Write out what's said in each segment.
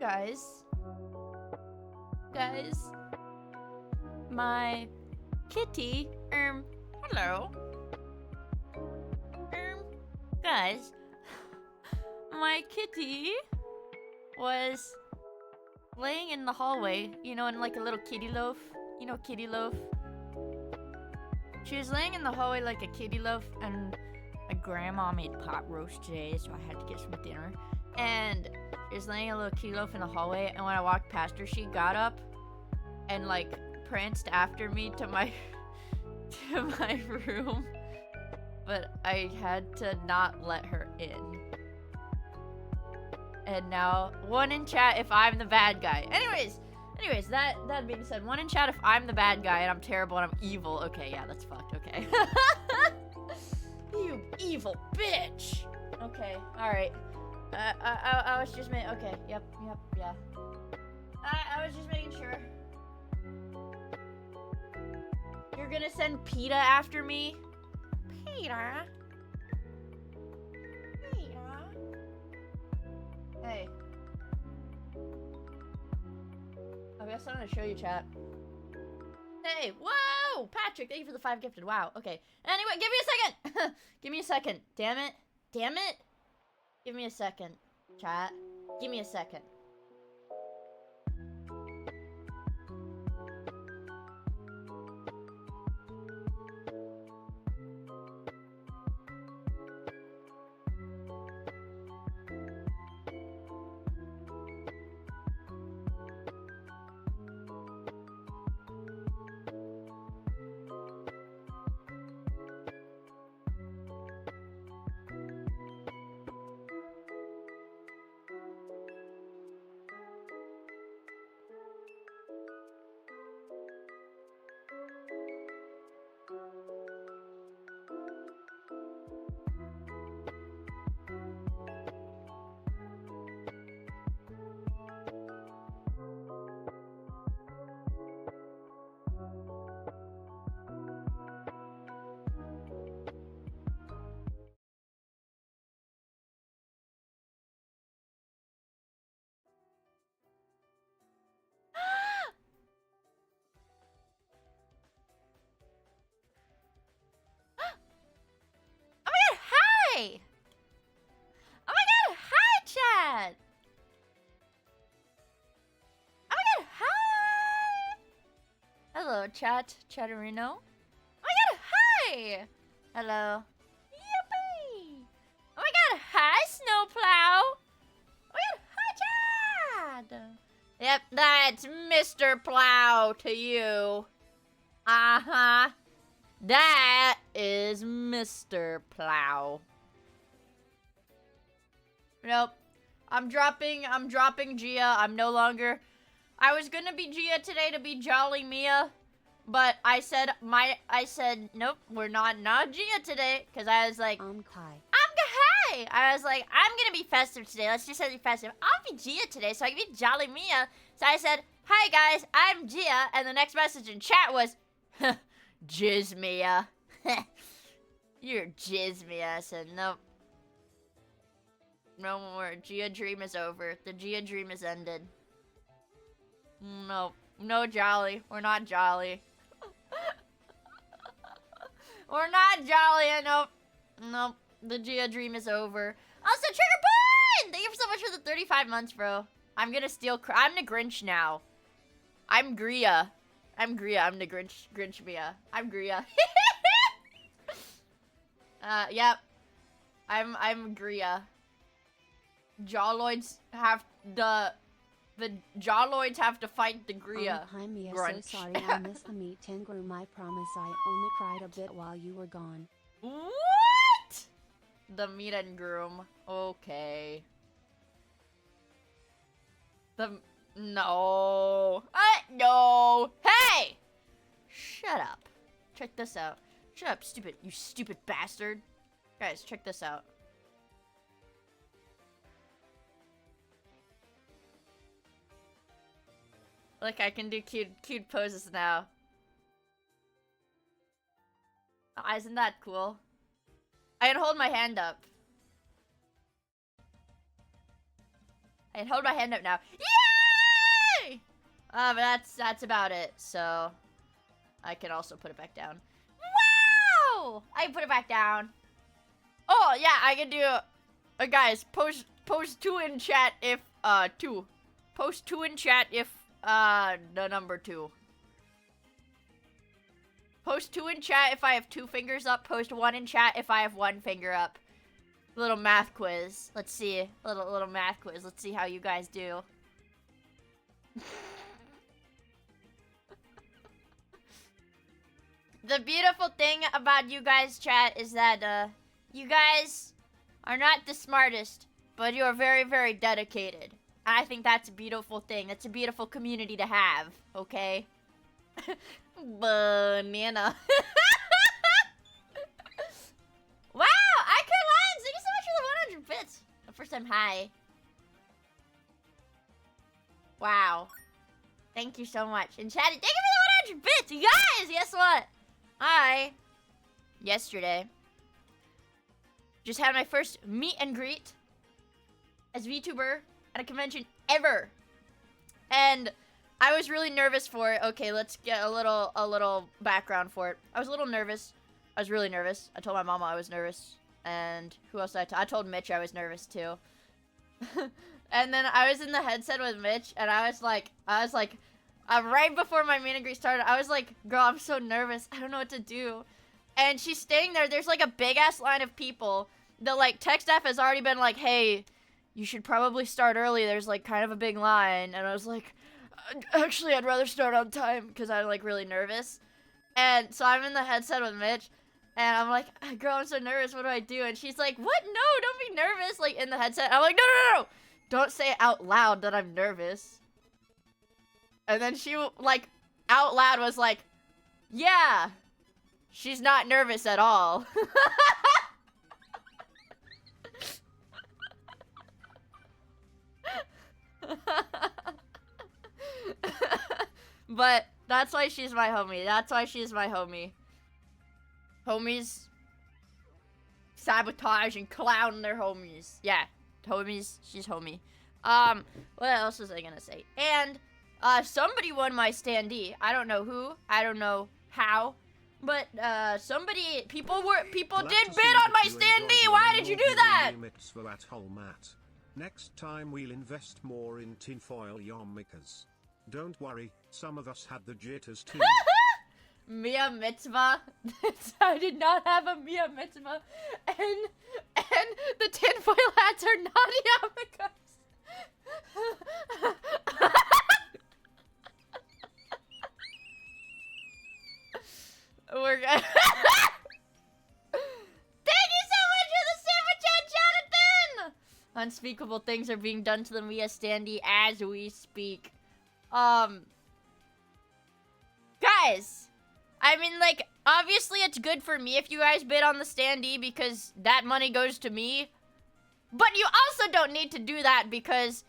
Guys. Guys. My kitty, hello. Guys. My kitty was laying in the hallway, you know, in like a little kitty loaf. You know, kitty loaf? She was laying in the hallway like a kitty loaf, and my grandma made pot roast today, so I had to get some dinner. And she was laying a little kitty loaf in the hallway, and when I walked past her, she got up and like pranced after me to my to my room. But I had to not let her in. And now, one in chat if I'm the bad guy. Anyways, that being said, one in chat if I'm the bad guy and I'm terrible and I'm evil. Okay, yeah, that's fucked. Okay. You evil bitch. Okay, alright. I was just making. Okay, yep, yeah. I was just making sure. You're gonna send PETA after me? PETA? Hey. I guess I'm gonna show you, chat. Hey, whoa! Patrick, thank you for the 5 gifted. Wow, okay. Anyway, give me a second! Give me a second. Damn it. Damn it! Give me a second, chat. Give me a second. Hi! Oh my god, hi, chat! Oh my god, hi! Hello, chat, Chatterino. Oh my god, hi! Hello. Yippee! Oh my god, hi, Snowplow! Oh my god, hi, Chad! Yep, that's Mr. Plow to you. Uh-huh. That is Mr. Plow. Nope. I'm dropping Gia. I'm no longer... I was gonna be Gia today to be Jolly Mia. But I said, nope, we're not Gia today. Because I was like... I'm Kai. I was like, I'm gonna be festive today. Let's just say be festive. I'll be Gia today, so I can be Jolly Mia. So I said, hi guys, I'm Gia. And the next message in chat was... Jizz Mia. You're Jizz Mia. I said, nope. No more. Gia dream is over. The Gia dream is ended. Nope. No jolly. We're not jolly. We're not jolly. Nope. Nope. The Gia dream is over. Also, Trigger Bun! Thank you so much for the 35 months, bro. I'm gonna steal. I'm the Grinch now. I'm Gria. I'm Gria. I'm the Grinch Mia. I'm Gria. Yep. I'm Gria. Jawloids have the Jawloids have to fight the Gria. Hi Mia, Grunch. so sorry I missed the meet and groom. I promise I only cried a bit while you were gone. What? The meet and groom. Okay. No. No. Hey! Shut up. Check this out. Shut up, you stupid bastard. Guys, check this out. Look, I can do cute poses now. Oh, isn't that cool? I can hold my hand up. I can hold my hand up now. Yay! But that's about it. So I can also put it back down. Wow! I can put it back down. Oh yeah, I can do. Guys, post 2 in chat if 2. Post 2 in chat if the number 2. Post 2 in chat if I have 2 fingers up. Post 1 in chat if I have 1 finger up. Little math quiz. Let's see. Little math quiz. Let's see how you guys do. The beautiful thing about you guys, chat, is that you guys are not the smartest, but you are very, very dedicated. And I think that's a beautiful thing. That's a beautiful community to have, okay? Banana. Wow, I could line. Thank you so much for the 100 bits. The first time high. Wow. Thank you so much. And chatty, thank you for the 100 bits. You guys, guess what? Yesterday, just had my first meet and greet as VTuber at a convention ever. And I was really nervous for it. Okay, let's get a little background for it. I was a little nervous. I was really nervous. I told my mama I was nervous. And who else did I told Mitch I was nervous too. And then I was in the headset with Mitch, and I was like, right before my meet and greet started, I was like, girl, I'm so nervous. I don't know what to do. And she's standing there. There's like a big ass line of people. The like tech staff has already been like, hey, you should probably start early. There's like kind of a big line. And I was like, actually, I'd rather start on time because I'm like really nervous. And so I'm in the headset with Mitch, and I'm like, girl, I'm so nervous. What do I do? And she's like, what? No, don't be nervous. Like in the headset. I'm like, no. Don't say it out loud that I'm nervous. And then she like out loud was like, yeah, she's not nervous at all. But that's why she's my homie. That's why she's my homie. Homies sabotage and clown their homies. Yeah, homies, she's homie. What else was I gonna say? And somebody won my standee. I don't know who. I don't know how. But people did bid on my standee. Why did you do that? Next time we'll invest more in tinfoil yarmulkes. Don't worry, some of us had the jitters too. Mia mitzvah. I did not have a Mia mitzvah, and the tinfoil hats are not yarmulkes. We're good. Thank you so much for the super chat, Jonathan! Unspeakable things are being done to the Mia standee as we speak. Guys, I mean, like, obviously it's good for me if you guys bid on the standee because that money goes to me. But you also don't need to do that because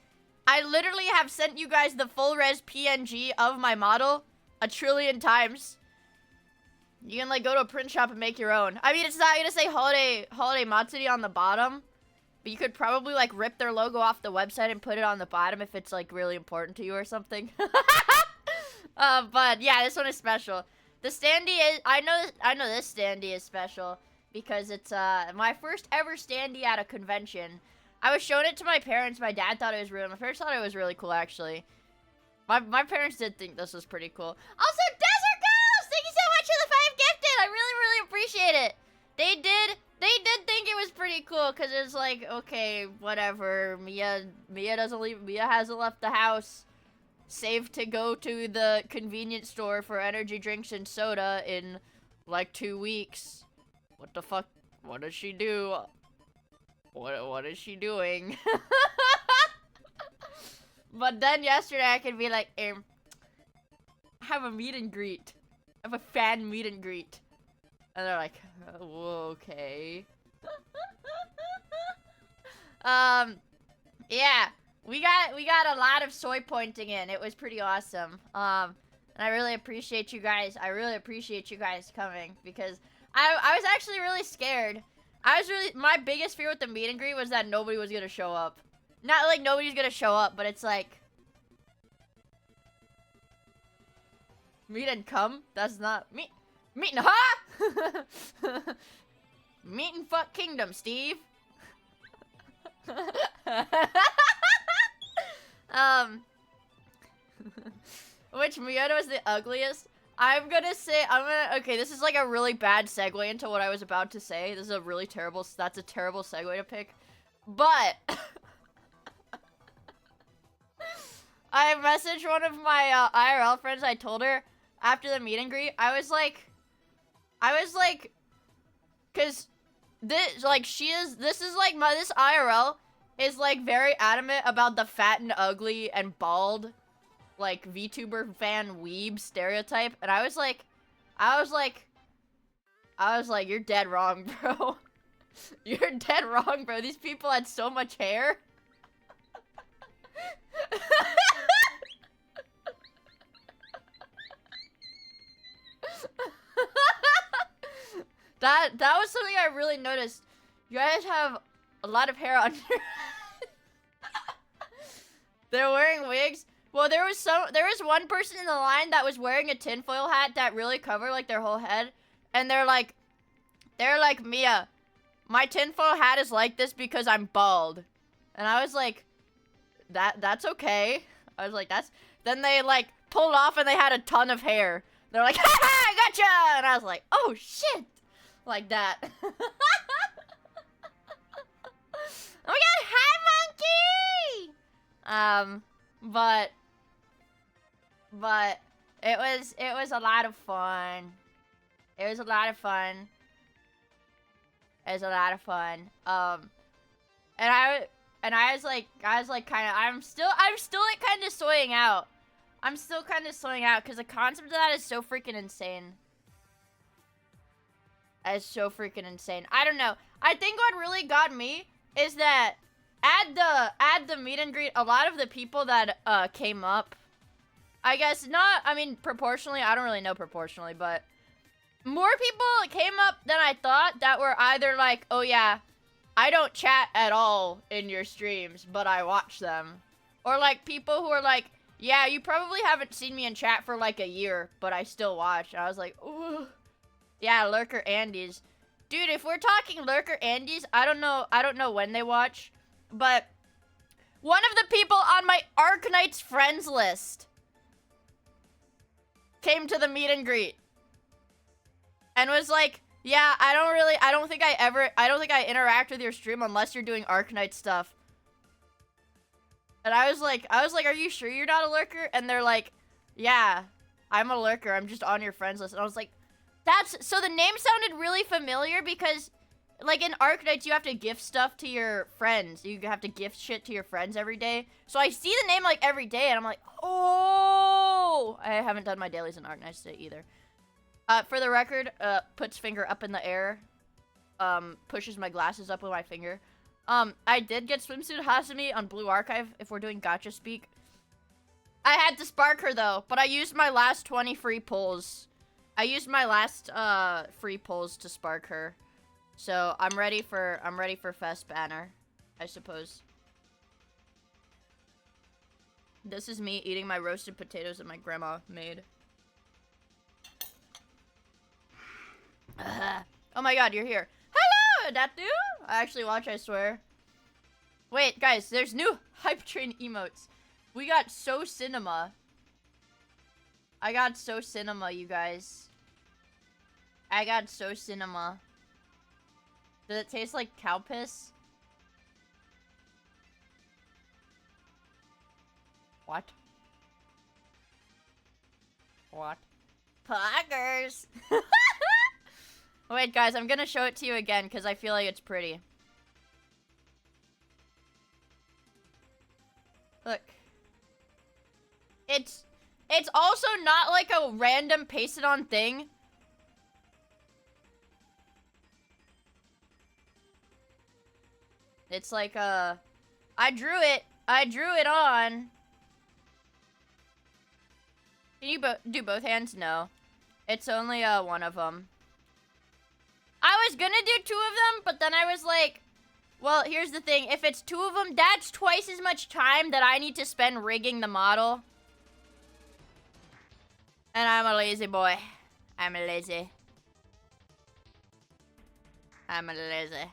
I literally have sent you guys the full res PNG of my model 1 trillion times. You can, like, go to a print shop and make your own. I mean, it's not gonna say Holiday Matsuri on the bottom, but you could probably, like, rip their logo off the website and put it on the bottom if it's, like, really important to you or something. But, yeah, this one is special. The standee is... I know this standee is special because it's, my first ever standee at a convention. I was showing it to my parents. My dad thought it was real. My parents thought it was really cool, actually. My parents did think this was pretty cool. Also, Desert Girls! Thank you so much for the 5 gifted! I really, really appreciate it. They did think it was pretty cool, because it's like, okay, whatever. Mia hasn't left the house. Save to go to the convenience store for energy drinks and soda in, like, 2 weeks. What the fuck? What does she do? What is she doing? But then yesterday I could be like, have a meet and greet. Have a fan meet and greet. And they're like, oh, okay. Yeah. We got a lot of soy pointing in. It was pretty awesome. And I really appreciate you guys. I really appreciate you guys coming because I was actually really scared. My biggest fear with the meet and greet was that nobody was gonna show up. Not like nobody's gonna show up, but it's like... Meet and come? That's not... Meet and huh? Meet and fuck kingdom, Steve. Which Miata was the ugliest? I'm gonna say, okay, this is like a really bad segue into what I was about to say. This is a really terrible, that's a terrible segue to pick. But, I messaged one of my IRL friends. I told her after the meet and greet, I was like, cause this, like, this IRL is like very adamant about the fat and ugly and bald, like, VTuber fan weeb stereotype, and I was like, you're dead wrong, bro. You're dead wrong, bro. These people had so much hair. That was something I really noticed. You guys have a lot of hair on your head. They're wearing wigs. Well, there was one person in the line that was wearing a tinfoil hat that really covered like their whole head, and they're like, Miia, my tinfoil hat is like this because I'm bald. And I was like, that's okay. I was like, then they like pulled off and they had a ton of hair. They're like, ha ha, I gotcha! And I was like, oh shit! Like that. Oh my god, hi monkey! But it was a lot of fun. It was a lot of fun. And I was like kind of, I'm still like kind of soying out. I'm still kind of soying out because the concept of that is so freaking insane. It's so freaking insane. I don't know. I think what really got me is that at the meet and greet, a lot of the people that came up, I guess not, I mean, proportionally, I don't really know proportionally, but more people came up than I thought that were either like, oh yeah, I don't chat at all in your streams, but I watch them. Or like people who are like, yeah, you probably haven't seen me in chat for like a year, but I still watch. And I was like, ooh. Yeah, Lurker Andes. Dude, if we're talking Lurker Andes, I don't know when they watch, but one of the people on my Arknights friends list came to the meet and greet and was like, yeah, I don't think I interact with your stream unless you're doing Arknight stuff. And I was like, are you sure you're not a lurker? And they're like, yeah, I'm a lurker. I'm just on your friends list. And I was like, so the name sounded really familiar because, like, in Arknights, you have to gift stuff to your friends. You have to gift shit to your friends every day. So I see the name, like, every day, and I'm like, oh! I haven't done my dailies in Arknights today either. For the record, puts finger up in the air. Pushes my glasses up with my finger. I did get Swimsuit Hasumi on Blue Archive if we're doing gacha speak. I had to spark her, though, but I used my last 20 free pulls. I used my last, free pulls to spark her. So, I'm ready for Fest Banner, I suppose. This is me eating my roasted potatoes that my grandma made. Oh my god, you're here. Hello, Datu! I actually watch, I swear. Wait, guys, there's new Hype Train emotes. We got So Cinema. I got So Cinema, you guys. I got So Cinema. Does it taste like cow piss? What? What? Poggers! Wait, guys, I'm gonna show it to you again because I feel like it's pretty. Look. It's also not like a random pasted on thing. It's like I drew it on. Can you do both hands? No. It's only one of them. I was gonna do two of them, but then I was like, Well, here's the thing. If it's 2 of them, that's twice as much time that I need to spend rigging the model. And I'm a lazy boy. I'm lazy. I'm lazy.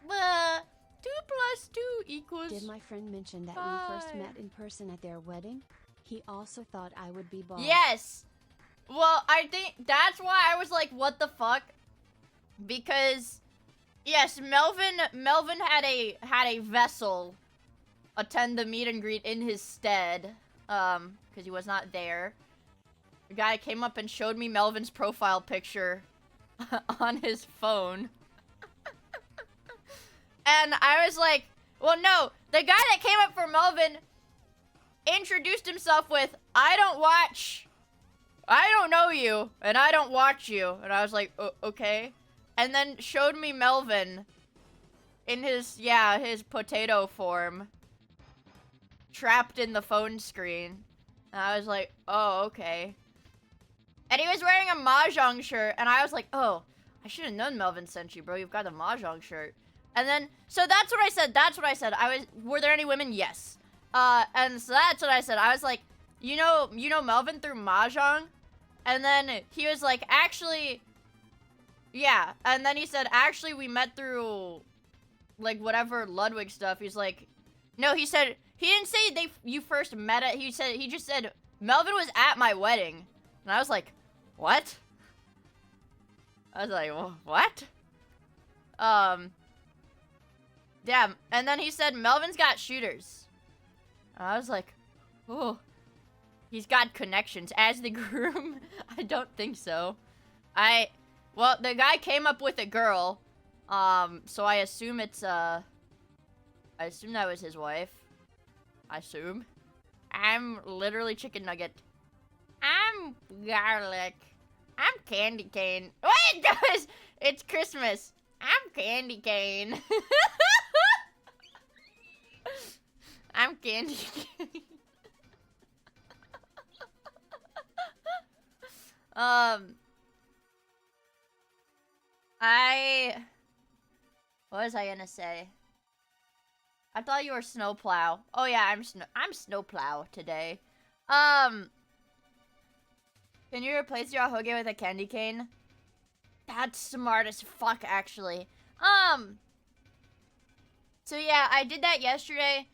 Well, 2 plus 2 equals... Did my friend mention that 5. we first met in person at their wedding? He also thought I would be bald. Yes! Well, I think that's why I was like, what the fuck? Because, yes, Melvin had a vessel attend the meet and greet in his stead, because he was not there. The guy came up and showed me Melvin's profile picture on his phone. And I was like, well, no, the guy that came up for Melvin introduced himself with, I don't know you, and I don't watch you. And I was like, okay. And then showed me Melvin in his potato form, trapped in the phone screen. And I was like, oh, okay. And he was wearing a Mahjong shirt, and I was like, oh, I should have known Melvin sent you, bro. You've got the Mahjong shirt. And then, so that's what I said. Were there any women? Yes. And so that's what I said. I was like, you know Melvin through Mahjong? And then he was like, actually, yeah. And then he said, actually, we met through, like, whatever Ludwig stuff. He's like, no, he said, he didn't say you first met at, he just said, Melvin was at my wedding. And I was like, what? I was like, what? Yeah, and then he said, Melvin's got shooters. And I was like, oh, he's got connections. As the groom, I don't think so. Well, the guy came up with a girl, so I assume it's, I assume that was his wife. I assume. I'm literally chicken nugget. I'm garlic. I'm candy cane. Wait, guys, it's Christmas. I'm candy cane. I'm candy cane. What was I gonna say? I thought you were snowplow. Oh yeah, I'm snowplow today. Can you replace your hoagie with a candy cane? That's smart as fuck, actually. So yeah, I did that yesterday,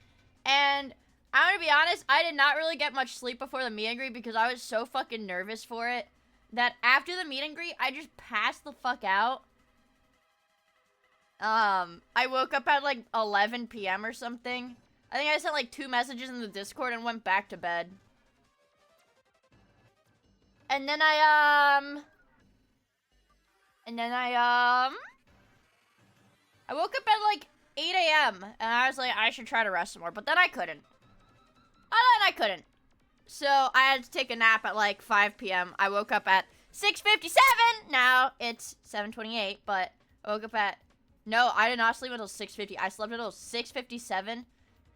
and I'm gonna be honest, I did not really get much sleep before the meet and greet because I was so fucking nervous for it that after the meet and greet, I just passed the fuck out. I woke up at like 11 p.m. or something. I think I sent like 2 messages in the Discord and went back to bed. And then I woke up at like 8 a.m. and I was like, I should try to rest some more, but then I couldn't. So I had to take a nap at like 5 p.m. I woke up at 6:57. Now it's 7:28, but I woke up at, no, I did not sleep until 6:50. I slept until 6:57,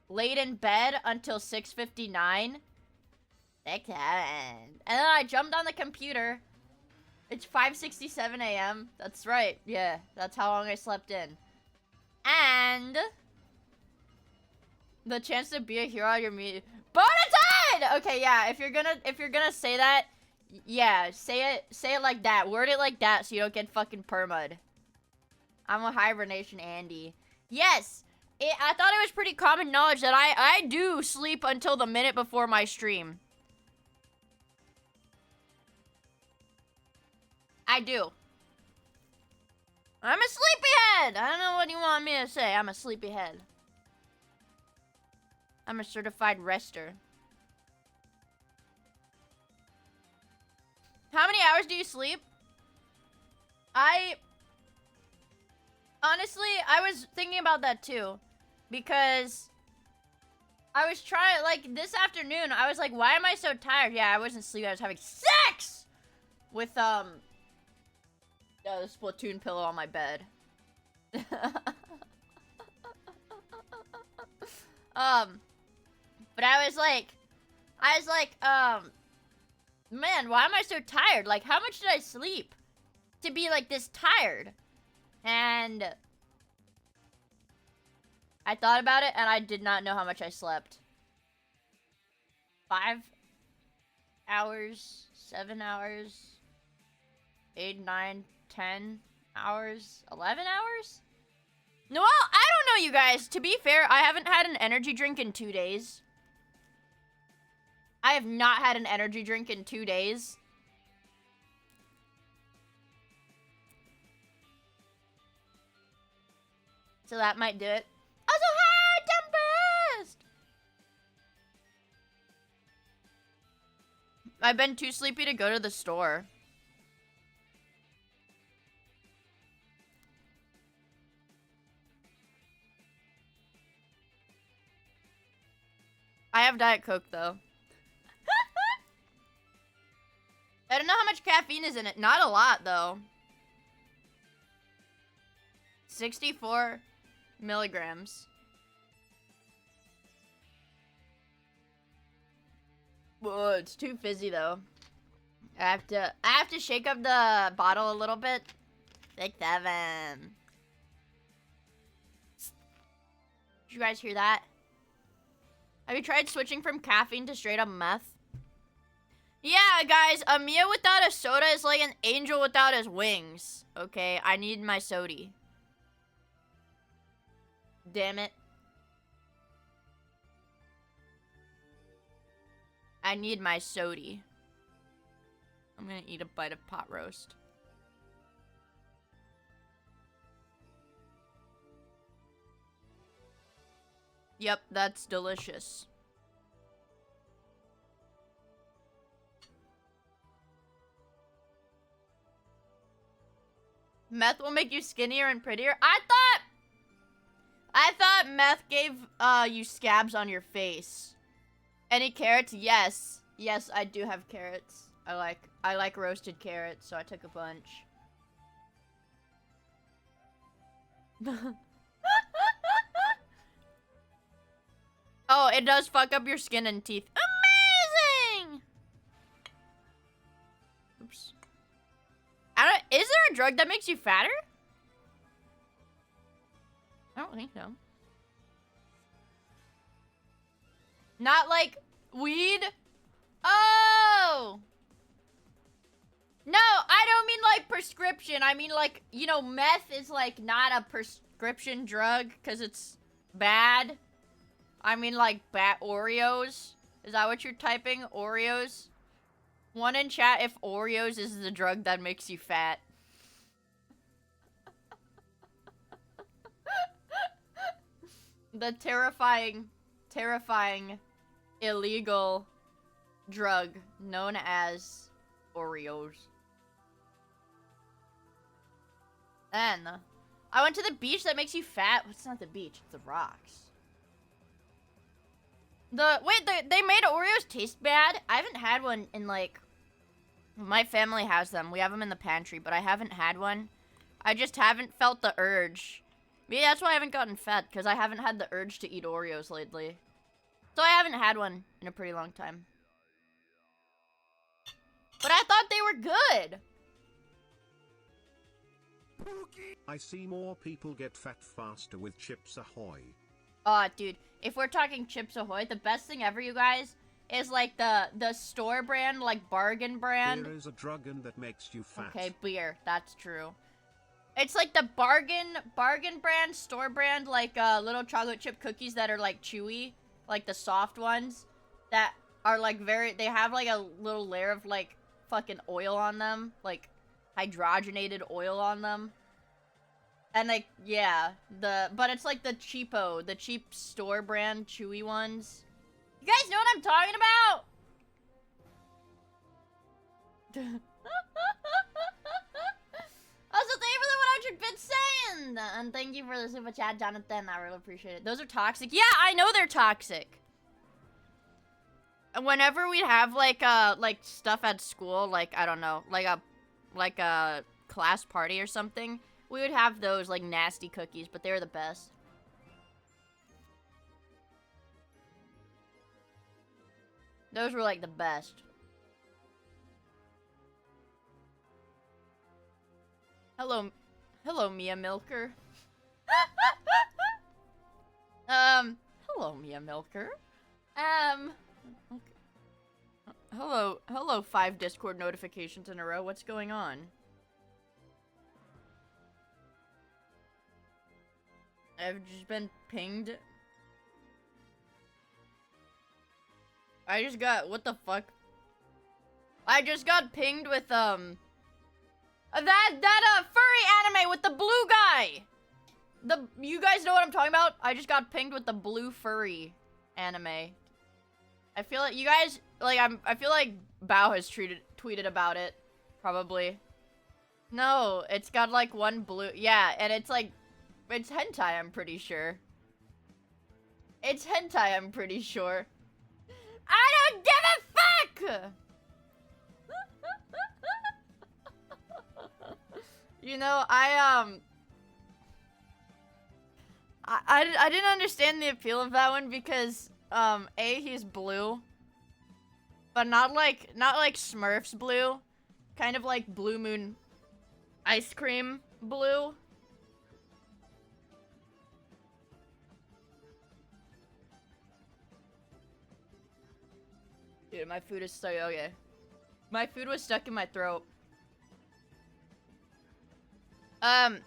laid in bed until 6:59. And then I jumped on the computer. It's 5:67 a.m. That's right. Yeah, that's how long I slept in. And the chance to be a hero on your meet. Bonatide! Okay, yeah, if you're gonna say that, yeah, say it like that. Word it like that so you don't get fucking permud. I'm a hibernation Andy. Yes, I thought it was pretty common knowledge that I do sleep until the minute before my stream. I do. I'm a sleepyhead! I don't know what you want me to say. I'm a sleepyhead. I'm a certified rester. How many hours do you sleep? Honestly, I was thinking about that too. Because I was trying, like, this afternoon, I was like, why am I so tired? Yeah, I wasn't sleeping. I was having sex! With, the Splatoon pillow on my bed. But I was like, Man, why am I so tired? Like, how much did I sleep to be like this tired? And I thought about it and I did not know how much I slept. 5 hours, 7 hours, 8, 9, 10 hours, 11 hours? No, well, I don't know, you guys. To be fair, I haven't had an energy drink in 2 days. I have not had an energy drink in 2 days. So that might do it. Also, hi, Tempest! I've been too sleepy to go to the store. I have Diet Coke, though. I don't know how much caffeine is in it. Not a lot, though. 64 milligrams. Whoa, it's too fizzy, though. I have to shake up the bottle a little bit. 6, 7. Did you guys hear that? Have you tried switching from caffeine to straight up meth? Yeah, guys, a Mia without a soda is like an angel without his wings. Okay, I need my sody. Damn it. I need my sody. I'm gonna eat a bite of pot roast. Yep, that's delicious. Meth will make you skinnier and prettier? I thought meth gave you scabs on your face. Any carrots? Yes. Yes, I do have carrots. I like roasted carrots, so I took a bunch. Oh, it does fuck up your skin and teeth. Amazing! Oops. Is there a drug that makes you fatter? I don't think so. Not like weed? Oh! No, I don't mean like prescription. I mean like, you know, meth is like not a prescription drug because it's bad. I mean like Oreos. Is that what you're typing? Oreos? One in chat if Oreos is the drug that makes you fat. The terrifying illegal drug known as Oreos. Then, I went to the beach that makes you fat. It's not the beach, it's the rocks. They made Oreos taste bad. I haven't had one in like, my family has them. We have them in the pantry, but I haven't had one. I just haven't felt the urge. Maybe that's why I haven't gotten fat, because I haven't had the urge to eat Oreos lately. So I haven't had one in a pretty long time. But I thought they were good. I see more people get fat faster with Chips Ahoy. Oh, dude. If we're talking Chips Ahoy, the best thing ever, you guys, is like the store brand, like bargain brand. Beer is a drug and that makes you fat. Okay, beer. That's true. It's like the bargain brand, store brand, like little chocolate chip cookies that are like chewy, like the soft ones that are like they have like a little layer of like fucking oil on them, like hydrogenated oil on them. And like, yeah, but it's like the cheap store brand chewy ones. You guys know what I'm talking about? Also, thank you for the 100 bits send! And thank you for the super chat, Jonathan. I really appreciate it. Those are toxic. Yeah, I know they're toxic. And whenever we'd have like stuff at school, like I don't know, like a class party or something, we would have those like nasty cookies, but they were the best. Those were like the best. Hello, Mia Milker. Hello, Mia Milker. Okay. Hello, 5 Discord notifications in a row. What's going on? I've just been pinged. I just got, what the fuck? I just got pinged with, that furry anime with the blue guy! You guys know what I'm talking about? I just got pinged with the blue furry anime. I feel like you guys, like, I feel like Bao has tweeted about it. Probably. No, it's got, like, one blue, yeah, and it's, like, it's hentai, I'm pretty sure. It's hentai, I'm pretty sure. I don't give a fuck! You know, I didn't understand the appeal of that one because, A, he's blue. But not like Smurfs blue. Kind of like Blue Moon ice cream blue. Dude, my food is stuck. Okay. My food was stuck in my throat. I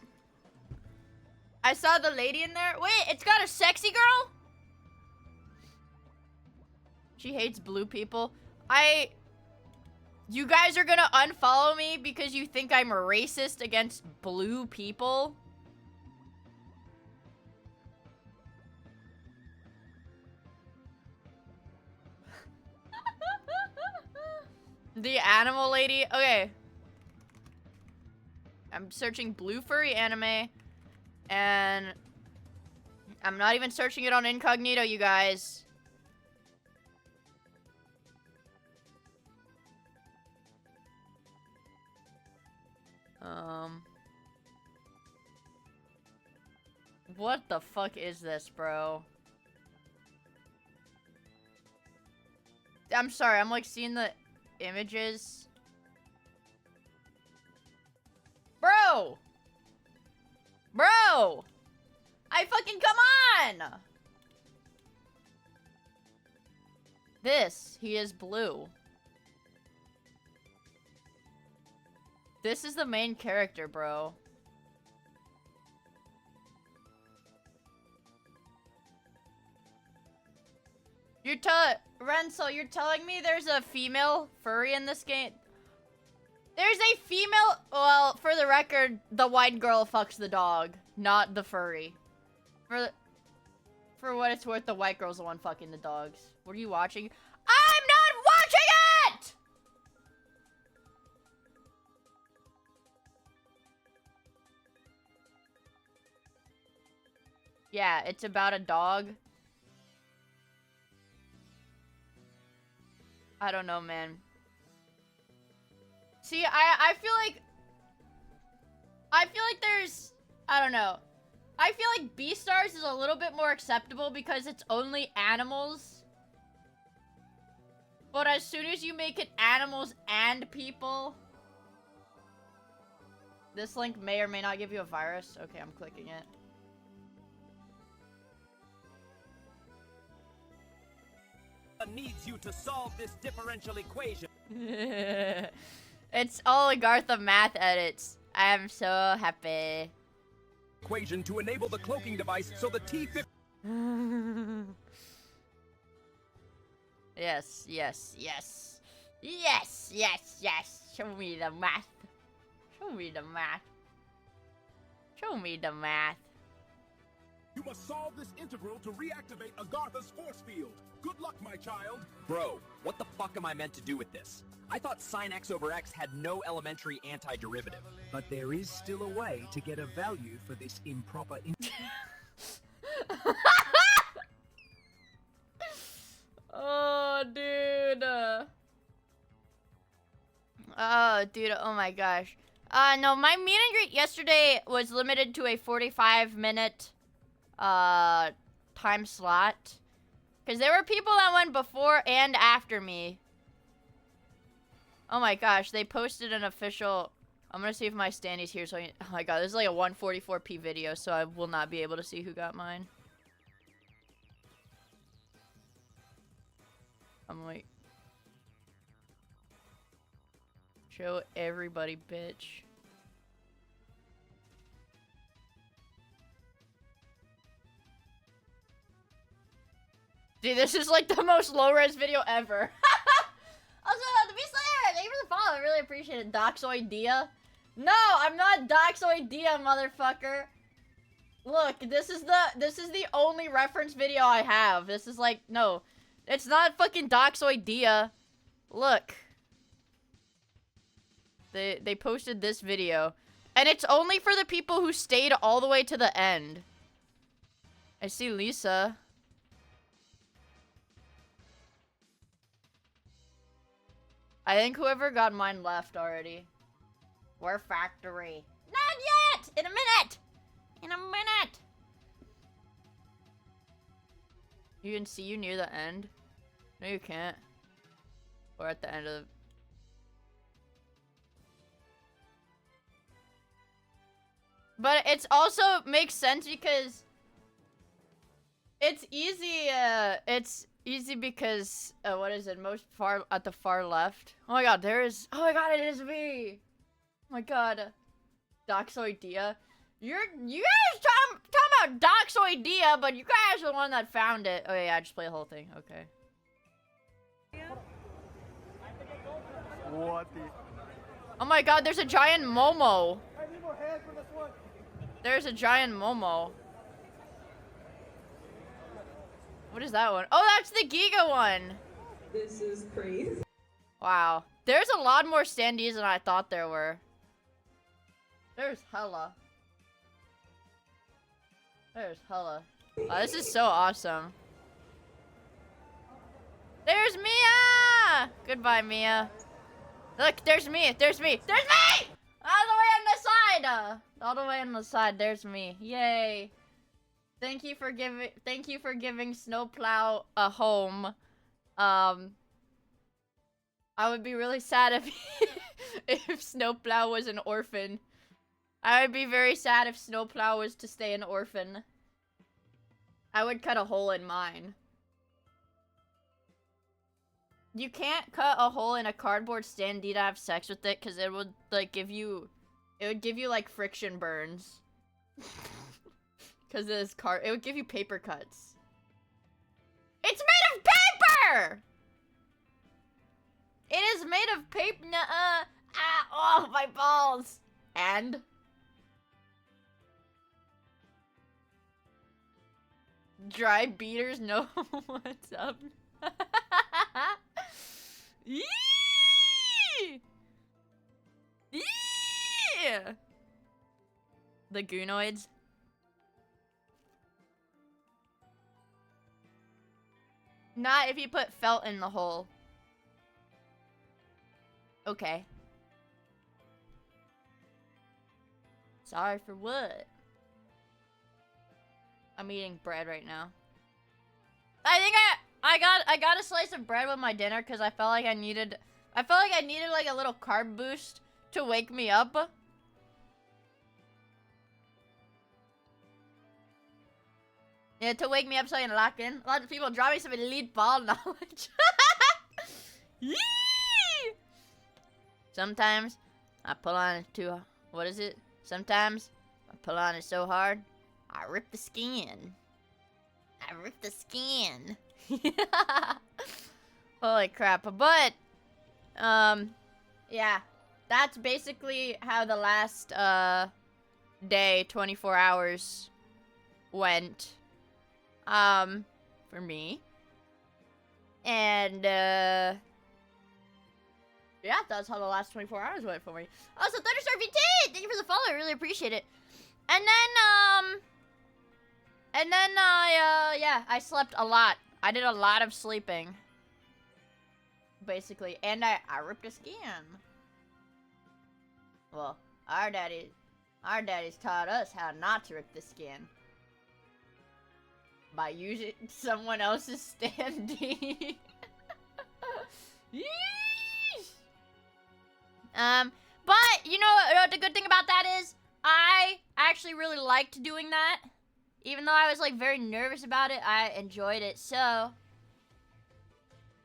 saw the lady in there. Wait, it's got a sexy girl? She hates blue people. You guys are gonna unfollow me because you think I'm racist against blue people? The animal lady? Okay. I'm searching blue furry anime. And I'm not even searching it on incognito, you guys. What the fuck is this, bro? I'm sorry, I'm like seeing the images. Bro! Bro! I fucking come on! He is blue. This is the main character, bro. Renzel, you're telling me there's a female furry in this game? There's a female, well, for the record, the white girl fucks the dog, not the furry. For what it's worth, the white girl's the one fucking the dogs. What are you watching? I'm not watching it! Yeah, it's about a dog. I don't know, man. See, I feel like there's, I don't know. I feel like Beastars is a little bit more acceptable because it's only animals. But as soon as you make it animals and people, this link may or may not give you a virus. Okay, I'm clicking it. Needs you to solve this differential equation. It's Oligartha math edits. I am so happy. Equation to enable the cloaking device so the T-50 Yes, yes, yes. Yes, yes, yes. Show me the math. Show me the math. Show me the math. You must solve this integral to reactivate Agartha's force field. Good luck, my child. Bro, what the fuck am I meant to do with this? I thought sin x over x had no elementary antiderivative. But there is still a way to get a value for this improper Oh, dude. Oh, dude. Oh, my gosh. No, my meet and greet yesterday was limited to a 45-minute, time slot. Because there were people that went before and after me. Oh, my gosh. They posted an official I'm gonna see if my standee's here. So oh my god, this is like a 144p video, so I will not be able to see who got mine. I'm like, show everybody, bitch. Dude, this is like the most low-res video ever. Also, the Beast Slayer, thank you for the follow. I really appreciate it. Doxoidea. No, I'm not Doxoidea, motherfucker. Look, this is the only reference video I have. This is like, no. It's not fucking Doxoidea. Look. They posted this video. And it's only for the people who stayed all the way to the end. I see Lisa. I think whoever got mine left already. We're factory. Not yet! In a minute! In a minute! You can see you near the end? No, you can't. Or at the end of the... But it's also makes sense because... It's easy because, what is it? Most far, at the far left. Oh my god, there is, oh my god, it is me! Oh my god. Doxoidea. You guys talking about Doxoidea, but you guys are the one that found it. Oh yeah, I just play the whole thing, okay. What the? Oh my god, there's a giant Momo. I need more hands for this one. There's a giant Momo. What is that one? Oh, that's the Giga one! This is crazy. Wow. There's a lot more standees than I thought there were. There's hella. There's hella. Wow, this is so awesome. There's Mia! Goodbye, Mia. Look, there's me! There's me! There's me! All the way on the side! All the way on the side, there's me. Yay. Thank you for giving Snowplow a home. I would be really sad if Snowplow was an orphan. I would be very sad if Snowplow was to stay an orphan. I would cut a hole in mine. You can't cut a hole in a cardboard standee to have sex with it because it would like give you like friction burns. Because this it would give you paper cuts. It's made of paper! It is made of paper. Oh, my balls. And? Dry beaters know what's up. Yee! Yeah! The goonoids. Not if you put felt in the hole. Okay. Sorry for what? I'm eating bread right now. I think I got a slice of bread with my dinner because I felt like I needed like a little carb boost to wake me up. Yeah, to wake me up so I can lock in. A lot of people draw me some elite ball knowledge. Yee! Sometimes I pull on it too. What is it? Sometimes I pull on it so hard, I rip the skin. I rip the skin. Holy crap! But yeah, that's basically how the last day, 24 hours, went. For me. And, yeah, that's how the last 24 hours went for me. Also, Thunderstar VT! Thank you for the follow, I really appreciate it. And then, yeah, I slept a lot. I did a lot of sleeping. Basically. And I ripped a skin. Well, our daddies taught us how not to rip the skin. By using someone else's standee. Yeesh! But you know what the good thing about that is? I actually really liked doing that. Even though I was like very nervous about it, I enjoyed it. So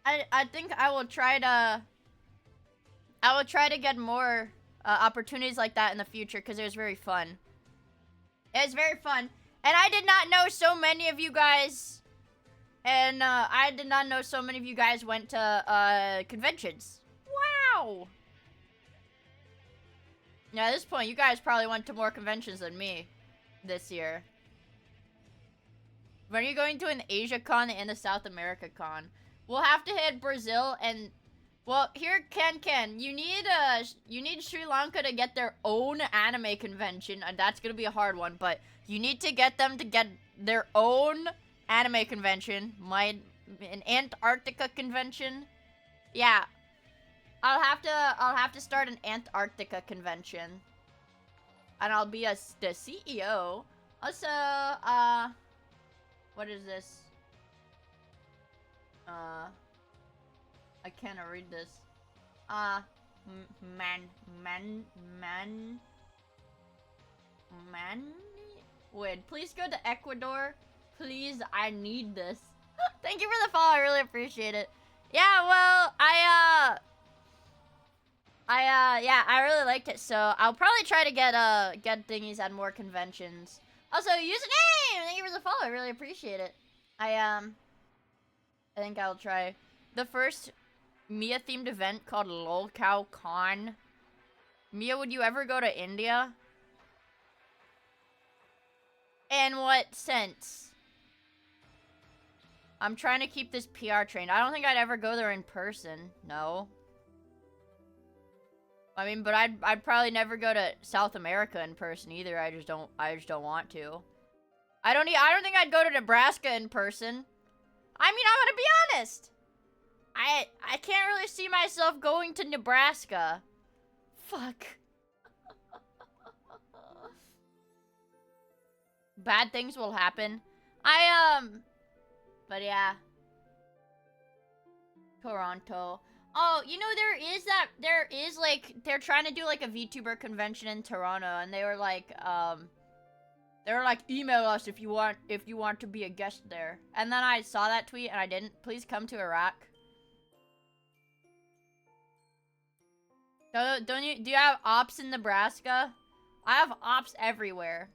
I think I will try to get more opportunities like that in the future because it was very fun. It was very fun. And I did not know so many of you guys went to conventions. Wow. Yeah, at this point, you guys probably went to more conventions than me this year. When are you going to an Asia con and a South America con? We'll have to hit Brazil and, well, here, Ken, you need Sri Lanka to get their own anime convention, and that's gonna be a hard one, but you need to get them to get their own anime convention. An Antarctica convention. Yeah. I'll have to start an Antarctica convention. And I'll be the CEO. Also, what is this? I can't read this. Wait, please go to Ecuador. Please, I need this. Thank you for the follow, I really appreciate it. Yeah, well, yeah, I really liked it, so I'll probably try to get thingies at more conventions. Also, username! Thank you for the follow, I really appreciate it. I think I'll try the first Mia-themed event called Lolcow Con. Mia, would you ever go to India? In what sense? I'm trying to keep this PR trained. I don't think I'd ever go there in person. No. I mean, but I'd probably never go to South America in person either. I just don't want to. I don't think I'd go to Nebraska in person. I mean, I'm gonna be honest. I can't really see myself going to Nebraska. Fuck. Bad things will happen. But yeah. Toronto. Oh, you know, they're trying to do like a VTuber convention in Toronto, and they were like, email us if you want to be a guest there. And then I saw that tweet and I didn't. Please come to Iraq. Do you have ops in Nebraska? I have ops everywhere.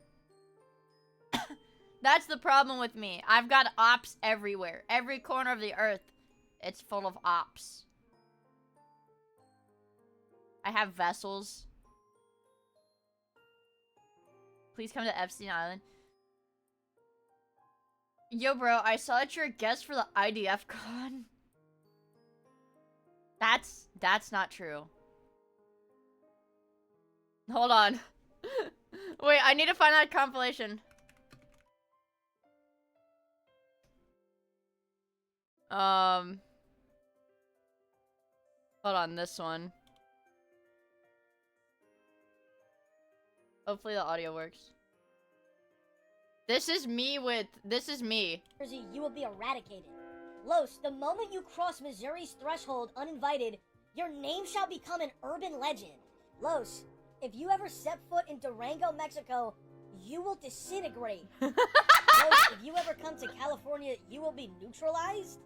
That's the problem with me. I've got ops everywhere. Every corner of the earth, it's full of ops. I have vessels. Please come to Epstein Island. Yo, bro, I saw that you're a guest for the IDF con. That's not true. Hold on. Wait, I need to find that compilation. Hold on, this one. Hopefully the audio works. This is me. Jersey, you will be eradicated. Los, the moment you cross Missouri's threshold uninvited, your name shall become an urban legend. Los, if you ever step foot in Durango, Mexico, you will disintegrate. Los, if you ever come to California, you will be neutralized.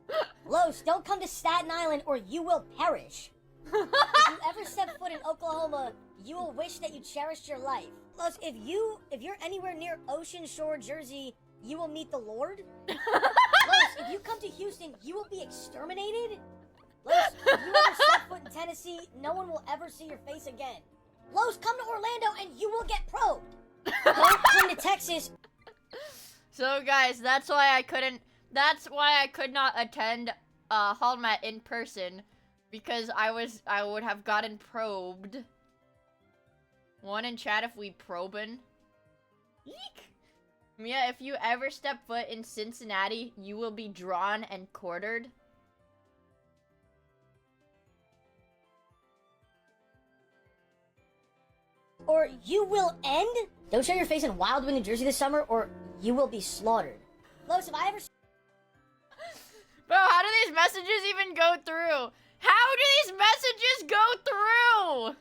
Los, don't come to Staten Island or you will perish. If you ever step foot in Oklahoma, you will wish that you cherished your life. Los, if you're anywhere near Ocean Shore, Jersey, you will meet the Lord. Los, if you come to Houston, you will be exterminated. Los, if you ever step foot in Tennessee, no one will ever see your face again. Los, come to Orlando and you will get probed. Don't come to Texas. So guys, that's why I could not attend Hallmat in person, because I would have gotten probed. One in chat if we probin'. Eek! Mia, if you ever step foot in Cincinnati, you will be drawn and quartered. Or you will end? Don't show your face in Wildwood, New Jersey this summer, or you will be slaughtered. Los, if I ever... Bro, how do these messages even go through? How do these messages go through?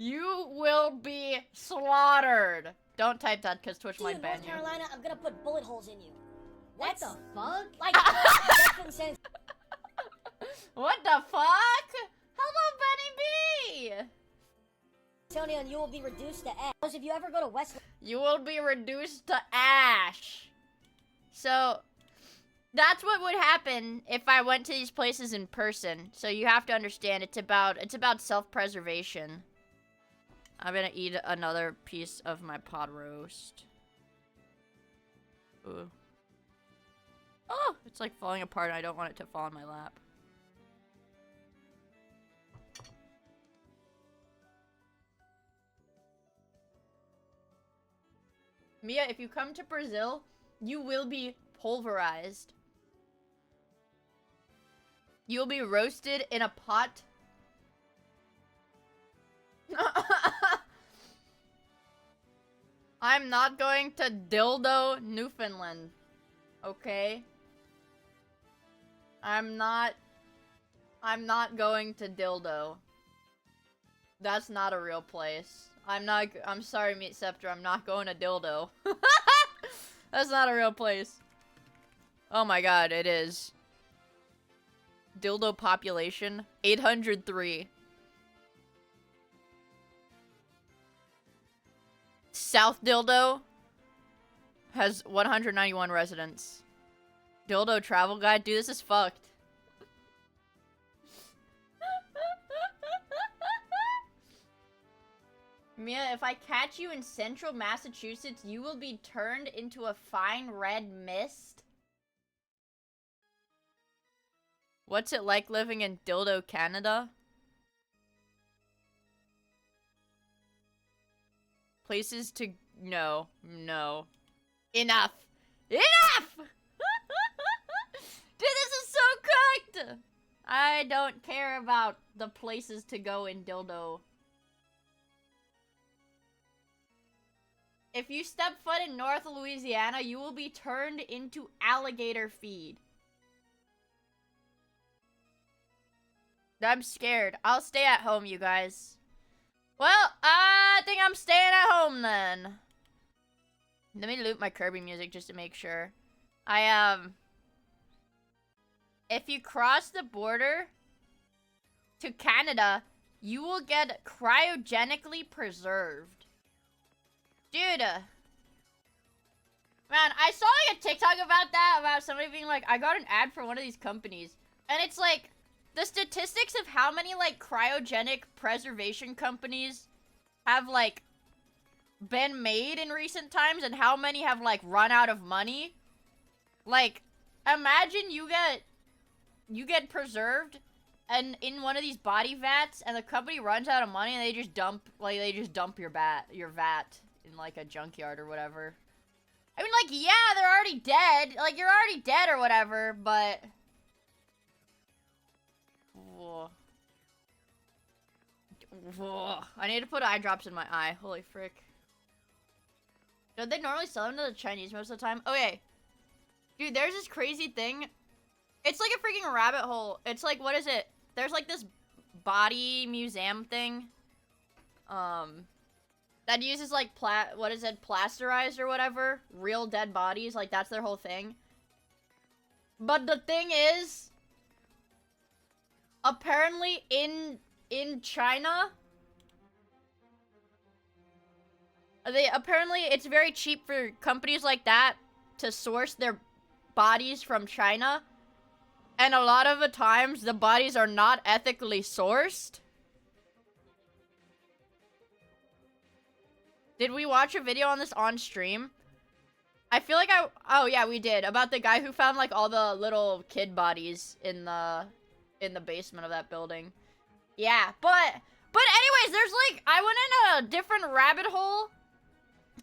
You will be slaughtered. Don't type that because Twitch See you, might ban North you. Carolina, I'm gonna put bullet holes in you. What That's the fuck? like that's insane. What the fuck? Hello, Benny B! Antonio, and you will be reduced to ash. If you ever go to West, You will be reduced to ash. So, that's what would happen if I went to these places in person. So you have to understand, it's about self-preservation. I'm gonna eat another piece of my pod roast. Ooh. Oh, it's like falling apart and I don't want it to fall in my lap. Mia, if you come to Brazil, you will be pulverized. You'll be roasted in a pot. I'm not going to dildo Newfoundland. Okay? I'm not going to dildo. That's not a real place. I'm sorry, Meat Scepter, I'm not going to dildo. That's not a real place. Oh my god, it is. Dildo population, 803. South Dildo has 191 residents. Dildo travel guide? Dude, this is fucked. Mia, if I catch you in central Massachusetts, you will be turned into a fine red mist. What's it like living in Dildo, Canada? Places to... No. No. Enough! Enough! Dude, this is so cooked! I don't care about the places to go in Dildo. If you step foot in North Louisiana, you will be turned into alligator feed. I'm scared. I'll stay at home, you guys. Well, I think I'm staying at home then. Let me loop my Kirby music just to make sure. If you cross the border to Canada, you will get cryogenically preserved. Dude. Man, I saw like a TikTok about that, about somebody being like, I got an ad for one of these companies. And it's like, the statistics of how many like cryogenic preservation companies have like been made in recent times and how many have like run out of money. Like, imagine you get preserved and in one of these body vats and the company runs out of money and they just dump your vat in like a junkyard or whatever. I mean, like, yeah, they're already dead. Like, you're already dead or whatever, but... Whoa. Whoa. I need to put eye drops in my eye. Holy frick. Don't they normally sell them to the Chinese most of the time? Okay. Dude, there's this crazy thing. It's like a freaking rabbit hole. It's like, what is it? There's like this body museum thing. That uses like plasterized or whatever. Real dead bodies. Like, that's their whole thing. But the thing is, apparently in China, apparently it's very cheap for companies like that to source their bodies from China. And a lot of the times, the bodies are not ethically sourced. Did we watch a video on this on stream? I feel like oh yeah, we did. About the guy who found like all the little kid bodies in the basement of that building. Yeah, but anyways, there's like, I went in a different rabbit hole.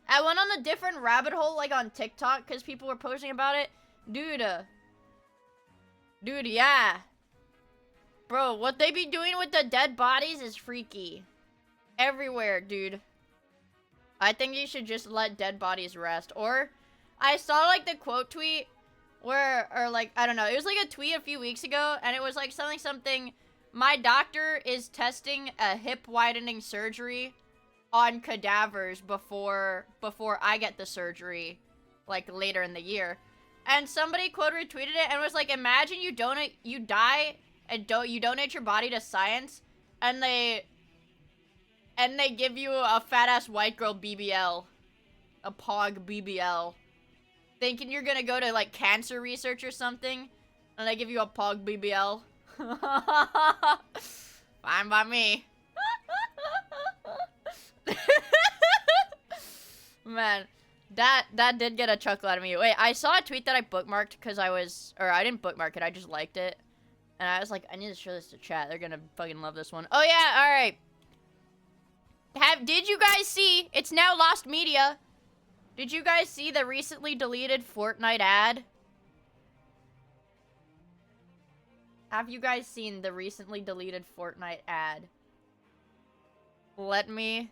I went on a different rabbit hole like on TikTok because people were posting about it. Dude, yeah. Bro, what they be doing with the dead bodies is freaky. Everywhere, dude. I think you should just let dead bodies rest. Or, I saw like the quote tweet where, or like, I don't know. It was like a tweet a few weeks ago and it was like something, my doctor is testing a hip widening surgery on cadavers before I get the surgery, like later in the year. And somebody quote retweeted it and was like, imagine you die and you donate your body to science, and they give you a fat ass white girl BBL, a pog BBL, thinking you're gonna go to like cancer research or something, and they give you a pog BBL. Fine by me. Man, that did get a chuckle out of me. Wait, I saw a tweet that I bookmarked because I didn't bookmark it, I just liked it. And I was like, I need to show this to chat. They're gonna fucking love this one. Oh yeah, alright. Did you guys see, it's now lost media. Did you guys see the recently deleted Fortnite ad? Have you guys seen the recently deleted Fortnite ad? Let me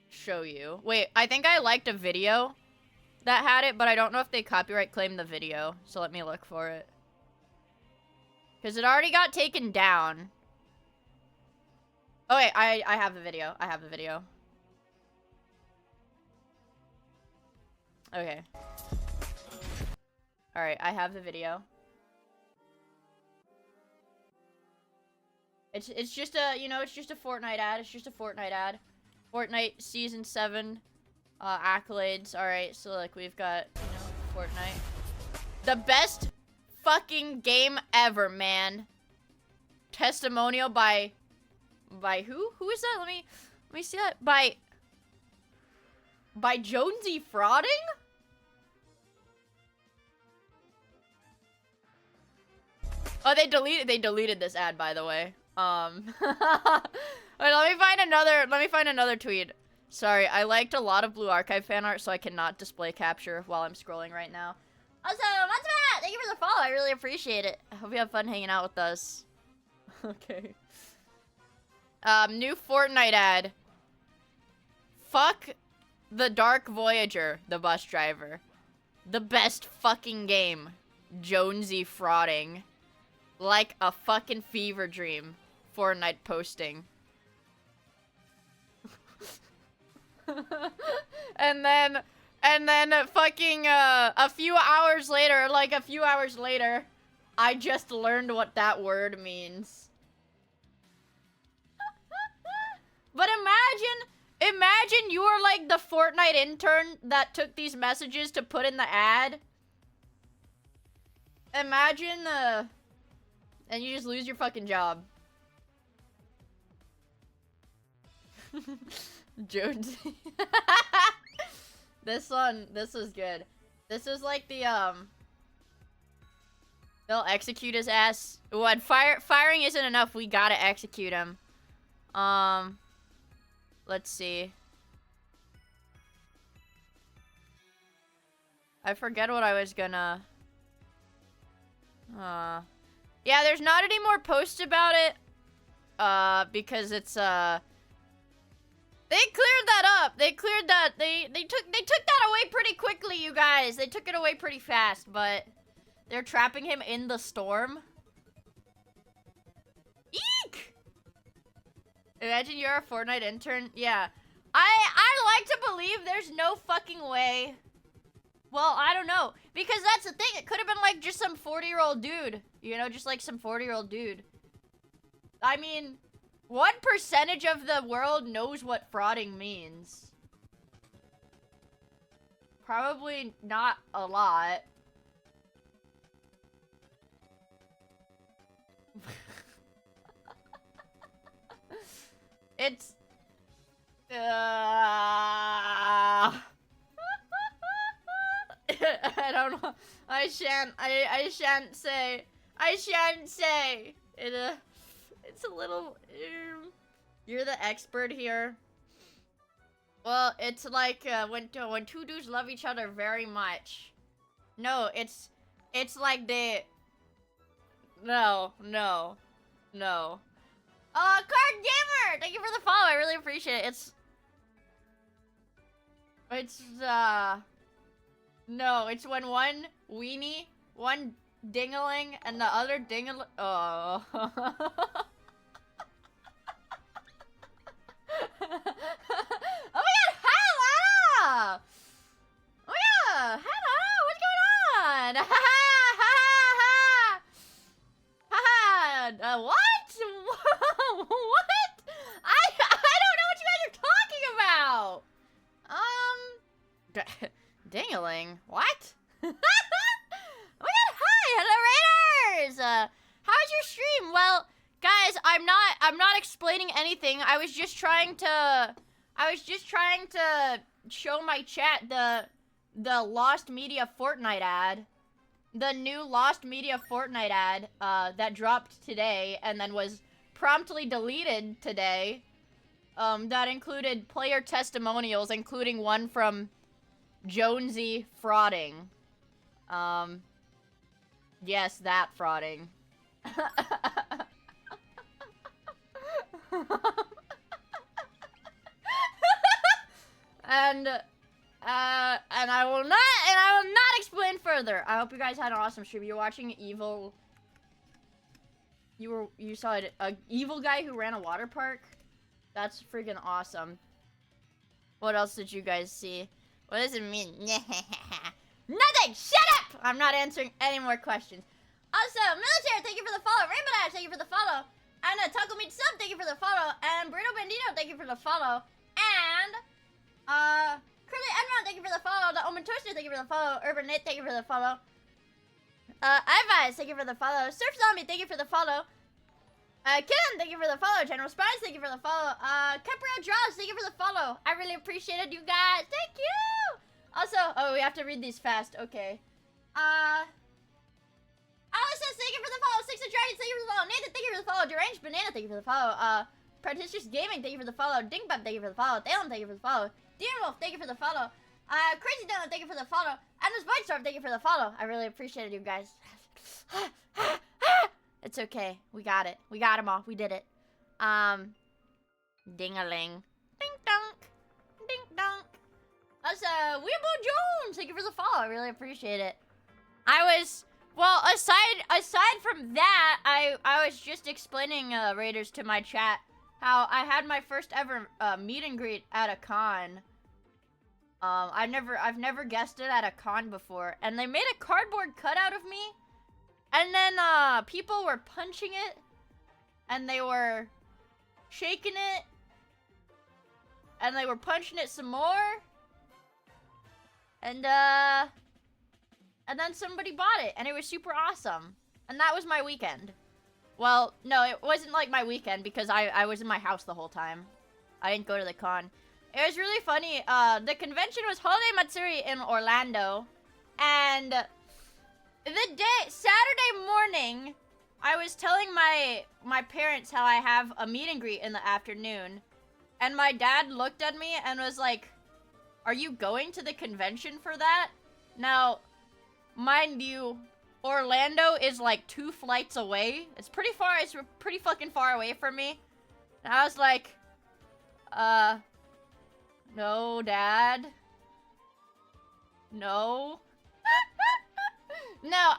show you. Wait, I think I liked a video that had it, but I don't know if they copyright claimed the video. So let me look for it. Because it already got taken down. Oh wait, I have the video. I have the video. Okay. Alright, I have the video. It's just a, you know, it's just a Fortnite ad. It's just a Fortnite ad. Fortnite Season 7 accolades. Alright, so like we've got, you know, Fortnite. The best fucking game ever, man. Testimonial by who? Who is that? Let me see that. By Jonesy Frauding? Oh, they deleted this ad, by the way. Wait, let me find another tweet. Sorry, I liked a lot of Blue Archive fan art, so I cannot display capture while I'm scrolling right now. Also, what's that? Thank you for the follow. I really appreciate it. I hope you have fun hanging out with us. Okay. New Fortnite ad. Fuck the Dark Voyager, the bus driver. The best fucking game. Jonesy Frauding. Like a fucking fever dream. Fortnite posting. and then fucking a few hours later, I just learned what that word means. But imagine you were like the Fortnite intern that took these messages to put in the ad. Imagine and you just lose your fucking job. Jonesy. This is good. This is like the, they'll execute his ass. What? Firing isn't enough. We gotta execute him. Let's see. I forget what I was gonna... Yeah, there's not any more posts about it. Because it's, they cleared that up. They cleared that. They took that away pretty quickly, you guys. They took it away pretty fast, but they're trapping him in the storm. Eek! Imagine you're a Fortnite intern. Yeah. I like to believe there's no fucking way. Well, I don't know. Because that's the thing. It could have been like just some 40-year-old dude. You know, just like some 40-year-old dude. I mean, what percentage of the world knows what frauding means? Probably not a lot. It's... I don't know. I shan't say. It's a little... You're the expert here. Well, it's like when two dudes love each other very much. No, it's like they... No. Card Gamer! Thank you for the follow. I really appreciate it. No, it's when one dingaling and the other dingaling. Oh. Oh my god, hi Lana! Oh yeah, hello, what's going on? Ha ha ha ha ha! What? What? I don't know what you guys are talking about. Dingaling? What? Oh my god, hi, hello Raiders! How's your stream? Well, guys, I'm not explaining anything. I was just trying to show my chat the Lost Media Fortnite ad. The new Lost Media Fortnite ad that dropped today and then was promptly deleted today. That included player testimonials, including one from Jonesy frauding. Yes, that frauding. And I will not explain further. I hope you guys had an awesome stream. You're watching Evil. You saw it, a evil guy who ran a water park. That's freaking awesome. What else did you guys see? What does it mean? Nothing! Shut up! I'm not answering any more questions. Also, Military, thank you for the follow. Rainbow Dash, thank you for the follow. And Taco Meat Sub, thank you for the follow. And Bruno Bandito, thank you for the follow. And Curly Edmond, thank you for the follow. The Omen Toaster, thank you for the follow. Urban Nate, thank you for the follow. Ivies, thank you for the follow. Surf Zombie, thank you for the follow. Ken, thank you for the follow. General Spies, thank you for the follow. Caprero Draws, thank you for the follow. I really appreciated you guys. Thank you. Also, oh, we have to read these fast. Okay. Alice says, thank you for the follow. Six of Dragons, thank you for the follow. Nathan, thank you for the follow. Deranged Banana, thank you for the follow. Proticious Gaming, thank you for the follow. Dingbub, thank you for the follow. Thalen, thank you for the follow. Demon Wolf, thank you for the follow. Crazy Dylan, thank you for the follow. Anders Voidstorm, thank you for the follow. I really appreciated you guys. It's okay. We got it. We got them all. We did it. Ding-a-ling. Ding-donk. Ding-donk. Also, Weeble Jones, thank you for the follow. I really appreciate it. Well, aside from that, I was just explaining, Raiders, to my chat how I had my first ever meet and greet at a con. I've never guessed it at a con before, and they made a cardboard cutout of me, and then people were punching it, and they were shaking it, and they were punching it some more, and then somebody bought it, and it was super awesome, and that was my weekend. Well, no, it wasn't like my weekend because I was in my house the whole time. I didn't go to the con. It was really funny. The convention was Holiday Matsuri in Orlando. And Saturday morning, I was telling my parents how I have a meet and greet in the afternoon. And my dad looked at me and was like, "Are you going to the convention for that?" Now, mind you, Orlando is like 2 flights away. It's pretty far. It's pretty fucking far away from me. And I was like, no, Dad. No. No,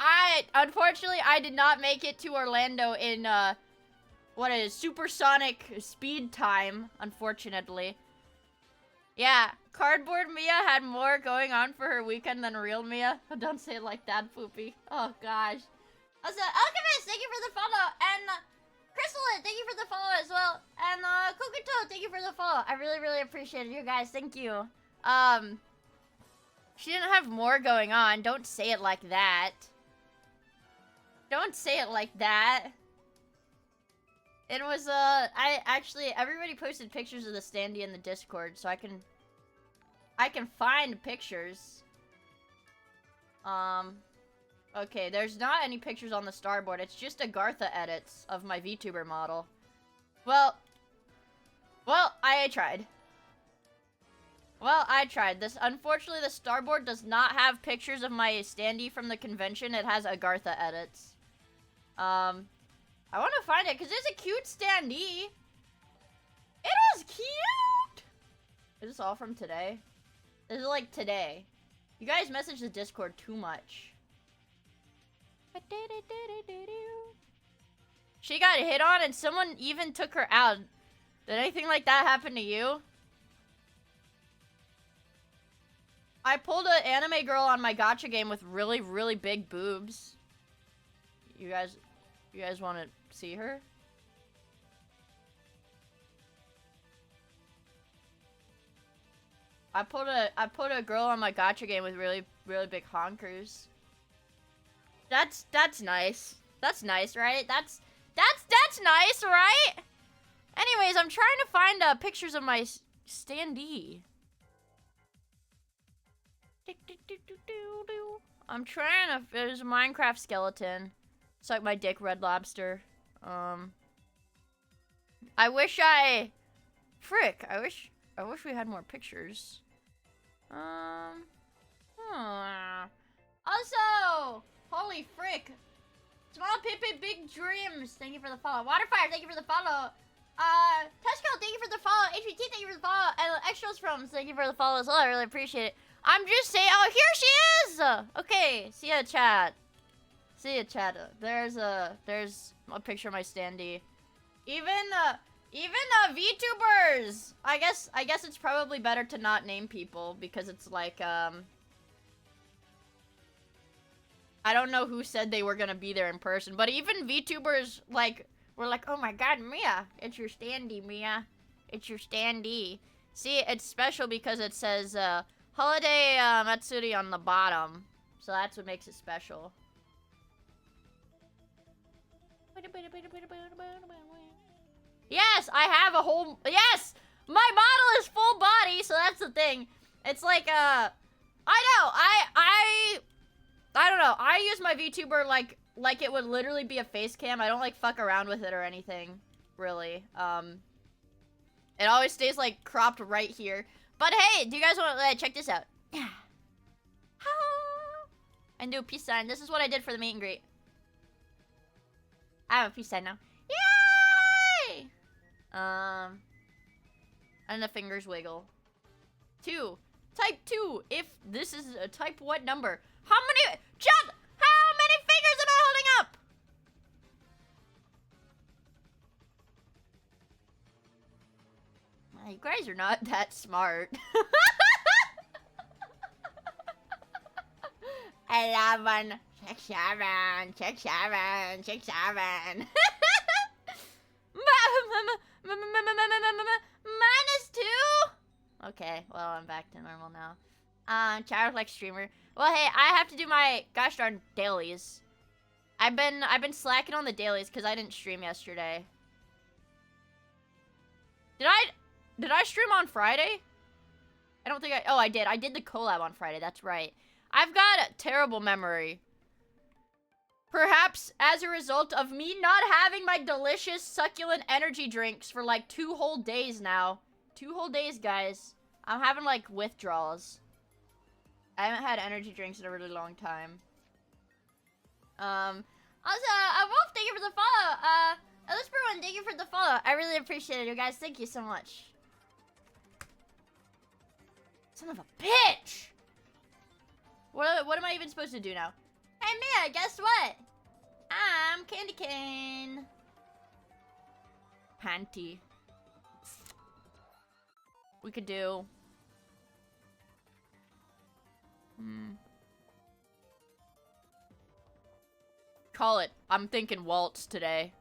unfortunately, I did not make it to Orlando in, what is supersonic speed time, unfortunately. Yeah, Cardboard Mia had more going on for her weekend than real Mia. Don't say it like that, Poopy. Oh, gosh. Also, Alchemist, thank you for the follow. And, Crystalline, thank you for the follow as well. And, Kokuto, thank you for the follow. I really, really appreciate it, you guys. Thank you. She didn't have more going on. Don't say it like that. Don't say it like that. It was, everybody posted pictures of the standee in the Discord, so I can find pictures. Okay, there's not any pictures on the starboard. It's just Agartha edits of my VTuber model. Well, I tried. Well, I tried. Unfortunately, the starboard does not have pictures of my standee from the convention. It has Agartha edits. I want to find it, because it's a cute standee. It is cute! Is this all from today? This is like today. You guys message the Discord too much. She got hit on and someone even took her out. Did anything like that happen to you? I pulled an anime girl on my gacha game with really, really big boobs. You guys want to see her? I put a girl on my gacha game with really, really big honkers. That's nice. That's nice, right? That's nice, right? Anyways, I'm trying to find pictures of my standee. I'm trying to. There's a Minecraft skeleton. Suck my dick, Red Lobster. I wish I. Frick! I wish we had more pictures. Also, holy frick! Small Pippin, big dreams. Thank you for the follow. Waterfire, thank you for the follow. Tesco, thank you for the follow. HBT, thank you for the follow. And Extras from, thank you for the follow as well. I really appreciate it. I'm just saying. Oh, here she is. Okay, see ya, chat. See ya, chat. There's a picture of my standee. Even VTubers. I guess it's probably better to not name people because it's like I don't know who said they were gonna be there in person, but even VTubers like were like, oh my god, Mia, it's your standee, Mia, it's your standee. See, it's special because it says Holiday Matsuri on the bottom, so that's what makes it special. Yes, I have a whole. Yes, my model is full body, so that's the thing. It's like I don't know. I use my VTuber like it would literally be a face cam. I don't like fuck around with it or anything, really. It always stays like cropped right here. But hey, do you guys want to check this out? And do a peace sign. This is what I did for the meet and greet. I have a peace sign now. Yay! And the fingers wiggle. 2. Type 2. If this is a type what number? How many? Chat! How many fingers am I holding up? You guys are not that smart. 11. Check 7. Check 7. Check 7. -2? Okay, well, I'm back to normal now. Childlike streamer. Well, hey, I have to do my gosh darn dailies. I've been slacking on the dailies because I didn't stream yesterday. Did I stream on Friday? I don't think I... Oh, I did. I did the collab on Friday. That's right. I've got a terrible memory. Perhaps as a result of me not having my delicious, succulent energy drinks for like 2 whole days now. 2 whole days, guys. I'm having like withdrawals. I haven't had energy drinks in a really long time. Also, Wolf, thank you for the follow. Elizabeth, thank you for the follow. I really appreciate it, you guys. Thank you so much. Son of a bitch! What am I even supposed to do now? Hey, Mia, guess what? I'm Candy Cane. Panty. We could do... Call it. I'm thinking waltz today.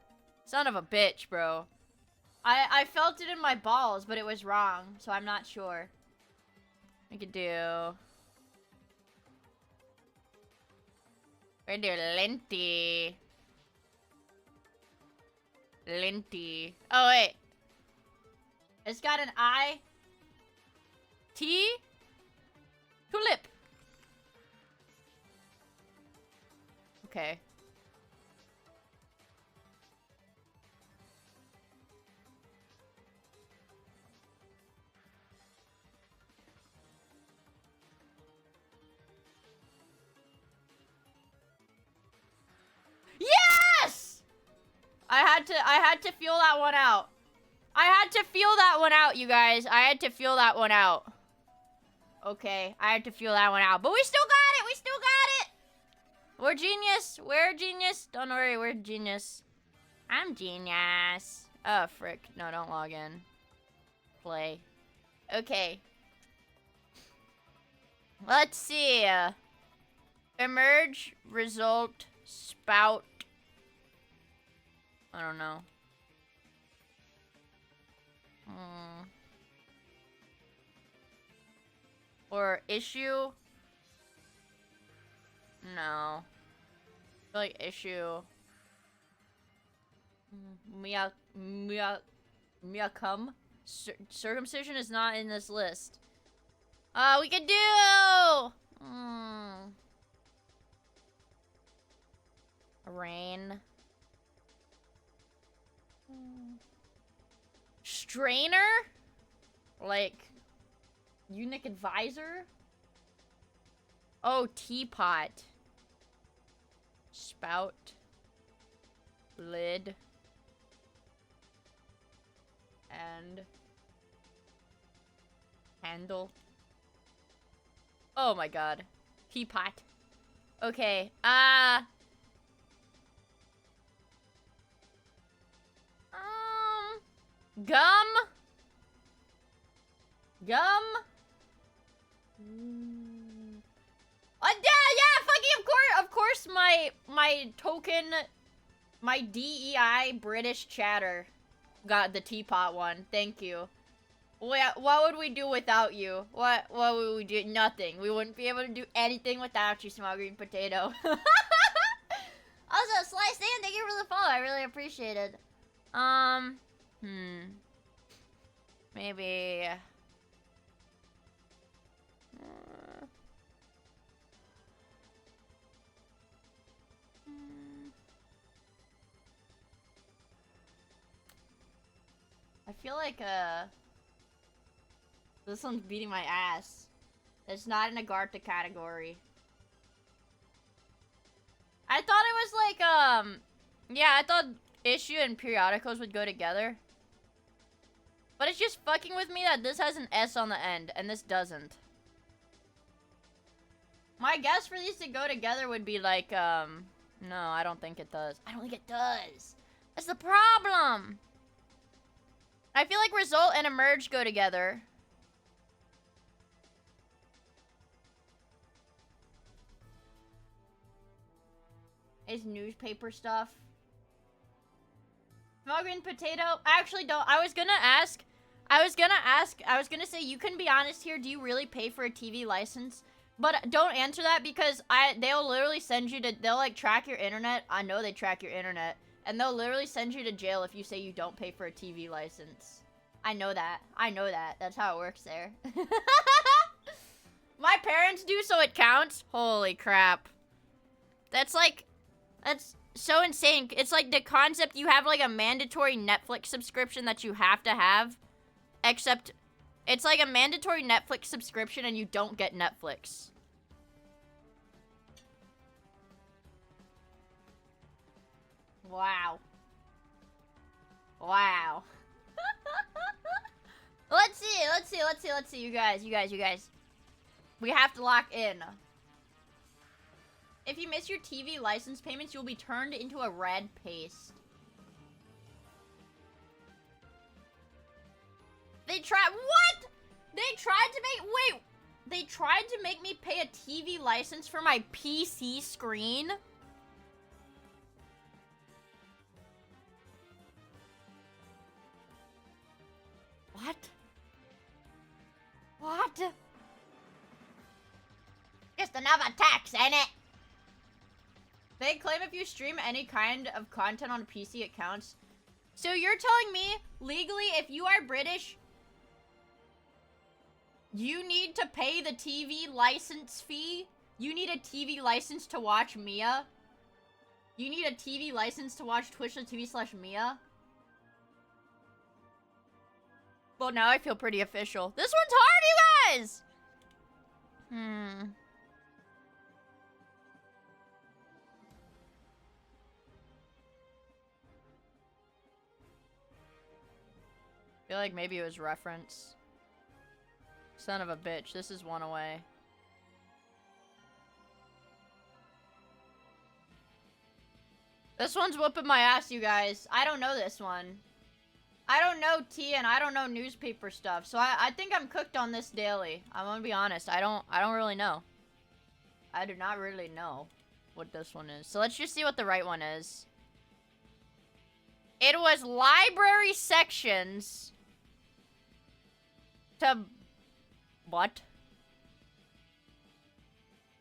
Son of a bitch, bro. I felt it in my balls, but it was wrong, so I'm not sure. We could do... We could do Linty. Linty. Oh, wait. It's got an I. T. Tulip. Okay. Yes! I had to feel that one out. I had to feel that one out, you guys. I had to feel that one out. Okay, I had to feel that one out. But we still got it! We still got it! We're genius. We're genius. Don't worry, we're genius. I'm genius. Oh, frick. No, don't log in. Play. Okay. Let's see. Emerge, result, spout. I don't know. Or issue. No. I feel like issue. Miia come. Circumcision is not in this list. We could do. Rain. Strainer? Like, eunuch advisor? Oh, teapot. Spout. Lid. And handle. Oh my god. Teapot. Okay, gum? Gum? Yeah, fucking of course my token, my DEI British chatter got the teapot one. Thank you. What would we do without you? What would we do? Nothing. We wouldn't be able to do anything without you, small green potato. Also, Slice Dan, thank you for the follow. I really appreciate it. Maybe. I feel like, this one's beating my ass. It's not in a Garta category. I thought it was like, yeah, I thought issue and periodicals would go together. But it's just fucking with me that this has an S on the end, and this doesn't. My guess for these to go together would be like, no, I don't think it does. I don't think it does. That's the problem. I feel like result and emerge go together. It's newspaper stuff. Small green potato. I actually don't. I was gonna say, you can be honest here. Do you really pay for a TV license? But don't answer that because they'll literally send you to, they'll like track your internet. I know they track your internet. And they'll literally send you to jail if you say you don't pay for a TV license. I know that. I know that. That's how it works there. My parents do, so it counts. Holy crap. That's like, that's so insane. It's like the concept you have like a mandatory Netflix subscription that you have to have. Except it's like a mandatory Netflix subscription and you don't get Netflix. Wow. Wow. Let's see, you guys. We have to lock in. If you miss your TV license payments, you'll be turned into a red paste. They tried, what? They tried to make, wait. They tried to make me pay a TV license for my PC screen? What? What? Just another tax, ain't it? They claim if you stream any kind of content on a PC, it counts. So you're telling me, legally, if you are British, you need to pay the TV license fee? You need a TV license to watch Miia? You need a TV license to watch twitch.tv/Miia? Well, now I feel pretty official. This one's hard, you guys! I feel like maybe it was reference. Son of a bitch, this is one away. This one's whooping my ass, you guys. I don't know this one. I don't know tea and I don't know newspaper stuff, so I think I'm cooked on this daily. I'm gonna be honest. I don't really know. I do not really know what this one is. So let's just see what the right one is. It was library sections to what?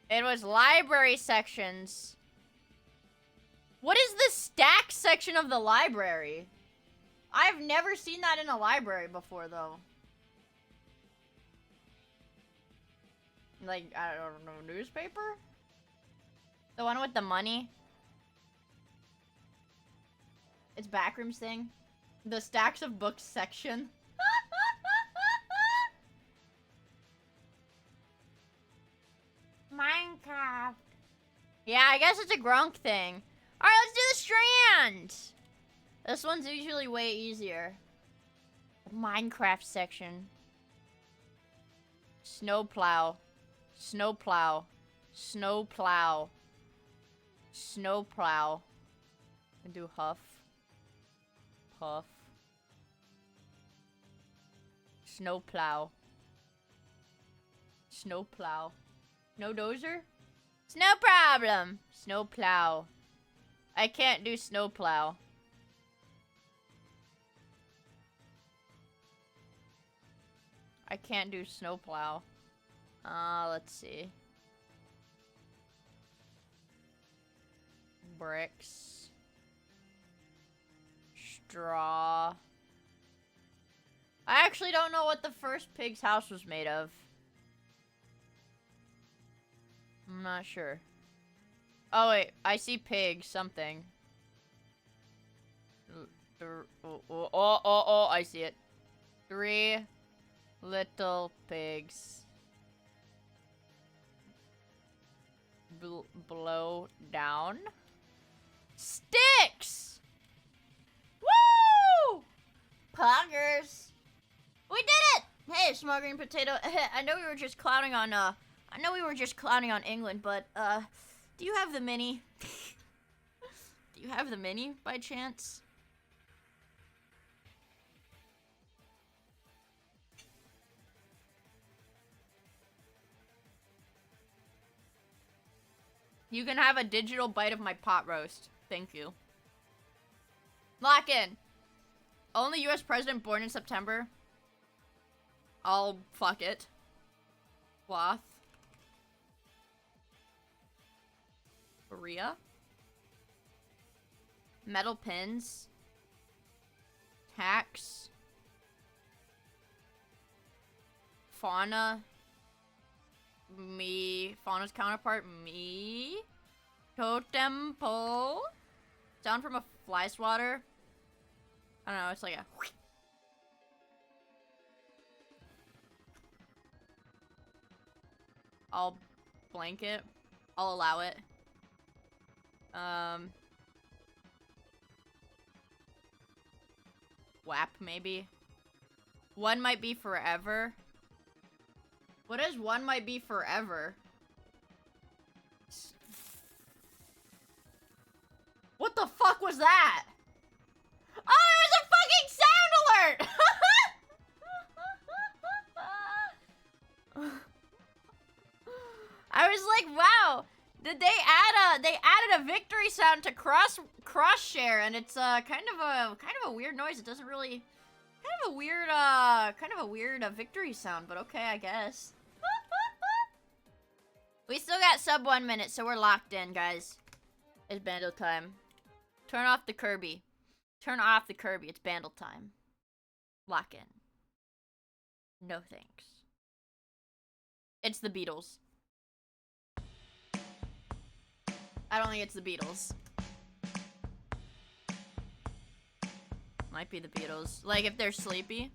It was library sections. What is the stack section of the library? I've never seen that in a library before, though. Like, I don't know, newspaper? The one with the money? It's backrooms thing? The stacks of books section? Minecraft. Yeah, I guess it's a Grunk thing. Alright, let's do the strand! This one's usually way easier. Minecraft section. Snowplow. Snowplow. Snowplow. Snowplow. And do huff. Puff. Snowplow. Snowplow. No dozer? Snow problem. Snowplow. I can't do snowplow. I can't do snowplow. Let's see. Bricks. Straw. I actually don't know what the first pig's house was made of. I'm not sure. Oh wait, I see pig something. Oh, I see it. 3 little pigs. Blow down. Sticks! Woo! Poggers! We did it! Hey, small green potato. I know we were just clowning on, England, but, do you have the mini? Do you have the mini, by chance? You can have a digital bite of my pot roast. Thank you. Lock in. Only US president born in September. I'll fuck it. Cloth. Korea. Metal pins. Tax. Fauna. Me. Fauna's counterpart. Me. Totem pole. Sound from a fly swatter. I don't know, it's like a... I'll blanket. I'll allow it. WAP, maybe? One might be forever. What is one might be forever? What the fuck was that? Oh, it was a fucking sound alert! I was like, wow, did they added a victory sound to cross share, and it's kind of a weird noise. It doesn't really kind of a weird victory sound, but okay, I guess. We still got sub 1 minute, so we're locked in, guys. It's bandle time. Turn off the Kirby. Turn off the Kirby. It's bandle time. Lock in. No thanks. It's the Beatles. I don't think it's the Beatles. Might be the Beatles. Like, if they're sleepy.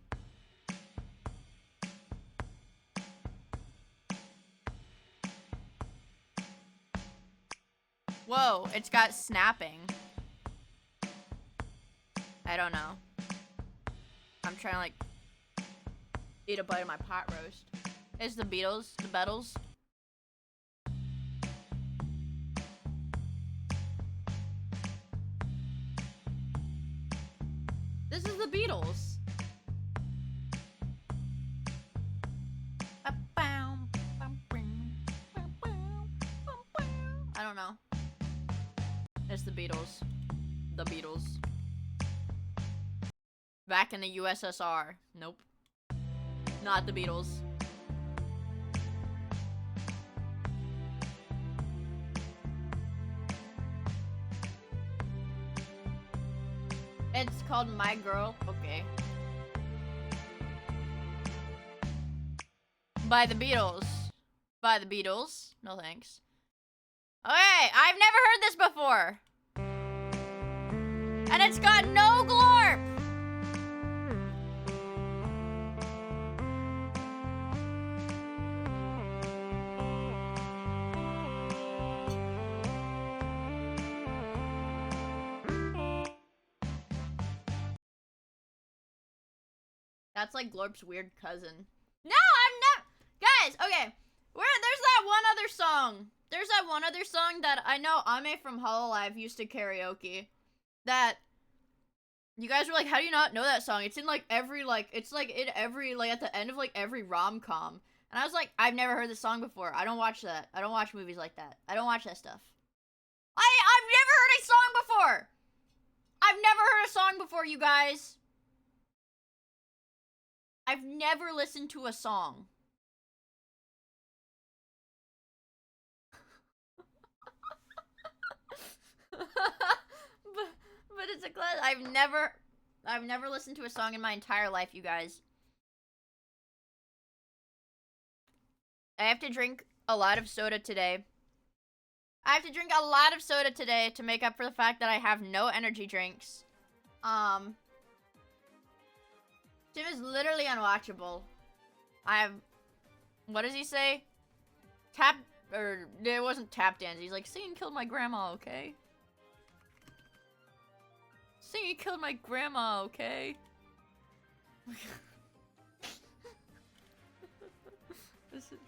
Whoa, it's got snapping. I don't know. I'm trying to, like, eat a bite of my pot roast. It's the Beatles. The Beatles. This is the Beatles. I don't know. It's the Beatles. The Beatles. Back in the USSR. Nope. Not the Beatles. It's called My Girl. Okay. By the Beatles. By the Beatles. No thanks. Okay, I've never heard this before. And it's got no glorp. That's like Glorp's weird cousin. No, I'm not. Guys, okay. There's that one other song. There's that one other song that I know Ame from Hololive used to karaoke. That you guys were like, how do you not know that song? It's in like every it's like in every at the end of like every rom-com. And I was like, I've never heard this song before. I don't watch that. I don't watch movies like that. I don't watch that stuff. I've never heard a song before. I've never heard a song before, you guys. I've never listened to a song. but it's a class. I've never listened to a song in my entire life, you guys. I have to drink a lot of soda today. I have to drink a lot of soda today to make up for the fact that I have no energy drinks. Tim is literally unwatchable. What does he say? It wasn't tap dance. He's like, singing killed my grandma, okay? Singing killed my grandma, okay? This is...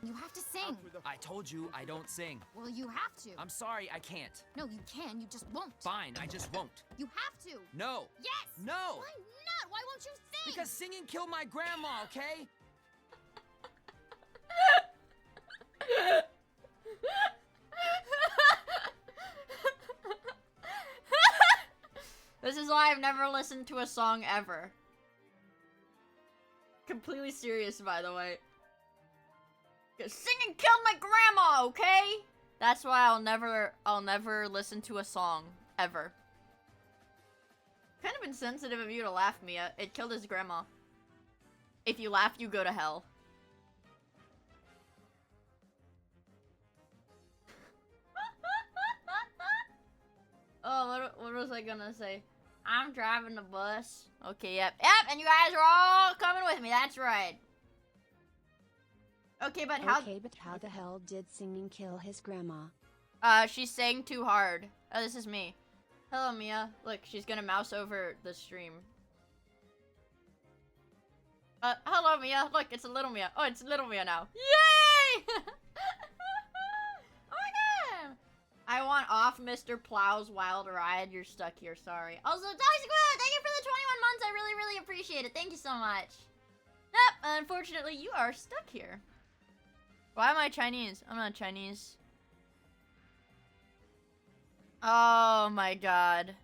You have to sing. I told you I don't sing. Well, you have to. I'm sorry, I can't. No, you can. You just won't. Fine, I just won't. You have to. No. Yes. No. Why not? Why won't you sing? Because singing killed my grandma, okay? This is why I've never listened to a song ever. Completely serious, by the way. Cause singing killed my grandma, okay? That's why I'll never listen to a song ever. Kind of insensitive of you to laugh, Mia. It killed his grandma. If you laugh, you go to hell. Oh, what was I gonna say? I'm driving the bus. Okay, yep, and you guys are all coming with me. That's right. Okay, but how the hell did singing kill his grandma? She sang too hard. Oh, this is me. Hello, Mia. Look, she's gonna mouse over the stream. Hello, Mia. Look, it's a little Mia. Oh, it's little Mia now. Yay! Oh my god! I want off Mr. Plow's wild ride. You're stuck here, sorry. Also, Toxic Will, thank you for the 21 months. I really, really appreciate it. Thank you so much. Yep, unfortunately, you are stuck here. Why am I Chinese? I'm not Chinese. Oh my god.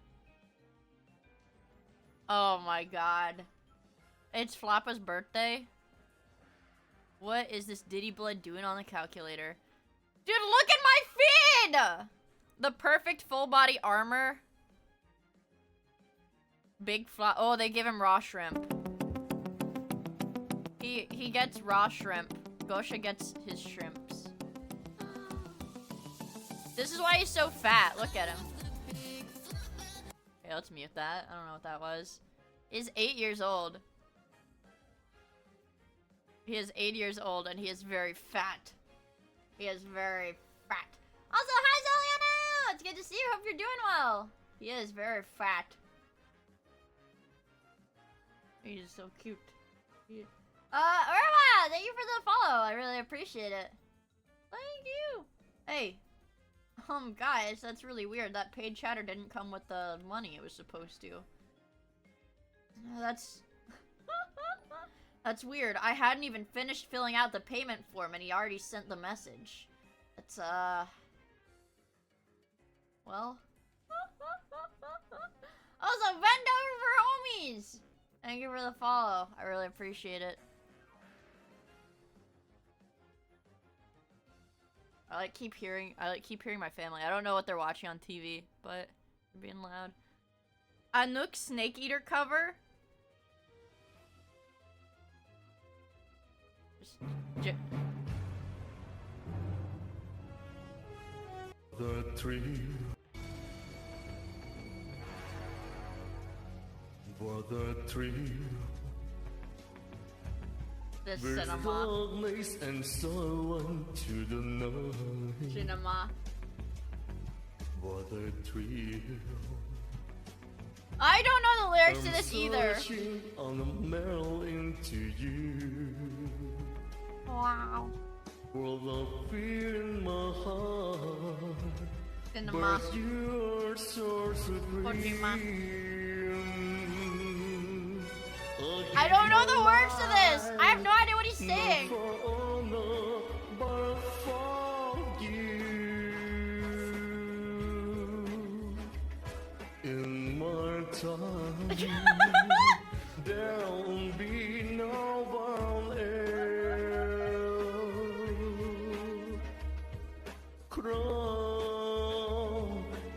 Oh my god. It's Flappa's birthday? What is this Diddy blood doing on the calculator? Dude, look at my feed! The perfect full body armor. Big Flop. Oh, they give him raw shrimp. He gets raw shrimp. Gosha gets his shrimps. This is why he's so fat. Look at him. Okay, let's mute that. I don't know what that was. He's 8 years old. He is 8 years old and he is very fat. He is very fat. Also, hi Zoliana! It's good to see you. Hope you're doing well. He is very fat. He's so cute. Irma! Thank you for the follow. I really appreciate it. Thank you. Hey. Guys, that's really weird. That paid chatter didn't come with the money it was supposed to. That's... That's weird. I hadn't even finished filling out the payment form and he already sent the message. It's, well... Also, bend over for homies! Thank you for the follow. I really appreciate it. I keep hearing my family. I don't know what they're watching on TV, but they're being loud. Anook Snake Eater cover. The tree. For the tree. This There's cinema. darkness and sorrow to the night. Cinema. For the tree. I don't know the lyrics to I'm this either. searching on a metal into you. Wow. For the fear in my heart. Cinema. But your source of Kojima. dream. I don't know the words to this. I have no idea what he's saying. Not for honor, but for you. In my time, there'll be no one else. Crown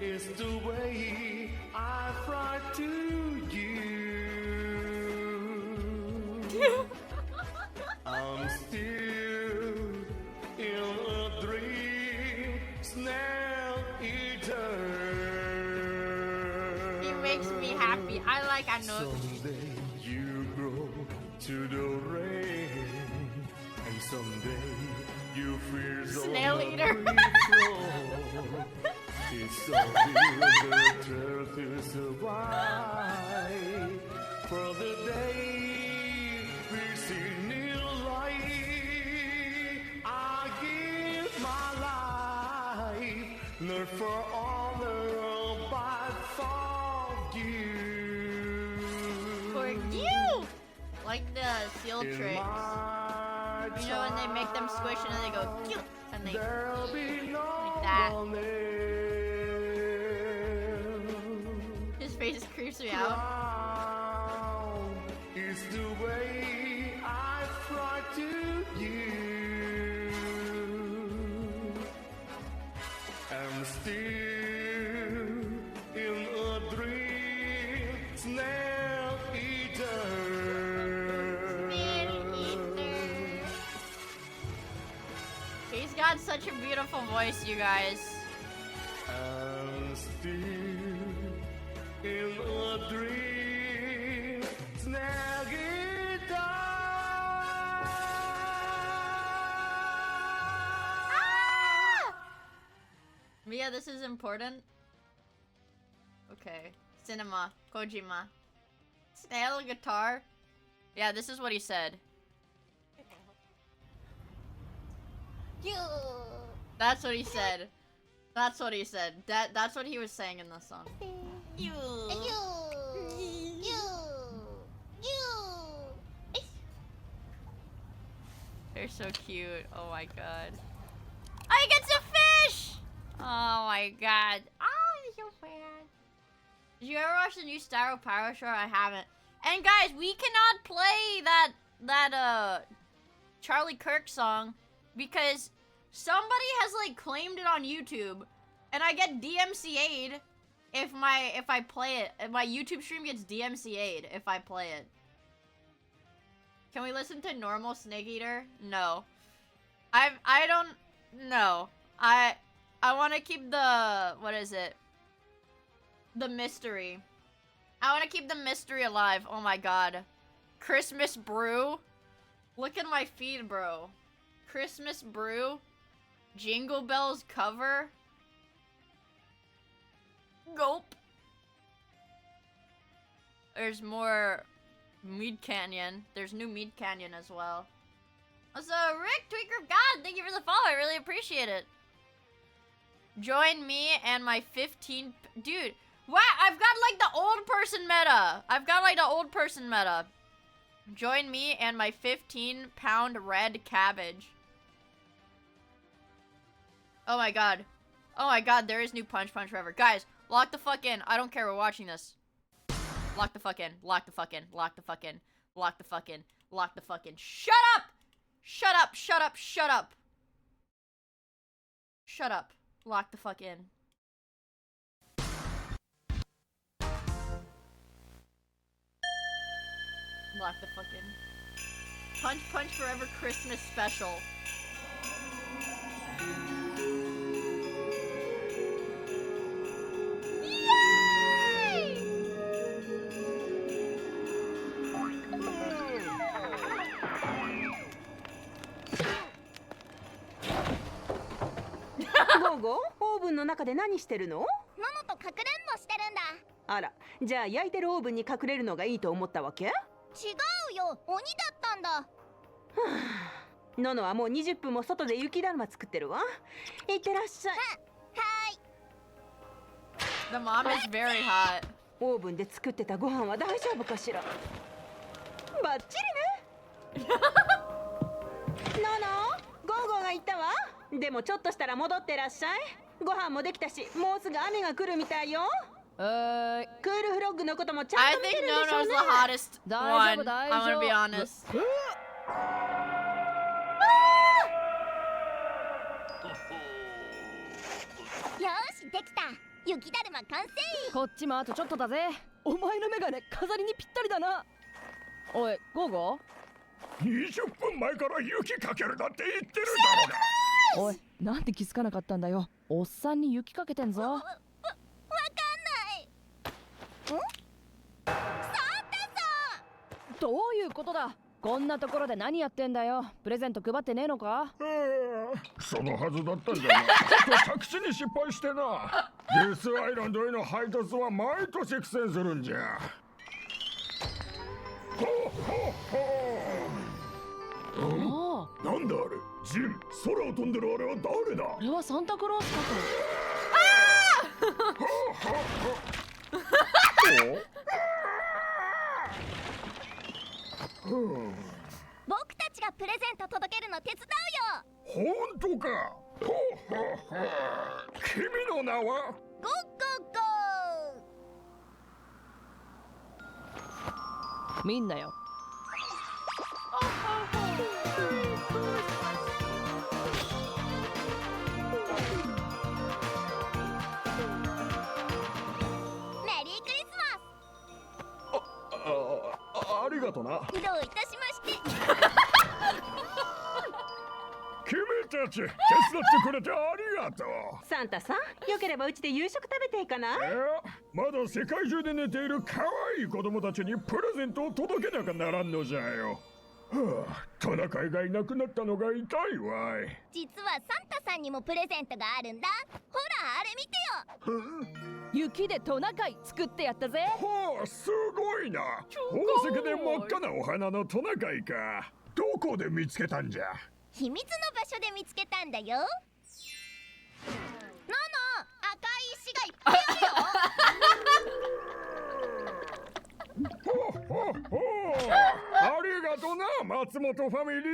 is the way I fly to you. I'm still in a dream, snail eater. He makes me happy. I like Anook. Someday you grow to the rain, and someday you fear Snail eater. It's so better to survive for the day we see new light. I give my life, not for honor, but for you. For you! Like the seal In tricks. my You know when they make them squish and then they go cute and they there'll be no like that. one else. His face creeps me out. Crown is the way I fly to you. I'm still in a dream, snail eater. He's got such a beautiful voice, you guys. I'm still in a dream, snail guitar. Mia, this is important. Okay. Cinema. Kojima. Snail guitar. Yeah, this is what he said. That's what he said. That's what he said. That's what he was saying in the song. You. They're so cute. Oh my god. I get some fish! Oh my god. Oh, it's so fun. Did you ever watch the new Styro Pyro Show? I haven't. And guys, we cannot play that Charlie Kirk song because somebody has like claimed it on YouTube and I get DMCA'd if I play it. If my YouTube stream gets DMCA'd if I play it. Can we listen to normal Snake Eater? No. I don't no. I want to keep the what is it? The mystery. I want to keep the mystery alive. Oh my god. Christmas Brew? Look at my feed, bro. Christmas Brew? Jingle Bells cover? Gulp. There's more Mead Canyon. There's new Mead Canyon as well. Also, Rick, Tweaker of God, thank you for the follow. I really appreciate it. Join me and my 15... Dude, wow, I've got like the old person meta. I've got like the old person meta. Join me and my 15-pound red cabbage. Oh my god. Oh my god, there is new Punch forever. Guys, lock the fuck in. I don't care, we're watching this. Lock the fuck in. Lock the fuck in. Lock the fuck in. Lock the fuck in. Lock the fuck in. Shut up! Shut up, shut up, shut up. Shut up. Lock the fuck in. Lock the fuck in. Punch forever Christmas special. Yay! ゴーゴー、オーブンの中で何してるの？ママとかくれんぼしてるんだ。あら、じゃあ焼いてるオーブンに隠れるのがいいと思ったわけ？違うよ、鬼だったんだ。ノノはもう20分も外で雪だるま作ってるわ。いってらっしゃい。はい。 The mom is very hot. オーブンで作ってたご飯は大丈夫かしら？バッチリね。ノノ、ゴーゴーが言ったわ。でもちょっとしたら戻ってらっしゃい。ご飯もできたし、もうすぐ雨が来るみたいよ。クールフロッグのこともちゃん I と見て think るでしょう Nono's ね。 the hottest one. I'm gonna be honest. よし、できた。雪だるま完成。こっちもあとちょっとだぜ。お前のメガネ飾りにぴったりだな。おい、ゴーゴ20分前から雪かけるなって言ってるだろうが。ー。おい、なんで気づかなかったんだよ。おっさんに雪かけてんぞ。わかんない。ん？サンタさん。どういうことだ。こんなところで何やってんだよ。プレゼント配ってねえのか？そのはずだったんだが、ちょっと着地に失敗してな。デスアイランドへの配達は毎年苦戦するんじゃ。ほほほ。ああ、なんだあれ、ジン、空を飛んでるあれは誰だ？これはサンタクロースか僕たちがプレゼント届けるの手伝本当か？ほほほ。君の名は？うよ。ゴッゴッゴー。みんなよ。メリークリスありがとな。マス。どういたしまして。君たち手伝ってくれてありがとう。サンタさん、よければうちで夕食食べていいかな？まだ世界中で寝ている可愛い子供たちにプレゼントを届けなきゃならんのじゃよ。はあ、トナカイがいなくなったのが痛いわい。実はサンタさんにもプレゼントがあるんだ。ほら、あれ見てよ。雪でトナカイ作ってやったぜ。はあ、すごいな。宝石で真っ赤なお花のトナカイか。どこで見つけたんじゃ？秘密の場所で見つけたんだよ。ノノ、赤い石がいっぱいあるよ。ほほほ。ありがとな、松本ファミリ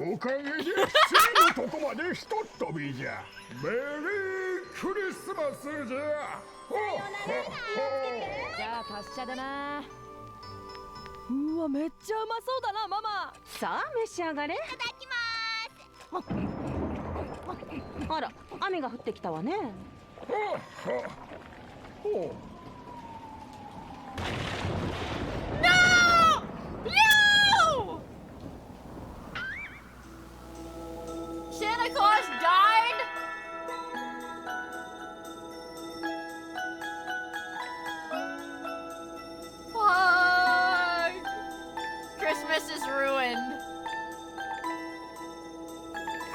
ー。おかげで次のとこまでひとっ飛びじゃ。メリークリスマスじゃ。ほほほ。じゃあ達者だな。うわ、めっちゃうまそうだな、ママ。さあ召し上がれ。いただきます。あら、雨が降ってきたわね。ほほほ。No! No! Santa Claus died? Fuck! Christmas is ruined.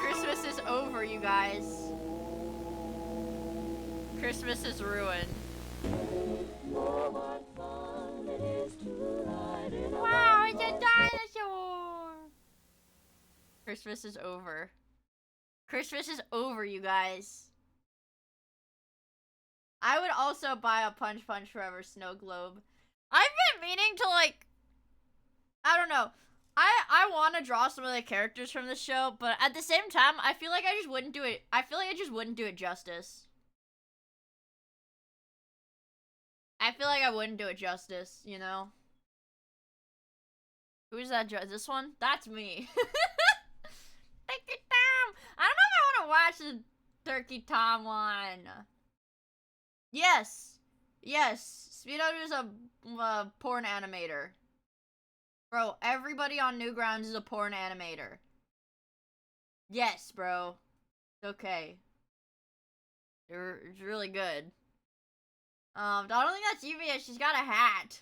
Christmas is over, you guys. Christmas is ruined. Wow, it's a dinosaur! Christmas is over. Christmas is over, you guys. I would also buy a Punch Punch Forever snow globe. I've been meaning to, like, I don't know. I want to draw some of the characters from the show, but at the same time, I feel like I just wouldn't do it. I feel like I just wouldn't do it justice. I feel like I wouldn't do it justice, you know? Who's that? This one? That's me. Turkey Tom! I don't know if I want to watch the Turkey Tom one. Yes. Yes. Speedo is a porn animator. Bro, everybody on Newgrounds is a porn animator. Yes, bro. It's okay. It's really good. I don't think that's Yuvia. She's got a hat.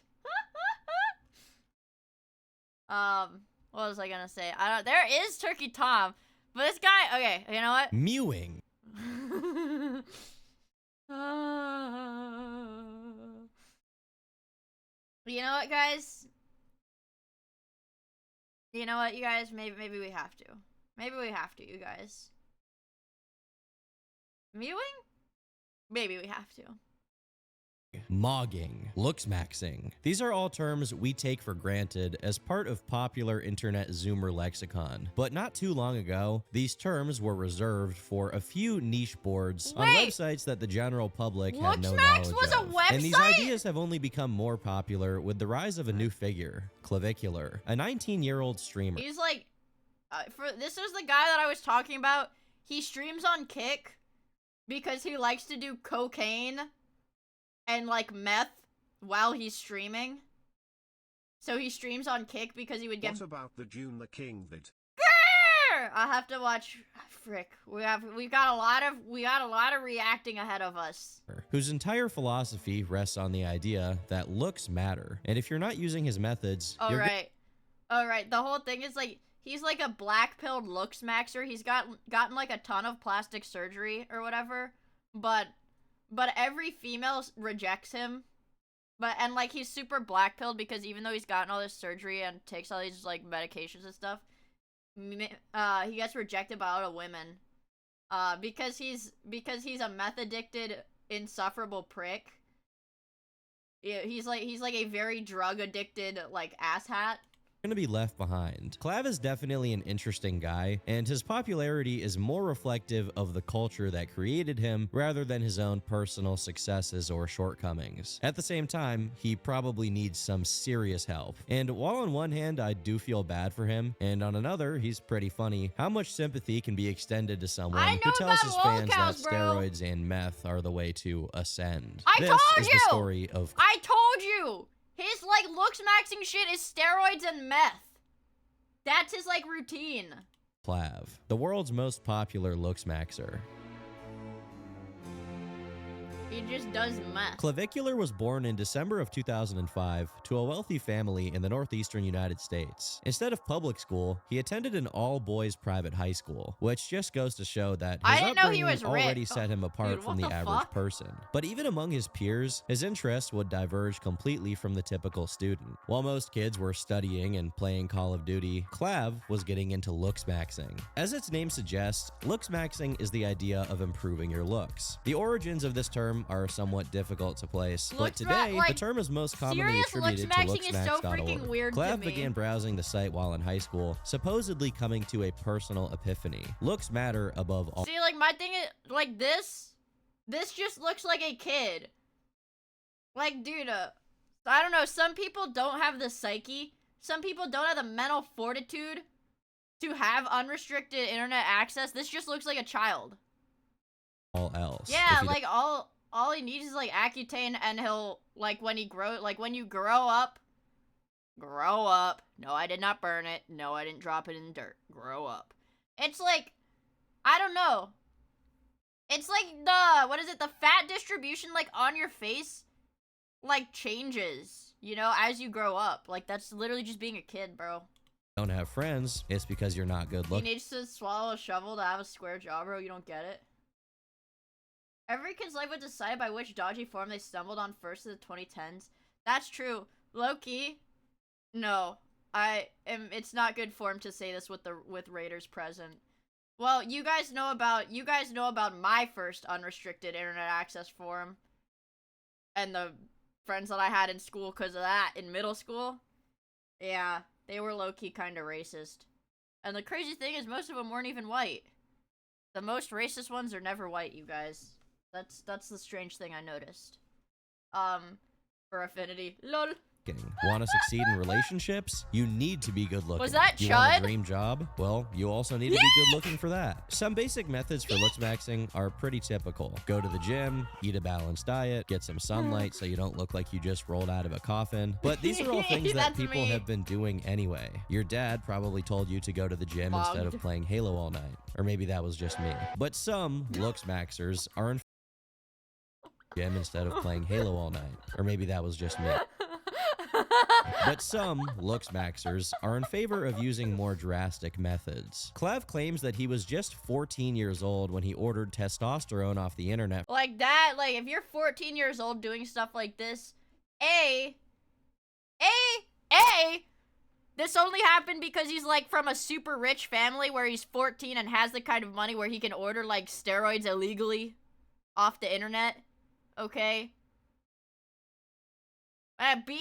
What was I gonna say? There is Turkey Tom, but this guy. Okay, you know what? Mewing. You know what, guys? You know what, you guys? Maybe we have to. Maybe we have to, you guys. Mewing? Maybe we have to. Mogging, looks maxing. These are all terms we take for granted as part of popular internet Zoomer lexicon. But not too long ago, these terms were reserved for a few niche boards on websites that the general public had no knowledge was of. A website? And these ideas have only become more popular with the rise of a new figure, Clavicular, a 19-year-old streamer. He's like, this is the guy that I was talking about. He streams on Kick because he likes to do cocaine and like meth while he's streaming. So he streams on Kick because he would get. What about the June the King vid? I'll have to watch. Frick, we got a lot of reacting ahead of us. Whose entire philosophy rests on the idea that looks matter, and if you're not using his methods, all right. The whole thing is like he's like a black-pilled looks maxer. He's gotten like a ton of plastic surgery or whatever, but every female rejects him. And like he's super black-pilled because even though he's gotten all this surgery and takes all these like medications and stuff, he gets rejected by a lot of women. Because he's a meth-addicted, insufferable prick. Yeah, he's like a very drug-addicted like asshat. Gonna be left behind. Clav is definitely an interesting guy, and his popularity is more reflective of the culture that created him rather than his own personal successes or shortcomings. At the same time, he probably needs some serious help. And while on one hand I do feel bad for him, and on another he's pretty funny, how much sympathy can be extended to someone who tells his fans that steroids and meth are the way to ascend? I told you! The story of I told you! His, like, looks maxing shit is steroids and meth. That's his, like, routine. Clav, the world's most popular looks maxer. He just does meth. Clavicular was born in December of 2005 to a wealthy family in the northeastern United States. Instead of public school, he attended an all-boys private high school, which just goes to show that his upbringing already set him apart from the average person. But even among his peers, his interests would diverge completely from the typical student. While most kids were studying and playing Call of Duty, Clav was getting into looks maxing. As its name suggests, looks maxing is the idea of improving your looks. The origins of this term are somewhat difficult to place, but today the term is most commonly attributed to looksmax.org. Clav began browsing the site while in high school, supposedly coming to a personal epiphany. Looks matter above all. See, like, my thing is, like, this just looks like a kid. Like, dude, I don't know, some people don't have the psyche, some people don't have the mental fortitude to have unrestricted internet access. This just looks like a child. All else. Yeah, like, all he needs is like Accutane, and he'll like when you grow up. No, I did not burn it. No, I didn't drop it in the dirt. Grow up. It's like, I don't know. It's like the fat distribution like on your face like changes, you know, as you grow up. Like that's literally just being a kid, bro. Don't have friends, it's because you're not good looking. He needs to swallow a shovel to have a square jaw, bro. You don't get it. Every kid's life was decided by which dodgy form they stumbled on first in the 2010s. That's true. Low-key, no. It's not good form to say this with Raiders present. Well, you guys know about my first unrestricted internet access form. And the friends that I had in school because of that in middle school, yeah, they were low-key kind of racist. And the crazy thing is most of them weren't even white. The most racist ones are never white, you guys. That's the strange thing I noticed. For affinity. LOL. Want to succeed in relationships? You need to be good looking. Was that You want Chud? a dream job? Well, you also need to be good looking for that. Some basic methods for looks maxing are pretty typical. Go to the gym, eat a balanced diet, get some sunlight so you don't look like you just rolled out of a coffin. But these are all things that That's people me. have been doing anyway. Your dad probably told you to go to the gym instead of Bugged. playing Halo all night. Or maybe that was just me. But some looks maxers are in gym instead of playing Halo all night. Or maybe that was just me. But some looks maxers are in favor of using more drastic methods. Clev claims that he was just 14 years old when he ordered testosterone off the internet. Like that, like if you're 14 years old doing stuff like this, this only happened because he's like from a super rich family where he's 14 and has the kind of money where he can order like steroids illegally off the internet. Okay. B,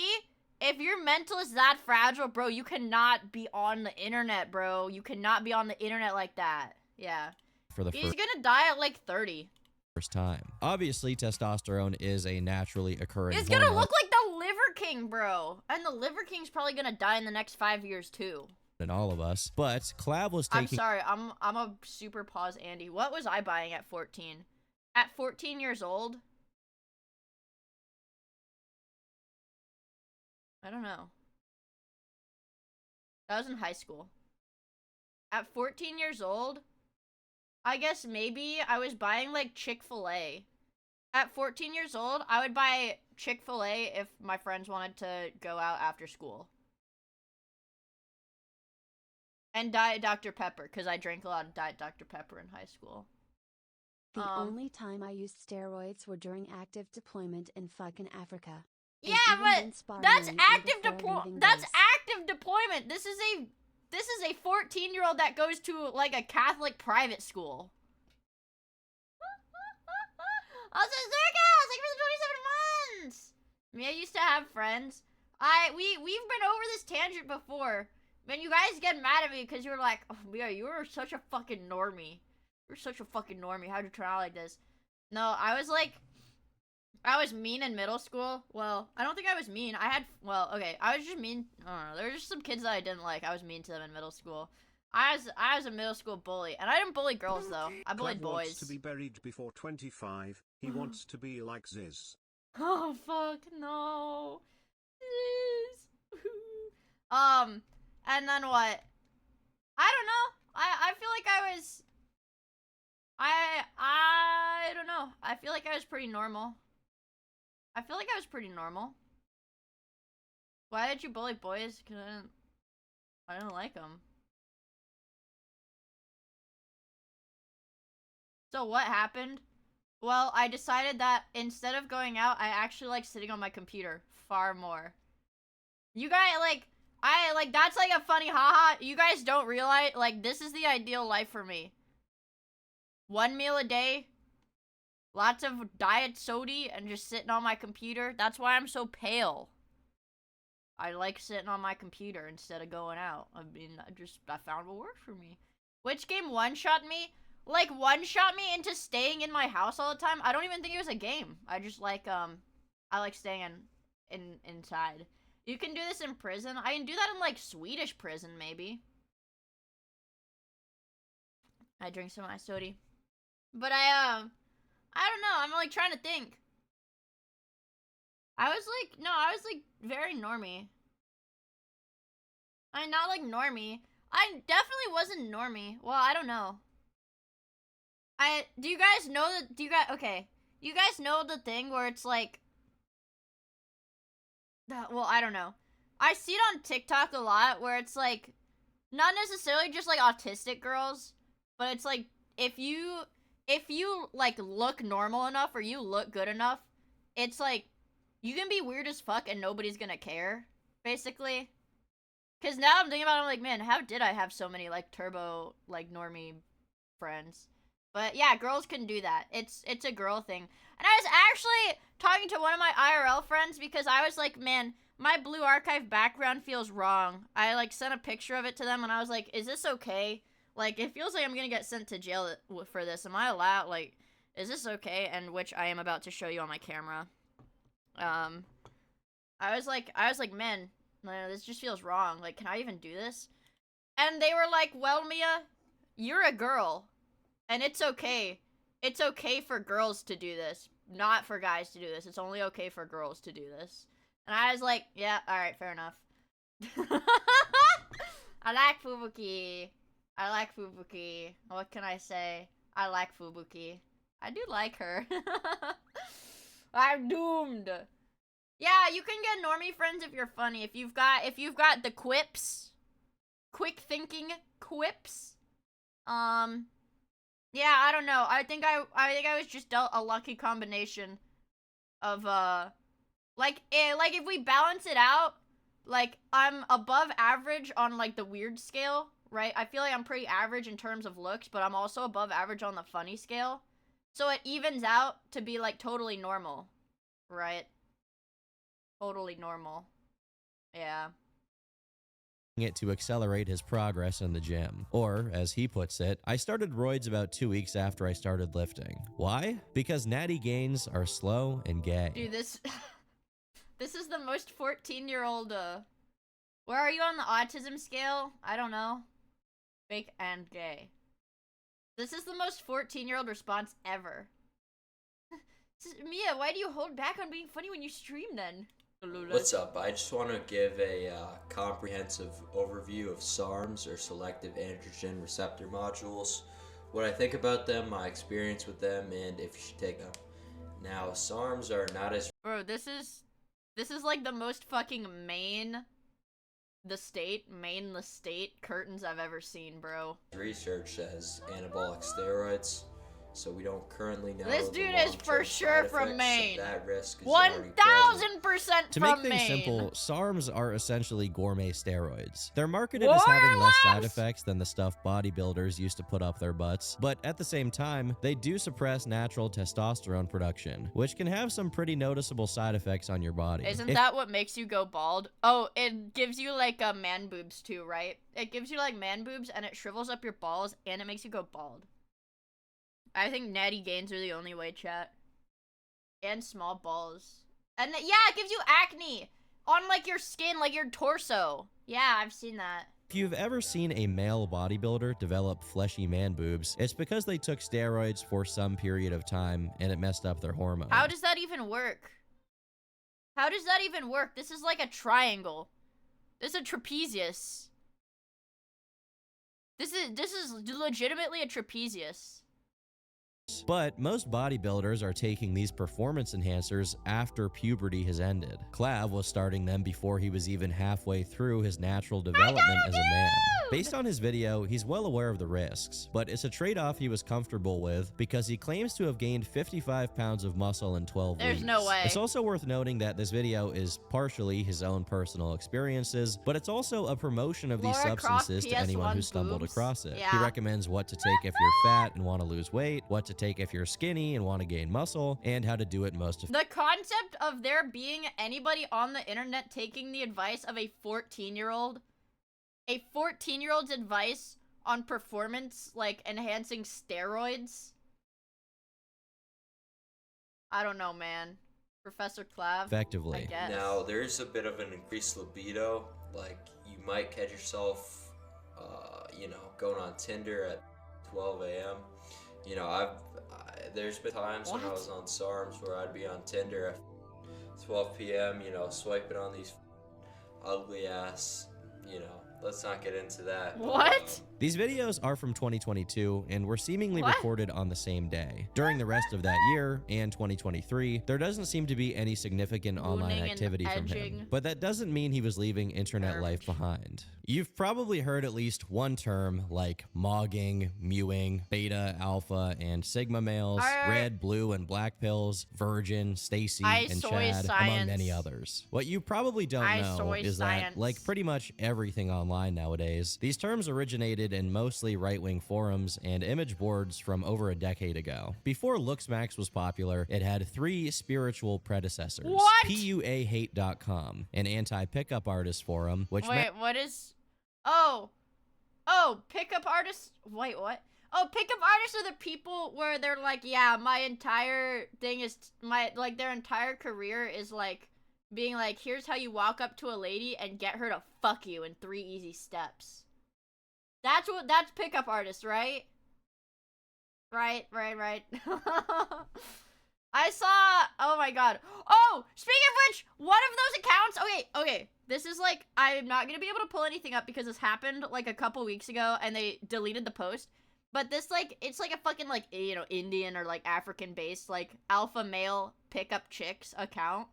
if your mental is that fragile, bro, you cannot be on the internet, bro. You cannot be on the internet like that. Yeah. For the He's gonna die at like 30. first time. Obviously, testosterone is a naturally occurring It's gonna hormone look like the Liver King, bro. And the Liver King's probably gonna die in the next 5 years, too. in all of us. But Clav was I'm taking... sorry, I'm a super pause Andy. What was I buying at 14? At 14 years old? I don't know. That was in high school. At 14 years old, I guess maybe I was buying like Chick-fil-A. At 14 years old, I would buy Chick-fil-A if my friends wanted to go out after school. And Diet Dr. Pepper, because I drank a lot of Diet Dr. Pepper in high school. The only time I used steroids were during active deployment in fucking Africa. Yeah, but that's active deployment. That's active deployment. This is a 14-year-old that goes to like a Catholic private school. Also, Zerka, thank you for the 27 months. Me, I used to have friends. We've been over this tangent before. Man, you guys get mad at me because you were like, oh, Mia, you were such a fucking normie. You're such a fucking normie. How'd you turn out like this? No, I was mean in middle school. Well, I don't think I was mean. I was just mean. I don't know. There were just some kids that I didn't like. I was mean to them in middle school. I was a middle school bully. And I didn't bully girls, though. I bullied Clev boys. wants to be buried before 25. He wants to be like Ziz. Oh, fuck, no. And then what? I don't know. I feel like I was... I don't know. I feel like I was pretty normal. I feel like I was pretty normal. Why did you bully boys? Because I didn't like them. So what happened? Well, I decided that instead of going out, I actually like sitting on my computer far more. You guys, that's like a funny haha. You guys don't realize, like, this is the ideal life for me. 1 meal a day, lots of diet soda, and just sitting on my computer. That's why I'm so pale. I like sitting on my computer instead of going out. I mean, I found what worked for me. Which game one-shot me? Like, one-shot me into staying in my house all the time? I don't even think it was a game. I just like, I like staying inside. You can do this in prison. I can do that in, like, Swedish prison, maybe. I drink some of my soda. But I don't know. I'm, like, trying to think. I was, like, very normie. I'm not, like, normie. I definitely wasn't normie. Well, I don't know. Do you guys know that, okay. You guys know the thing where it's, like, well, I don't know. I see it on TikTok a lot where it's, like, not necessarily just, like, autistic girls, but it's, like, if you, like, look normal enough or you look good enough, it's, like, you can be weird as fuck and nobody's gonna care, basically. Because now I'm thinking about it, I'm like, man, how did I have so many, like, turbo, like, normie friends? But yeah, girls can do that. It's a girl thing. And I was actually talking to one of my IRL friends because I was like, man, my Blue Archive background feels wrong. I like sent a picture of it to them and I was like, is this okay? Like, it feels like I'm gonna get sent to jail for this. Am I allowed? Like, is this okay? And which I am about to show you on my camera. I was like, man, this just feels wrong. Like, can I even do this? And they were like, well, Mia, you're a girl. And it's okay. It's okay for girls to do this. Not for guys to do this. It's only okay for girls to do this. And I was like, yeah, alright, fair enough. I like Fubuki. I like Fubuki. What can I say? I like Fubuki. I do like her. I'm doomed. Yeah, you can get normie friends if you're funny. If you've got the quips. Quick thinking quips. Yeah, I don't know. I think I was just dealt a lucky combination of like if we balance it out, like I'm above average on like the weird scale, right? I feel like I'm pretty average in terms of looks, but I'm also above average on the funny scale. So it evens out to be like totally normal, right? Totally normal. Yeah. It to accelerate his progress in the gym. Or, as he puts it, I started roids about 2 weeks after I started lifting. Why? Because natty gains are slow and gay. Dude, this is the most 14-year-old, where are you on the autism scale? I don't know. Fake and gay. This is the most 14-year-old response ever. Mia, why do you hold back on being funny when you stream then? What's up? I just want to give a comprehensive overview of SARMs, or selective androgen receptor modules, what I think about them, my experience with them, and if you should take them. Now, SARMs are not as... Bro, this is like the most fucking main the state curtains I've ever seen, bro. ...researched as anabolic steroids. So we don't currently know. This dude is for sure from Maine. That risk is 1000% To from make things Maine. simple, SARMs are essentially gourmet steroids. They're marketed as having less side effects than the stuff bodybuilders used to put up their butts, but at the same time, they do suppress natural testosterone production, which can have some pretty noticeable side effects on your body. Isn't that what makes you go bald? Oh, it gives you like man boobs too, right? It gives you like man boobs and it shrivels up your balls and it makes you go bald. I think natty gains are the only way, chat. And small balls. And yeah, it gives you acne on like your skin, like your torso. Yeah, I've seen that. If you've ever seen a male bodybuilder develop fleshy man boobs, it's because they took steroids for some period of time and it messed up their hormones. How does that even work? How does that even work? This is like a triangle. This is a trapezius. This is legitimately a trapezius. But most bodybuilders are taking these performance enhancers after puberty has ended. Clav was starting them before he was even halfway through his natural development as a man. Based on his video, he's well aware of the risks, but it's a trade-off he was comfortable with because he claims to have gained 55 pounds of muscle in 12 weeks. There's no way. It's also worth noting that this video is partially his own personal experiences, but it's also a promotion of these substances to anyone who stumbled across it. Yeah. He recommends what to take if you're fat and want to lose weight, what to take if you're skinny and want to gain muscle, and how to do it most effectively. The concept of there being anybody on the internet taking the advice of a 14-year-old, a 14-year-old's advice on performance, like, enhancing steroids? I don't know, man. Professor Clav? Effectively. I guess. Now, there's a bit of an increased libido. Like, you might catch yourself, going on Tinder at 12 a.m. You know, there's been times when I was on SARMs where I'd be on Tinder at 12 p.m., swiping on these ugly ass, let's not get into that. What? These videos are from 2022 and were seemingly recorded on the same day. During the rest of that year and 2023, there doesn't seem to be any significant online activity from him. But that doesn't mean he was leaving internet life behind. You've probably heard at least one term like mogging, mewing, beta, alpha, and sigma males, red, blue, and black pills, virgin, Stacy, and Chad, among many others. What you probably don't know is that, like pretty much everything online, online nowadays, these terms originated in mostly right-wing forums and image boards from over a decade ago. Before Looksmax was popular, it had 3 spiritual predecessors. What? PUAHate.com, an anti-pickup artist forum, which Wait, what is... Oh, pickup artists... Wait, what? Oh, pickup artists are the people where they're like, yeah, my entire thing is... Like, their entire career is, like, being like, here's how you walk up to a lady and get her to fuck you in 3 easy steps. That's pickup artists, right? Right. I saw... Oh my god. Oh, speaking of which, one of those accounts... Okay. This is like... I'm not gonna be able to pull anything up because this happened like a couple weeks ago and they deleted the post. But this, like... It's like a fucking, like, you know, Indian or, like, African-based, like, alpha male pickup chicks account.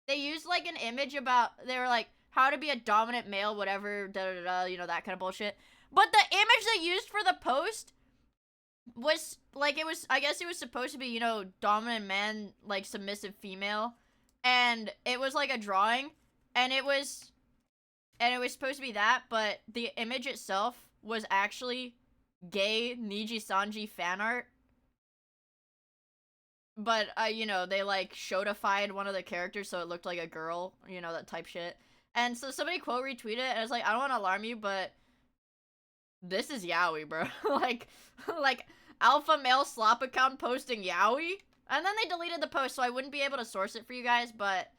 They used, like, an image about... They were like, how to be a dominant male, whatever, da-da-da, you know, that kind of bullshit. But the image they used for the post... was like, it was, I guess it was supposed to be, you know, dominant man, like submissive female, and it was like a drawing, and it was supposed to be that, but the image itself was actually gay Niji Sanji fan art. But you know, they like shodified one of the characters so it looked like a girl, you know, that type shit. And so somebody quote retweeted it, and I was like, I don't want to alarm you, but this is yaoi, bro. like alpha male slop account posting yaoi, and then they deleted the post, so I wouldn't be able to source it for you guys. But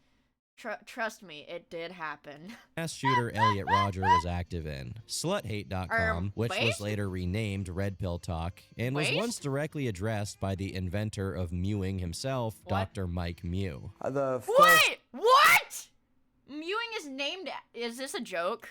trust me, it did happen. Mass shooter Elliot Rodger was active in sluthate.com, which was later renamed Red Pill Talk, and was once directly addressed by the inventor of mewing himself, Dr. Mike Mew. Wait, what? Mewing is named. Is this a joke?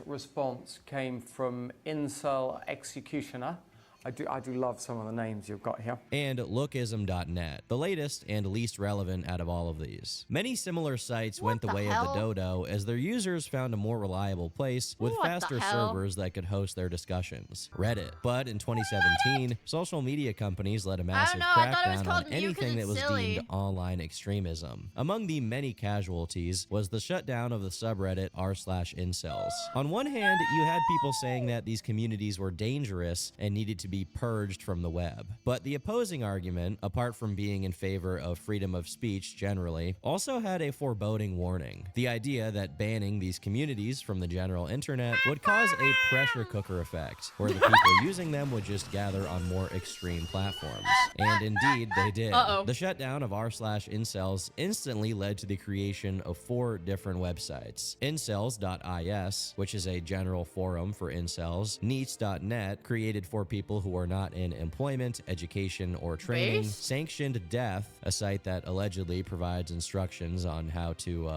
Response came from Incel Executioner. I do love some of the names you've got here. And lookism.net, the latest and least relevant out of all of these. Many similar sites went the way of the dodo as their users found a more reliable place with faster servers that could host their discussions. Reddit. But in 2017, social media companies led a massive crackdown on anything that was deemed online extremism. Among the many casualties was the shutdown of the subreddit r/incels. On one hand, you had people saying that these communities were dangerous and needed to be purged from the web. But the opposing argument, apart from being in favor of freedom of speech generally, also had a foreboding warning. The idea that banning these communities from the general internet would cause a pressure cooker effect, where the people using them would just gather on more extreme platforms. And indeed, they did. The shutdown of r/incels instantly led to the creation of 4 different websites. Incels.is, which is a general forum for incels. Neats.net, created for people who are not in employment, education, or training. Sanctioned Death, a site that allegedly provides instructions on how to,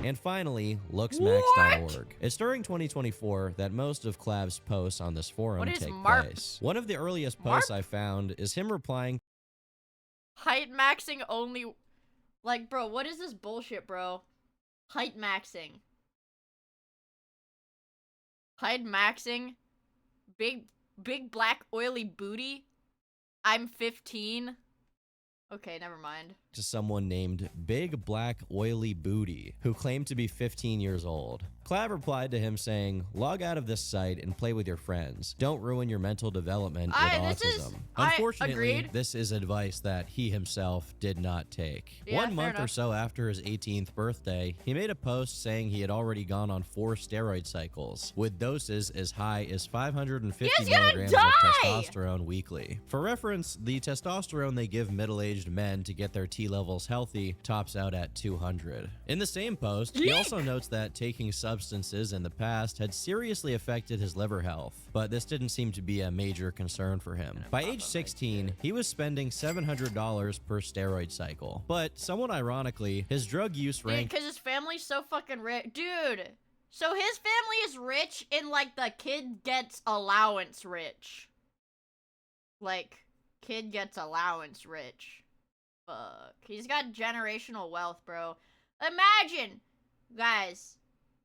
And finally, looksmax.org. It's during 2024 that most of Clav's posts on this forum take place. One of the earliest posts I found is him replying, height maxing only... Like, bro, what is this bullshit, bro? Height maxing. Height maxing. Big black oily booty. I'm 15. Okay, never mind. To someone named Big Black Oily Booty, who claimed to be 15 years old. Clav replied to him saying, log out of this site and play with your friends. Don't ruin your mental development with autism. Unfortunately, this is advice that he himself did not take. Yeah, 1 month or so after his 18th birthday, he made a post saying he had already gone on 4 steroid cycles, with doses as high as 550 milligrams of testosterone weekly. For reference, the testosterone they give middle-aged men to get their T levels healthy tops out at 200. In the same post, he also notes that taking substances in the past had seriously affected his liver health, but this didn't seem to be a major concern for him. By age 16, he was spending $700 per steroid cycle, but somewhat ironically, his drug use ranked— because his family's so fucking rich. Dude, so his family is rich and, like, the kid gets allowance rich. Like, kid gets allowance rich. Fuck. He's got generational wealth, bro. Imagine, guys,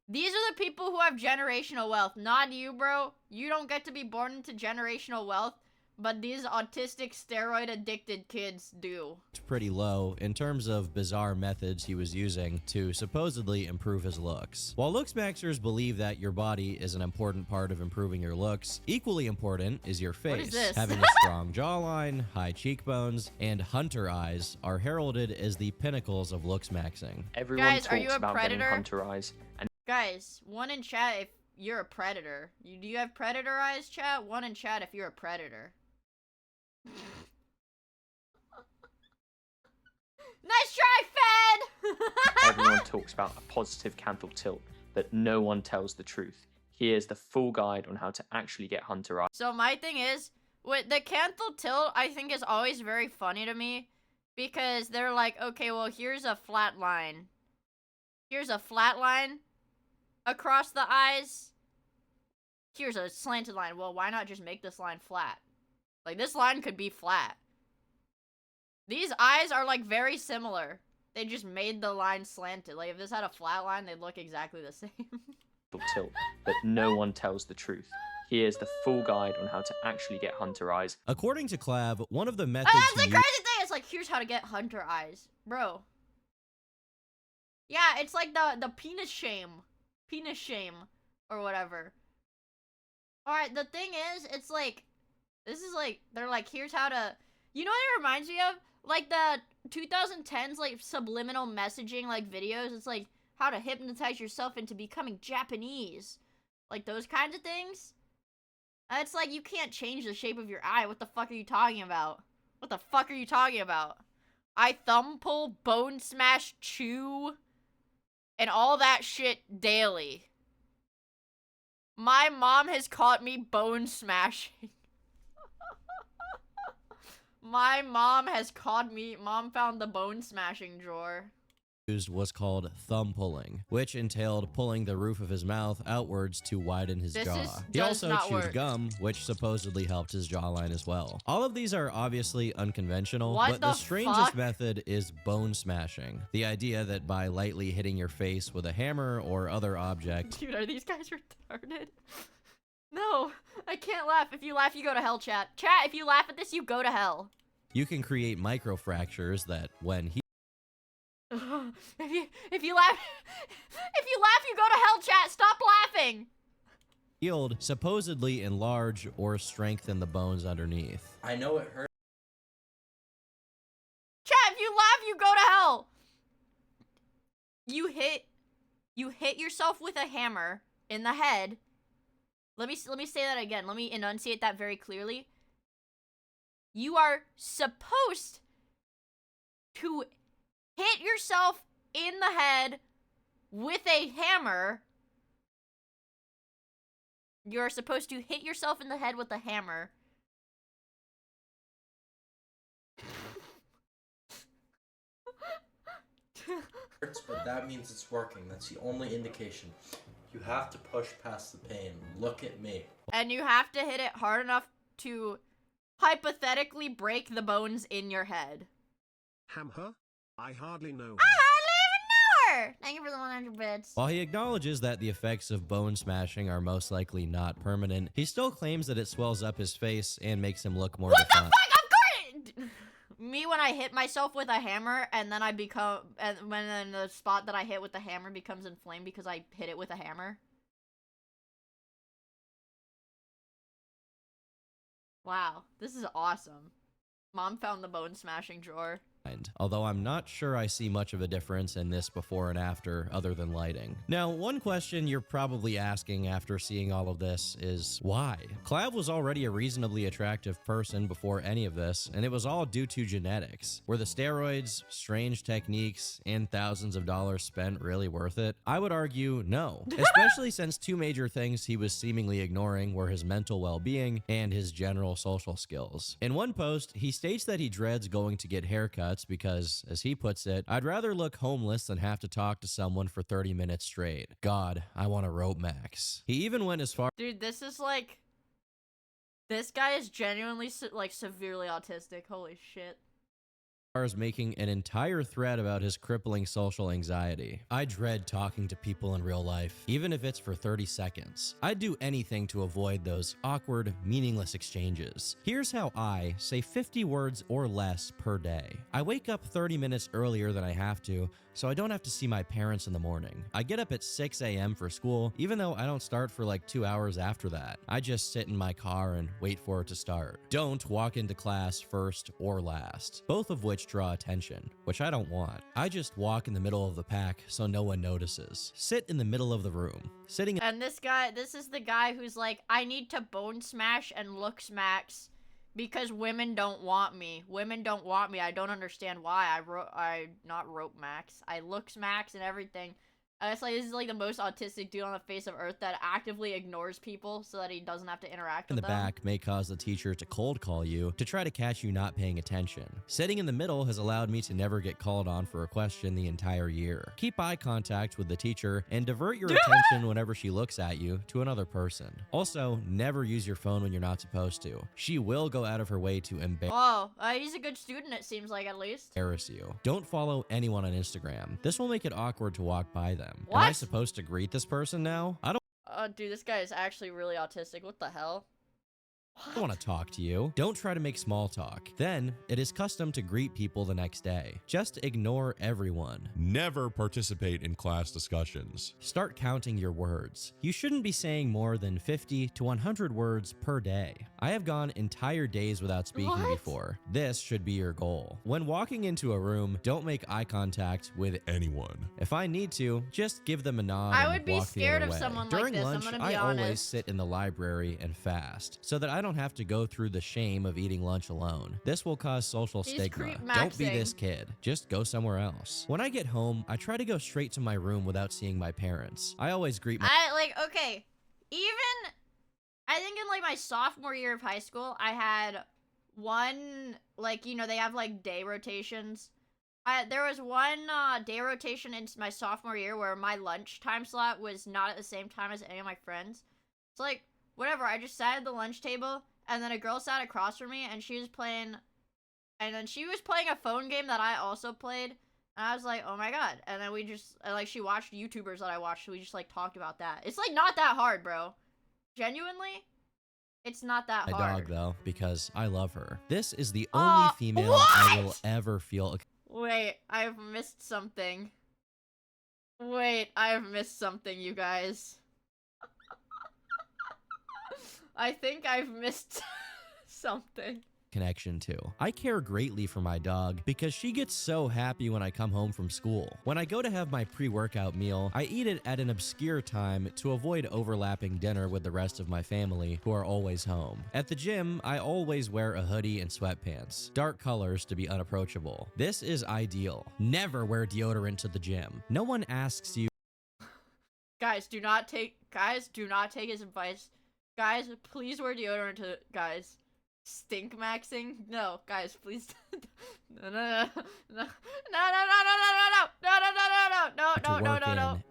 these are the people who have generational wealth, not you, bro. You don't get to be born into generational wealth, but these autistic steroid addicted kids do. Pretty low in terms of bizarre methods he was using to supposedly improve his looks. While looks maxers believe that your body is an important part of improving your looks, equally important is your face. What is this? Having a strong jawline, high cheekbones, and hunter eyes are heralded as the pinnacles of looks maxing. Everyone Guys, talks are you a about getting predator? hunter eyes, and Guys, one in chat if you're a predator. Do you have predator eyes, chat? One in chat if you're a predator. Nice try, Fed! everyone talks about a positive canthal tilt, but no one tells the truth. Here's the full guide on how to actually get hunter eyes. So my thing is, with the canthal tilt, I think is always very funny to me. Because they're like, okay, well, here's a flat line. Here's a flat line across the eyes. Here's a slanted line. Well, why not just make this line flat? Like, this line could be flat. These eyes are, like, very similar. They just made the line slanted. Like, if this had a flat line, they'd look exactly the same. Tilt, but no one tells the truth. Here's the full guide on how to actually get hunter eyes. According to Clav, one of the methods That's the he crazy thing. It's like, here's how to get hunter eyes. Bro. Yeah, it's like the penis shame. Penis shame. Or whatever. Alright, the thing is, it's like, this is like, they're like, here's how to, you know what it reminds me of? Like the 2010s, like, subliminal messaging, like, videos. It's like, how to hypnotize yourself into becoming Japanese. Like, those kinds of things. And it's like, you can't change the shape of your eye. What the fuck are you talking about? What the fuck are you talking about? I thumb pull, bone smash, chew, and all that shit daily. My mom has caught me bone smashing. My mom has caught me. Mom found the bone smashing drawer. used was called thumb pulling, which entailed pulling the roof of his mouth outwards to widen his jaw. He also chewed gum, which supposedly helped his jawline as well. All of these are obviously unconventional, but the strangest method is bone smashing. The idea that by lightly hitting your face with a hammer or other object... Dude, are these guys retarded? No, I can't laugh. If you laugh, you go to hell, chat. Chat, if you laugh at this, you go to hell. You can create microfractures that, when he... If you laugh, you go to hell, chat. Stop laughing. healed, supposedly enlarge or strengthen the bones underneath. I know it hurts. Chat, if you laugh, you go to hell. You hit yourself with a hammer in the head. Let me say that again. Let me enunciate that very clearly. You are supposed to hit yourself in the head with a hammer. You're supposed to hit yourself in the head with a hammer. But that means it's working. That's the only indication. You have to push past the pain. Look at me. And you have to hit it hard enough to hypothetically break the bones in your head. Hamher? I hardly know. I hardly even know her! Thank you for the 100 bits. While he acknowledges that the effects of bone smashing are most likely not permanent, he still claims that it swells up his face and makes him look more defined. What the fuck? Of course! Me when I hit myself with a hammer and then I become, and when then the spot that I hit with the hammer becomes inflamed because I hit it with a hammer. Wow, this is awesome. Mom found the bone smashing drawer. Although I'm not sure I see much of a difference in this before and after other than lighting. Now, one question you're probably asking after seeing all of this is why? Clav was already a reasonably attractive person before any of this, and it was all due to genetics. Were the steroids, strange techniques, and thousands of dollars spent really worth it? I would argue no, especially since two major things he was seemingly ignoring were his mental well-being and his general social skills. In one post, he states that he dreads going to get haircuts because, as he puts it, I'd rather look homeless than have to talk to someone for 30 minutes straight. God, I want a rope max. He even went as far— Dude, this is like... This guy is genuinely, like, severely autistic. Holy shit. is making an entire thread about his crippling social anxiety. I dread talking to people in real life, even if it's for 30 seconds. I'd do anything to avoid those awkward, meaningless exchanges. Here's how I say 50 words or less per day. I wake up 30 minutes earlier than I have to, so I don't have to see my parents in the morning. I get up at 6 a.m. for school, even though I don't start for like 2 hours after that. I just sit in my car and wait for it to start. Don't walk into class first or last, both of which draw attention, which I don't want. I just walk in the middle of the pack so no one notices. Sit in the middle of the room. And this is the guy who's like, I need to bone smash and look smacks because women don't want me. Women don't want me. I don't understand why. I not rope max. I look smacks and everything. It's like, this is like the most autistic dude on the face of earth that actively ignores people so that he doesn't have to interact with them. In the back may cause the teacher to cold call you to try to catch you not paying attention. Sitting in the middle has allowed me to never get called on for a question the entire year. Keep eye contact with the teacher and divert your attention whenever she looks at you to another person. Also, never use your phone when you're not supposed to. She will go out of her way to Oh, he's a good student, it seems like, at least. embarrass you. Don't follow anyone on Instagram. This will make it awkward to walk by them. What? Am I supposed to greet this person now? I don't Dude, this guy is actually really autistic. What the hell? want to talk to you. Don't try to make small talk. Then, it is custom to greet people the next day. Just ignore everyone. Never participate in class discussions. Start counting your words. You shouldn't be saying more than 50 to 100 words per day. I have gone entire days without speaking before. This should be your goal. When walking into a room, don't make eye contact with anyone. If I need to, just give them a nod I and would be walk the scared other of way. someone like During this, I'm lunch, gonna be I always honest. sit in the library and fast, so that I don't have to go through the shame of eating lunch alone. This will cause social He's stigma. creep Don't be maxing. this kid. Just go somewhere else. When I get home, I try to go straight to my room without seeing my parents. I always greet my Okay, even, I think in, like, my sophomore year of high school, I had one, like, you know, they have, like, day rotations. There was one, day rotation in my sophomore year where my lunch time slot was not at the same time as any of my friends. It's like, whatever, I just sat at the lunch table, and then a girl sat across from me, and she was playing a phone game that I also played, and I was like, oh my god, and then we just, like, she watched YouTubers that I watched, so we just, like, talked about that. It's, like, not that hard, bro. Genuinely, it's not that my hard. dog, though, because I love her. This is the only female I will ever feel. Wait, I've missed something. Wait, I've missed something, you guys. I think I've missed something. Connection to. I care greatly for my dog because she gets so happy when I come home from school. When I go to have my pre-workout meal, I eat it at an obscure time to avoid overlapping dinner with the rest of my family who are always home. At the gym, I always wear a hoodie and sweatpants, dark colors to be unapproachable. This is ideal. Never wear deodorant to the gym. No one asks you. Guys, do not take his advice. Guys, please wear deodorant to, guys. Stink maxing? No, guys, please. No.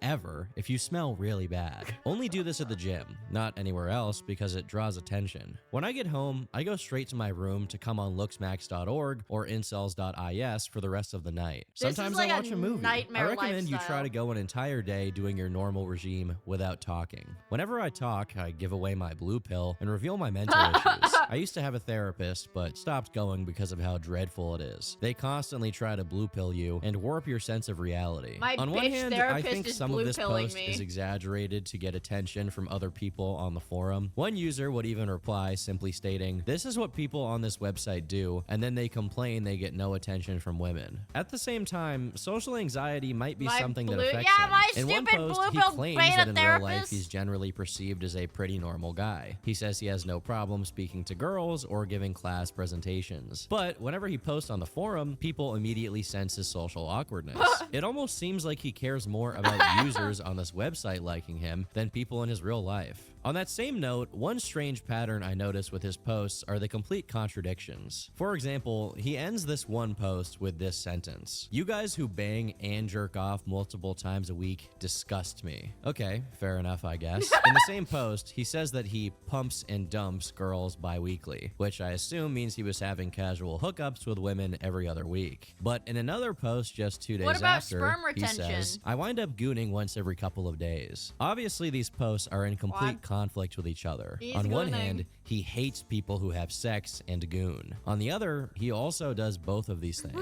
Ever if you smell really bad. Only do this at the gym, not anywhere else because it draws attention. When I get home, I go straight to my room to come on looksmax.org or incels.is for the rest of the night. Sometimes I watch a movie. I recommend you try to go an entire day doing your normal regime without talking. Whenever I talk, I give away my blue pill and reveal my mental issues. I used to have a therapist, but stopped going because of how dreadful it is. They constantly try to blue pill you and warp your sense of reality. My on one bitch hand, I therapist think is some of this blue-pilling post me. is exaggerated to get attention from other people on the forum. One user would even reply simply stating, "This is what people on this website do," and then they complain they get no attention from women. At the same time, social anxiety might be something that affects him. In one post, he claims that in real life he's generally perceived as a pretty normal guy. He says he has no problem speaking to girls or giving class presentations. But whenever he posts on the forum, people immediately sense his social awkwardness. It almost seems like he cares more about users on this website liking him than people in his real life. On that same note, one strange pattern I notice with his posts are the complete contradictions. For example, he ends this one post with this sentence: "You guys who bang and jerk off multiple times a week disgust me." Okay, fair enough, I guess. In the same post, he says that he pumps and dumps girls bi-weekly, which I assume means he was having casual hookups with women every other week. But in another post just 2 days What about after, sperm he retention? says, "I wind up gooning once every couple of days." Obviously, these posts are in complete conflict with each other. He's On one gooning. hand, he hates people who have sex and goon. On the other, he also does both of these things.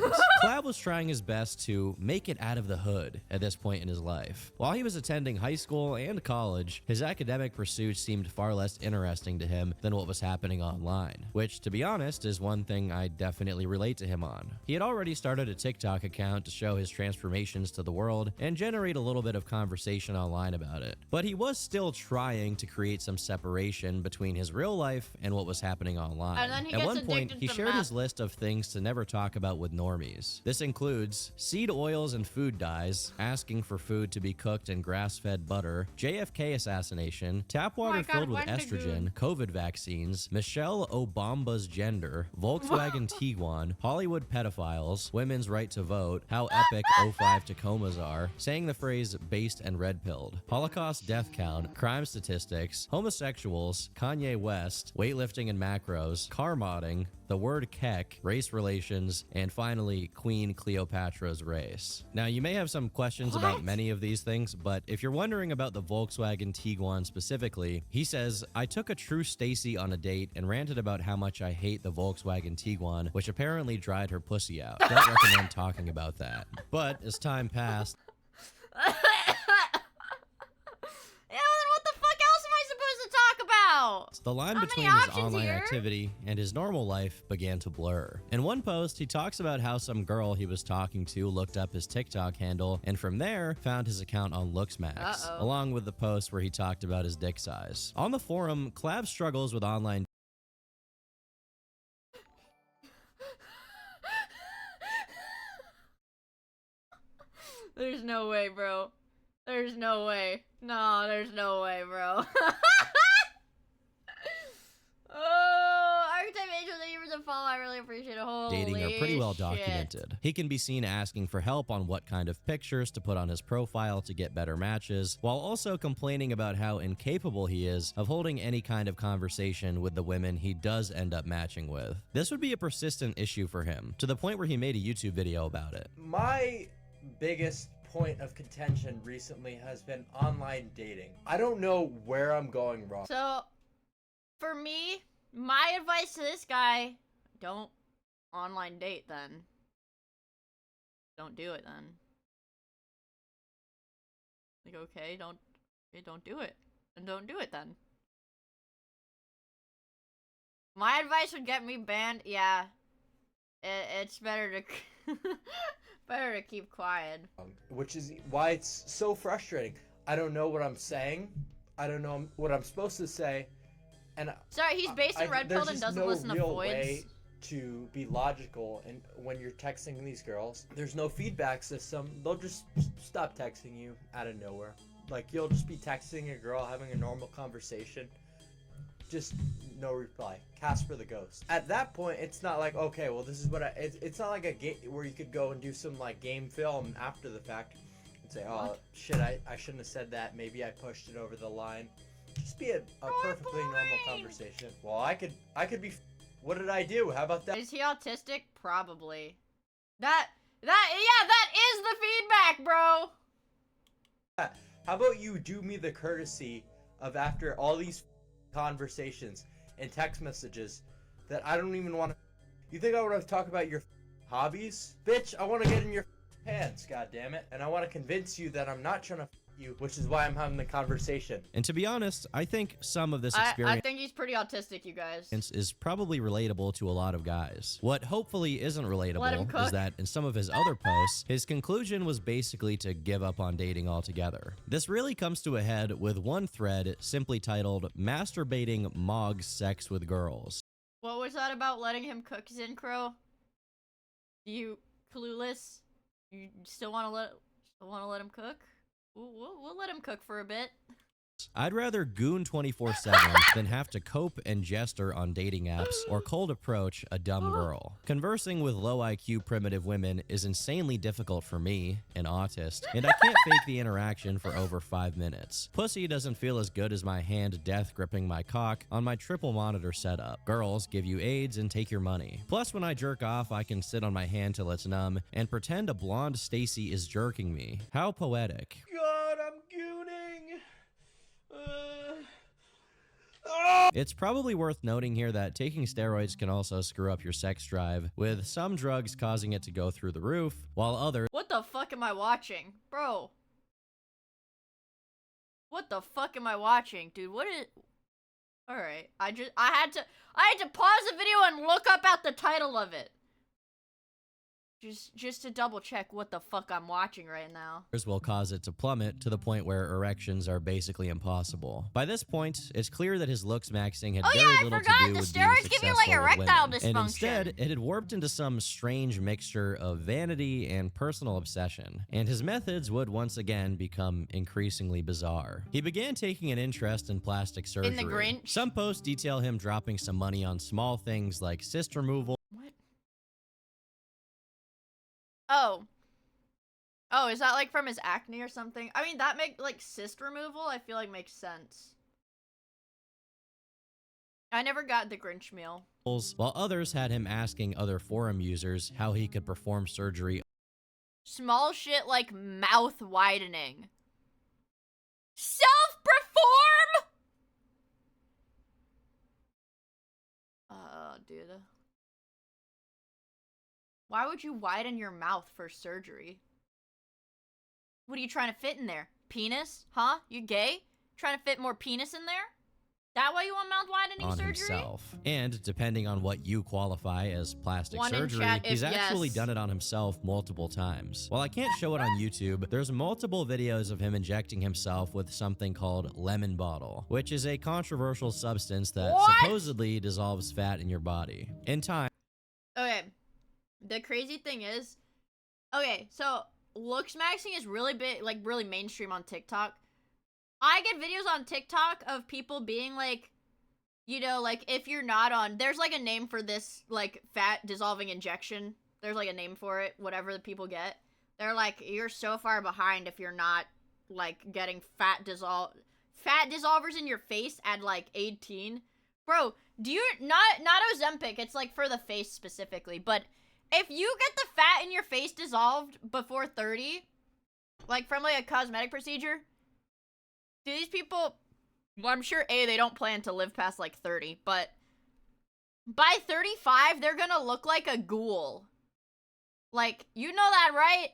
Clav was trying his best to make it out of the hood at this point in his life. While he was attending high school and college, his academic pursuits seemed far less interesting to him than what was happening online, which, to be honest, is one thing I definitely relate to him on. He had already started a TikTok account to show his transformations to the world and generate a little bit of conversation online about it. But he was still trying to create some separation between his real life and what was happening online. And then he At gets one point, addicted he to shared meth. his list of things to never talk about with normies. This includes seed oils and food dyes, asking for food to be cooked in grass-fed butter, JFK assassination, tap water God, filled with when to estrogen, COVID vaccines, Michelle Obama's gender, Volkswagen Tiguan, Hollywood pedophiles, women's right to vote, how epic 05 Tacomas are, saying the phrase based and red-pilled, Holocaust death count, crime statistics, homosexuals, Kanye West, weightlifting and macros, car modding, the word kek, race relations, and finally, Queen Cleopatra's race. Now, you may have some questions about many of these things, but if you're wondering about the Volkswagen Tiguan specifically, he says, "I took a true Stacy on a date and ranted about how much I hate the Volkswagen Tiguan, which apparently dried her pussy out. Don't recommend talking about that." But as time passed, Yeah, then what the fuck else am I supposed to talk about? the line Not many between his options online here. activity and his normal life began to blur. In one post, he talks about how some girl he was talking to looked up his TikTok handle and from there found his account on Looksmax, along with the post where he talked about his dick size. On the forum, Clav struggles with online There's no way, bro. There's no way. No, there's no way, bro. Oh, Archetype Angel, thank you for the follow. I really appreciate it. Holy dating are pretty well shit. documented. He can be seen asking for help on what kind of pictures to put on his profile to get better matches, while also complaining about how incapable he is of holding any kind of conversation with the women he does end up matching with. This would be a persistent issue for him, to the point where he made a YouTube video about it. My biggest point of contention recently has been online dating. I don't know where I'm going wrong. So, for me, my advice to this guy, don't online date then. Don't do it then. Like, okay, don't do it. Then don't do it then. My advice would get me banned. Yeah. It's better to better to keep quiet. Which is why it's so frustrating. I don't know what I'm saying. I don't know what I'm supposed to say. And sorry, he's based in red pilled and doesn't listen to There's no voids. real way to be logical, and when you're texting these girls, there's no feedback system. They'll just stop texting you out of nowhere. Like, you'll just be texting a girl, having a normal conversation, just no reply. Casper the Ghost. At that point, it's not like, okay, well, this is what it's not like a game where you could go and do some like game film after the fact and say, oh shit, I shouldn't have said that. Maybe I pushed it over the line. Just be a perfectly normal conversation. Well, I could be. What did I do? How about that? Is he autistic? Probably. Yeah, that is the feedback, bro. How about you do me the courtesy of, after all these conversations and text messages that I don't even want to. You think I want to talk about your hobbies? Bitch, I want to get in your pants, goddammit. And I want to convince you that I'm not trying to you, which is why I'm having the conversation. And to be honest, I think some of this I experience think he's pretty autistic, you guys. is probably relatable to a lot of guys. What hopefully isn't Let him relatable cook. is that in some of his other posts, his conclusion was basically to give up on dating altogether. This really comes to a head with one thread simply titled, "Masturbating Mog's Sex with Girls." What was that about letting him cook, Zincro? You clueless? You still want to let him cook? We'll let him cook for a bit. I'd rather goon 24/7 than have to cope and jester on dating apps or cold approach a dumb girl. Conversing with low IQ primitive women is insanely difficult for me, an autist, and I can't fake the interaction for over 5 minutes. Pussy doesn't feel as good as my hand death gripping my cock on my triple monitor setup. Girls give you AIDS and take your money. Plus, when I jerk off, I can sit on my hand till it's numb and pretend a blonde Stacy is jerking me. How poetic. God, I'm gooning. It's probably worth noting here that taking steroids can also screw up your sex drive, with some drugs causing it to go through the roof, while others— What the fuck am I watching? Bro. What the fuck am I watching? Dude, what is— Alright, I had to pause the video and look up at the title of it. Just to double check what the fuck I'm watching right now. will cause it to plummet to the point where erections are basically impossible. By this point, it's clear that his looks maxing had very little to do with being steroids give you like successful with erectile women. dysfunction. And instead, it had warped into some strange mixture of vanity and personal obsession. And his methods would once again become increasingly bizarre. He began taking an interest in plastic surgery. In the Grinch? Some posts detail him dropping some money on small things like cyst removal. Oh, is that like from his acne or something? I mean, that like cyst removal, I feel like makes sense. I never got the Grinch meal. While others had him asking other forum users how he could perform surgery. Small shit like mouth widening. Self-perform? Dude. Why would you widen your mouth for surgery? What are you trying to fit in there? Penis? Huh? You gay? Trying to fit more penis in there? That why you want mouth widening on surgery? himself. And depending on what you qualify as plastic One in surgery, chat if he's actually yes. done it on himself multiple times. While I can't show it on YouTube, there's multiple videos of him injecting himself with something called lemon bottle, which is a controversial substance that supposedly dissolves fat in your body. In time. Okay. The crazy thing is, okay, so looks maxing is really big, like really mainstream on TikTok. I get videos on TikTok of people being like, you know, like if you're not on, there's like a name for this like fat dissolving injection. There's like a name for it, whatever the people get. They're like, you're so far behind if you're not like getting fat dissolvers in your face at like 18. Bro, do you not Ozempic, it's like for the face specifically, but if you get the fat in your face dissolved before 30, like from like a cosmetic procedure, do these people, well, I'm sure they don't plan to live past like 30, but by 35, they're gonna look like a ghoul. Like, you know that, right?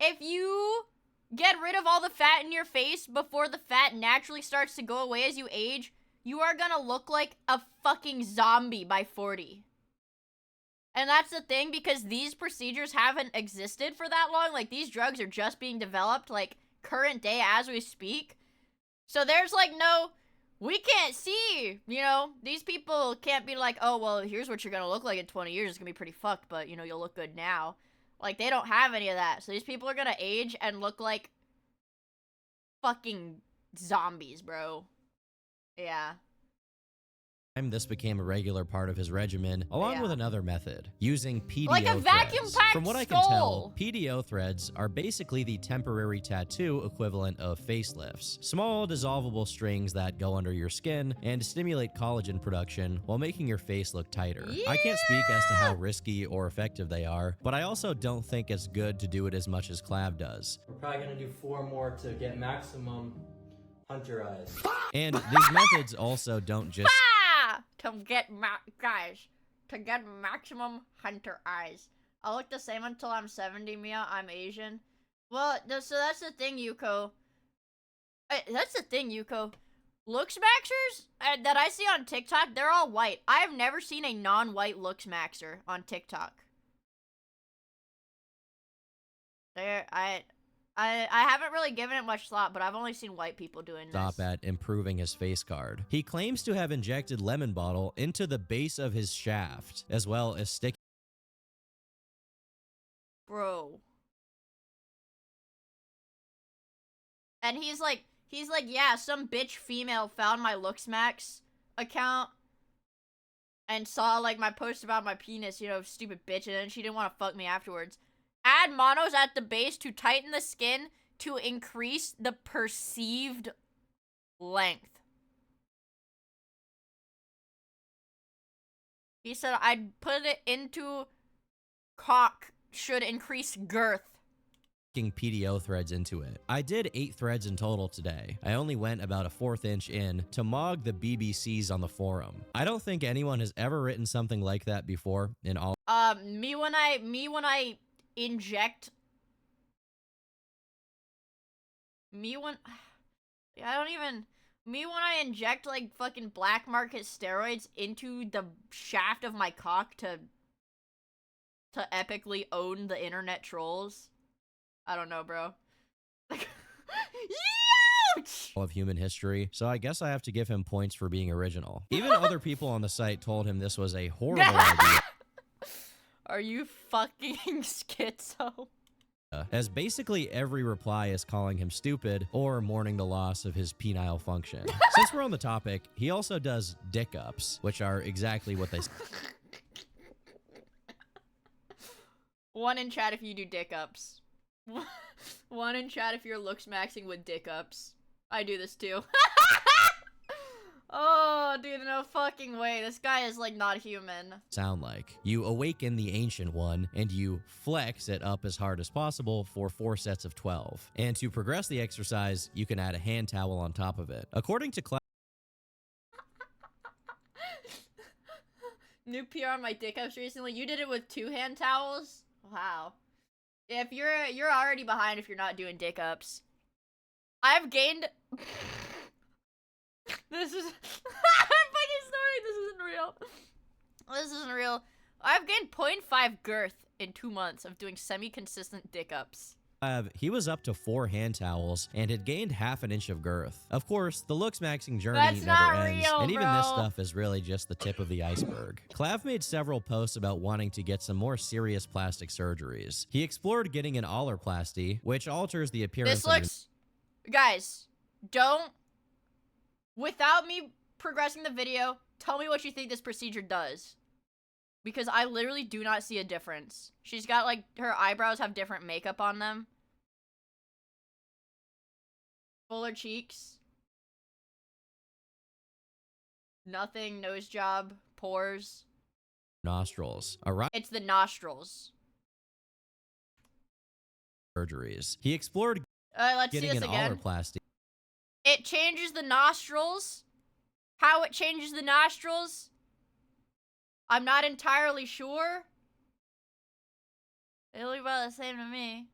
If you get rid of all the fat in your face before the fat naturally starts to go away as you age, you are gonna look like a fucking zombie by 40. And that's the thing, because these procedures haven't existed for that long. Like, these drugs are just being developed, like, current day as we speak. So there's, like, no, we can't see, you know? These people can't be like, oh, well, here's what you're gonna look like in 20 years. It's gonna be pretty fucked, but, you know, you'll look good now. Like, they don't have any of that. So these people are gonna age and look like fucking zombies, bro. Yeah. This became a regular part of his regimen, along with another method, using PDO like a vacuum threads. packed From what I can tell, PDO threads are basically the temporary tattoo equivalent of facelifts. Small, dissolvable strings that go under your skin and stimulate collagen production while making your face look tighter. I can't speak as to how risky or effective they are, but I also don't think it's good to do it as much as Clav does. We're probably gonna do 4 more to get maximum hunter eyes. And these methods also don't just to get maximum hunter eyes. I'll look the same until I'm 70, Mia. I'm Asian. Well, so that's the thing, Yuko. That's the thing, Yuko. Looks maxers that I see on TikTok, they're all white. I have never seen a non-white looks maxer on TikTok. I haven't really given it much thought, but I've only seen white people doing this. Stop at improving his face card. He claims to have injected lemon bottle into the base of his shaft, as well as sticking. Bro. And he's like, He's like, yeah, some bitch female found my LooksMax account and saw, like, my post about my penis, you know, stupid bitch, and then she didn't want to fuck me afterwards. Add monos at the base to tighten the skin to increase the perceived length. He said I'd put it into cock should increase girth. PDO threads into it. I did 8 threads in total today. I only went about a 1/4 inch in to mog the BBCs on the forum. I don't think anyone has ever written something like that before in all. Me when I inject. Me when I inject like fucking black market steroids into the shaft of my cock to epically own the internet trolls. I don't know, bro. Ouch! Of human history, so I guess I have to give him points for being original. Even other people on the site told him this was a horrible idea. Are you fucking schizo? As basically every reply is calling him stupid or mourning the loss of his penile function. Since we're on the topic, he also does dick ups, which are exactly what they. One in chat if you do dick ups. One in chat if you're LooksMaxing with dick ups. I do this too. Oh, dude, no fucking way. This guy is like not human. Sound like you awaken the ancient one and you flex it up as hard as possible for 4 sets of 12. And to progress the exercise, you can add a hand towel on top of it. According to New PR on my dick ups recently. You did it with 2 hand towels? Wow. If you're already behind if you're not doing dick ups. I've gained This is I'm fucking sorry, this isn't real. This isn't real. I've gained 0.5 girth in 2 months of doing semi-consistent dick ups. he was up to 4 hand towels and had gained 1/2 inch of girth. Of course, the LooksMaxing journey That's never not ends, real, and even this bro. stuff is really just the tip of the iceberg. Clav made several posts about wanting to get some more serious plastic surgeries. He explored getting an ollerplasty, which alters the appearance This looks... Guys, don't... Without me progressing the video, tell me what you think this procedure does. Because I literally do not see a difference. She's got, like, her eyebrows have different makeup on them. Fuller cheeks. Nothing, nose job, pores. nostrils. It's the nostrils. Surgeries. He explored Let's see getting this an again. ollerplasty. It changes the nostrils. How it changes the nostrils, I'm not entirely sure. They look about the same to me.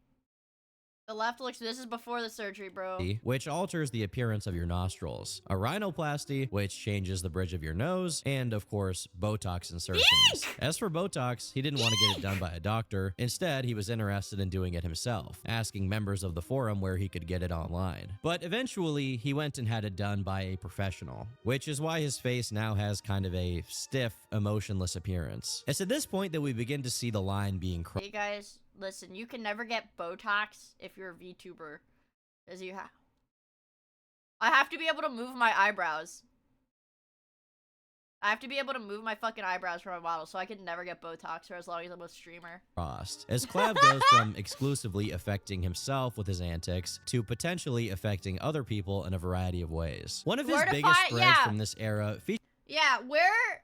The left looks, this is before the surgery, bro. Which alters the appearance of your nostrils. A rhinoplasty, which changes the bridge of your nose. And of course, Botox insertions. Eek! As for Botox, he didn't want to get it done by a doctor. Instead, he was interested in doing it himself, asking members of the forum where he could get it online. But eventually, he went and had it done by a professional, which is why his face now has kind of a stiff, emotionless appearance. It's at this point that we begin to see the line being crossed. Hey guys, listen, you can never get Botox if you're a VTuber. Because I have to be able to move my eyebrows. I have to be able to move my fucking eyebrows for my model, so I can never get Botox for as long as I'm a streamer. As Clav goes from exclusively affecting himself with his antics to potentially affecting other people in a variety of ways. One of his biggest spreads from this era Yeah, where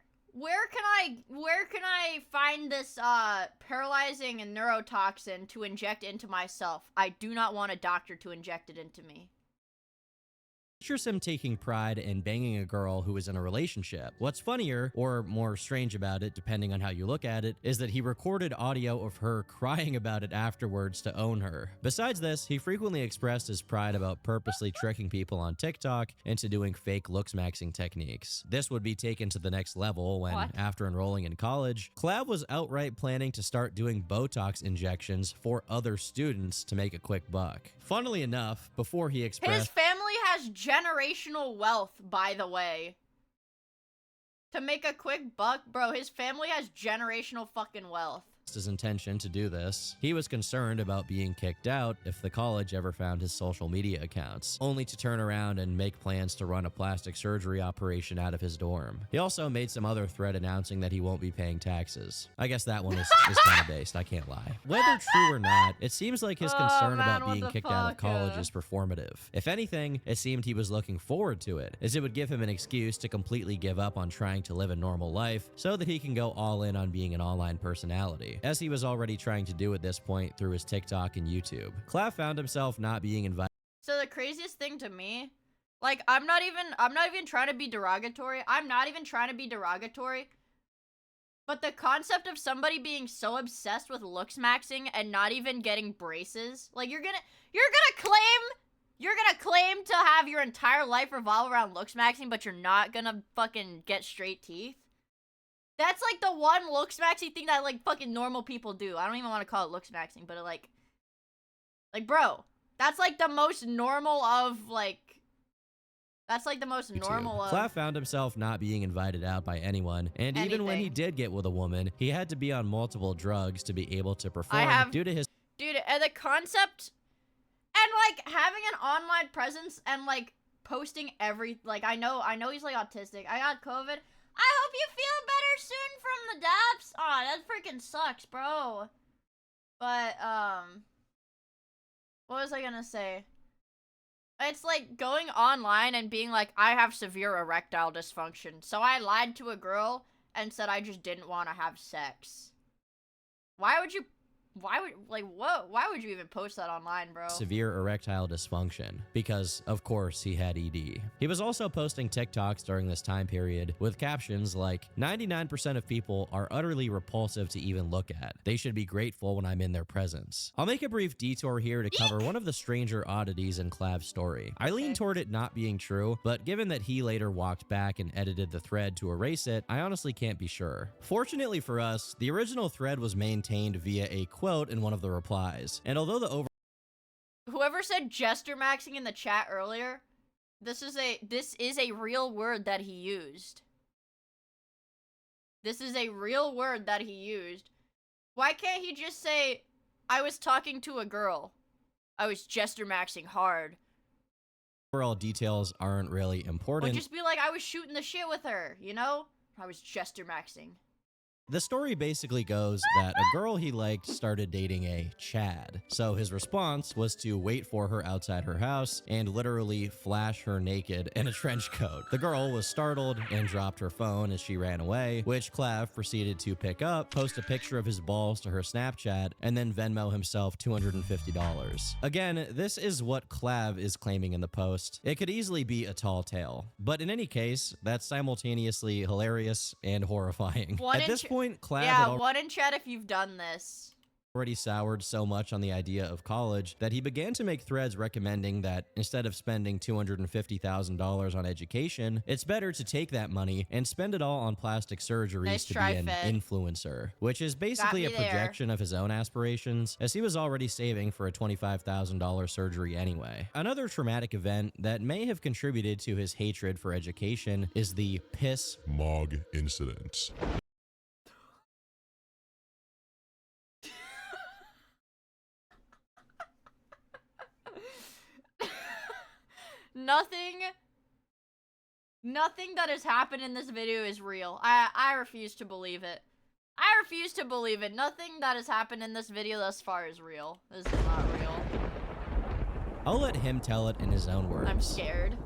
can I find this paralyzing neurotoxin to inject into myself? I do not want a doctor to inject it into me. features him taking pride in banging a girl who is in a relationship. What's funnier, or more strange about it, depending on how you look at it, is that he recorded audio of her crying about it afterwards to own her. Besides this, he frequently expressed his pride about purposely tricking people on TikTok into doing fake looksmaxing techniques. This would be taken to the next level when, after enrolling in college, Clav was outright planning to start doing Botox injections for other students to make a quick buck. Funnily enough, before he expressed— His family has generational wealth, by the way. To make a quick buck, bro, his family has generational fucking wealth. his intention to do this. He was concerned about being kicked out if the college ever found his social media accounts, only to turn around and make plans to run a plastic surgery operation out of his dorm. He also made some other threat announcing that he won't be paying taxes. I guess that one is kind of based, I can't lie. Whether true or not, it seems like his concern about being kicked out of college is performative. If anything, it seemed he was looking forward to it, as it would give him an excuse to completely give up on trying to live a normal life so that he can go all in on being an online personality, as he was already trying to do at this point through his TikTok and YouTube. Clav found himself not being invited. So the craziest thing to me, like, I'm not even trying to be derogatory. I'm not even trying to be derogatory. But the concept of somebody being so obsessed with looks maxing and not even getting braces, like, you're gonna claim to have your entire life revolve around looks maxing, but you're not gonna fucking get straight teeth. That's like the one looks maxing thing that like fucking normal people do. I don't even want to call it looks maxing, but it, like bro, that's like the most normal of like. That's like the most normal of. Clav found himself not being invited out by anyone, and even when he did get with a woman, he had to be on multiple drugs to be able to perform due to his. Dude, and the concept, and like having an online presence and like posting like I know he's like autistic. I got COVID. I hope you feel better soon from the daps. Aw, that freaking sucks, bro. But what was I gonna say? It's like going online and being like, I have severe erectile dysfunction, so I lied to a girl and said I just didn't want to have sex. Why would you even post that online, bro? Severe erectile dysfunction, because of course he had ED. He was also posting TikToks during this time period with captions like, 99% of people are utterly repulsive to even look at. They should be grateful when I'm in their presence. I'll make a brief detour here to cover one of the stranger oddities in Clav's story. I lean toward it not being true, but given that he later walked back and edited the thread to erase it, I honestly can't be sure. Fortunately for us, the original thread was maintained via a quote in one of the replies, and although the whoever said jester maxing in the chat earlier, this is a real word that he used. This is a real word that he used. Why can't he just say, I was talking to a girl. I was jester maxing hard. overall details aren't really important. Or just be like, I was shooting the shit with her, you know? I was jester maxing. The story basically goes that a girl he liked started dating a Chad. So his response was to wait for her outside her house and literally flash her naked in a trench coat. The girl was startled and dropped her phone as she ran away, which Clav proceeded to pick up, post a picture of his balls to her Snapchat, and then Venmo himself $250. Again, this is what Clav is claiming in the post. It could easily be a tall tale, but in any case, that's simultaneously hilarious and horrifying. At this point, Clav yeah, had one in chat if you've done this. already soured so much on the idea of college that he began to make threads recommending that instead of spending $250,000 on education, it's better to take that money and spend it all on plastic surgeries to be an influencer, which is basically a projection of his own aspirations, as he was already saving for a $25,000 surgery anyway. Another traumatic event that may have contributed to his hatred for education is the piss Mog incident. Nothing that has happened in this video is real. I refuse to believe it. I refuse to believe it. Nothing that has happened in this video thus far is real. This is not real. I'll let him tell it in his own words. I'm scared.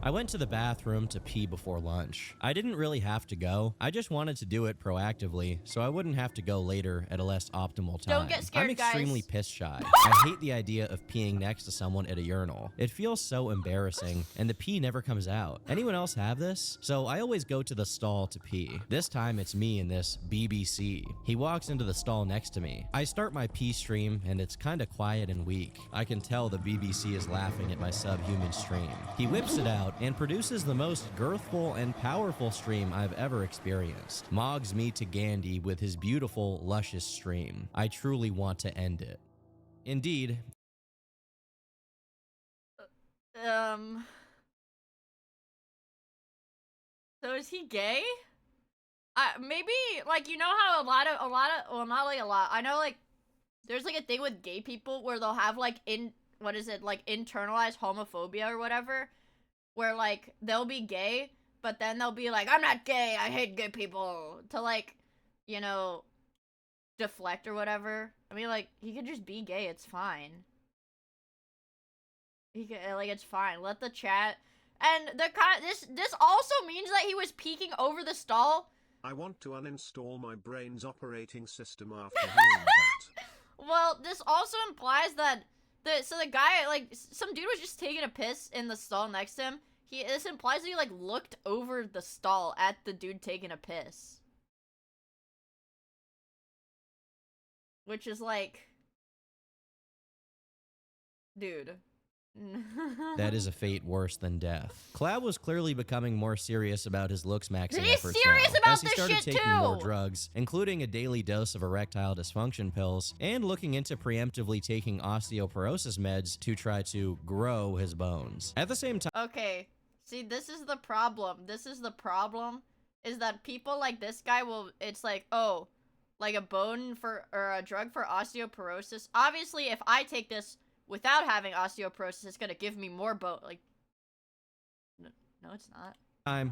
I went to the bathroom to pee before lunch. I didn't really have to go. I just wanted to do it proactively, so I wouldn't have to go later at a less optimal time. Don't get scared, I'm extremely guys. piss shy. I hate the idea of peeing next to someone at a urinal. It feels so embarrassing, and the pee never comes out. Anyone else have this? So I always go to the stall to pee. This time it's me and this BBC. He walks into the stall next to me. I start my pee stream, and it's kinda quiet and weak. I can tell the BBC is laughing at my subhuman stream. He whips it out and produces the most girthful and powerful stream I've ever experienced. Mogs me to Gandhi with his beautiful, luscious stream. I truly want to end it. Indeed. So is he gay? Maybe, like, you know how a lot of, well, not like a lot. I know, like, there's, like, a thing with gay people where they'll have, like, what is it, like, internalized homophobia or whatever, where, like, they'll be gay, but then they'll be like, I'm not gay, I hate gay people, to, like, you know, deflect or whatever. I mean, like, he could just be gay, it's fine. He could, like, it's fine. Let the chat, and this also means that he was peeking over the stall. I want to uninstall my brain's operating system after hearing that. Well, this also implies that the guy, like, some dude was just taking a piss in the stall next to him. This implies that he, like, looked over the stall at the dude taking a piss. Which is like, dude. That is a fate worse than death. Clav was clearly becoming more serious about his looks maxing He's efforts serious now, about as he this started shit taking more too! drugs, including a daily dose of erectile dysfunction pills, and looking into preemptively taking osteoporosis meds to try to grow his bones. At the same time, Okay, see, this is the problem. This is the problem, is that people like this guy will, it's like, oh, like a bone for, or a drug for osteoporosis. Obviously, if I take this without having osteoporosis, it's gonna give me more bone, like, no, it's not.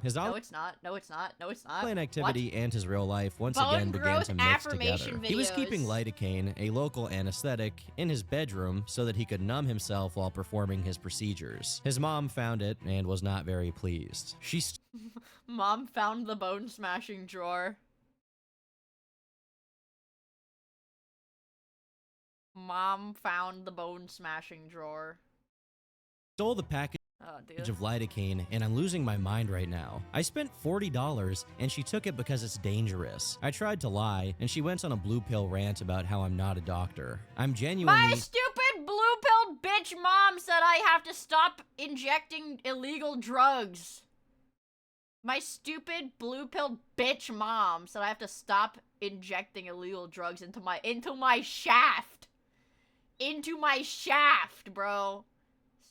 his No, it's not. No, it's not. No, it's not. online activity What? and his real life once Bone again began growth to mix affirmation together. He was videos. keeping lidocaine, a local anesthetic, in his bedroom so that he could numb himself while performing his procedures. His mom found it and was not very pleased. She Mom found the bone smashing drawer. Mom found the bone smashing drawer. stole the package Oh, dude. of lidocaine, and I'm losing my mind right now. I spent $40 and she took it because it's dangerous. I tried to lie and she went on a blue pill rant about how I'm not a doctor. I'm genuinely— My stupid blue-pilled bitch mom said I have to stop injecting illegal drugs. My stupid blue-pilled bitch mom said I have to stop injecting illegal drugs into my shaft. Into my shaft, bro.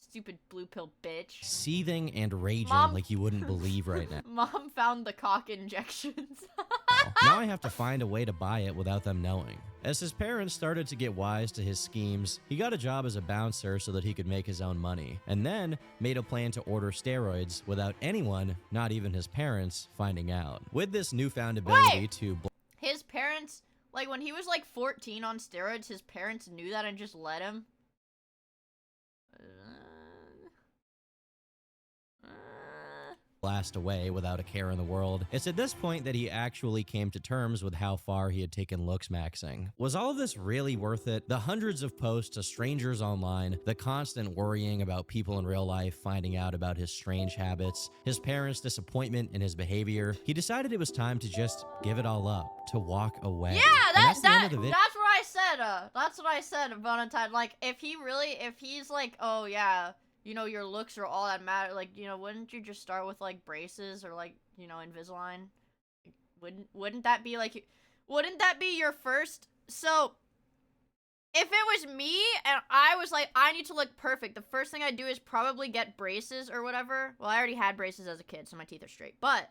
Stupid blue-pilled bitch. seething and raging Mom- like you wouldn't believe right now. Mom found the cock injections. Now I have to find a way to buy it without them knowing. As his parents started to get wise to his schemes, he got a job as a bouncer so that he could make his own money, and then made a plan to order steroids without anyone, not even his parents, finding out. With this newfound ability to His parents, like, when he was, like, 14 on steroids, his parents knew that and just let him. blast away without a care in the world. It's at this point that he actually came to terms with how far he had taken looks maxing. Was all of this really worth it? The hundreds of posts to strangers online, the constant worrying about people in real life finding out about his strange habits, his parents' disappointment in his behavior. He decided it was time to just give it all up, to walk away. Yeah, that's the end of the video. that's what I said. That's what I said, Valentine. Like, if he's like, oh yeah, you know, your looks are all that matter. Like, you know, wouldn't you just start with like braces or like, you know, Invisalign? Wouldn't that be like, wouldn't that be your first? So, if it was me and I was like, I need to look perfect, the first thing I'd do is probably get braces or whatever. Well, I already had braces as a kid, so my teeth are straight. But,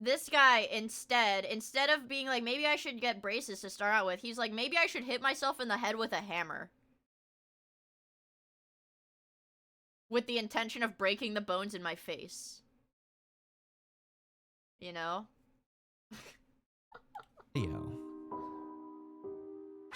this guy instead of being like, maybe I should get braces to start out with, he's like, maybe I should hit myself in the head with a hammer. With the intention of breaking the bones in my face. You know? Video.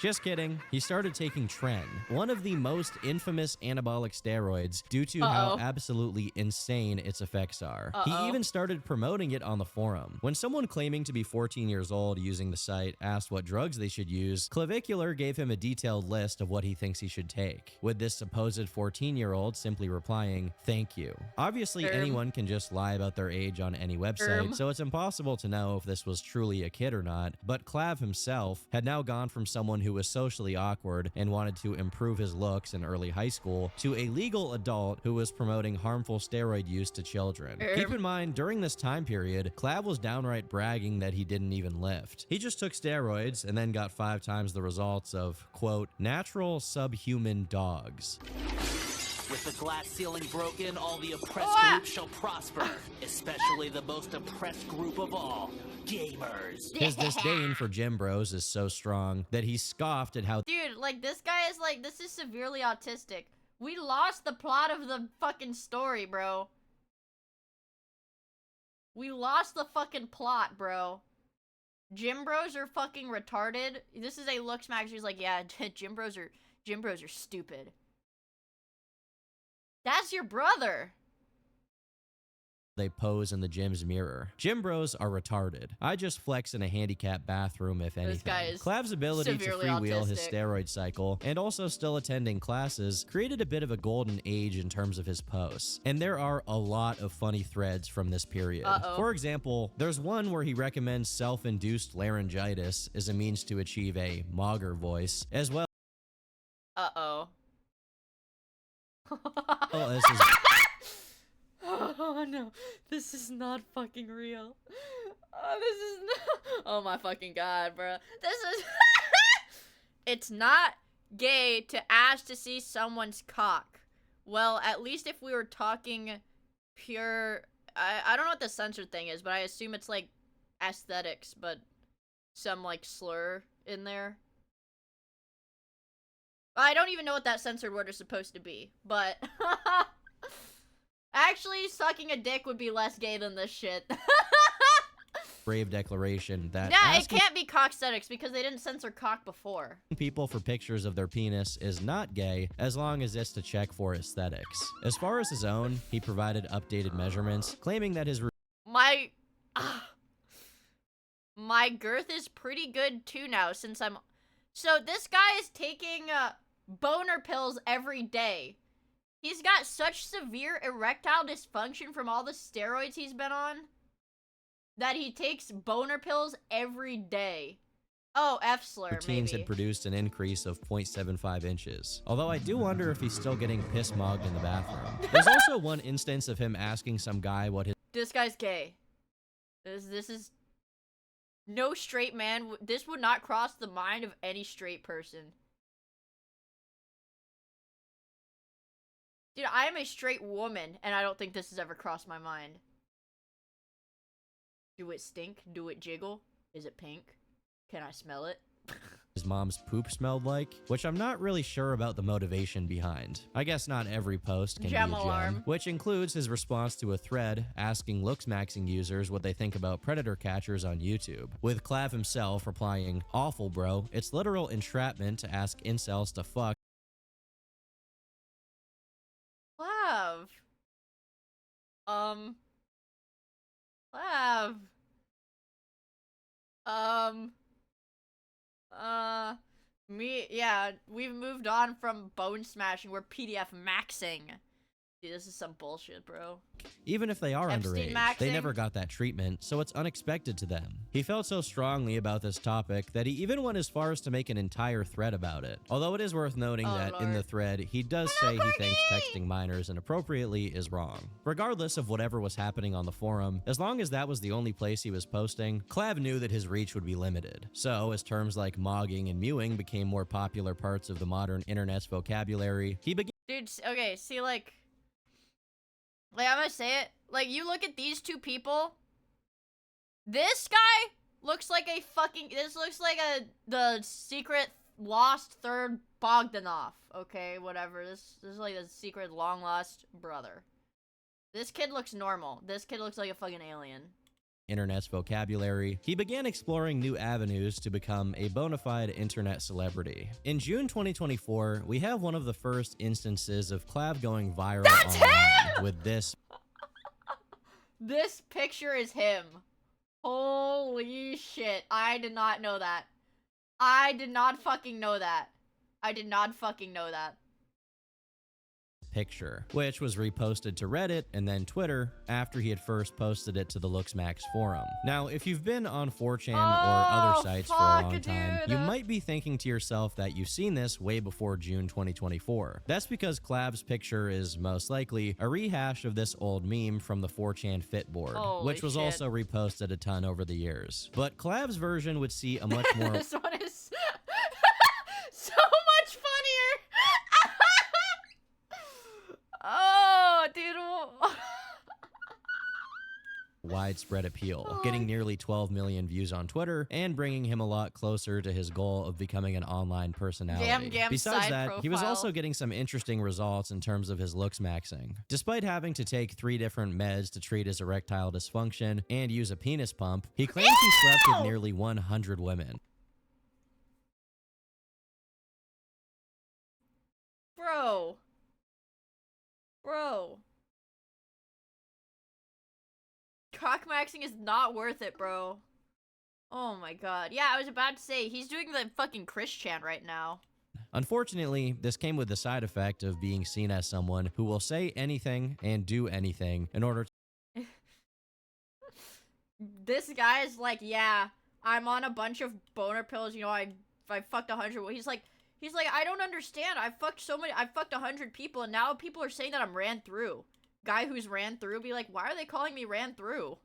Just kidding. He started taking Tren, one of the most infamous anabolic steroids, due to how absolutely insane its effects are. He even started promoting it on the forum. When someone claiming to be 14 years old using the site asked what drugs they should use, Clavicular gave him a detailed list of what he thinks he should take, with this supposed 14-year-old simply replying, "Thank you." Obviously, anyone can just lie about their age on any website, so it's impossible to know if this was truly a kid or not, but Clav himself had now gone from someone who was socially awkward and wanted to improve his looks in early high school to a legal adult who was promoting harmful steroid use to children. Keep in mind, during this time period, Clav was downright bragging that he didn't even lift. He just took steroids and then got 5 times the results of, quote, natural subhuman dogs. With the glass ceiling broken, all the oppressed groups shall prosper, especially the most oppressed group of all, gamers. His disdain for gym bros is so strong that he scoffed at how Dude, like, this guy is like, this is severely autistic. We lost the plot of the fucking story, bro. We lost the fucking plot, bro. Gym bros are fucking retarded. This is a looks mag. She's like, yeah, gym bros are stupid. That's your brother. they pose in the gym's mirror. Gym bros are retarded. I just flex in a handicapped bathroom, if anything. This guy is Clav's ability to freewheel his steroid cycle and also still attending classes created a bit of a golden age in terms of his posts. And there are a lot of funny threads from this period. For example, there's one where he recommends self-induced laryngitis as a means to achieve a mager voice, as well as his oh no, this is not fucking real. Oh, this is not. Oh my fucking god, bro. This is. It's not gay to ask to see someone's cock. Well, at least if we were talking pure. I don't know what the censored thing is, but I assume it's like aesthetics, but some like slur in there. I don't even know what that censored word is supposed to be, but actually, sucking a dick would be less gay than this shit. brave declaration that it can't be cocksthetics because they didn't censor cock before. People for pictures of their penis is not gay as long as it's to check for aesthetics. As far as his own, he provided updated measurements, claiming that his my girth is pretty good too now since I'm. So this guy is taking boner pills every day. He's got such severe erectile dysfunction from all the steroids he's been on that he takes boner pills every day. Oh, F-slur, routines had produced an increase of 0.75 inches. Although I do wonder if he's still getting piss-mogged in the bathroom. There's also one instance of him asking some guy what his— This guy's gay. This is... No straight man... This would not cross the mind of any straight person. Dude, I am a straight woman, and I don't think this has ever crossed my mind. Do it stink? Do it jiggle? Is it pink? Can I smell it? his mom's poop smelled like, which I'm not really sure about the motivation behind. I guess not every post can be a gem, which includes his response to a thread asking looks-maxing users what they think about predator catchers on YouTube, with Clav himself replying, "Awful, bro. It's literal entrapment to ask incels to fuck." Clav. Yeah, we've moved on from bone smashing, we're PDF maxing. Dude, this is some bullshit, bro. Even if they are Epstein underage, maxing? they never got that treatment, so it's unexpected to them. He felt so strongly about this topic that he even went as far as to make an entire thread about it. Although it is worth noting that in the thread, he does say he thinks texting minors inappropriately is wrong. Regardless of whatever was happening on the forum, as long as that was the only place he was posting, Clav knew that his reach would be limited. So, as terms like mogging and mewing became more popular parts of the modern internet's vocabulary, he began— Dude, okay, see, like, I'm gonna say it. Like, you look at these two people. This guy looks like a fucking... This looks like the secret lost third Bogdanov. Okay, whatever. This is like the secret long lost brother. This kid looks normal. This kid looks like a fucking alien. Internet's vocabulary, he began exploring new avenues to become a bona fide internet celebrity. In June 2024, we have one of the first instances of Clav going viral online with this. This picture is him. Holy shit. I did not know that. I did not fucking know that. I did not fucking know that. Picture, which was reposted to Reddit and then Twitter after he had first posted it to the LooksMax forum. Now, if you've been on 4chan or other sites for a long time, you might be thinking to yourself that you've seen this way before June 2024. That's because Clav's picture is most likely a rehash of this old meme from the 4chan fit board, which was also reposted a ton over the years. But Clav's version would see a much more— This one is so much funnier. widespread appeal, getting nearly 12 million views on Twitter and bringing him a lot closer to his goal of becoming an online personality. Besides side that, he was profile. also getting some interesting results in terms of his looks maxing. Despite having to take 3 different meds to treat his erectile dysfunction and use a penis pump, he claims he slept with nearly 100 women. Bro. Cock maxing is not worth it, bro. Oh my god. Yeah, I was about to say, he's doing the fucking Chris chant right now. Unfortunately, this came with the side effect of being seen as someone who will say anything and do anything in order to This guy is like, yeah, I'm on a bunch of boner pills, you know, I fucked 100. He's like, I don't understand. I fucked 100 people, and now people are saying that I'm ran through. Guy who's ran through be like, why are they calling me ran through?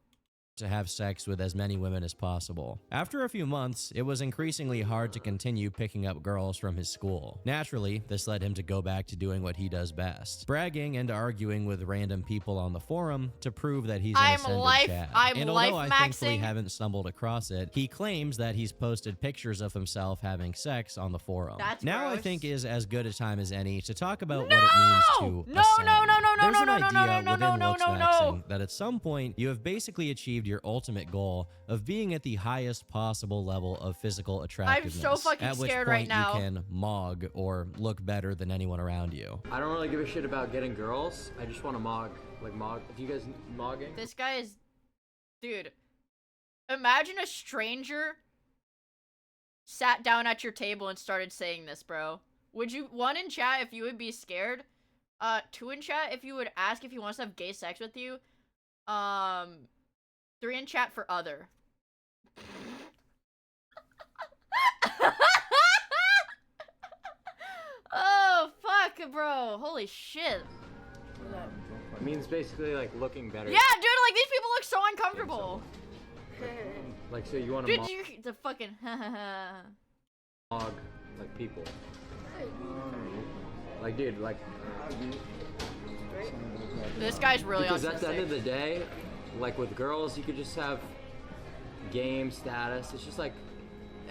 have sex with as many women as possible. After a few months, it was increasingly hard to continue picking up girls from his school. Naturally, this led him to go back to doing what he does best, bragging and arguing with random people on the forum to prove that he's an ascended Chad. And although I thankfully haven't stumbled across it, he claims that he's posted pictures of himself having sex on the forum. Now I think is as good a time as any to talk about what it means to ascend. There's an idea within looks maxing that at some point you have basically achieved your ultimate goal of being at the highest possible level of physical attractiveness. I'm so fucking scared right now. At which point you can mog or look better than anyone around you. I don't really give a shit about getting girls. I just want to mog. Like mog. If you guys mogging? This guy is... Dude. Imagine a stranger sat down at your table and started saying this, bro. Would you... 1 in chat if you would be scared. 2 in chat if you would ask if he wants to have gay sex with you. 3 in chat for other. Oh, fuck, bro. Holy shit. It means basically like looking better. Yeah, dude, like these people look so uncomfortable. Like, so you want to Dude, you the fucking mog like people. Like, dude, like this guy's really because at the end of the day, like with girls, you could just have game status. It's just like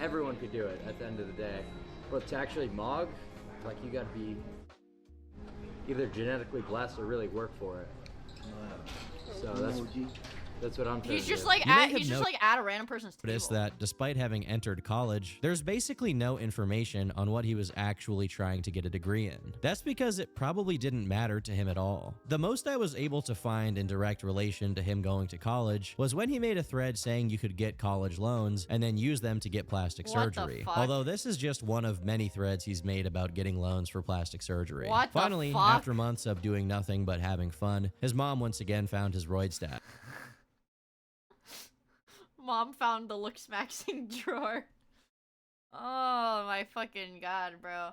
everyone could do it at the end of the day. But to actually mog, like you gotta be either genetically blessed or really work for it. So that's what I'm trying He's to just do. like at a random person's table. Notice that despite having entered college, there's basically no information on what he was actually trying to get a degree in. That's because it probably didn't matter to him at all. The most I was able to find in direct relation to him going to college was when he made a thread saying you could get college loans and then use them to get plastic surgery. Although this is just one of many threads he's made about getting loans for plastic surgery. Finally, after months of doing nothing but having fun, his mom once again found his roid stat. Mom found the looks maxing drawer. Oh my fucking god, bro.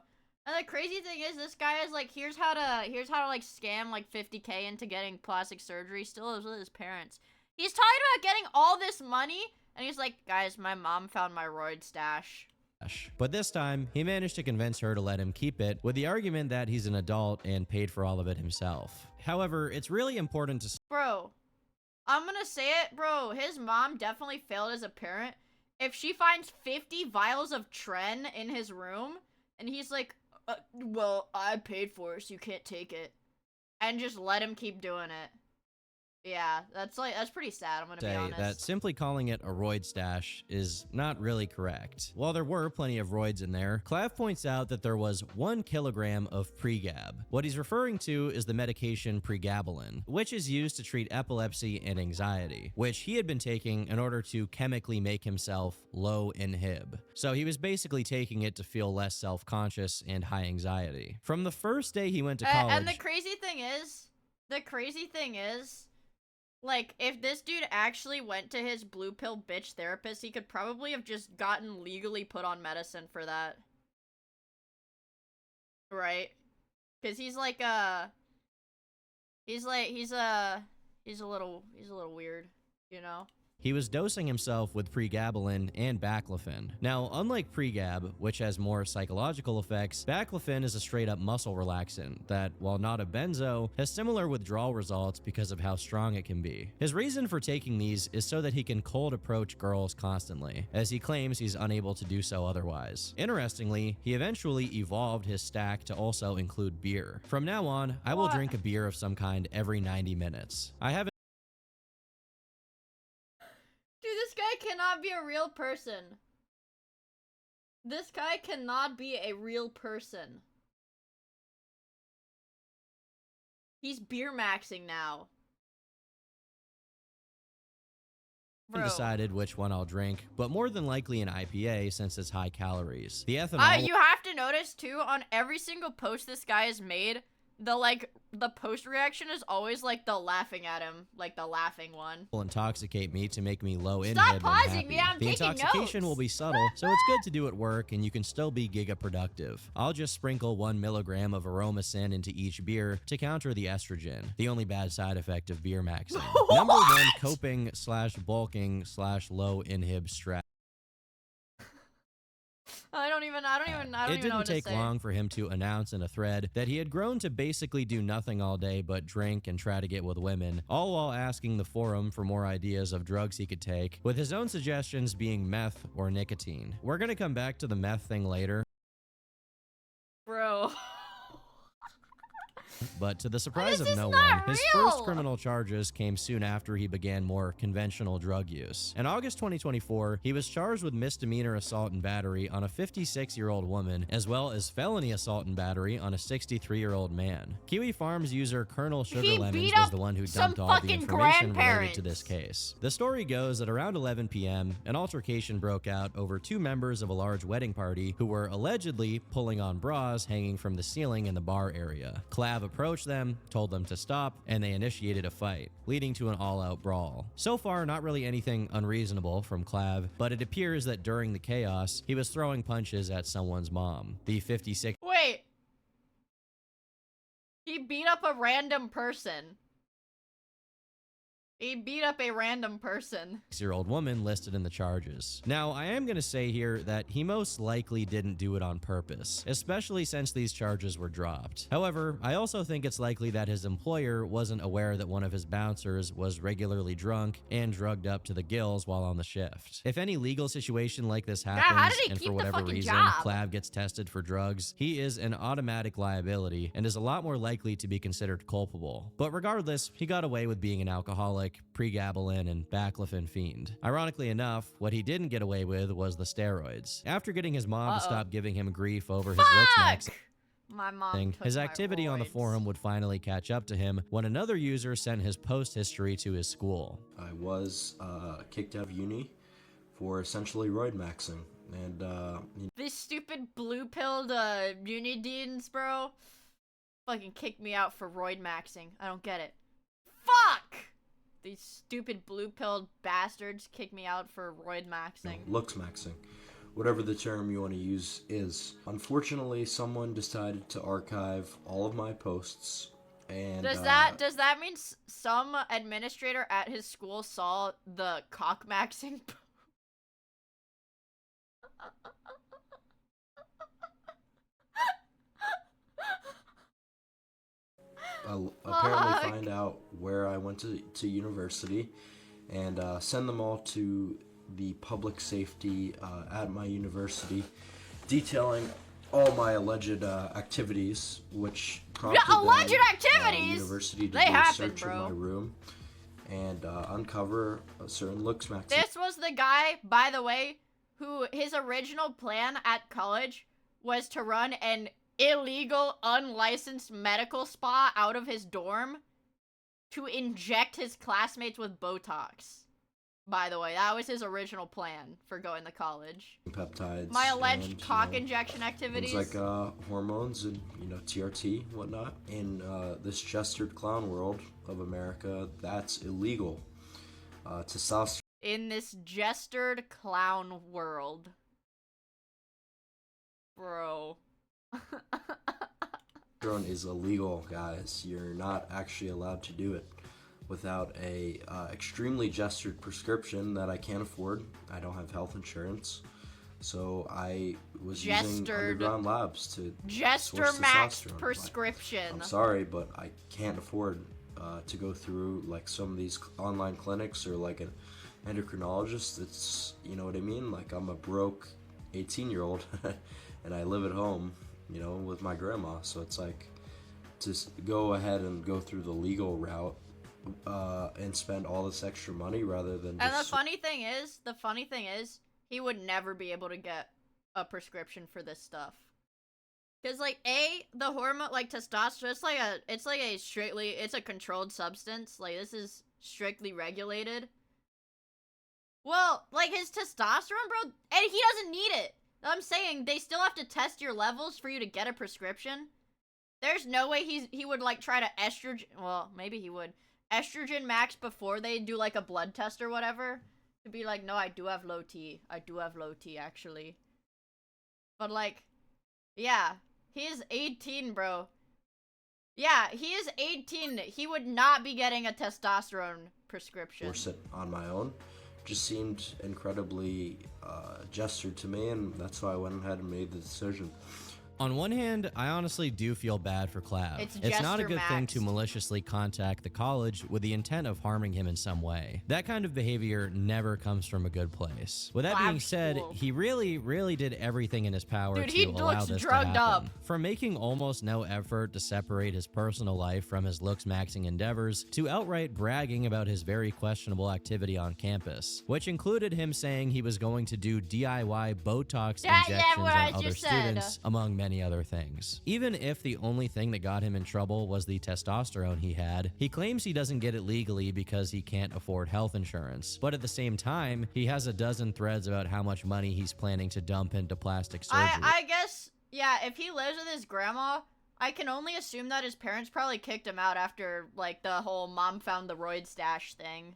And the crazy thing is, this guy is like, here's how to like scam like 50K into getting plastic surgery. Still lives with his parents. He's talking about getting all this money, and he's like, guys, my mom found my roid stash. But this time, he managed to convince her to let him keep it with the argument that he's an adult and paid for all of it himself. However, it's really important to... Bro, I'm gonna say it, bro. His mom definitely failed as a parent. If she finds 50 vials of Tren in his room, and he's like, well, I paid for it, so you can't take it. And just let him keep doing it. Yeah, that's pretty sad, I'm gonna be honest. That simply calling it a roid stash is not really correct. While there were plenty of roids in there, Clav points out that there was 1 kilogram of pregab. What he's referring to is the medication pregabalin, which is used to treat epilepsy and anxiety, which he had been taking in order to chemically make himself low inhib. So he was basically taking it to feel less self-conscious and high anxiety. From the first day he went to college... And the crazy thing is, like, if this dude actually went to his blue pill bitch therapist, he could probably have just gotten legally put on medicine for that. Right? Because he's like, he's a little weird, you know? he was dosing himself with pregabalin and baclofen. Now, unlike pregab, which has more psychological effects, baclofen is a straight-up muscle relaxant that, while not a benzo, has similar withdrawal results because of how strong it can be. His reason for taking these is so that he can cold approach girls constantly, as he claims he's unable to do so otherwise. Interestingly, he eventually evolved his stack to also include beer. From now on, I will drink a beer of some kind every 90 minutes. I haven't. Dude, this guy cannot be a real person. This guy cannot be a real person. He's beer maxing now. Bro. Decided which one I'll drink, but more than likely an IPA since it's high calories. The ethanol. You have to notice too, on every single post this guy has made, the post reaction is always like the laughing at him, like the laughing one. Will intoxicate me to make me low in Stop head pausing when me, happy. I'm The taking intoxication notes. will be subtle, so it's good to do at work and you can still be giga productive. I'll just sprinkle 1 milligram of aromacin into each beer to counter the estrogen, the only bad side effect of beer maxing. Number 1 coping / bulking / low inhib strat. I don't even know It what didn't to take say. long for him to announce in a thread that he had grown to basically do nothing all day but drink and try to get with women, all while asking the forum for more ideas of drugs he could take, with his own suggestions being meth or nicotine. We're gonna come back to the meth thing later. Bro. But to the surprise This of is no not one, his real! first criminal charges came soon after he began more conventional drug use. In August 2024, he was charged with misdemeanor assault and battery on a 56-year-old woman, as well as felony assault and battery on a 63-year-old man. Kiwi Farms user Colonel Sugar He Lemons beat was up the one who some dumped all the fucking information related grandparents. to this case. The story goes that around 11 p.m., an altercation broke out over 2 members of a large wedding party who were allegedly pulling on bras hanging from the ceiling in the bar area. Clav approached them, told them to stop, and they initiated a fight, leading to an all-out brawl. So far, not really anything unreasonable from Clav, but it appears that during the chaos, he was throwing punches at someone's mom. The 56- Wait. He beat up a random person. He beat up a random person. 6-year-old woman listed in the charges. Now, I am going to say here that he most likely didn't do it on purpose, especially since these charges were dropped. However, I also think it's likely that his employer wasn't aware that one of his bouncers was regularly drunk and drugged up to the gills while on the shift. If any legal situation like this happens, how did he and keep for the whatever fucking reason, job? Clav gets tested for drugs, he is an automatic liability and is a lot more likely to be considered culpable. But regardless, he got away with being an alcoholic, pregabalin, and baclofen fiend. Ironically enough, what he didn't get away with was the steroids. After getting his mom to stop giving him grief over his looks maxing, My mom took his my activity on the roids. forum would finally catch up to him when another user sent his post history to his school. I was kicked out of uni for essentially roid maxing, and These stupid blue-pilled Unideans, bro, fucking kicked me out for roid maxing. I don't get it. Fuck! These stupid blue-pilled bastards kicked me out for roid maxing. looks maxing, whatever the term you want to use is. Unfortunately, someone decided to archive all of my posts, and Does that mean some administrator at his school saw the cock maxing? apparently find out where I went to university and send them all to the public safety at my university, detailing all my alleged activities, which prompted alleged them, activities? university to They do a happen, search bro. of my room and uncover a certain looks maxing. This was the guy, by the way, who his original plan at college was to run an illegal, unlicensed medical spa out of his dorm to inject his classmates with Botox. By the way, that was his original plan for going to college. Peptides. My alleged and, cock injection activities. Things like hormones and TRT and whatnot. In this gestured clown world of America, that's illegal. Testosterone In this gestured clown world. Bro. is illegal, guys. You're not actually allowed to do it. without a extremely gestured prescription that I can't afford. I don't have health insurance, so I was using underground labs to source maxed testosterone. prescription. I'm sorry, but I can't afford to go through like some of these online clinics or like an endocrinologist. It's, you know what I mean? Like, I'm a broke 18-year-old and I live at home, you know, with my grandma. So it's like, to go ahead and go through the legal route and spend all this extra money rather than just... And the funny thing is, he would never be able to get a prescription for this stuff. Because, like, the hormone, like, testosterone, it's a controlled substance. Like, this is strictly regulated. Well, like, his testosterone, bro, and he doesn't need it. I'm saying, they still have to test your levels for you to get a prescription. There's no way he would, like, try to estrogen, well, maybe he would, estrogen max before they do, like, a blood test or whatever. To be like, no, I do have low T. I do have low T, actually. But, like, yeah, he is 18, bro. Yeah, he is 18. He would not be getting a testosterone prescription. Force it on my own. Just seemed incredibly gestured to me, and that's why I went ahead and made the decision. On one hand, I honestly do feel bad for Clav. It's not a good thing to maliciously contact the college with the intent of harming him in some way. That kind of behavior never comes from a good place. With that being said, he really did everything in his power to allow this to happen. From making almost no effort to separate his personal life from his looks-maxing endeavors, to outright bragging about his very questionable activity on campus, which included him saying he was going to do DIY Botox injections on other students, among many other things. Even if the only thing that got him in trouble was the testosterone he had, he claims he doesn't get it legally because he can't afford health insurance. But at the same time, he has a dozen threads about how much money he's planning to dump into plastic surgery. I guess, yeah, if he lives with his grandma, I can only assume that his parents probably kicked him out after, like, the whole mom found the roid stash thing.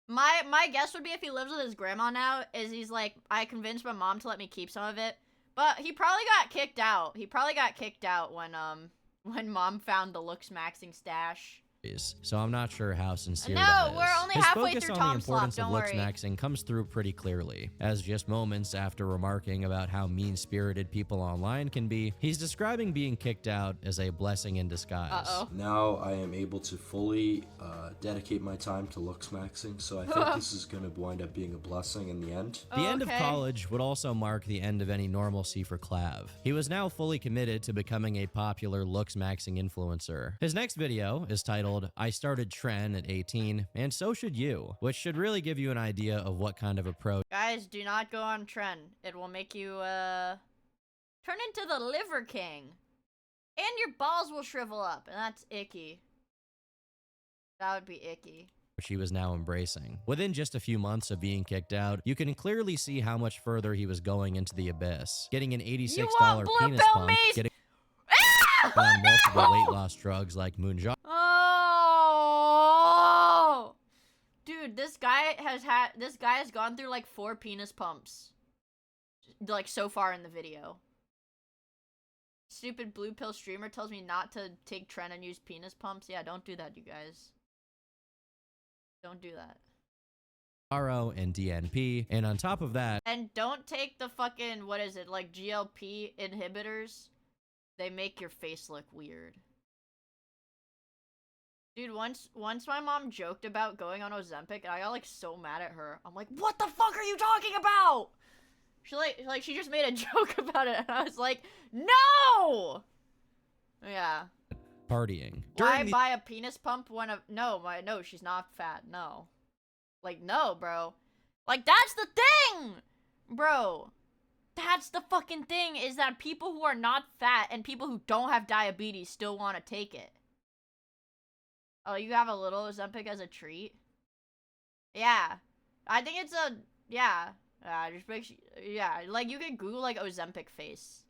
My guess would be if he lives with his grandma now, is he's like, I convinced my mom to let me keep some of it. But he probably got kicked out. He probably got kicked out when mom found the looks maxing stash. So I'm not sure how sincere no, that is. We're only His halfway focus through on Tom the importance Slop, of looks maxing comes through pretty clearly, as just moments after remarking about how mean-spirited people online can be, he's describing being kicked out as a blessing in disguise. Now I am able to fully dedicate my time to looks maxing, so I think this is going to wind up being a blessing in the end. The end of college would also mark the end of any normalcy for Clav. He was now fully committed to becoming a popular looks maxing influencer. His next video is titled, I Started Tren at 18, and so should you, which should really give you an idea of what kind of approach. Guys, do not go on Tren. It will make you, turn into the Liver King. And your balls will shrivel up, and that's icky. That would be icky. Which he was now embracing. Within just a few months of being kicked out, you can clearly see how much further he was going into the abyss. Getting an $86 penis pump, getting on multiple weight loss drugs like Moonja. Oh, dude, this guy has gone through like 4 penis pumps, like so far in the video. Stupid blue pill streamer tells me not to take Tren and use penis pumps. Yeah, don't do that, you guys. Don't do that. RO and DNP, and on top of that, and don't take the fucking, what is it, like GLP inhibitors. They make your face look weird. Dude, once my mom joked about going on Ozempic, and I got like so mad at her. I'm like, what the fuck are you talking about? She just made a joke about it, and I was like, no! Yeah. Partying. Why buy a penis pump when no, she's not fat, no. Like, no, bro. Like, that's the thing! Bro. That's the fucking thing, is that people who are not fat and people who don't have diabetes still want to take it. Oh, you have a little Ozempic as a treat? Yeah. I think it's a, yeah. Just makes you, yeah, like, you can Google, like, Ozempic face.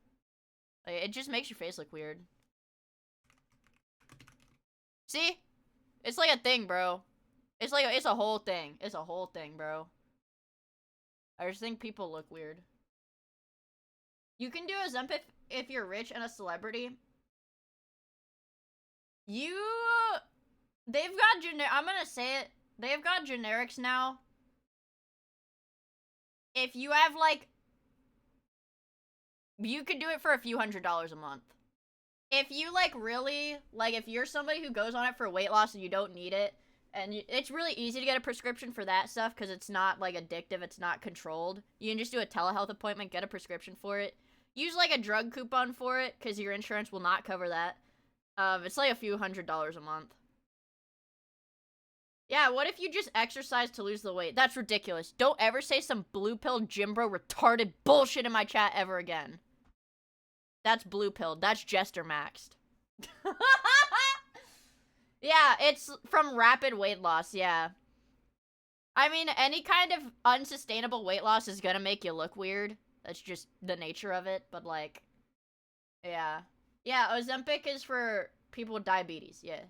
Like, it just makes your face look weird. See? It's like a thing, bro. It's like, it's a whole thing. It's a whole thing, bro. I just think people look weird. You can do Ozempic if you're rich and a celebrity. They've got I'm gonna say it. They've got generics now. If you have, like... You could do it for a few $100s a month. If you, like, really... Like, if you're somebody who goes on it for weight loss and you don't need it, and it's really easy to get a prescription for that stuff because it's not, like, addictive, it's not controlled. You can just do a telehealth appointment, get a prescription for it. Use, like, a drug coupon for it because your insurance will not cover that. It's like a few $100s a month. Yeah, what if you just exercise to lose the weight? That's ridiculous. Don't ever say some blue pill gym bro retarded bullshit in my chat ever again. That's blue pilled. That's jester maxed. Yeah, it's from rapid weight loss, yeah. I mean, any kind of unsustainable weight loss is gonna make you look weird. That's just the nature of it, but like, yeah. Yeah, Ozempic is for people with diabetes, yeah.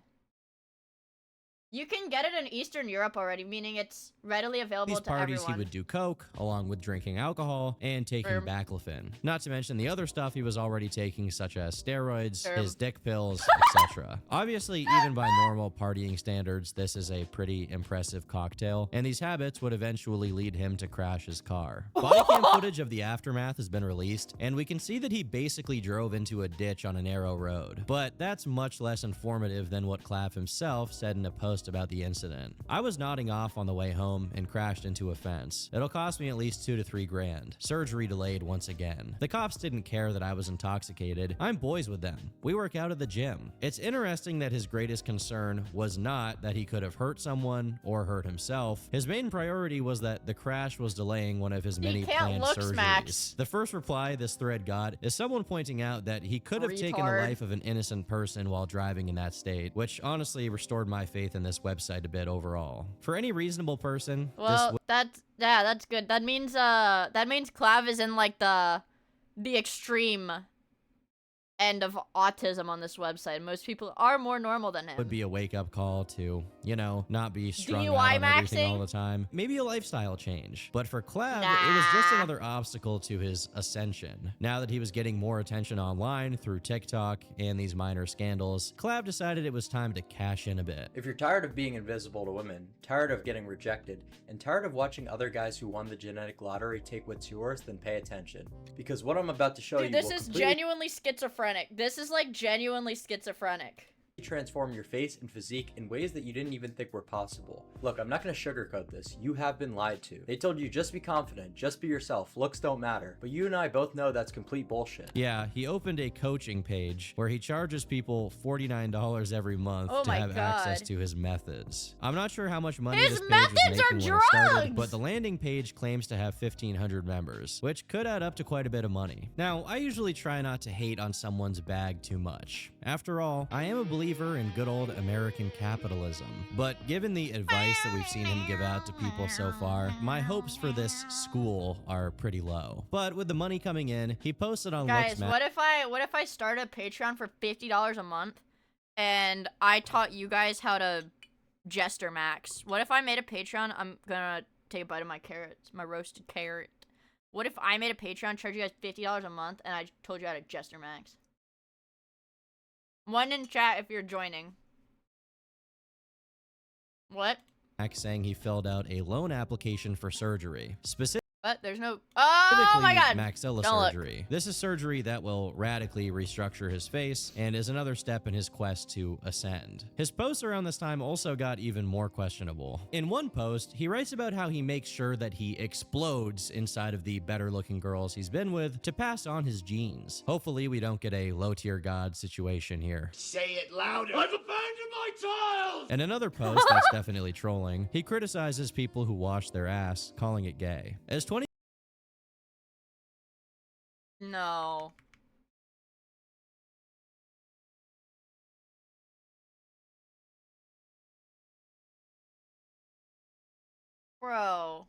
You can get it in Eastern Europe already, meaning it's readily available These to parties, everyone. he would do coke, along with drinking alcohol and taking baclofen. Not to mention the other stuff he was already taking, such as steroids, his dick pills, etc. Obviously, even by normal partying standards, this is a pretty impressive cocktail, and these habits would eventually lead him to crash his car. Body cam footage of the aftermath has been released, and we can see that he basically drove into a ditch on a narrow road. But that's much less informative than what Clav himself said in a post about the incident. I was nodding off on the way home and crashed into a fence. It'll cost me at least $2 to $3 grand. Surgery delayed once again. The cops didn't care that I was intoxicated. I'm boys with them. We work out at the gym. It's interesting that his greatest concern was not that he could have hurt someone or hurt himself. His main priority was that the crash was delaying one of his many planned surgeries. Max. The first reply this thread got is someone pointing out that he could have taken the life of an innocent person while driving in that state, which honestly restored my faith in this website a bit overall. For any reasonable person, well, that's good. That means Clav is in like the extreme end of autism on this website. Most people are more normal than him. Would be a wake-up call to, you know, not be strung DUI out on everything maxing? all the time. Maybe a lifestyle change. But for Clav, it was just another obstacle to his ascension. Now that he was getting more attention online through TikTok and these minor scandals, Clav decided it was time to cash in a bit. If you're tired of being invisible to women, tired of getting rejected, and tired of watching other guys who won the genetic lottery take what's yours, then pay attention. Because what I'm about to show you this will is completely genuinely schizophrenic. This is like genuinely schizophrenic. transform your face and physique in ways that you didn't even think were possible. Look, I'm not going to sugarcoat this. You have been lied to. They told you just be confident, just be yourself, looks don't matter. But you and I both know that's complete bullshit. Yeah, he opened a coaching page where he charges people $49 every month to my have God. access to his methods. I'm not sure how much money His this page methods was are making when it started, drugs! but the landing page claims to have 1,500 members, which could add up to quite a bit of money. Now, I usually try not to hate on someone's bag too much. After all, I am a believer in good old American capitalism, but given the advice that we've seen him give out to people so far, my hopes for this school are pretty low. But with the money coming in, he posted on Guys, Looks what if I start a Patreon for $50 a month and I taught you guys how to jester max? What if I made a Patreon? I'm gonna take a bite of my carrots, my roasted carrot. What if I made a Patreon, charge you guys $50 a month, and I told you how to jester max? One in chat if you're joining. What? saying he filled out a loan application for surgery. What? There's no... Oh my God! Maxilla Don't look. surgery. This is surgery that will radically restructure his face and is another step in his quest to ascend. His posts around this time also got even more questionable. In one post, he writes about how he makes sure that he explodes inside of the better looking girls he's been with to pass on his genes. Hopefully we don't get a low tier god situation here. Say it louder. I've abandoned my child! In another post that's definitely trolling, he criticizes people who wash their ass, calling it gay. As 20 No. Bro.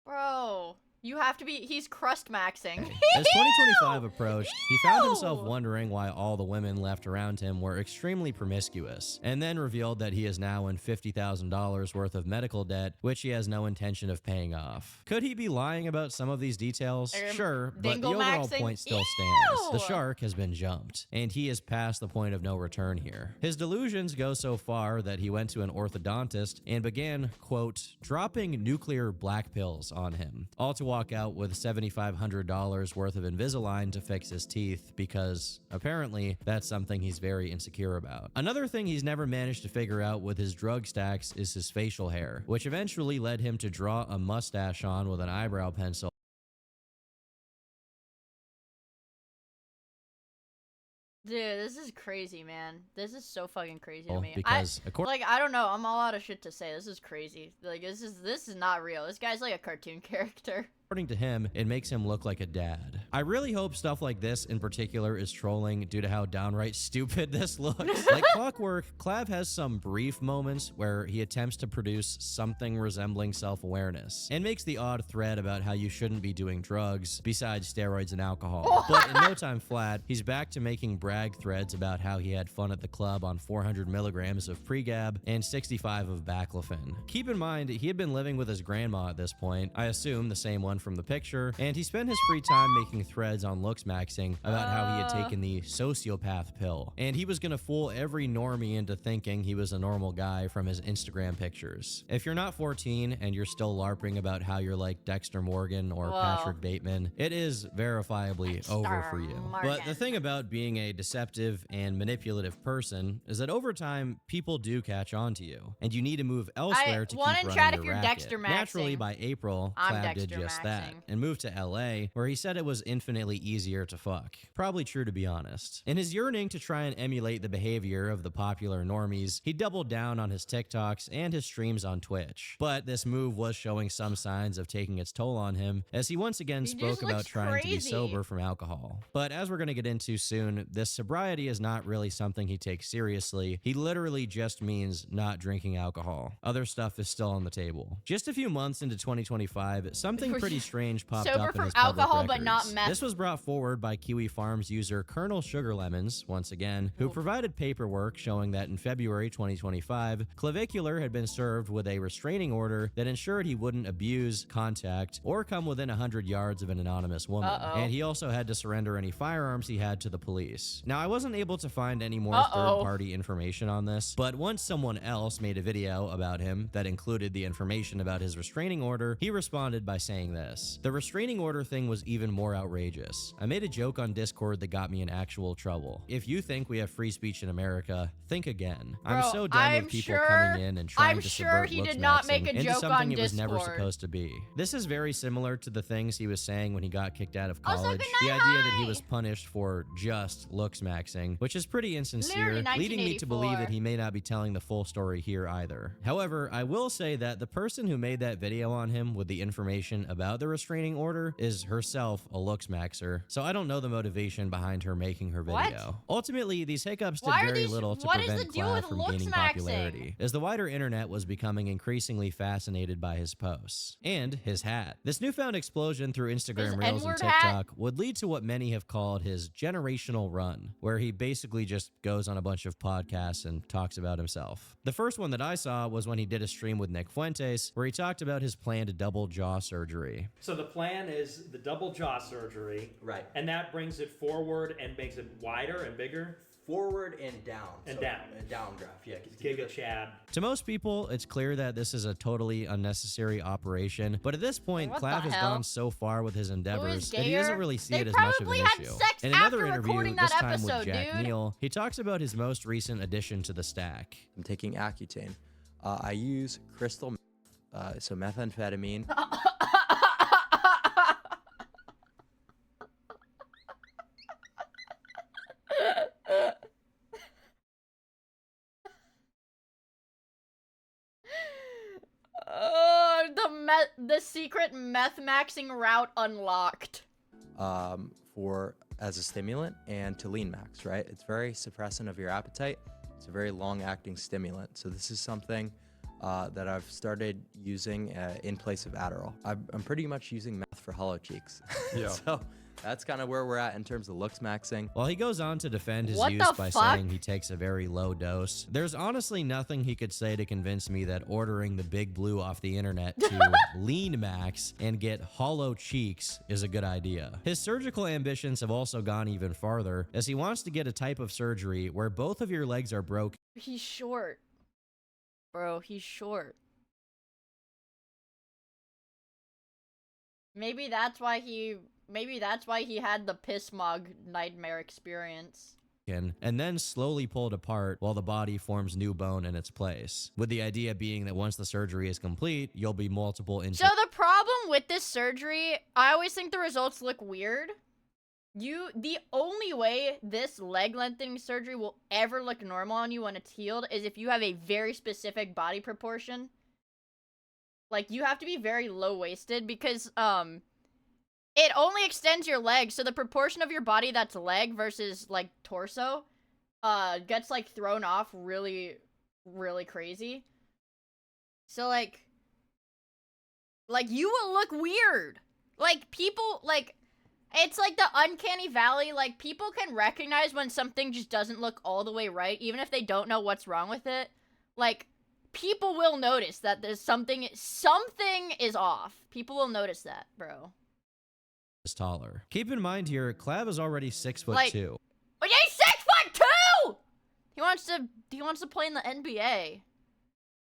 Bro. You have to be, he's crust maxing. As 2025 approached, he found himself wondering why all the women left around him were extremely promiscuous, and then revealed that he is now in $50,000 worth of medical debt, which he has no intention of paying off. Could he be lying about some of these details? Sure, but the overall point still stands. The shark has been jumped, and he is past the point of no return here. His delusions go so far that he went to an orthodontist and began, quote, dropping nuclear black pills on him, all to walk out with $7,500 worth of Invisalign to fix his teeth, because apparently that's something he's very insecure about. Another thing he's never managed to figure out with his drug stacks is his facial hair, which eventually led him to draw a mustache on with an eyebrow pencil. Dude, this is crazy, man. This is so fucking crazy to me. Because I don't know. I'm all out of shit to say. This is crazy. Like, this is not real. This guy's like a cartoon character. According to him, it makes him look like a dad. I really hope stuff like this in particular is trolling due to how downright stupid this looks. Like clockwork, Clav has some brief moments where he attempts to produce something resembling self-awareness and makes the odd thread about how you shouldn't be doing drugs besides steroids and alcohol. But in no time flat, he's back to making brag threads about how he had fun at the club on 400 milligrams of Pregab and 65 of baclofen. Keep in mind, he had been living with his grandma at this point, I assume the same one from the picture, and he spent his free time making threads on looks maxing about how he had taken the sociopath pill, and he was gonna fool every normie into thinking he was a normal guy from his Instagram pictures. If you're not 14 and you're still LARPing about how you're like Dexter Morgan or Patrick Bateman, it is verifiably over for you. But the thing about being a deceptive and manipulative person is that over time, people do catch on to you, and you need to move elsewhere to keep running your racket. Naturally, by April, Clav did just that and moved to LA, where he said it was infinitely easier to fuck. Probably true, to be honest. In his yearning to try and emulate the behavior of the popular normies, he doubled down on his TikToks and his streams on Twitch. But this move was showing some signs of taking its toll on him, as he once again spoke about trying to be sober from alcohol. But as we're gonna get into soon, this sobriety is not really something he takes seriously. He literally just means not drinking alcohol. Other stuff is still on the table. Just a few months into 2025, something pretty strange popped Sober up in from his public alcohol, but records. not meth. This was brought forward by Kiwi Farms user Colonel Sugar Lemons, once again, who provided paperwork showing that in February 2025, Clavicular had been served with a restraining order that ensured he wouldn't abuse, contact, or come within 100 yards of an anonymous woman. And he also had to surrender any firearms he had to the police. Now, I wasn't able to find any more third-party information on this, but once someone else made a video about him that included the information about his restraining order, he responded by saying this: "The restraining order thing was even more outrageous. I made a joke on Discord that got me in actual trouble. If you think we have free speech in America, think again. I'm so done with people coming in and trying to subvert looks maxing into something it was never supposed to be." This is very similar to the things he was saying when he got kicked out of college. The idea that he was punished for just looks maxing, which is pretty insincere, leading me to believe that he may not be telling the full story here either. However, I will say that the person who made that video on him with the information about the restraining order is herself a looks maxer, so I don't know the motivation behind her making her video. Ultimately, these hiccups did very little to prevent Clav from gaining popularity, as the wider internet was becoming increasingly fascinated by his posts. And his hat. This newfound explosion through Instagram Reels and TikTok would lead to what many have called his generational run, where he basically just goes on a bunch of podcasts and talks about himself. The first one that I saw was when he did a stream with Nick Fuentes, where he talked about his planned double jaw surgery. So the plan is the double jaw surgery. Right. And that brings it forward and makes it wider and bigger? Forward and down. And down. A downdraft, yeah. Giga Chad. To most people, it's clear that this is a totally unnecessary operation, but at this point, Clav has gone so far with his endeavors that he doesn't really see it as much of an issue. In another interview, this time with Jack Neal, he talks about his most recent addition to the stack. I'm taking Accutane. I use crystal meth, so methamphetamine. The secret meth maxing route unlocked. As a stimulant and to lean max, right? It's very suppressant of your appetite. It's a very long-acting stimulant. So this is something that I've started using in place of Adderall. I'm pretty much using meth for hollow cheeks. Yeah. So that's kind of where we're at in terms of looks maxing. While he goes on to defend his What use the by fuck? saying he takes a very low dose, there's honestly nothing he could say to convince me that ordering the Big Blue off the internet to lean max and get hollow cheeks is a good idea. His surgical ambitions have also gone even farther, as he wants to get a type of surgery where both of your legs are broken. He's short. Bro, he's short. Maybe that's why he had the piss mug nightmare experience. And then slowly pulled apart while the body forms new bone in its place, with the idea being that once the surgery is complete, you'll be multiple So the problem with this surgery, I always think the results look weird. The only way this leg lengthening surgery will ever look normal on you when it's healed is if you have a very specific body proportion. Like, you have to be very low-waisted because, it only extends your legs, so the proportion of your body that's leg versus, like, torso, gets, like, thrown off really, really crazy. So, like, you will look weird. Like, people, like, it's like the uncanny valley, like, people can recognize when something just doesn't look all the way right, even if they don't know what's wrong with it. Like, people will notice that there's something is off. People will notice that, bro. taller. Keep in mind here, Clav is already 6'2". But he's 6'2"! He wants to play in the NBA.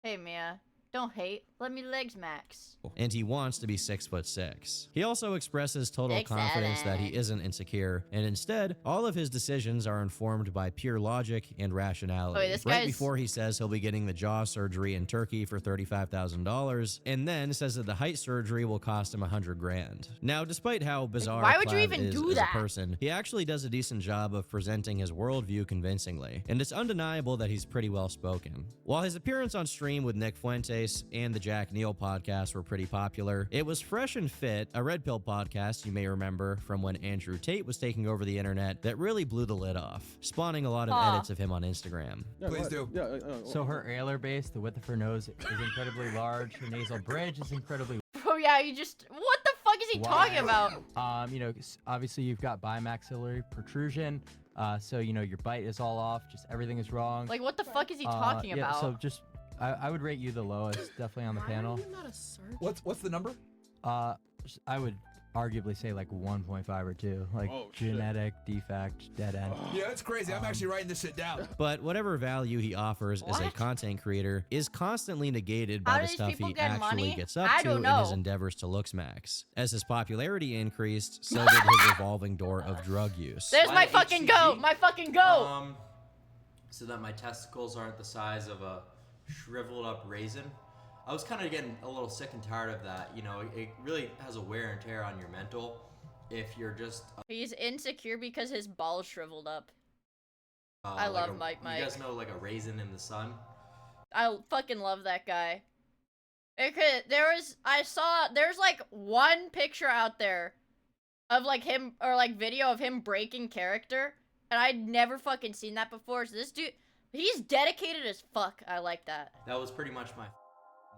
Hey, Mia. Don't hate. Let me legs max. And he wants to be 6'6". He also expresses total confidence that he isn't insecure, and instead, all of his decisions are informed by pure logic and rationality. This right guy's- before he says he'll be getting the jaw surgery in Turkey for $35,000, and then says that the height surgery will cost him $100,000. Now, despite how bizarre Why would you Clav even is do as that? a person, he actually does a decent job of presenting his worldview convincingly, and it's undeniable that he's pretty well spoken. While his appearance on stream with Nick Fuentes and the Jack Neal podcast were pretty popular, it was Fresh and Fit, a Red Pill podcast you may remember from when Andrew Tate was taking over the internet, that really blew the lid off, spawning a lot of edits of him on Instagram. Please do. So her alar base, the width of her nose is incredibly large. Her nasal bridge is incredibly. Oh yeah, what the fuck is he talking about? You know, obviously you've got bimaxillary protrusion. So you know your bite is all off. Just everything is wrong. Like, what the fuck is he talking yeah, about? So just, I would rate you the lowest, definitely on the panel. What's the number? I would arguably say like 1.5 or 2, like genetic defect, dead end. Yeah, that's crazy. I'm actually writing this shit down. But whatever value he offers as a content creator is constantly negated How by do the these stuff people he get actually money? gets up I to don't in his know. endeavors to looks max. As his popularity increased, so did his revolving door of drug use. There's my fucking goat! My fucking goat! So that my testicles aren't the size of a shriveled up raisin. I was kind of getting a little sick and tired of that. You know, it really has a wear and tear on your mental if you're just... He's insecure because his balls shriveled up. I like love Mike. You guys know, like, a raisin in the sun? I fucking love that guy. There's like one picture out there of like him, or like video of him breaking character, and I'd never fucking seen that before. So this dude, he's dedicated as fuck. I like that. That was pretty much my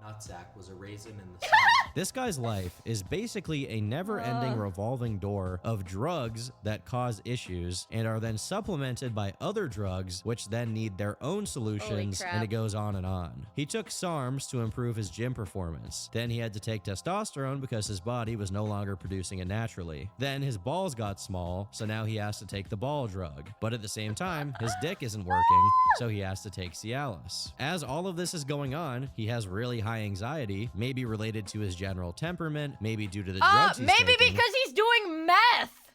nutsack, was a raisin in the sun. This guy's life is basically a never-ending revolving door of drugs that cause issues and are then supplemented by other drugs which then need their own solutions, and it goes on and on. He took SARMs to improve his gym performance. Then he had to take testosterone because his body was no longer producing it naturally. Then his balls got small, so now he has to take the ball drug. But at the same time, his dick isn't working, so he has to take Cialis. As all of this is going on, he has really high anxiety, maybe related to his general temperament, maybe due to the drugs he's Maybe taking. because he's doing meth.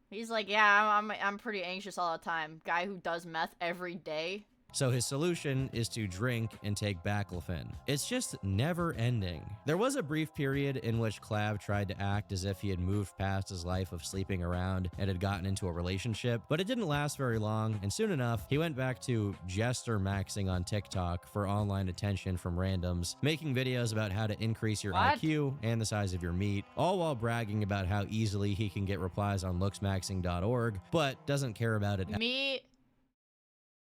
He's like, yeah, I'm pretty anxious all the time. Guy who does meth every day. So his solution is to drink and take baclofen. It's just never ending. There was a brief period in which Clav tried to act as if he had moved past his life of sleeping around and had gotten into a relationship, but it didn't last very long, and soon enough, he went back to jester maxing on TikTok for online attention from randoms, making videos about how to increase your IQ and the size of your meat, all while bragging about how easily he can get replies on looksmaxing.org, but doesn't care about it.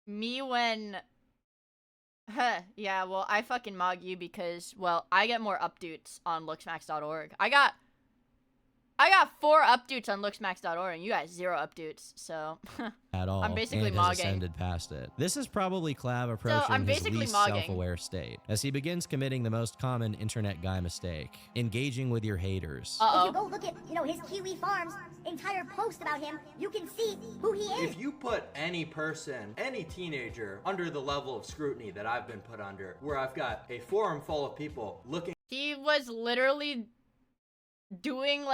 Me when Yeah, well, I fucking mog you because, well, I get more updates on looksmax.org. I got 4 updates on looksmax.org, and you guys 0 updates, so at all, I'm basically and has mogging. ascended past it. This is probably Clav approaching I'm his basically least mogging. self-aware state, as he begins committing the most common internet guy mistake, engaging with your haters. If you go look at, his Kiwi Farms entire post about him, you can see who he is. If you put any person, any teenager, under the level of scrutiny that I've been put under, where I've got a forum full of people looking... He was literally doing,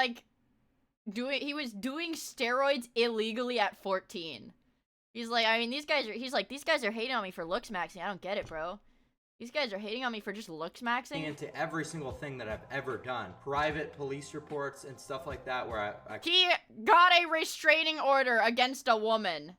he was doing steroids illegally at 14. He's like, I mean, these guys are hating on me for looks maxing. I don't get it, bro. These guys are hating on me for just looks maxing. Into every single thing that I've ever done. Private police reports and stuff like that where I... He got a restraining order against a woman.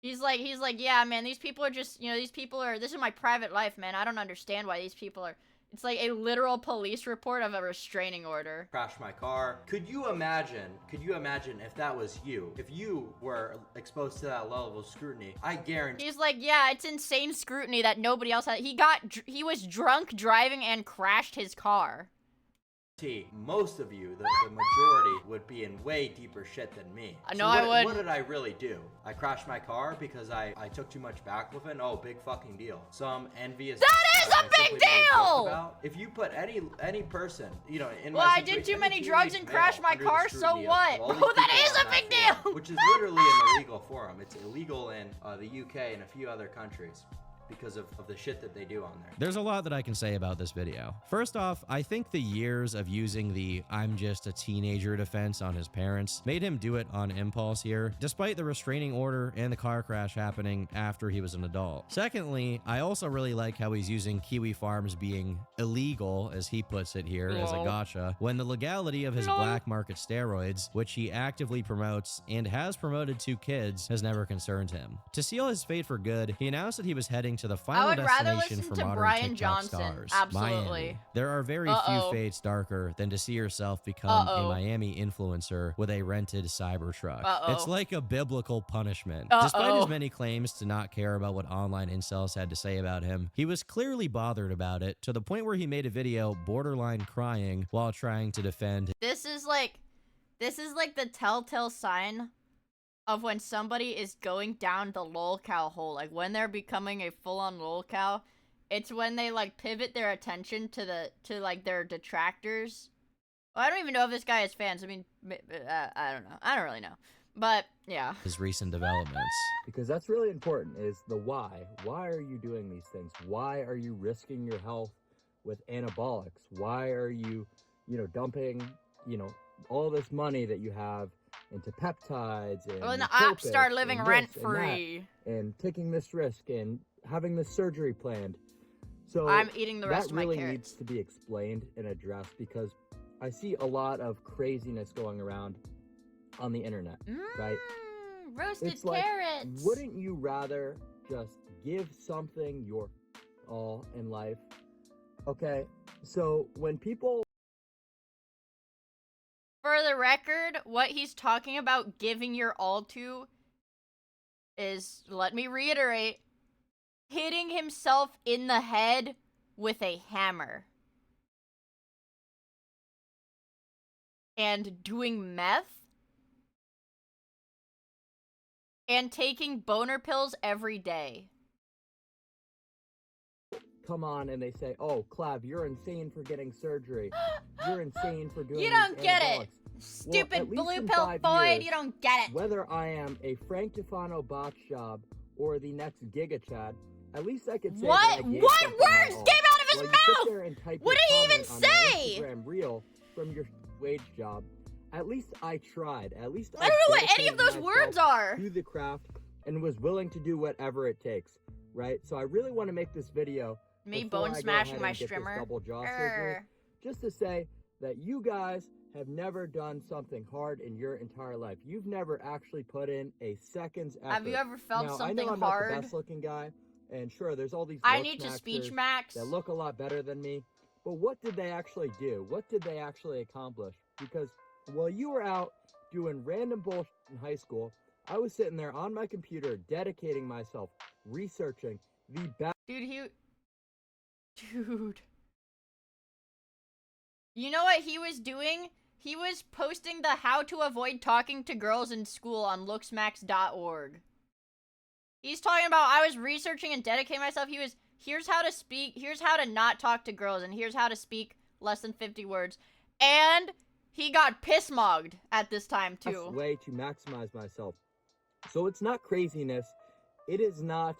He's like, yeah, man, these people are just, this is my private life, man. I don't understand why these people are... It's like a literal police report of a restraining order. Crashed my car. Could you imagine if that was you? If you were exposed to that level of scrutiny, I guarantee... He's like, yeah, it's insane scrutiny that nobody else had. He was drunk driving and crashed his car. Most of you, the majority, would be in way deeper shit than me. No, I would. What did I really do? I crashed my car because I took too much baclofen? Oh, big fucking deal. Some envious... That is a big deal! If you put any person, in well, I did too many drugs and crashed my car, so what? Oh, that is a big deal! Which is literally an illegal forum. It's illegal in the UK and a few other countries, because of the shit that they do on there. There's a lot that I can say about this video. First off, I think the years of using the "I'm just a teenager" defense on his parents made him do it on impulse here, despite the restraining order and the car crash happening after he was an adult. Secondly, I also really like how he's using Kiwi Farms being illegal, as he puts it here, as a gotcha, when the legality of his black market steroids, which he actively promotes and has promoted to kids, has never concerned him. To seal his fate for good, he announced that he was heading to the final destination for modern Brian TikTok Johnson. stars, Absolutely. Miami. There are very few fates darker than to see yourself become a Miami influencer with a rented Cybertruck. It's like a biblical punishment. Despite his many claims to not care about what online incels had to say about him, he was clearly bothered about it, to the point where he made a video borderline crying while trying to defend. This is like the telltale sign of when somebody is going down the lolcow hole. Like, when they're becoming a full-on lolcow, it's when they, pivot their attention to their detractors. Well, I don't even know if this guy has fans. I mean, I don't know. I don't really know. But, yeah. His recent developments. Because that's really important, is the why. Why are you doing these things? Why are you risking your health with anabolics? Why are you, dumping, all this money that you have into peptides and when the apps start living rent-free and taking this risk and having this surgery planned. So I'm eating the rest of my carrots. That carrots. really needs to be explained and addressed, because I see a lot of craziness going around on the internet, right? Roasted it's like, carrots. Wouldn't you rather just give something your all in life? Okay, so when people... For the record, what he's talking about giving your all to is, let me reiterate, hitting himself in the head with a hammer. And doing meth. And taking boner pills every day. Come on, and they say, oh, Clav, you're insane for getting surgery. You're insane for doing You don't get anabolics. it. Stupid Well, blue pill Boyd, you don't get it. Whether I am a Frank Tufano botch job or the next Giga Chad, at least I could say what? that I gave What something words my all. came out of his While you mouth? sit there and type What your did he even comment on my say? Instagram reel from your wage job. At least I tried. At least I don't know what any of those dedicated words myself are. To the craft and was willing to do whatever it takes, right? So I really want to make this video. Me before bone I go smashing ahead my and get this streamer. double jaw surgery, just to say that you guys have never done something hard in your entire life. You've never actually put in a second's effort. Have you ever felt now, something I know I'm hard? not the best looking guy, and sure, there's all these I look need to maxers speech max. that look a lot better than me. But what did they actually do? What did they actually accomplish? Because while you were out doing random bullshit in high school, I was sitting there on my computer, dedicating myself, researching, the best. Dude. You know what he was doing? He was posting the how to avoid talking to girls in school on looksmax.org. He's talking about, I was researching and dedicating myself. He was, here's how to speak, here's how to not talk to girls, and here's how to speak less than 50 words. And he got piss-mogged at this time, too. Way to maximize myself. So it's not craziness. It is not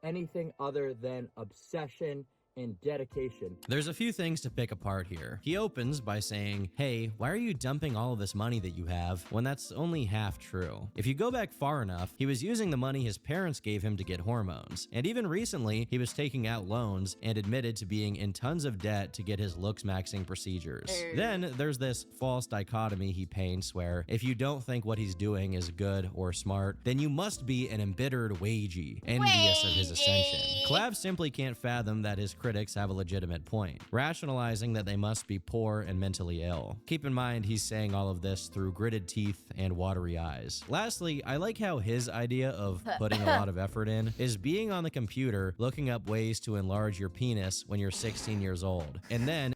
anything other than obsession and dedication. There's a few things to pick apart here. He opens by saying, hey, why are you dumping all of this money that you have when that's only half true? If you go back far enough, he was using the money his parents gave him to get hormones. And even recently, he was taking out loans and admitted to being in tons of debt to get his looks maxing procedures. Then there's this false dichotomy he paints where if you don't think what he's doing is good or smart, then you must be an embittered wagey, envious of his ascension. Clav simply can't fathom that his critics have a legitimate point, rationalizing that they must be poor and mentally ill. Keep in mind, he's saying all of this through gritted teeth and watery eyes. Lastly, I like how his idea of putting a lot of effort in is being on the computer looking up ways to enlarge your penis when you're 16 years old. And then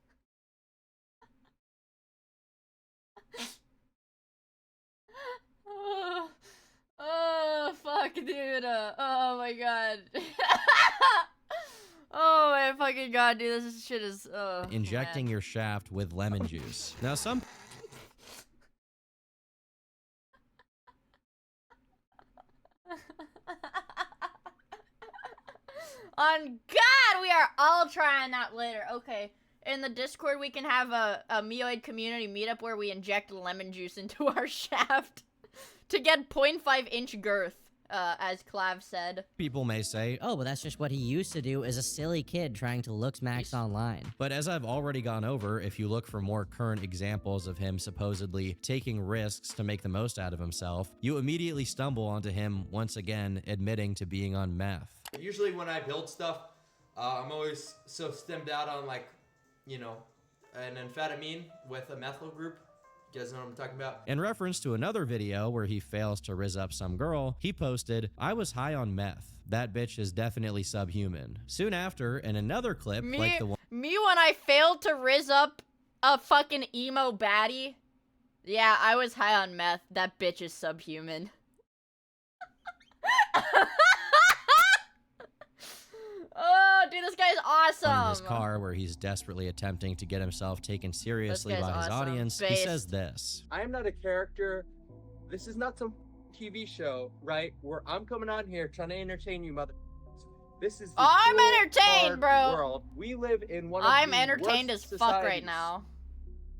Oh, fuck, dude. Oh my god. Oh my fucking god, dude. This shit is, injecting your shaft with lemon juice. Now, some On God, we are all trying that later. Okay. In the Discord, we can have a Mioid community meetup where we inject lemon juice into our shaft to get 0.5-inch girth, as Clav said. people may say, Oh, but that's just what he used to do as a silly kid trying to looks max online. but as I've already gone over, if you look for more current examples of him supposedly taking risks to make the most out of himself, you immediately stumble onto him once again admitting to being on meth. Usually when I build stuff, I'm always so stemmed out on, like, you know, an amphetamine with a methyl group. You guys know what I'm talking about? In reference to another video where he fails to rizz up some girl, he posted, I was high on meth. That bitch is definitely subhuman. Soon after, in another clip, like the one Me when I failed to rizz up a fucking emo baddie. Yeah, I was high on meth. That bitch is subhuman. Oh, dude, this guy's awesome. in his car where he's desperately attempting to get himself taken seriously by his audience, he says this. I am not a character. This is not some TV show, right? Where I'm coming on here trying to entertain you, mother. This is the I'm cool, entertained, hard bro. World. We live in one of I'm the entertained as worst fuck right societies now.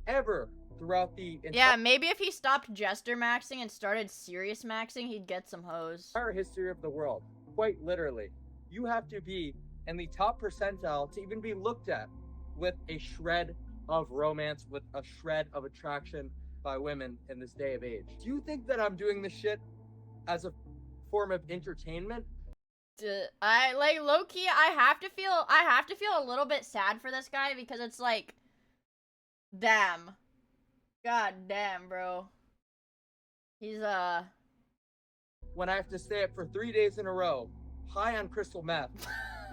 ever throughout the Yeah, maybe if he stopped jester maxing and started serious maxing, he'd get some hoes. entire history of the world. Quite literally. You have to be in the top percentile to even be looked at with a shred of romance, with a shred of attraction by women in this day of age. Do you think that I'm doing this shit as a form of entertainment? I like low-key, I have to feel a little bit sad for this guy because it's like, damn. God damn, bro. He's When I have to stay up for 3 days in a row, high on crystal meth,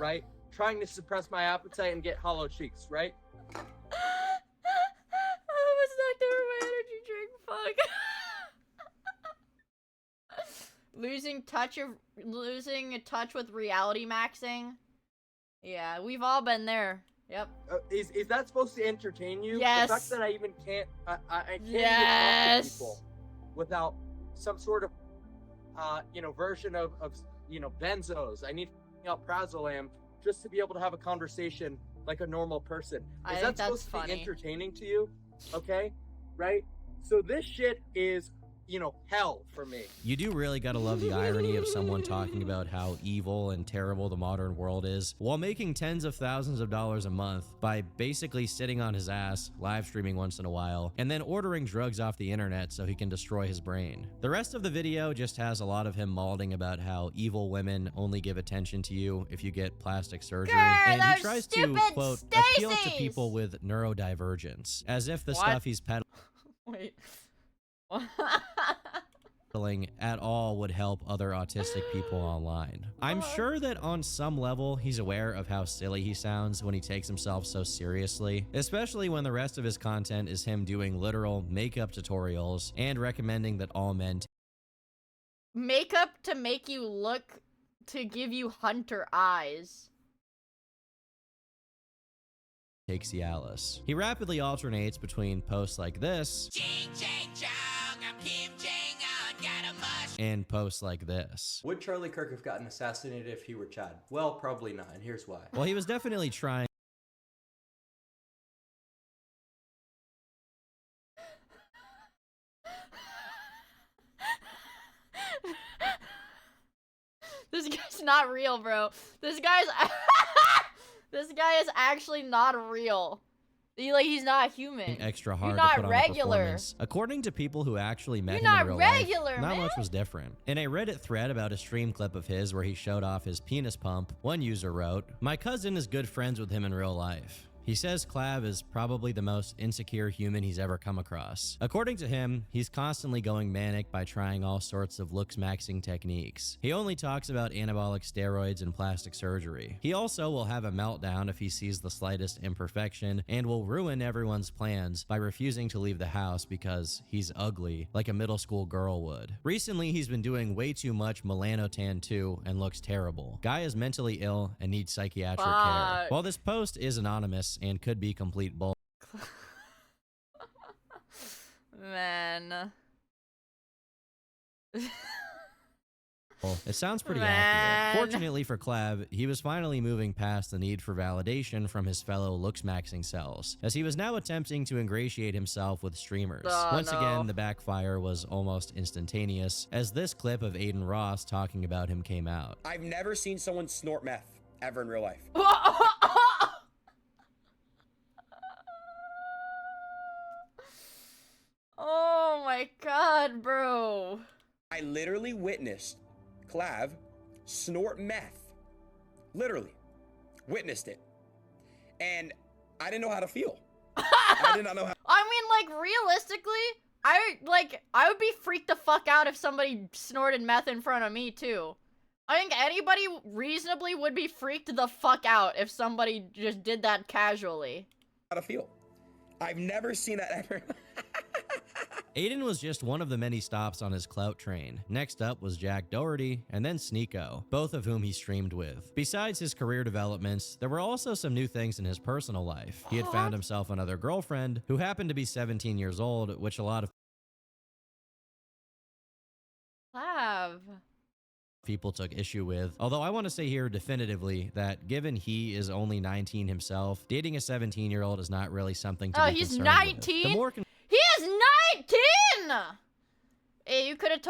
right? Trying to suppress my appetite and get hollow cheeks, right? I almost knocked over my energy drink, fuck. Losing touch with reality maxing. Yeah, we've all been there. Yep. Is that supposed to entertain you? Yes. The fact that I even can't, I can't even Yes. talk to people without some sort of, version of benzos. I need alprazolam just to be able to have a conversation like a normal person. I Is think that supposed that's to be funny. entertaining to you? Okay, right? So this shit is, hell for me. You do really gotta love the irony of someone talking about how evil and terrible the modern world is, while making tens of thousands of dollars a month by basically sitting on his ass, live streaming once in a while, and then ordering drugs off the internet so he can destroy his brain. The rest of the video just has a lot of him malding about how evil women only give attention to you if you get plastic surgery, and he tries to, quote, appeal to people with neurodivergence, as if the What? stuff he's peddling Wait. at all would help other autistic people online. I'm sure that on some level he's aware of how silly he sounds when he takes himself so seriously, especially when the rest of his content is him doing literal makeup tutorials and recommending that all men Makeup to make you look, to give you hunter eyes. take Cialis. He rapidly alternates between posts like this and posts like this. Would Charlie Kirk have gotten assassinated if he were Chad? Well, probably not, and here's why. Well, he was definitely trying. This guy's not real, bro. This guy's this guy is actually not real. He's not human. Extra hard You're to not put on a regular. performance. According to people who actually met You're him not in real regular, life, not man. much was different. In a Reddit thread about a stream clip of his where he showed off his penis pump, one user wrote, "My cousin is good friends with him in real life. He says Clav is probably the most insecure human he's ever come across. According to him, he's constantly going manic by trying all sorts of looks-maxing techniques. He only talks about anabolic steroids and plastic surgery. He also will have a meltdown if he sees the slightest imperfection and will ruin everyone's plans by refusing to leave the house because he's ugly, like a middle school girl would. Recently, he's been doing way too much melanotan too and looks terrible. Guy is mentally ill and needs psychiatric care." While this post is anonymous and could be complete bull. Man. It sounds pretty Man. accurate. Fortunately for Clav, he was finally moving past the need for validation from his fellow looks-maxing cells, as he was now attempting to ingratiate himself with streamers. Once again, the backfire was almost instantaneous, as this clip of Aiden Ross talking about him came out. I've never seen someone snort meth ever in real life. Oh my god, bro. I literally witnessed Clav snort meth. Literally. Witnessed it. And I didn't know how to feel. I did not know how. I mean, like, realistically, I would be freaked the fuck out if somebody snorted meth in front of me, too. I think anybody reasonably would be freaked the fuck out if somebody just did that casually. How to feel. I've never seen that ever. Aiden was just one of the many stops on his clout train. Next up was Jack Doherty, and then Sneeko, both of whom he streamed with. Besides his career developments, there were also some new things in his personal life. He had found himself another girlfriend, who happened to be 17 years old, which a lot of people took issue with. Although I want to say here definitively that given he is only 19 himself, dating a 17-year-old is not really something to be he's concerned 19? with. The more He is 19! Hey, you could have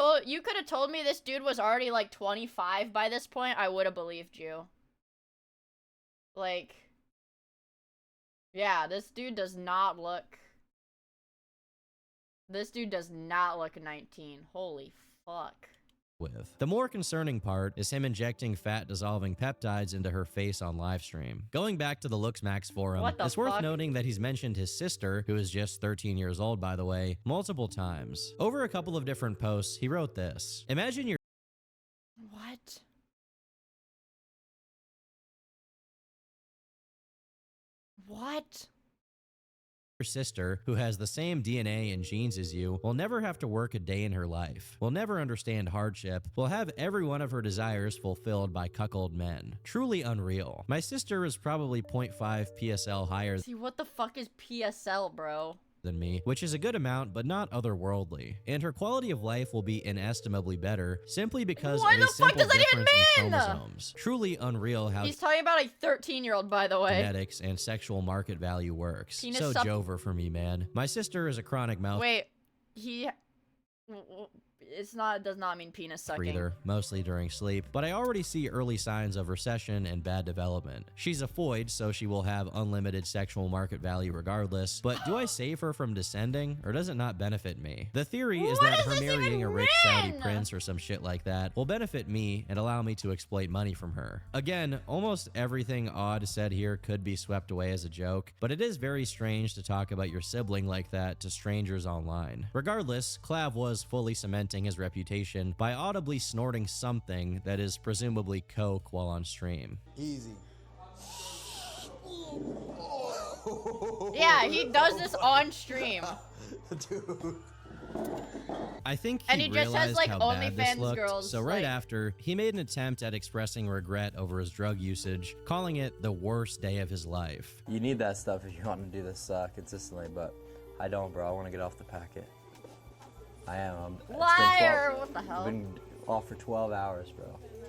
told me this dude was already like 25 by this point. I would have believed you. Like, yeah, this dude does not look 19. Holy fuck. with. The more concerning part is him injecting fat-dissolving peptides into her face on livestream. Going back to the LooksMax forum, it's worth noting that he's mentioned his sister, who is just 13 years old by the way, multiple times. Over a couple of different posts, he wrote this. Imagine your What? What? Your sister, who has the same DNA and genes as you, will never have to work a day in her life, will never understand hardship, will have every one of her desires fulfilled by cuckold men. Truly unreal. My sister is probably 0.5 PSL higher See, what the fuck is PSL, bro? than me, which is a good amount but not otherworldly, and her quality of life will be inestimably better simply because What of the a fuck simple does that difference even in mean? chromosomes. Truly unreal how He's talking about a 13-year-old, by the way. genetics and sexual market value works. Penis So sup- Jover for me, man. My sister is a chronic mouth Wait, does not mean penis sucking. breather, mostly during sleep, but I already see early signs of recession and bad development. She's a foid, so she will have unlimited sexual market value regardless, but do I save her from descending, or does it not benefit me? The theory is that her marrying a rich Saudi prince or some shit like that will benefit me and allow me to exploit money from her. Again, almost everything Odd said here could be swept away as a joke, but it is very strange to talk about your sibling like that to strangers online. Regardless, Clav was as fully cementing his reputation by audibly snorting something that is presumably coke while on stream. Easy. Yeah, he does this on stream. Dude. I think And he just has, realized like, how bad this OnlyFans looked, girls, so right like- after, he made an attempt at expressing regret over his drug usage, calling it the worst day of his life. You need that stuff if you want to do this consistently, but I don't, bro. I want to get off the packet. I am. Liar! What the hell? I've been off for 12 hours, bro.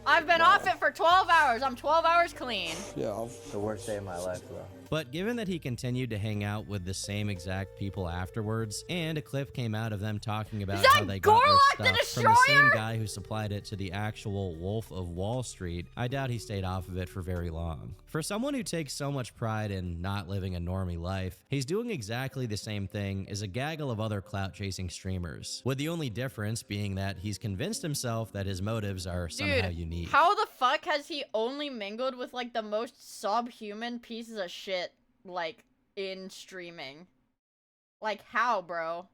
I've been off it for 12 hours. I'm 12 hours clean. Yeah. The worst day of my life, bro. But given that he continued to hang out with the same exact people afterwards, and a clip came out of them talking about Is how that they got Gorlock their the stuff from the same Destroyer? guy who supplied it to the actual Wolf of Wall Street, I doubt he stayed off of it for very long. For someone who takes so much pride in not living a normie life, he's doing exactly the same thing as a gaggle of other clout-chasing streamers, with the only difference being that he's convinced himself that his motives are somehow Dude, unique. how the fuck has he only mingled with, like, the most subhuman pieces of shit, like, in streaming? Like, how, bro?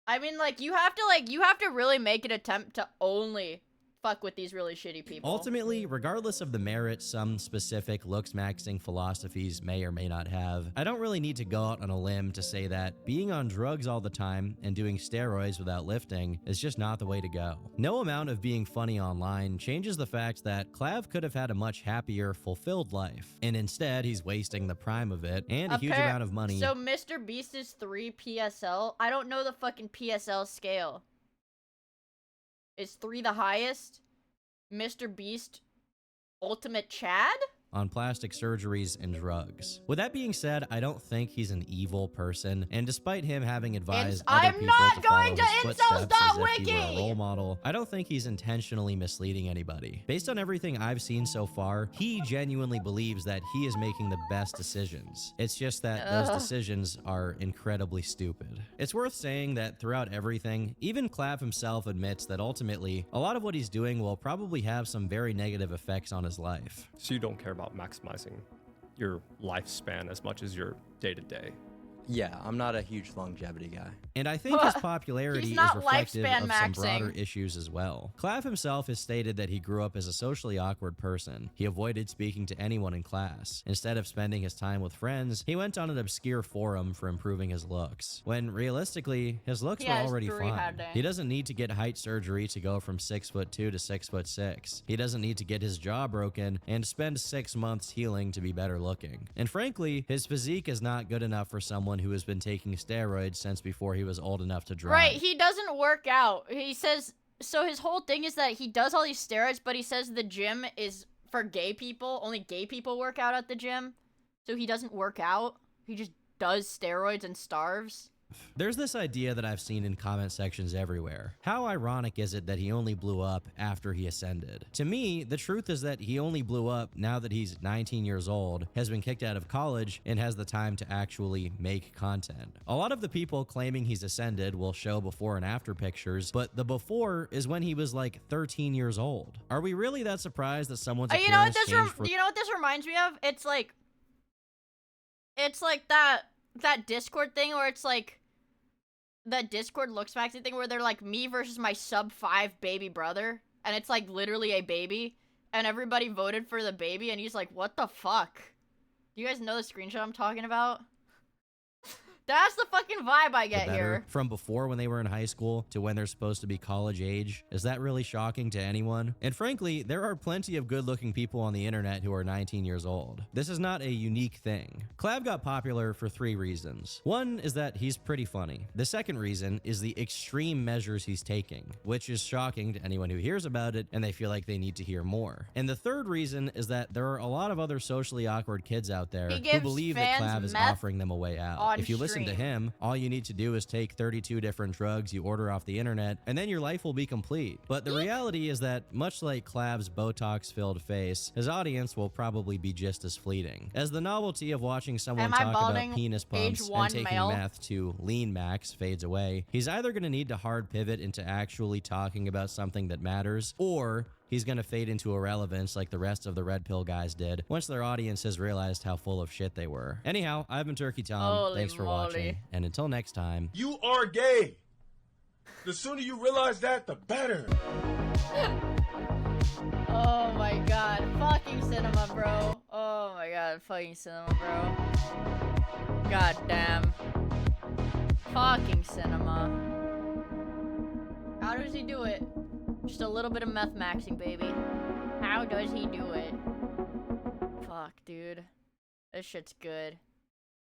I mean, like, you have to really make an attempt to only fuck with these really shitty people. Ultimately, regardless of the merit some specific looks-maxing philosophies may or may not have, I don't really need to go out on a limb to say that being on drugs all the time and doing steroids without lifting is just not the way to go. No amount of being funny online changes the fact that Clav could have had a much happier, fulfilled life, and instead he's wasting the prime of it and a huge amount of money. So Mr. Beast is 3 PSL? I don't know the fucking PSL scale. Is 3 the highest? Mr. Beast Ultimate Chad? On plastic surgeries and drugs. With that being said, I don't think he's an evil person, and despite him having advised other people to follow his footsteps as if he were a role model, I don't think he's intentionally misleading anybody. Based on everything I've seen so far, he genuinely believes that he is making the best decisions. It's just that those decisions are incredibly stupid. It's worth saying that throughout everything, even Clav himself admits that ultimately, a lot of what he's doing will probably have some very negative effects on his life. So you don't care about maximizing your lifespan as much as your day-to-day. Yeah, I'm not a huge longevity guy. And I think his popularity He's is not reflective lifespan of some maxing. broader issues as well. Clav himself has stated that he grew up as a socially awkward person. He avoided speaking to anyone in class. Instead of spending his time with friends, he went on an obscure forum for improving his looks. When realistically, his looks were already fine. He doesn't need to get height surgery to go from 6'2" to 6'6". He doesn't need to get his jaw broken and spend 6 months healing to be better looking. And frankly, his physique is not good enough for someone who has been taking steroids since before he was old enough to drive. Right, he doesn't work out. He says, so his whole thing is that he does all these steroids, but he says the gym is for gay people. Only gay people work out at the gym. So he doesn't work out. He just does steroids and starves. There's this idea that I've seen in comment sections everywhere. How ironic is it that he only blew up after he ascended? To me, the truth is that he only blew up now that he's 19 years old, has been kicked out of college, and has the time to actually make content. A lot of the people claiming he's ascended will show before and after pictures, but the before is when he was like 13 years old. Are we really that surprised that someone's You know what appearance changed for- you know what this reminds me of? It's like that Discord thing where it's like that Discord looks maxing thing where they're like me versus my sub-5 baby brother, and it's like literally a baby, and everybody voted for the baby, and he's like, what the fuck? Do you guys know the screenshot I'm talking about? That's the fucking vibe I get here. From before when they were in high school to when they're supposed to be college age. Is that really shocking to anyone? And frankly, there are plenty of good-looking people on the internet who are 19 years old. This is not a unique thing. Clav got popular for 3 reasons. One is that he's pretty funny. The second reason is the extreme measures he's taking, which is shocking to anyone who hears about it and they feel like they need to hear more. And the third reason is that there are a lot of other socially awkward kids out there who believe that Clav is offering them a way out. If you listen to him, all you need to do is take 32 different drugs you order off the internet, and then your life will be complete. But the reality is that, much like Clav's Botox-filled face, his audience will probably be just as fleeting. As the novelty of watching someone talk about penis pumps and taking meth to lean max fades away, he's either going to need to hard pivot into actually talking about something that matters, or he's gonna fade into irrelevance like the rest of the Red Pill guys did once their audience has realized how full of shit they were. Anyhow, I've been Turkey Tom. Holy Thanks for moly. watching, and until next time. You are gay. The sooner you realize that, the better. Oh my god, fucking cinema, bro. Oh my god, fucking cinema, bro. God damn. Fucking cinema. How does he do it? Just a little bit of meth maxing, baby. How does he do it? Fuck, dude. This shit's good.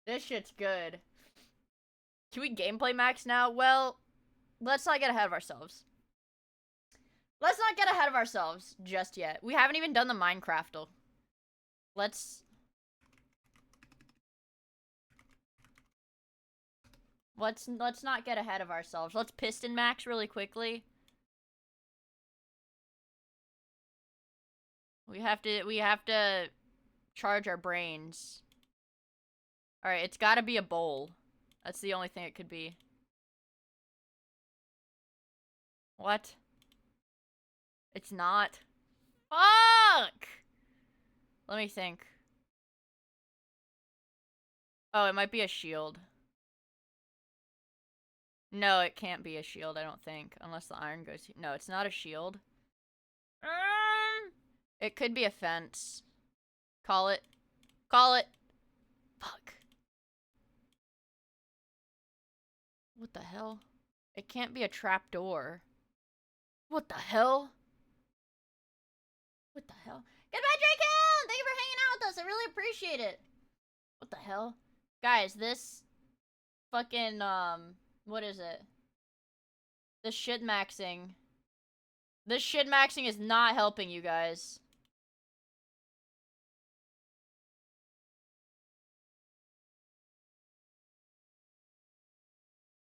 This shit's good. Can we gameplay max now? Well, let's not get ahead of ourselves. Let's not get ahead of ourselves just yet. We haven't even done the Minecraft. Let's not get ahead of ourselves. Let's piston max really quickly. We have to charge our brains. All right, it's got to be a bowl. That's the only thing it could be. What? It's not. Fuck! Let me think. Oh, it might be a shield. No, it can't be a shield, I don't think. Unless the iron goes... No, it's not a shield. It could be a fence. Call it. Call it. Fuck. What the hell? It can't be a trap door. What the hell? What the hell? Goodbye, Draco! Thank you for hanging out with us. I really appreciate it. What the hell? Guys, this fucking, what is it? This shit maxing. This shit maxing is not helping you guys.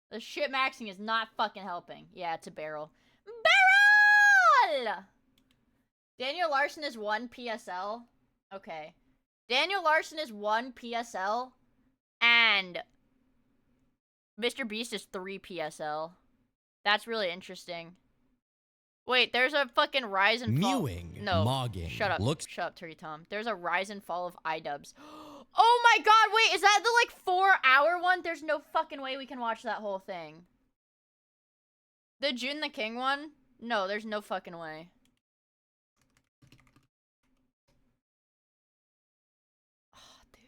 The shit maxing is not fucking helping. Yeah, it's a barrel. Barrel! Daniel Larson is 1 PSL. Okay. Daniel Larson is 1 PSL. And Mr. Beast is 3 PSL. That's really interesting. Wait, there's a fucking rise and fall. Mewing, No, mogging, shut up. looks- Shut up, Turkey Tom. There's a rise and fall of iDubbbz. Oh my god, wait, is that the like 4-hour one? There's no fucking way we can watch that whole thing. The June the King one? No, there's no fucking way. Oh, dude.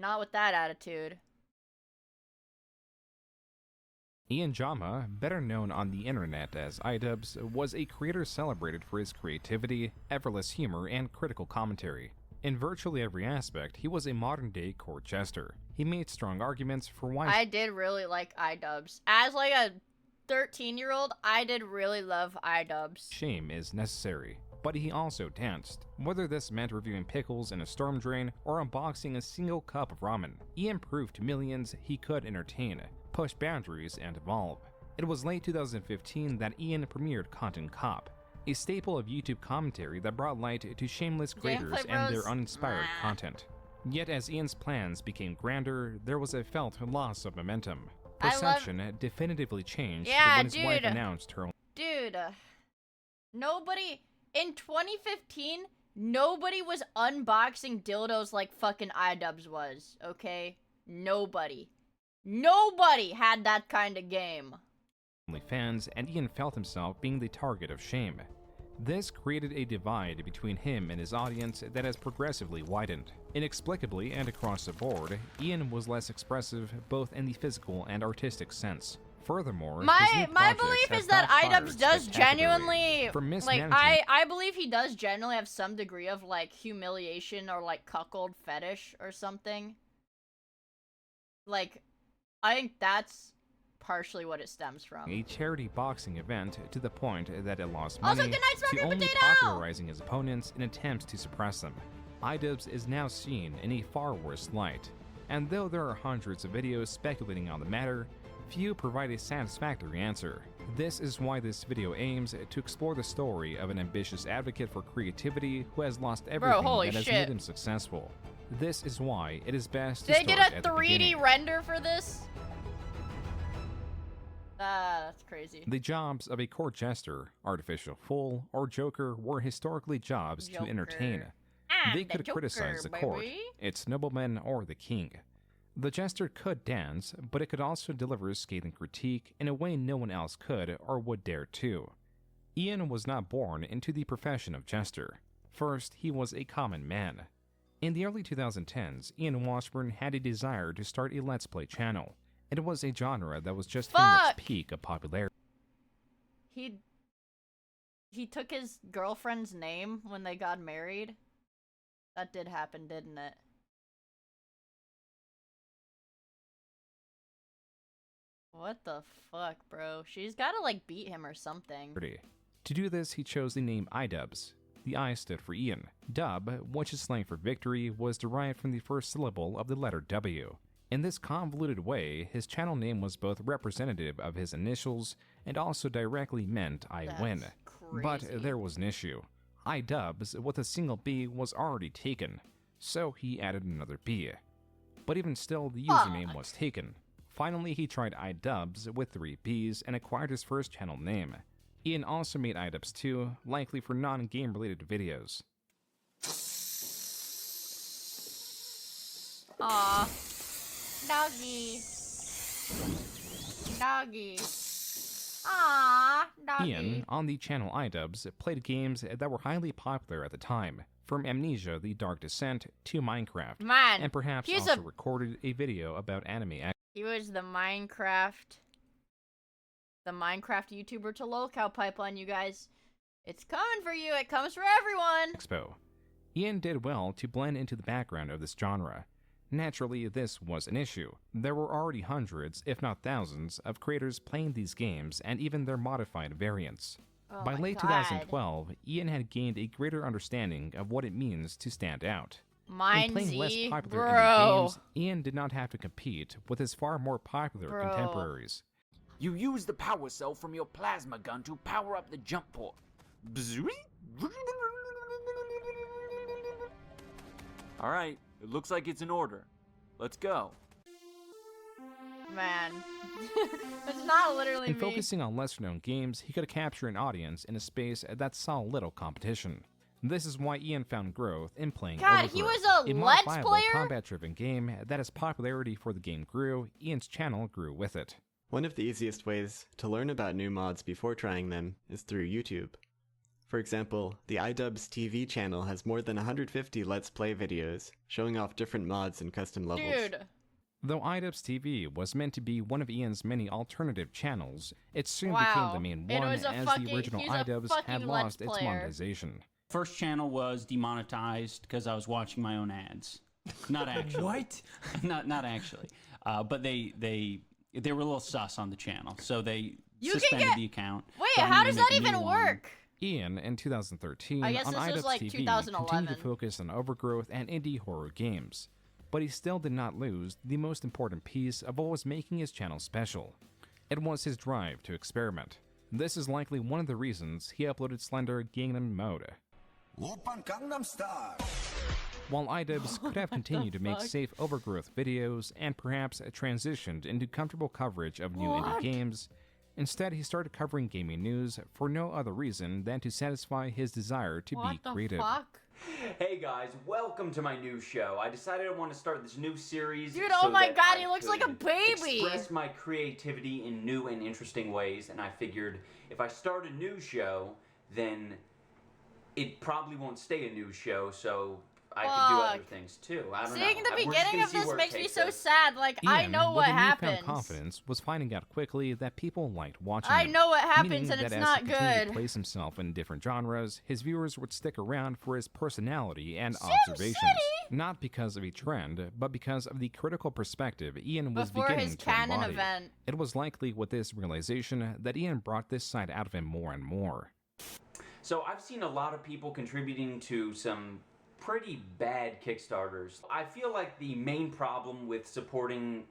Not with that attitude. Ian Jama, better known on the internet as iDubbbz, was a creator celebrated for his creativity, effortless humor, and critical commentary. In virtually every aspect, he was a modern-day court jester. He made strong arguments for why... I did really like iDubbbz. As like a 13-year-old, I did really love iDubbbz. shame is necessary. But he also danced, whether this meant reviewing pickles in a storm drain or unboxing a single cup of ramen. Ian proved to millions he could entertain, push boundaries, and evolve. It was late 2015 that Ian premiered Content Cop, a staple of YouTube commentary that brought light to shameless creators and their uninspired content. Yet as Ian's plans became grander, there was a felt loss of momentum. Perception definitively changed when his wife announced her own... Dude, nobody... In 2015, nobody was unboxing dildos like fucking iDubbbz was, okay? Nobody. Nobody had that kind of game. fans, and Ian felt himself being the target of shame. This created a divide between him and his audience that has progressively widened. Inexplicably and across the board, Ian was less expressive both in the physical and artistic sense. Furthermore, my belief is that iDubbbz does genuinely, like, I believe he does genuinely have some degree of, like, humiliation or, like, cuckold fetish or something. Like, I think that's partially what it stems from. A charity boxing event to the point that it lost money, Also, good night, to only Potato! popularizing his opponents in attempts to suppress them. iDubbbz is now seen in a far worse light, and though there are hundreds of videos speculating on the matter, few provide a satisfactory answer. This is why this video aims to explore the story of an ambitious advocate for creativity who has lost everything that has made him successful. This is why it is best to Did they start get at a the 3D beginning. render for this? That's crazy. The jobs of a court jester, artificial fool, or joker were historically jobs to entertain. They could criticize the court, its noblemen, or the king. The jester could dance, but it could also deliver scathing critique in a way no one else could or would dare to. Ian was not born into the profession of jester. First, he was a common man. In the early 2010s, Ian Washburn had a desire to start a Let's Play channel. It was a genre that was just hitting its peak of popularity. He took his girlfriend's name when they got married. That did happen, didn't it? What the fuck, bro? She's gotta, like, beat him or something. To do this, he chose the name iDubbbz. The I stood for Ian. Dub, which is slang for victory, was derived from the first syllable of the letter W. In this convoluted way, his channel name was both representative of his initials and also directly meant I win. But there was an issue. iDubbbz with a single B was already taken, so he added another B. But even still, the username was taken. Finally, he tried iDubbbz with 3 B's and acquired his first channel name. Ian also made iDubbbz too, likely for non-game related videos. Aw. Doggy. Doggy. Aww, doggy. Ian, on the channel iDubbbz, played games that were highly popular at the time, from Amnesia: The Dark Descent to Minecraft, Man, and perhaps he's also recorded a video about anime. He was the Minecraft YouTuber to lolcow pipeline, you guys. It's coming for you. It comes for everyone. Expo. Ian did well to blend into the background of this genre. Naturally, this was an issue. There were already hundreds, if not thousands, of creators playing these games and even their modified variants. Oh By my late God. 2012, Ian had gained a greater understanding of what it means to stand out. In Mine playing less Z, popular bro. indie games, Ian did not have to compete with his far more popular Bro. contemporaries. You use the power cell from your plasma gun to power up the jump port. Alright, it looks like it's in order. Let's go. Man. It's not literally In me. focusing on lesser-known games, he could capture an audience in a space that saw little competition. This is why Ian found growth in playing God, Overgrowth, he was a Let's modifiable, Player? combat-driven game that as popularity for the game grew, Ian's channel grew with it. One of the easiest ways to learn about new mods before trying them is through YouTube. For example, the iDubbbz TV channel has more than 150 Let's Play videos, showing off different mods and custom levels. Dude. Though iDubbbz TV was meant to be one of Ian's many alternative channels, it soon Wow. became the main It one was a as fucking- the original he's a iDubbbz had fucking lost Let's its Player. monetization. First channel was demonetized because I was watching my own ads. Not actually. What? Not actually. But they were a little sus on the channel, so they You can suspended get- the account. Wait, told me how to does make that a new even one. work? Ian, in 2013, I guess on this was iDubbbz like TV, 2011. continued to focus on Overgrowth and indie horror games. But he still did not lose the most important piece of what was making his channel special. It was his drive to experiment. This is likely one of the reasons he uploaded Slender Gangnam Mode. While iDubbbz could have continued to make fuck? safe Overgrowth videos and perhaps transitioned into comfortable coverage of new indie What? games, instead he started covering gaming news for no other reason than to satisfy his desire to be creative. Hey guys, welcome to my new show. I decided I want to start this new series. Dude, so oh my that God, I he looks like a could baby. Express my creativity in new and interesting ways, and I figured if I start a new show, then it probably won't stay a new show, so I could do other Fuck. things too. I don't Seeing know. the We're just beginning gonna of see this where it makes me takes so us. sad. Like, I Ian, know what with a newfound happens. confidence, was finding out quickly that people liked watching I him. know what happens, meaning and that it's as not he continued good. to place himself in different genres, his viewers would stick around for his personality and Sim observations. City? Not because of a trend, but because of the critical perspective Ian was Before beginning his to canon embody. event. It was likely with this realization that Ian brought this side out of him more and more. So I've seen a lot of people contributing to some pretty bad Kickstarters. I feel like the main problem with supporting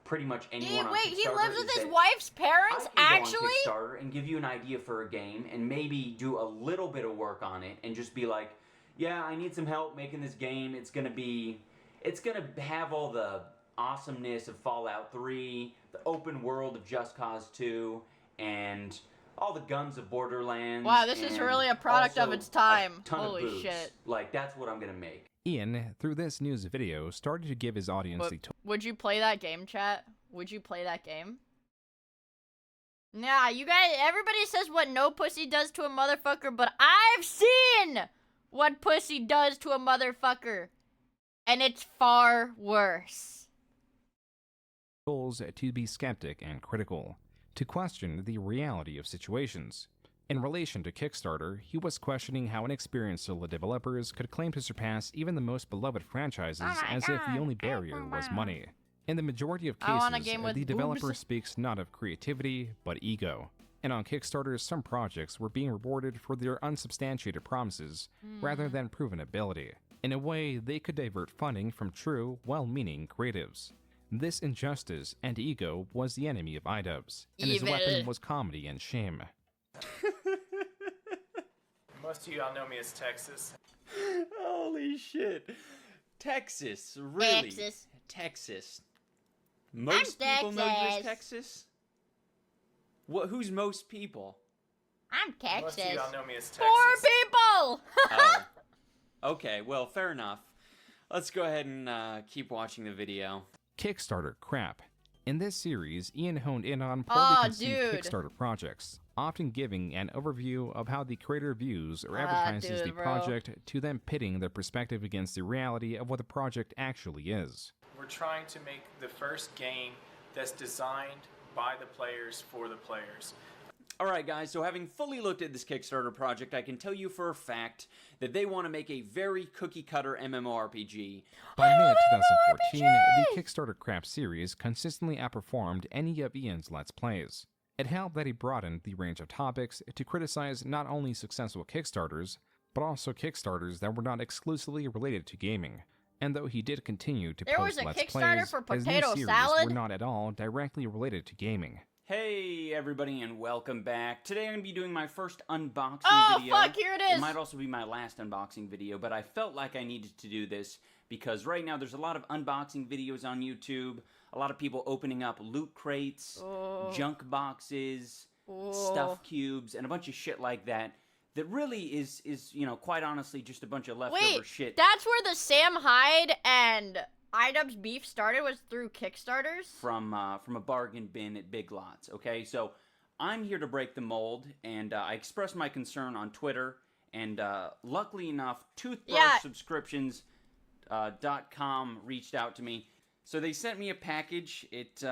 pretty much anyone on Wait, he Kickstarter lives with is his that wife's parents? I can Actually? go on Kickstarter and give you an idea for a game and maybe do a little bit of work on it and just be like, yeah, I need some help making this game. It's gonna have all the awesomeness of Fallout 3, the open world of Just Cause 2, and all the guns of Borderlands. Wow, this is and really a product of also its time. a ton Holy of boobs. shit. Like, that's what I'm gonna make. Ian, through this news video, started to give his audience the Would you play that game, chat? Would you play that game? Nah, you guys, everybody says what no pussy does to a motherfucker, but I've seen what pussy does to a motherfucker. And it's far worse. goals to be skeptic and critical, to question the reality of situations. In relation to Kickstarter, he was questioning how inexperienced solo developers could claim to surpass even the most beloved franchises as if the only barrier was money. In the majority of I want a cases, game with the developer boobs. speaks not of creativity, but ego. And on Kickstarter, some projects were being rewarded for their unsubstantiated promises rather than proven ability. In a way, they could divert funding from true, well-meaning creatives. This injustice and ego was the enemy of iDubbbz, and his Evil. weapon was comedy and shame. Most of y'all know me as Texas. Holy shit. Texas, really? Texas. Most people know you as Texas? What? Who's most people? I'm Texas. Most of y'all know me as Texas. 4 people! Oh. Okay, well, fair enough. Let's go ahead and keep watching the video. Kickstarter crap. In this series, Ian honed in on Aw, poorly conceived dude. Kickstarter projects, often giving an overview of how the creator views or advertises dude, the bro. project, to them pitting their perspective against the reality of what the project actually is. We're trying to make the first game that's designed by the players for the players. Alright guys, so having fully looked at this Kickstarter project, I can tell you for a fact that they want to make a very cookie-cutter MMORPG. By mid-2014, the Kickstarter crap series consistently outperformed any of Ian's Let's Plays. It helped that he broadened the range of topics to criticize not only successful Kickstarters, but also Kickstarters that were not exclusively related to gaming. And though he did continue to There was post a Let's Kickstarter Plays, for his new potato series salad? were not at all directly related to gaming. Hey everybody and welcome back. Today I'm going to be doing my first unboxing video. Oh, fuck, here it is. It might also be my last unboxing video, but I felt like I needed to do this because right now there's a lot of unboxing videos on YouTube, a lot of people opening up loot crates, junk boxes, stuff cubes, and a bunch of shit like that. That really is, you know, quite honestly just a bunch of leftover Wait, shit. that's where the Sam Hyde and iDubbbz beef started, was through Kickstarters? From a bargain bin at Big Lots, okay? So, I'm here to break the mold, and I expressed my concern on Twitter, and luckily enough, toothbrushsubscriptions.com reached out to me. So they sent me a package. It's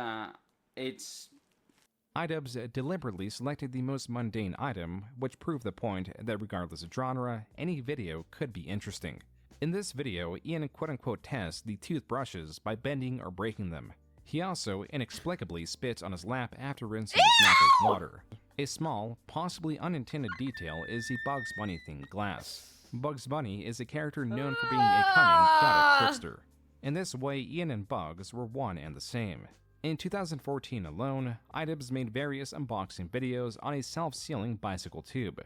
iDubbbz deliberately selected the most mundane item, which proved the point that regardless of genre, any video could be interesting. In this video, Ian quote-unquote tests the toothbrushes by bending or breaking them. He also inexplicably spits on his lap after rinsing his mouth with water. A small, possibly unintended detail is the Bugs Bunny themed glass. Bugs Bunny is a character known for being a cunning, chaotic trickster. In this way, Ian and Bugs were one and the same. In 2014 alone, iDubbbz made various unboxing videos on a self-sealing bicycle tube,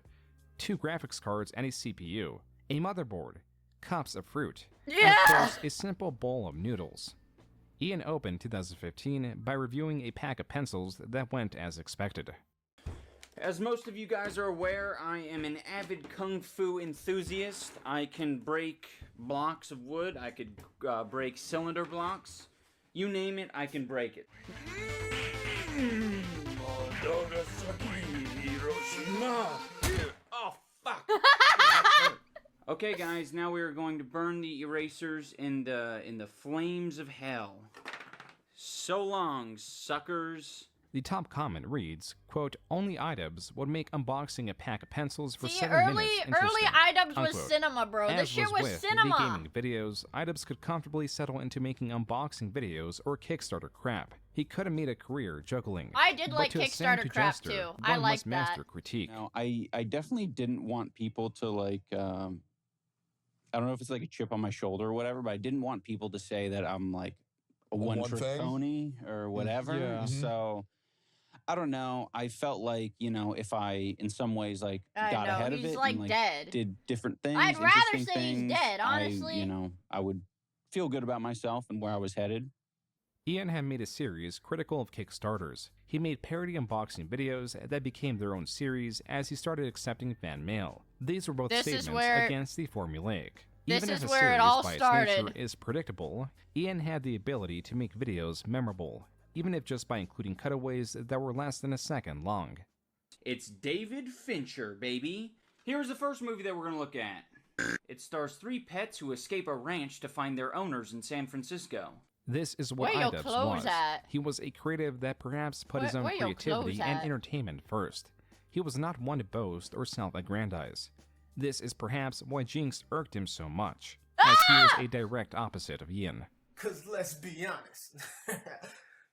2 graphics cards and a CPU, a motherboard, cups of fruit, and of course, a simple bowl of noodles. Ian opened 2015 by reviewing a pack of pencils that went as expected. As most of you guys are aware, I am an avid kung fu enthusiast. I can break blocks of wood, I could break cylinder blocks. You name it, I can break it. Oh, fuck! Okay, guys, now we are going to burn the erasers in the flames of hell. So long, suckers. The top comment reads, quote, only iDubbbz would make unboxing a pack of pencils for See, 7 early minutes iDubbbz was unquote. cinema, bro. This As shit was with cinema. the gaming videos, iDubbbz could comfortably settle into making unboxing videos or Kickstarter crap. He could have made a career juggling. I did But like to a sound Kickstarter crap, jester, too. one I must liked master that. critique. Now, I definitely didn't want people to like, I don't know if it's like a chip on my shoulder or whatever, but I didn't want people to say that I'm like a one-trick pony or whatever. Yeah. So, I don't know. I felt like, you know, if I, in some ways, like, I got know, ahead of he's, it like, and, like, dead. did different things, I'd rather interesting say he's things, dead, honestly. you know, I would feel good about myself and where I was headed. Ian had made a series critical of Kickstarters. He made parody unboxing videos that became their own series as he started accepting fan mail. These were both This is statements where- against the formulaic. This Even is if a where it series all by its started. nature is predictable, Ian had the ability to make videos memorable, even if just by including cutaways that were less than a second long. It's David Fincher, baby. Here's the first movie that we're gonna look at. It stars 3 pets who escape a ranch to find their owners in San Francisco. This is what Where your iDubbbz clothes was. at? He was a creative that perhaps put his own Where your creativity clothes and at? entertainment first. He was not one to boast or self-aggrandize. This is perhaps why Jinx irked him so much, as he was a direct opposite of Ian. Cause let's be honest,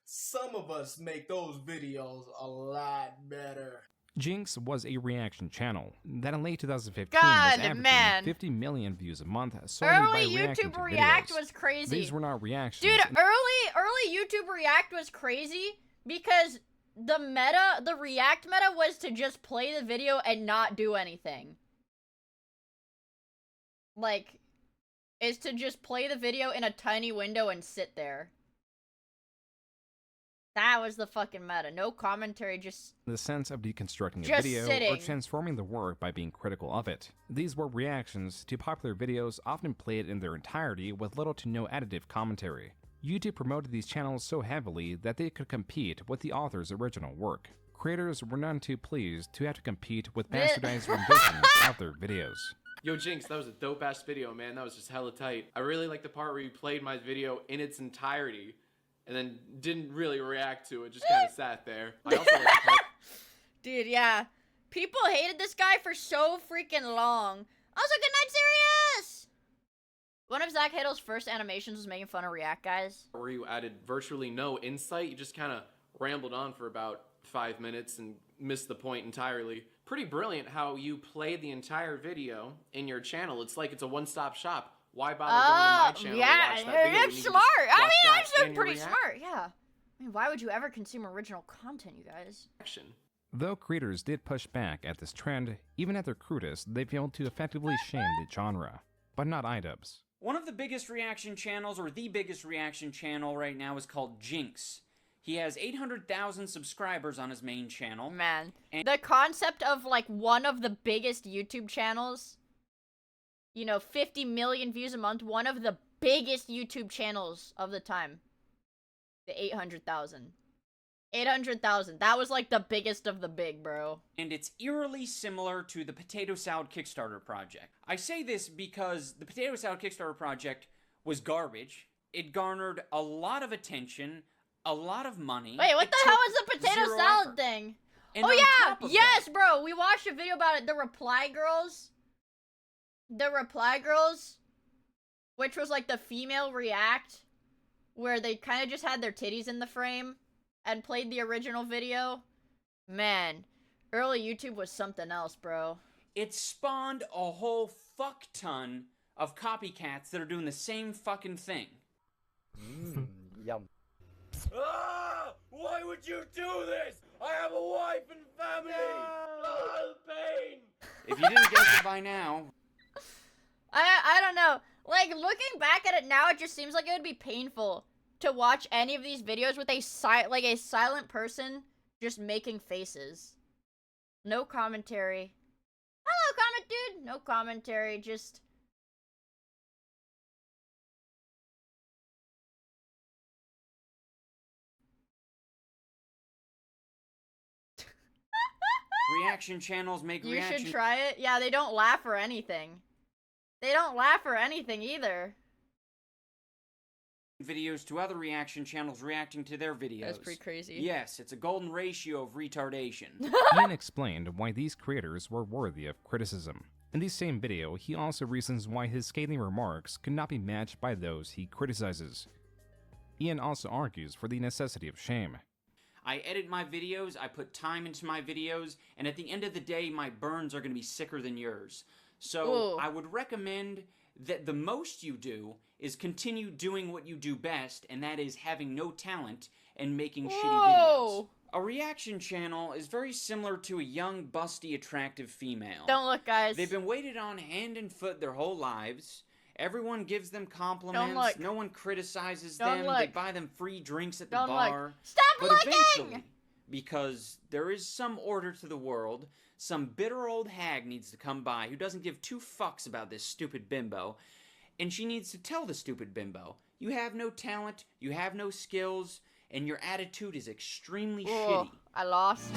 some of us make those videos a lot better. Jinx was a reaction channel that in late 2015 God, was averaging man. 50 million views a month solely by Early reacting YouTube to React videos. was crazy. These were not reactions. Dude, early YouTube React was crazy because the React meta was to just play the video and not do anything. Like, is to just play the video in a tiny window and sit there. That was the fucking meta. No commentary, just... The sense of deconstructing a Just video sitting. or transforming the work by being critical of it. These were reactions to popular videos often played in their entirety with little to no additive commentary. YouTube promoted these channels so heavily that they could compete with the author's original work. Creators were none too pleased to have to compete with bastardized renditions of their videos. Yo, Jinx, that was a dope-ass video, man. That was just hella tight. I really like the part where you played my video in its entirety and then didn't really react to it, just kind of sat there. I also like the part... Dude, yeah. People hated this guy for so freaking long. I was like, good night, serious! One of Zach Hadel's first animations was making fun of React guys. where you added virtually no insight. You just kind of rambled on for about 5 minutes and missed the point entirely. Pretty brilliant how you played the entire video in your channel. It's like it's a one-stop shop. Why bother going to my channel to watch that video? It's smart. I mean, I'm still pretty smart, yeah. I mean, why would you ever consume original content, you guys? Though creators did push back at this trend, even at their crudest, they failed to effectively shame the genre. But not iDubbbz. One of the biggest reaction channels, or the biggest reaction channel right now, is called Jinx. He has 800,000 subscribers on his main channel. Man, the concept of, like, one of the biggest YouTube channels, you know, 50 million views a month, one of the biggest YouTube channels of the time. The 800,000. 800,000. That was, like, the biggest of the big, bro. And it's eerily similar to the Potato Salad Kickstarter project. I say this because the Potato Salad Kickstarter project was garbage. It garnered a lot of attention, a lot of money. Wait, what It the hell took was the potato zero salad effort. thing? And Oh on yeah, top of yes, bro. We watched a video about it. The Reply Girls. The Reply Girls, which was like the female React, where they kind of just had their titties in the frame and played the original video. Man, early YouTube was something else, bro. It spawned a whole fuck ton of copycats that are doing the same fucking thing. Yum. Ah! Why would you do this? I have a wife and family! Ah, the pain! If you didn't guess it by now, I don't know. Like, looking back at it now, it just seems like it would be painful to watch any of these videos with a silent person just making faces. No commentary. Hello, comment dude. No commentary, just... reaction channels make You reaction... should try it. Yeah, they don't laugh or anything. They don't laugh or anything either. videos to other reaction channels reacting to their videos. That's pretty crazy. Yes, it's a golden ratio of retardation. Ian explained why these creators were worthy of criticism. In the same video, he also reasons why his scathing remarks could not be matched by those he criticizes. Ian also argues for the necessity of shame. I edit my videos, I put time into my videos, and at the end of the day, my burns are going to be sicker than yours. So Ooh. I would recommend that the most you do is continue doing what you do best, and that is having no talent and making shitty videos. A reaction channel is very similar to a young, busty, attractive female. Don't look, guys. They've been waited on hand and foot their whole lives. Everyone gives them compliments. Don't look. No one criticizes Don't them. look. They buy them free drinks at the Don't look. bar. Stop But looking! eventually, because there is some order to the world, some bitter old hag needs to come by who doesn't give two fucks about this stupid bimbo, And she needs to tell the stupid bimbo, you have no talent, you have no skills, and your attitude is extremely shitty. I lost.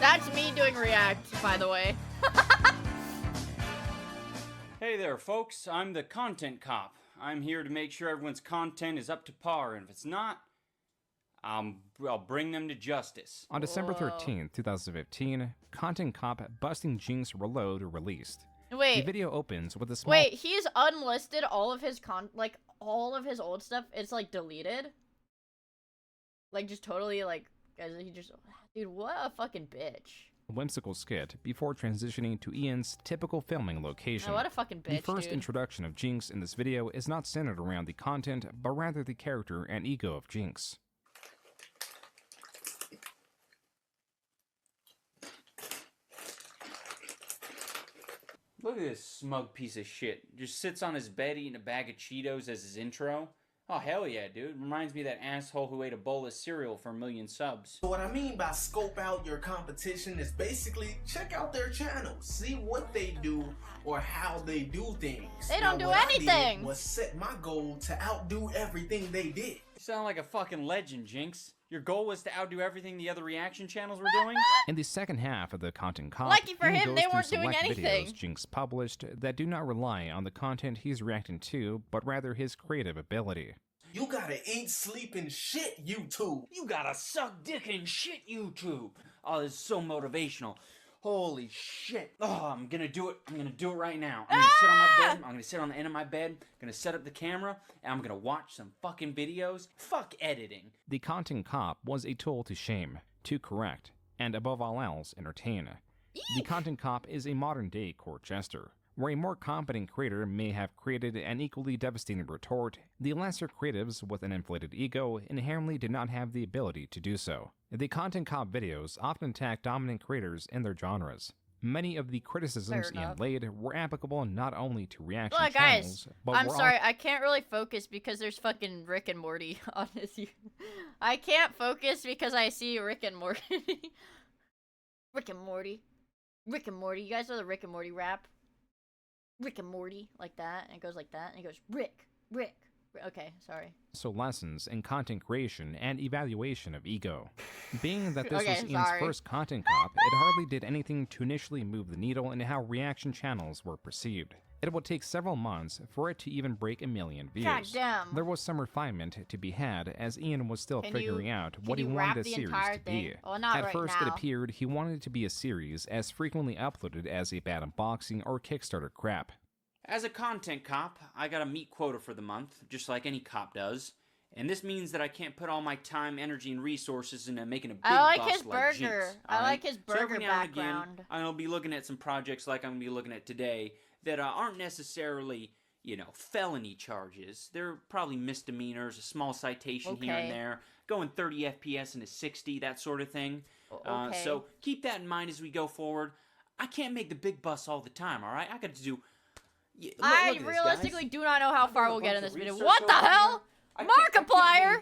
That's me doing react, by the way. Hey there, folks. I'm the content cop. I'm here to make sure everyone's content is up to par, and if it's not, I'll bring them to justice. On December 13th, 2015, Content Cop Busting Jinx Reload released. Wait. The video opens with a small... Wait, he's unlisted all of his all of his old stuff. It's like deleted. Like just totally like, guys, he just, dude, what a fucking bitch. whimsical skit before transitioning to Ian's typical filming location. Oh, what a fucking bitch, The first dude. introduction of Jinx in this video is not centered around the content, but rather the character and ego of Jinx. Look at this smug piece of shit. Just sits on his bed eating a bag of Cheetos as his intro. Oh, hell yeah, dude. Reminds me of that asshole who ate a bowl of cereal for 1 million subs. So what I mean by scope out your competition is basically check out their channels, see what they do or how they do things. They don't do what anything. I did was set my goal to outdo everything they did. You sound like a fucking legend, Jinx. Your goal was to outdo everything the other reaction channels were doing? In the second half of the content cop, Lucky for Ian him, goes they through weren't doing select anything. videos Jinx published that do not rely on the content he's reacting to, but rather his creative ability. You gotta eat, sleep, and shit, YouTube. You gotta suck dick and shit, YouTube. Oh, this is so motivational. Holy shit. Oh, I'm gonna do it. I'm gonna do it right now. I'm gonna sit on my bed. I'm gonna sit on the end of my bed. I'm gonna set up the camera, and I'm gonna watch some fucking videos. Fuck editing. The content cop was a tool to shame, to correct, and above all else, entertain. The content cop is a modern-day court jester. Where a more competent creator may have created an equally devastating retort, the lesser creatives with an inflated ego inherently did not have the ability to do so. The content cop videos often attack dominant creators in their genres. Many of the criticisms Ian laid were applicable not only to reaction Look, channels, guys, but I'm were sorry, I can't really focus because there's fucking Rick and Morty on this. I can't focus because I see Rick and Morty. Rick and Morty. Rick and Morty. You guys know the Rick and Morty rap? Rick and Morty, like that, and it goes like that, and it goes, Rick. Okay, sorry. also lessons in content creation and evaluation of ego. Being that this Okay, was Ian's sorry. first content cop, it hardly did anything to initially move the needle in how reaction channels were perceived. It would take several months for it to even break 1 million views. Goddamn. There was some refinement to be had, as Ian was still Can figuring you- out can what he you wanted wrap the the series entire to be. thing? Well, not At right first, it now. appeared he wanted it to be a series as frequently uploaded as a bad unboxing or Kickstarter crap. As a content cop, I got a meat quota for the month, just like any cop does. And this means that I can't put all my time, energy, and resources into making a big I like bust his like burger. Jinx, I alright? like his So every burger now and again, background. I'll be looking at some projects like I'm going to be looking at today that aren't necessarily, you know, felony charges. They're probably misdemeanors, a small citation here and Okay. there, going 30 FPS into 60, that sort of thing. Okay. So keep that in mind as we go forward. I can't make the big busts all the time, all right? I got to do... Yeah, look I at this, realistically guys. do not know how I've far done a we'll get in bunch this of video. research What the over hell? Markiplier!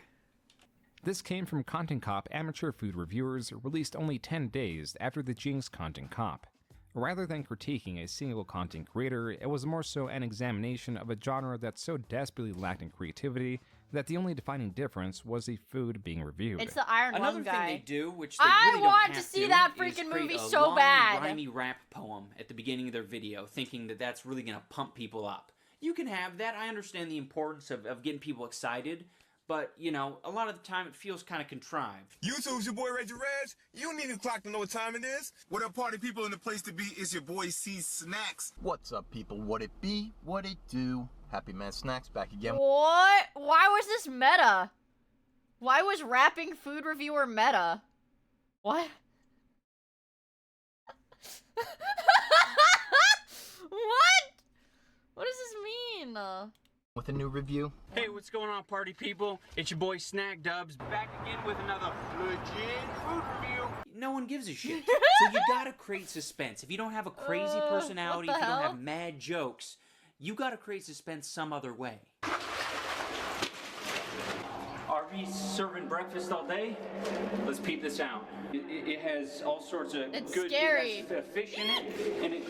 This came from Content Cop amateur food reviewers released only 10 days after the Jinx Content Cop. Rather than critiquing a single content creator, it was more so an examination of a genre that so desperately lacked in creativity that the only defining difference was the food being reviewed. It's the Iron Another Lung thing guy. they do, which they I really want don't to have see to, that is freaking create movie a so long, bad. rhymy rap poem at the beginning of their video, thinking that that's really going to pump people up. You can have that. I understand the importance of getting people excited, but, you know, a lot of the time it feels kind of contrived. YouTube's your boy Reggie Reg. You don't need a clock to know what time it is. What up, party people in the place to be? Is your boy C Snacks. What's up, people? What it be? What it do? Happy Man Snacks back again. What? Why was this meta? Why was rapping food reviewer meta? What? What? What does this mean? With a new review. Hey, what's going on, party people? It's your boy Snack Dubs, back again with another legit food review. No one gives a shit. So you gotta create suspense. If you don't have a crazy personality, if what you the don't hell? have mad jokes, you gotta create suspense some other way. Are we serving breakfast all day? Let's peep this out. It has all sorts of It's good scary. It has fish in it, and it...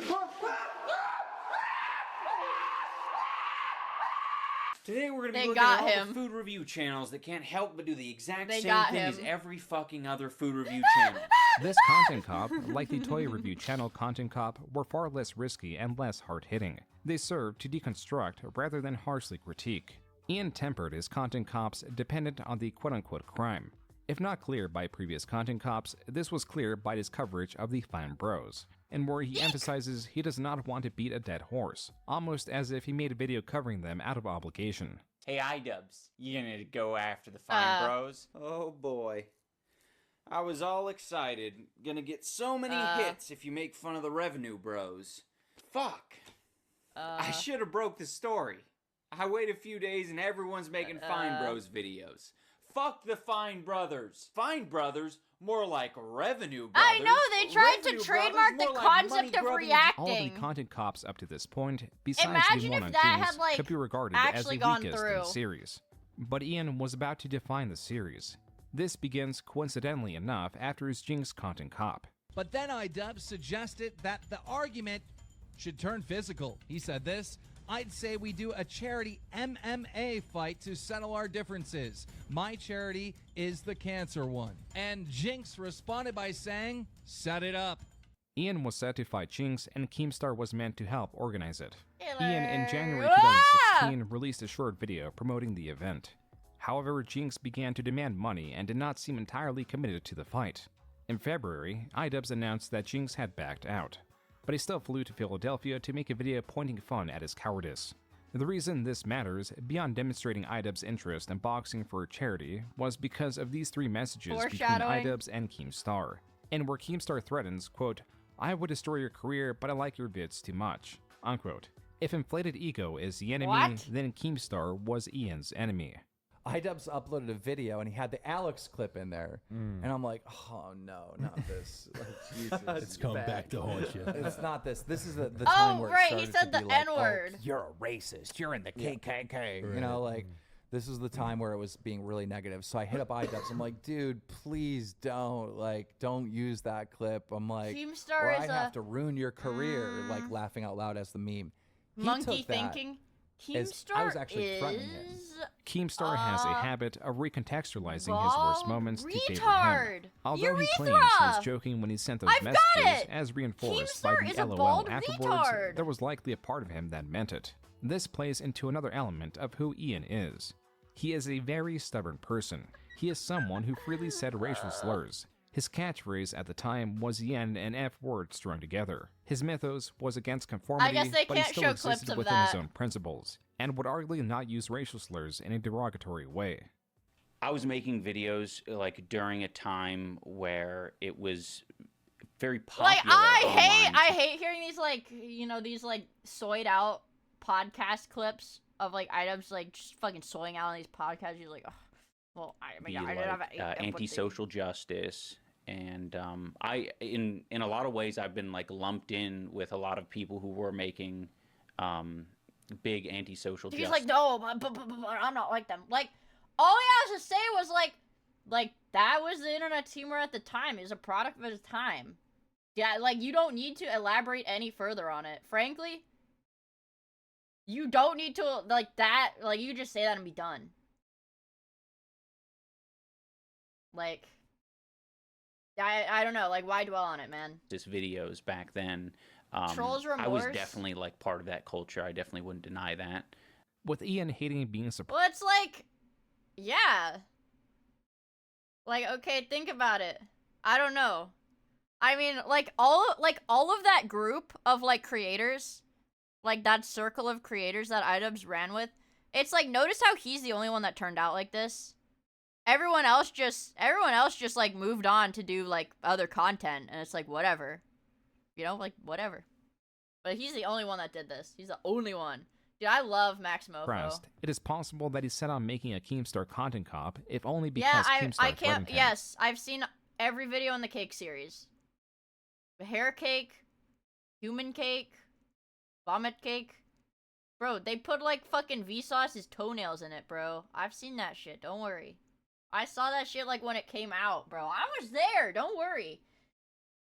Today we're gonna be They looking got at all him. the food review channels that can't help but do the exact They same got thing him. as every fucking other food review channel. This Content Cop, like the toy review channel Content Cop, were far less risky and less hard-hitting. They served to deconstruct rather than harshly critique. Ian tempered his Content Cops dependent on the quote-unquote crime. If not clear by previous Content Cops, this was clear by his coverage of the Fine Bros, and where he emphasizes he does not want to beat a dead horse, almost as if he made a video covering them out of obligation. Hey, iDubbbz, you gonna go after the Fine Bros? Oh boy. I was all excited. Gonna get so many hits if you make fun of the Revenue Bros. Fuck. I should have broke the story. I wait a few days and everyone's making Fine Bros videos. Fuck the Fine Brothers. Fine Brothers? More like Revenue Brothers. I know, they tried Revenue to trademark Brothers? the More like concept Money of Grubbing. reacting. All of the Content Cops up to this point, besides Imagine the one if on that Jinx, had, like, could be regarded as the actually gone weakest in through. the series. But Ian was about to define the series. This begins, coincidentally enough, after his Jinx Content Cop. But then iDubbbz suggested that the argument should turn physical. He said this: I'd say we do a charity MMA fight to settle our differences. My charity is the cancer one. And Jinx responded by saying, set it up. Ian was set to fight Jinx, and Keemstar was meant to help organize it. Killer. Ian, in January Ah! 2016, released a short video promoting the event. However, Jinx began to demand money and did not seem entirely committed to the fight. In February, iDubbbz announced that Jinx had backed out, but he still flew to Philadelphia to make a video pointing fun at his cowardice. The reason this matters, beyond demonstrating iDubbbz's interest in boxing for a charity, was because of these three messages between Foreshadowing. iDubbbz and Keemstar, and where Keemstar threatens, quote, I would destroy your career, but I like your vids too much, unquote. If inflated ego is the enemy, What? then Keemstar was Ian's enemy. iDubbbz uploaded a video and he had the Alex clip in there, and I'm like, oh no, not this. Like, Jesus, It's come back to haunt you. It's not this. This is the time where it right, he started said to the be like, N-word. Oh, you're a racist. You're in the KKK. You know, like this is the time where it was being really negative. So I hit up iDubbbz. I'm like, dude, please don't use that clip. I'm like, Keemstar or is I have to ruin your career, like laughing out loud as the meme. He Monkey took that thinking. as- Keemstar I was actually fronting him. is Keemstar has a habit of recontextualizing his worst bald moments to favor retard. him. Although he claims he Urethra. was joking when he sent those I've got messages, it. as reinforced Keemstar by is the a LOL bald afterwards, retard. there was likely a part of him that meant it. This plays into another element of who Ian is. He is a very stubborn person. He is someone who freely said racial slurs. His catchphrase at the time was the N and F word strung together. His mythos was against conformity, I guess they but he can't still show existed clips of within that. his own principles, and would arguably not use racial slurs in a derogatory way. I was making videos like during a time where it was very popular. Like I online. hate hearing these these soyed out podcast clips of like items like just fucking soying out on these podcasts. You're like, oh, well, I Be didn't like, have empathy. anti-social justice, and I in a lot of ways I've been like lumped in with a lot of people who were making big anti-social He's justice. like, no, but I'm not like them. Like, all he has to say was like that was the internet humor at the time. It was a product of its time. Yeah, like you don't need to elaborate any further on it. Frankly, you don't need to like that. Like you just say that and be done. Like, I don't know. Like, why dwell on it, man? Just videos back then. Trolls I was remorse? definitely like part of that culture. I definitely wouldn't deny that. With Ian hating being surprised. Well, it's like, yeah. Like, okay, think about it. I don't know. I mean, like all of that group of like creators, like that circle of creators that iDubbbz ran with, it's like, notice how he's the only one that turned out like this. Everyone else just like moved on to do like other content, and it's like whatever, you know, like whatever. But he's the only one that did this. He's the only one. Dude, I love Max Mofo. It is possible that he set on making a Keemstar content cop, if only because Yeah, Keemstar I threatened can't. him. Yes, I've seen every video in the cake series. The hair cake, human cake, vomit cake. Bro, they put like fucking Vsauce's toenails in it, bro. I've seen that shit. Don't worry. I saw that shit like when it came out, bro. I was there. Don't worry.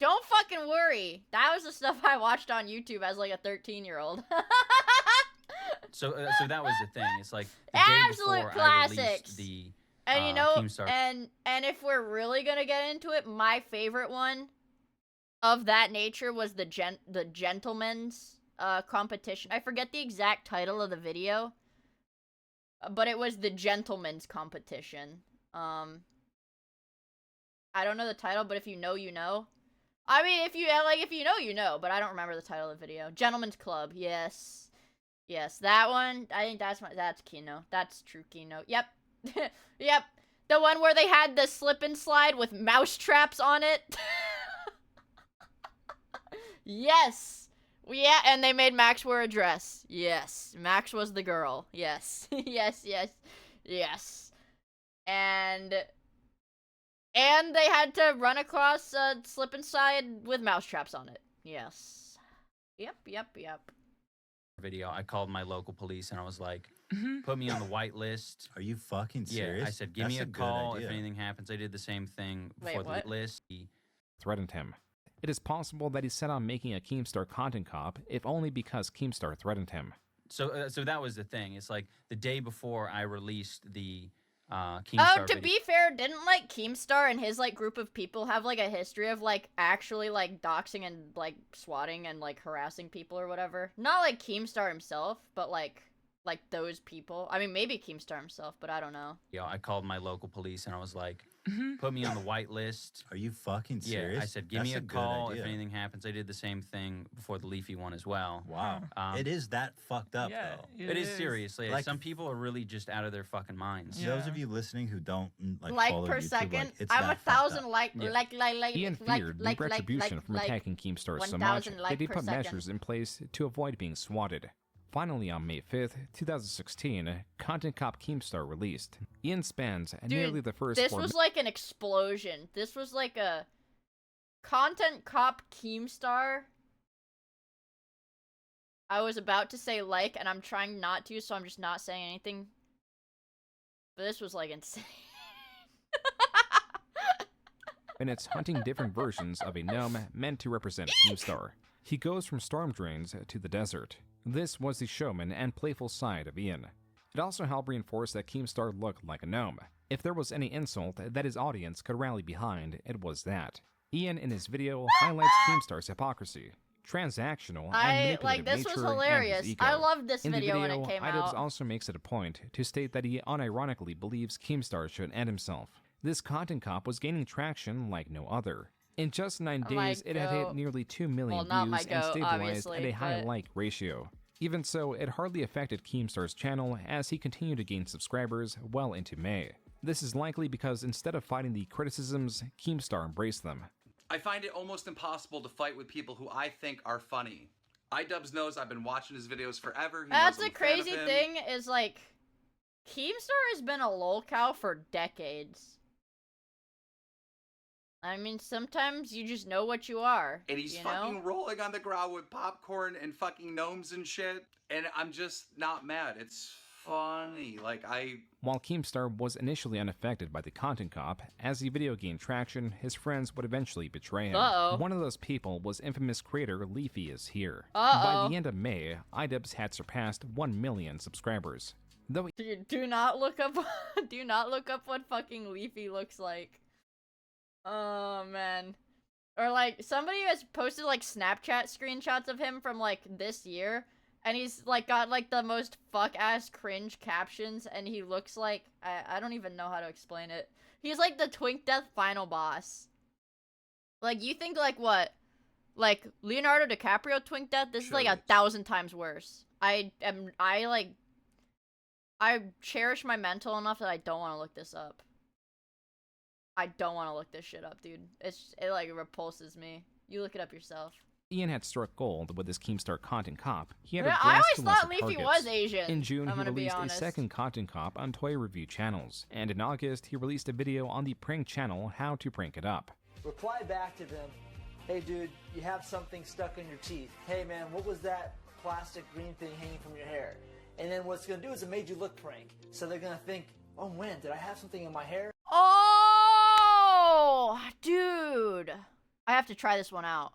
Don't fucking worry. That was the stuff I watched on YouTube as like a 13-year-old. So that was the thing. It's like the Absolute day before I classics. released the And you know, Keemstar. and if we're really gonna get into it, my favorite one of that nature was the gentleman's competition. I forget the exact title of the video, but it was the gentleman's competition. I don't know the title, but if you know, you know. I mean, if you know, you know, but I don't remember the title of the video. Gentleman's Club, yes. Yes, that one. I think that's Kino. That's true Kino. Yep. Yep. The one where they had the slip and slide with mouse traps on it. Yes. Yeah, and they made Max wear a dress. Yes. Max was the girl. Yes. Yes. And they had to run across a slip and slide with mouse traps on it. Yes. Yep. Video. I called my local police and I was like, put me on the white list. Are you fucking serious? Yeah, I said, give me a call if anything happens. I did the same thing before the list. He threatened him. It is possible that he set on making a Keemstar content cop, if only because Keemstar threatened him. So that was the thing. It's like the day before I released the Keemstar to be fair, didn't like Keemstar and his like group of people have like a history of like actually like doxing and like swatting and like harassing people or whatever? Not like Keemstar himself, but like those people. I mean, maybe Keemstar himself, but I don't know. Yeah, I called my local police and I was like, put me on the white list. Are you fucking serious? Yeah, I said, give me a call if anything happens. I did the same thing before the Leafy one as well. Wow. It is that fucked up, though. It is seriously. Like, some people are really just out of their fucking minds. Those of you listening who don't like follow per YouTube, second, it's I'm that 1,000 fucked up. Ian feared the retribution from attacking Keemstar so much that he put measures in place to avoid being swatted. Finally, on May 5th, 2016, Content Cop Keemstar released. Ian spends nearly the first this was like an explosion. This was like a Content Cop Keemstar. I was about to say like, and I'm trying not to, so I'm just not saying anything. But this was like insane. And it's hunting different versions of a gnome meant to represent Keemstar. He goes from storm drains to the desert. This was the showman and playful side of Ian. It also helped reinforce that Keemstar looked like a gnome. If there was any insult that his audience could rally behind, it was that. Ian in his video highlights Keemstar's hypocrisy, transactional and manipulative this nature was hilarious. and his ego. I loved this in video the when it came iDubbbz out. also makes it a point to state that he unironically believes Keemstar should end himself. This content cop was gaining traction like no other. In just 9 days, it had hit nearly 2 million views and stabilized at a high like ratio. Even so, it hardly affected Keemstar's channel as he continued to gain subscribers well into May. This is likely because instead of fighting the criticisms, Keemstar embraced them. I find it almost impossible to fight with people who I think are funny. iDubbbz knows I've been watching his videos forever. That's the crazy thing is like, Keemstar has been a lolcow for decades. I mean, sometimes you just know what you are. And he's fucking rolling on the ground with popcorn and fucking gnomes and shit. And I'm just not mad. It's funny. While Keemstar was initially unaffected by the content cop, as the video gained traction, his friends would eventually betray him. One of those people was infamous creator Leafy is here. By the end of May, iDubbbz had surpassed 1 million subscribers. Though do not look up what fucking Leafy looks like. Oh man. Or like somebody has posted like Snapchat screenshots of him from like this year, and he's like got like the most fuck ass cringe captions, and he looks like I don't even know how to explain it. He's like the Twink Death final boss. Like you think like what? Like Leonardo DiCaprio Twink Death? This is like 1,000 times worse. I cherish my mental enough that I don't want to look this up. I don't want to look this shit up, dude. It like repulses me. You look it up yourself. Ian had struck gold with his Keemstar content cop. He had I always thought Leafy was Asian. In June, he released a second content cop on toy review channels, and in August, he released a video on the prank channel How to Prank It Up. Reply back to them, hey dude, you have something stuck in your teeth. Hey man, what was that plastic green thing hanging from your hair? And then what it's gonna do is it made you look prank. So they're gonna think, oh man, did I have something in my hair? Oh, dude. I have to try this one out.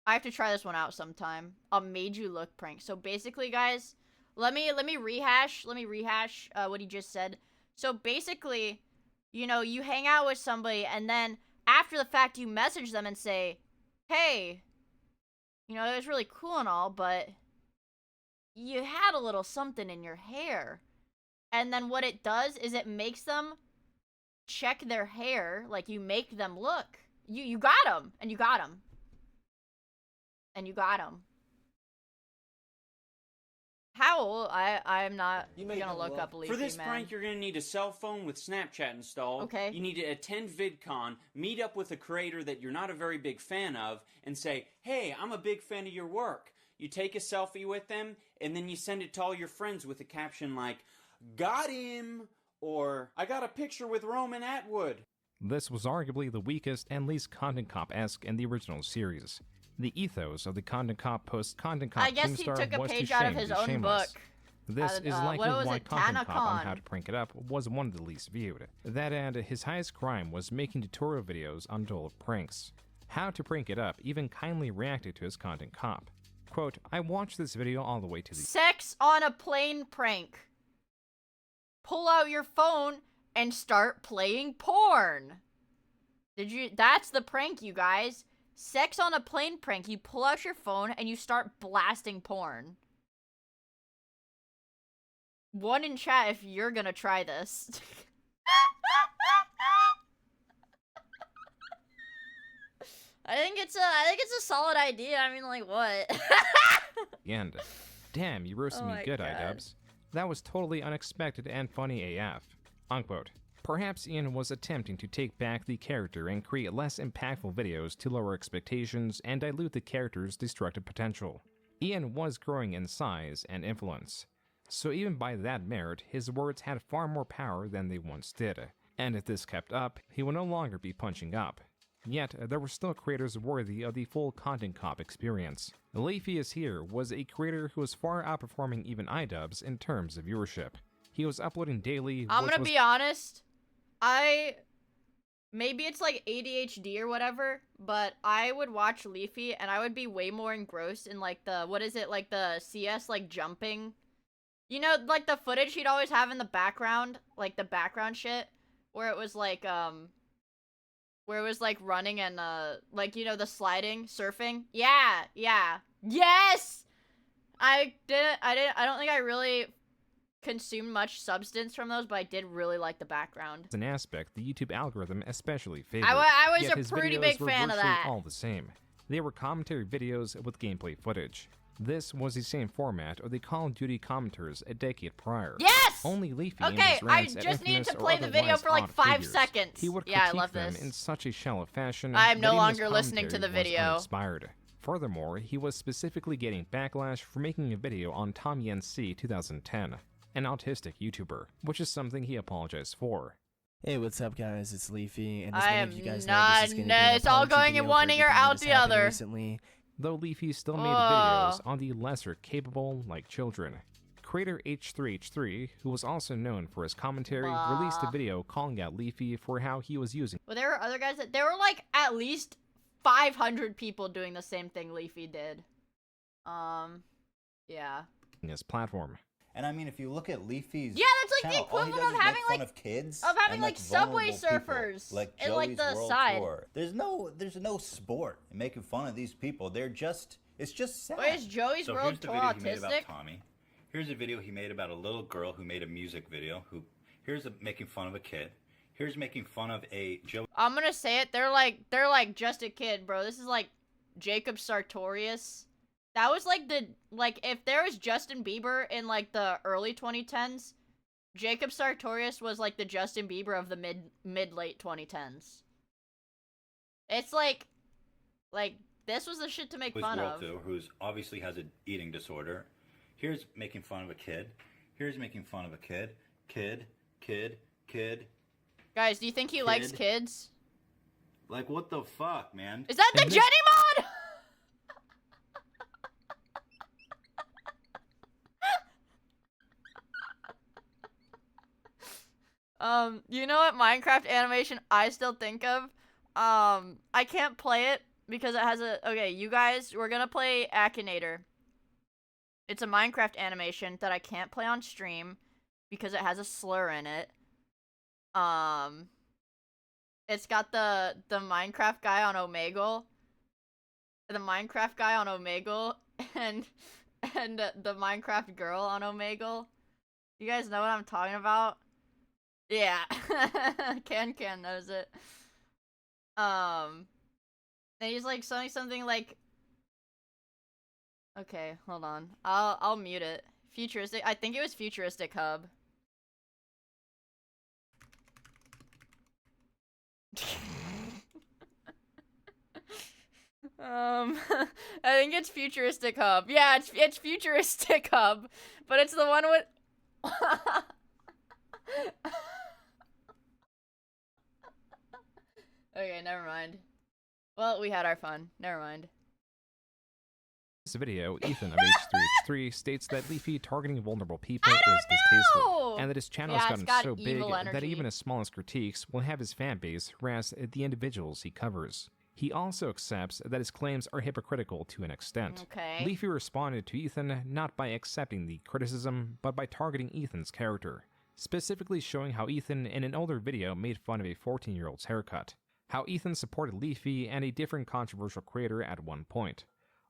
I have to try this one out sometime. A made you look prank. So basically, guys, let me rehash what he just said. So basically, you know, you hang out with somebody and then after the fact you message them and say, hey, you know, it was really cool and all, but you had a little something in your hair. And then what it does is it makes them check their hair, like you make them look. You got them, and you got them. And you got them. How old? I'm not gonna look up Leafy, For this man. prank, you're gonna need a cell phone with Snapchat installed. Okay. You need to attend VidCon, meet up with a creator that you're not a very big fan of, and say, hey, I'm a big fan of your work. You take a selfie with them, and then you send it to all your friends with a caption like, got him, or I got a picture with Roman Atwood. This was arguably the weakest and least Content Cop-esque in the original series. The ethos of the Content Cop post-Content Cop I guess Team he Star took a was to page out of shame his the own shameless. book. This is likely what was why it, Content Cop on TanaCon? How to Prank It Up was one of the least viewed. That and his highest crime was making tutorial videos on dull pranks. How to Prank It Up even kindly reacted to his Content Cop. Quote, I watched this video all the way to the Sex on a plane prank. Pull out your phone and start playing porn. That's the prank, you guys. Sex on a plane prank. You pull out your phone and you start blasting porn. One in chat if you're gonna try this. I think it's a solid idea. I mean, like, what? end. Damn, you roasted Oh me my good, God. iDubbbz. That was totally unexpected and funny AF. Unquote. Perhaps Ian was attempting to take back the character and create less impactful videos to lower expectations and dilute the character's destructive potential. Ian was growing in size and influence, so even by that merit, his words had far more power than they once did. And if this kept up, he would no longer be punching up. Yet, there were still creators worthy of the full Content Cop experience. Leafy is Here was a creator who was far outperforming even iDubbbz in terms of viewership. He was uploading daily. I'm gonna be honest. Maybe it's like ADHD or whatever, but I would watch Leafy and I would be way more engrossed in like the, what is it, like the CS like jumping. You know, like the footage he'd always have in the background, like the background shit, where it was like, running and, like, you know, the sliding, surfing. Yeah, yeah. Yes! I don't think I really consumed much substance from those, but I did really like the background. An aspect the YouTube algorithm especially favored. I was Yet a his pretty videos big were fan of virtually that. all the same. They were commentary videos with gameplay footage. This was the same format of the Call of Duty commenters a decade prior. Yes! Only Leafy Okay, aimed his I rants at just needed infamous to or play the video otherwise for like odd 5 figures. seconds. He would Yeah, I critique love them this. in such a shallow fashion. I am no that even longer his listening to the commentary was video. uninspired. Furthermore, he was specifically getting backlash for making a video on Tommy NC 2010, an autistic YouTuber, which is something he apologized for. Hey, what's up, guys? It's Leafy, and I just am wanted you guys not- know this is gonna be an it's all apology going in video one for ear, everything that out has the happened other. Recently. Though Leafy still made Oh. videos on the lesser capable, like children. Creator H3H3, who was also known for his commentary, released a video calling out Leafy for how he was using Well, there were other guys that, there were like at least 500 people doing the same thing Leafy did. Yeah. his platform. And I mean, if you look at Leafy's Yeah, that's like the channel, all he equivalent does of is having make fun like of kids of having and, like Subway vulnerable people, Surfers like in like Joey's the World side. Tour. There's no sport in making fun of these people. It's just sad. Wait, is Joey's So World here's the Tour video he made autistic? about Tommy. Here's a video he made about a little girl who made a music video. Here's making fun of a kid. Here's making fun of a Joey. I'm gonna say it. They're like just a kid, bro. This is like Jacob Sartorius. That was like if there was Justin Bieber in like the early 2010s, Jacob Sartorius was like the Justin Bieber of the mid late 2010s. It's like this was the shit to make fun World of. Tour, who's obviously has an eating disorder. Here's making fun of a kid. Here's making fun of a kid. Kid. Guys, do you think he likes Kid. kids? Like, what the fuck, man? Is that the Jenny mod? You know what Minecraft animation I still think of? I can't play it because it has a... Okay, you guys, we're gonna play Akinator. It's a Minecraft animation that I can't play on stream because it has a slur in it. It's got the Minecraft guy on Omegle. The Minecraft guy on Omegle and the Minecraft girl on Omegle. You guys know what I'm talking about? Yeah. Can knows it. And he's like saying something like, okay, hold on. I'll mute it. Futuristic. I think it was Futuristic Hub. I think it's Futuristic Hub. Yeah, it's Futuristic Hub, but it's the one with. Okay, never mind. Well, we had our fun. Never mind. This video, Ethan of H3H3 states that Leafy targeting vulnerable people is distasteful, and that his channel has gotten so big that even his smallest critiques will have his fan base harass the individuals he covers. He also accepts that his claims are hypocritical to an extent. Okay. Leafy responded to Ethan not by accepting the criticism, but by targeting Ethan's character, specifically showing how Ethan in an older video made fun of a 14-year-old's haircut, how Ethan supported Leafy and a different controversial creator at one point,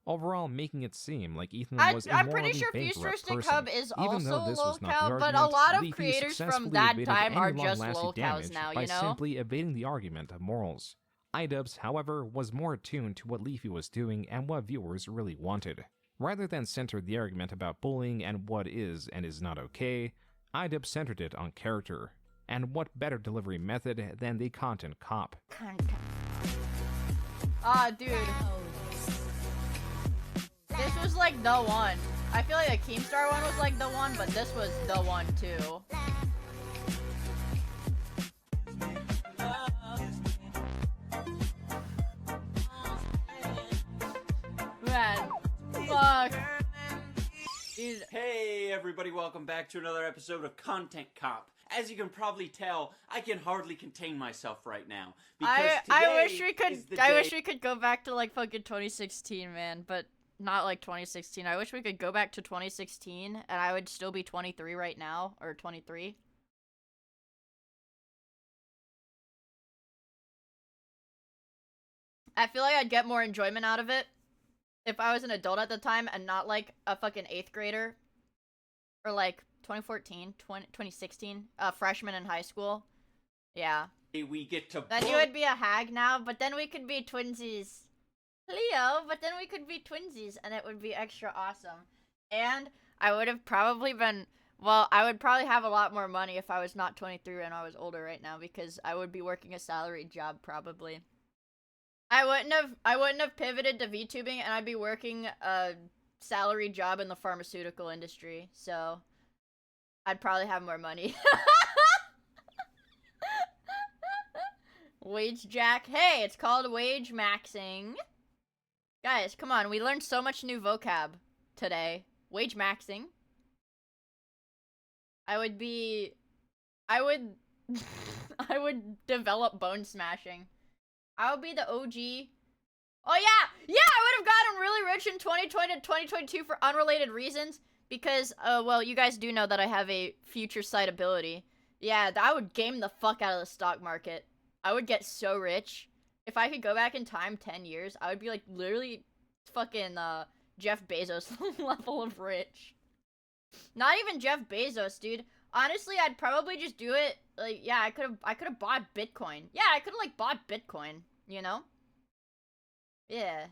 overall making it seem like Ethan was a I'm morally pretty sure bankrupt Futuristic person. Hub is Even though also this was not the lolcow, but a argument, lot of Leafy creators from successfully that evaded time any are just long-lasting lolcows damage now, by you know? simply evading the argument of morals. iDubbbz, however, was more attuned to what Leafy was doing and what viewers really wanted. Rather than center the argument about bullying and what is and is not okay, iDubbbz centered it on character. And what better delivery method than the content cop? Ah, dude. This was like the one. I feel like the Keemstar one was like the one, but this was the one too. Man, fuck. Dude. Hey everybody, welcome back to another episode of Content Cop. As you can probably tell, I can hardly contain myself right now. I wish we could go back to like fucking 2016, man, but not like 2016. I wish we could go back to 2016 and I would still be 23 right now, or 23. I feel like I'd get more enjoyment out of it if I was an adult at the time and not like a fucking 8th grader. Or like 2014, 2016, freshman in high school. Yeah. We get to Then you would be a hag now, but then we could be twinsies. Leo, but then we could be twinsies and it would be extra awesome. And I would have probably been, well, I would probably have a lot more money if I was not 23 and I was older right now, because I would be working a salaried job probably. I wouldn't have pivoted to VTubing, and I'd be working a salaried job in the pharmaceutical industry, so I'd probably have more money. Wage jack. Hey, it's called wage maxing. Guys, come on, we learned so much new vocab today. Wage maxing. I would I would develop bone smashing. I would be the OG. Oh yeah! Yeah, I would have gotten really rich in 2020 to 2022 for unrelated reasons. Because, well, you guys do know that I have a future sight ability. Yeah, I would game the fuck out of the stock market. I would get so rich. If I could go back in time 10 years, I would be like literally fucking Jeff Bezos level of rich. Not even Jeff Bezos, dude. Honestly, I'd probably just do it. Like, yeah, I could have bought Bitcoin. Yeah, I could have like bought Bitcoin, you know? Yeah.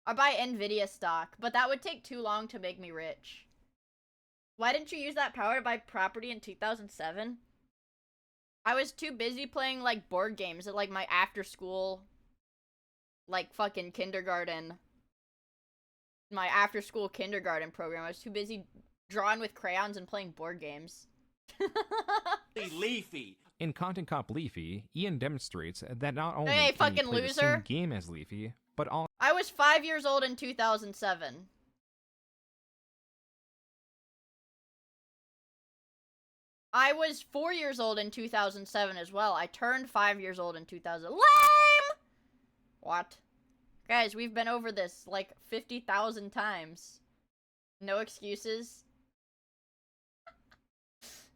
Or buy Nvidia stock, but that would take too long to make me rich. Why didn't you use that power to buy property in 2007? I was too busy playing like board games at like my after school, like fucking kindergarten. My after school kindergarten program. I was too busy drawing with crayons and playing board games. Leafy. In Content Cop Leafy, Ian demonstrates that not only Hey, can fucking he play the loser. same game as Leafy, but also I was 5 years old in 2007. I was 4 years old in 2007 as well. I turned 5 years old in 2000. Lame! What? Guys, we've been over this like 50,000 times. No excuses.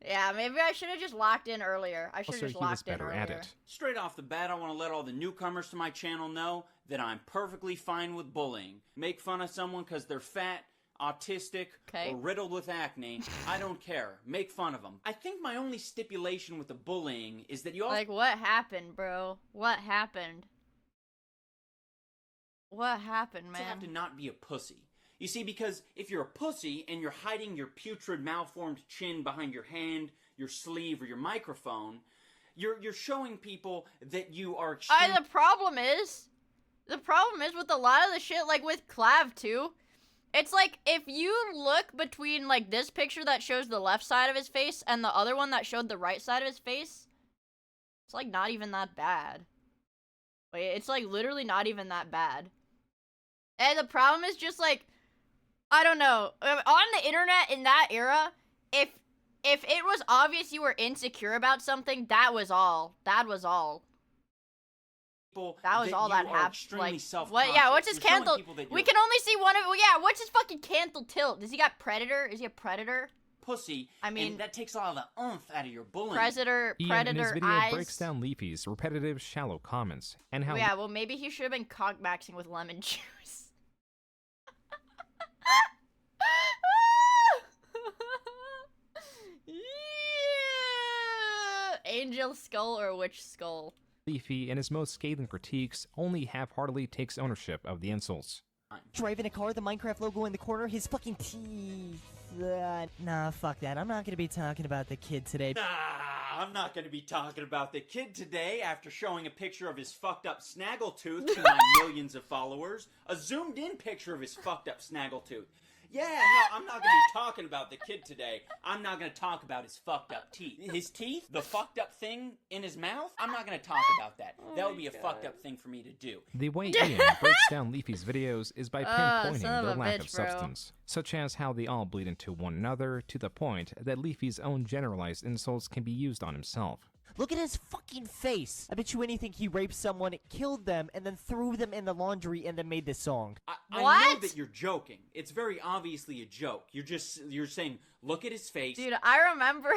Yeah, maybe I should have just locked in earlier. I should have Also, just he was locked in better earlier. at it. Straight off the bat, I want to let all the newcomers to my channel know that I'm perfectly fine with bullying. Make fun of someone because they're fat, autistic, or riddled with acne. I don't care. Make fun of them. I think my only stipulation with the bullying is that you also... Like, what happened, bro? What happened? What happened, man? You have to not be a pussy. You see, because if you're a pussy and you're hiding your putrid, malformed chin behind your hand, your sleeve, or your microphone, you're showing people that you are extremely... The problem is with a lot of the shit, like with Clav too, it's like, if you look between, like, this picture that shows the left side of his face and the other one that showed the right side of his face, it's, like, not even that bad. Like, it's, like, literally not even that bad. And the problem is just, like, I don't know. On the internet in that era, if it was obvious you were insecure about something, that was all. That was all. That was all that happened. Like, what? Yeah, what's his cantle? We can only see one of. Well, yeah, what's his fucking cantle tilt? Does he got predator? Is he a predator? Pussy. I mean, and that takes a lot of the oomph out of your bullying. Predator Ian in his video eyes. breaks down Leafy's repetitive, shallow comments and how. Yeah, well, maybe he should have been cock-maxing with lemon juice. Angel skull or witch skull? Leafy, in his most scathing critiques, only half-heartedly takes ownership of the insults. Driving a car, the Minecraft logo in the corner, his fucking teeth. Nah, fuck that. I'm not gonna be talking about the kid today. Nah, I'm not gonna be talking about the kid today after showing a picture of his fucked up snaggletooth to my millions of followers. A zoomed in picture of his fucked up snaggletooth. Yeah, no, I'm not gonna be talking about the kid today. I'm not gonna talk about his fucked up teeth. His teeth? The fucked up thing in his mouth? I'm not gonna talk about that. That would be a fucked up thing for me to do. The way Ian breaks down Leafy's videos is by pinpointing their lack of substance, such as how they all bleed into one another, to the point that Leafy's own generalized insults can be used on himself. Look at his fucking face. I bet you anything he raped someone, killed them, and then threw them in the laundry and then made this song. I know that you're joking. It's very obviously a joke. You're saying, look at his face. Dude, I remember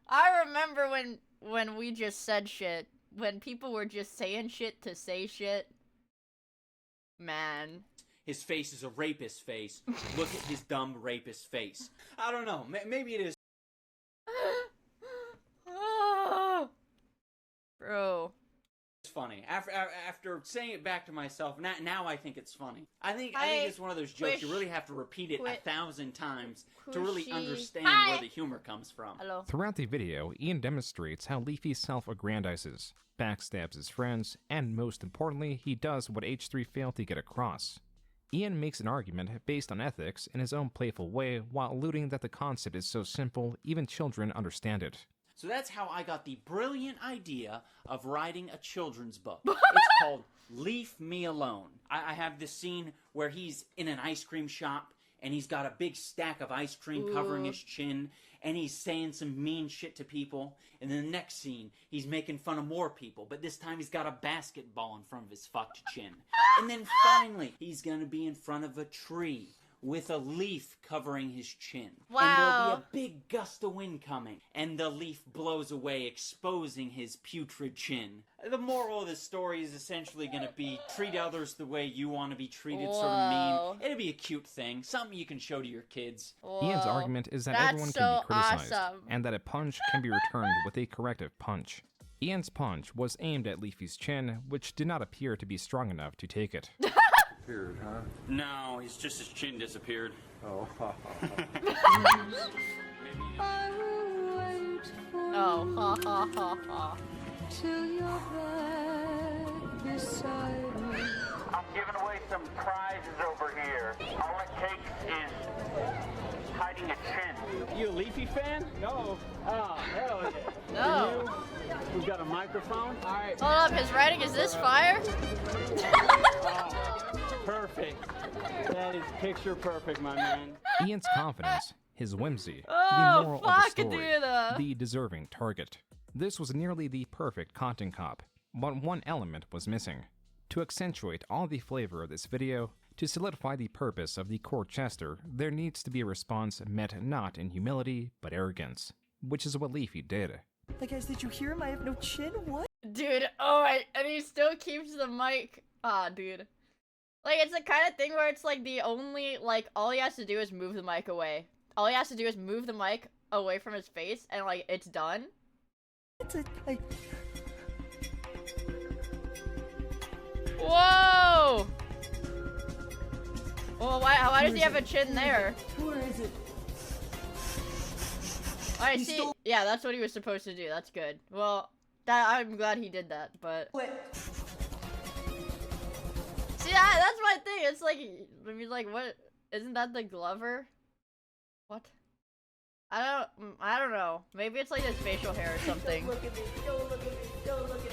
I remember when we just said shit. When people were just saying shit to say shit. Man. His face is a rapist face. Look at his dumb rapist face. I don't know. Maybe it is. Bro. It's funny. After saying it back to myself, now I think it's funny. I think it's one of those jokes you really have to repeat it 1,000 times to really understand where the humor comes from. Hello. Throughout the video, Ian demonstrates how Leafy self-aggrandizes, backstabs his friends, and most importantly, he does what H3 failed to get across. Ian makes an argument based on ethics in his own playful way while alluding that the concept is so simple, even children understand it. So that's how I got the brilliant idea of writing a children's book. It's called Leave Me Alone. I have this scene where he's in an ice cream shop and he's got a big stack of ice cream covering his chin and he's saying some mean shit to people. And then the next scene, he's making fun of more people, but this time he's got a basketball in front of his fucked chin. And then finally, he's gonna be in front of a tree with a leaf covering his chin. Wow. And there'll be a big gust of wind coming, and the leaf blows away, exposing his putrid chin. The moral of the story is essentially going to be treat others the way you want to be treated, sort of mean. It'll be a cute thing, something you can show to your kids. Ian's argument is that everyone can be criticized, and that a punch can be returned with a corrective punch. Ian's punch was aimed at Leafy's chin, which did not appear to be strong enough to take it. Huh? No, it's just his chin disappeared. Oh. Oh, ha ha ha ha. Till you're back beside me. I'm giving away some prizes over here. All it takes is hiding a chin. You a Leafy fan? No. Oh, hell yeah. No. You? We've got a microphone. All right. Hold up, his writing, is this fire? Perfect. That is picture perfect, my man. Ian's confidence, his whimsy, Oh, the moral of the story, dude. the deserving target. This was nearly the perfect content cop, but one element was missing. To accentuate all the flavor of this video, To solidify the purpose of the court jester, there needs to be a response met not in humility, but arrogance, which is what Leafy did. Like, guys, did you hear him? I have no chin? What? Dude, oh, and he still keeps the mic. Ah, dude. Like, it's the kind of thing where it's like the only, like, all he has to do is move the mic away. All he has to do is move the mic away from his face, and, like, it's done. Whoa! Well, why does he have a chin there? Where is it? I see. Yeah, that's what he was supposed to do. That's good. Well, I'm glad he did that, but... See, that's my thing. It's like, I mean, like, what? Isn't that the Glover? What? I don't know. Maybe it's like his facial hair or something. Don't look at me. Don't look at me. Don't look at me.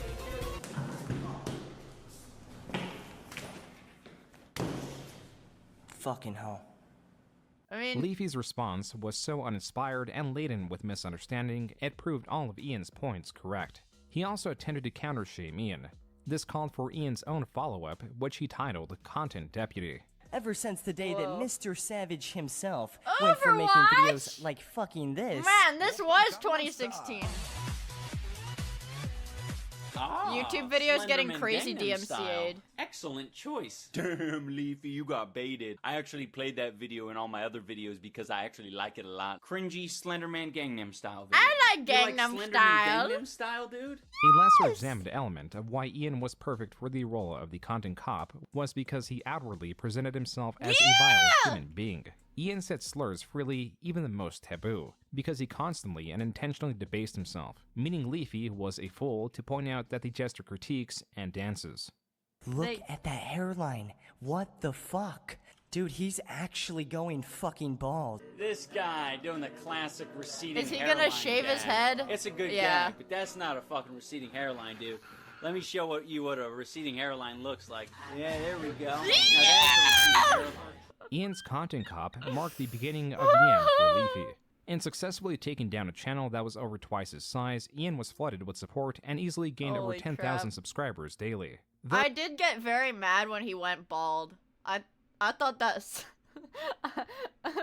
Fucking hell. I mean, Leafy's response was so uninspired and laden with misunderstanding, it proved all of Ian's points correct. He also attempted to counter-shame Ian. This called for Ian's own follow-up, which he titled Content Deputy. Ever since the day that Mr. Savage himself went from making videos like fucking this. Man, this was 2016. YouTube videos getting crazy DMCA'd. Excellent choice. Damn, Leafy, you got baited. I actually played that video in all my other videos because I actually like it a lot. Cringy Slenderman Gangnam Style video. I like Gangnam Style. Gangnam Style, dude? A lesser examined element of why Ian was perfect for the role of the content cop was because he outwardly presented himself as a vile human being. Ian said slurs freely, even the most taboo, because he constantly and intentionally debased himself, meaning Leafy was a fool to point out that the jester critiques and dances. Look at that hairline. What the fuck? Dude, he's actually going fucking bald. This guy doing the classic receding Is he hairline gonna shave his head? It's a good Yeah. gag, but that's not a fucking receding hairline, dude. Let me show you what a receding hairline looks like. Yeah, there we go. Now that's a receding hairline. Ian's content cop marked the beginning of the end for Leafy. In successfully taking down a channel that was over twice his size, Ian was flooded with support and easily gained over Holy 10,000 crap. subscribers daily. I did get very mad when he went bald. I thought that's...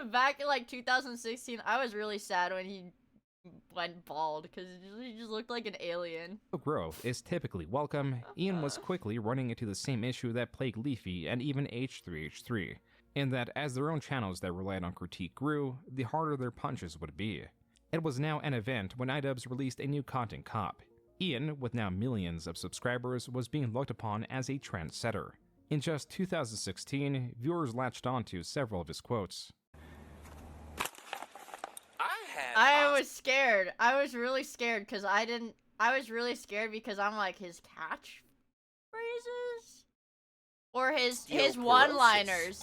Back in like 2016, I was really sad when he went bald because he just looked like an alien. Though growth is typically welcome, Ian was quickly running into the same issue that plagued Leafy and even H3H3, in that as their own channels that relied on critique grew, the harder their punches would be. It was now an event when iDubbbz released a new content cop. Ian, with now millions of subscribers, was being looked upon as a trendsetter. In just 2016, viewers latched onto several of his quotes. I was scared. I was really scared because I was really scared because I'm like, his catchphrases? Or his one-liners.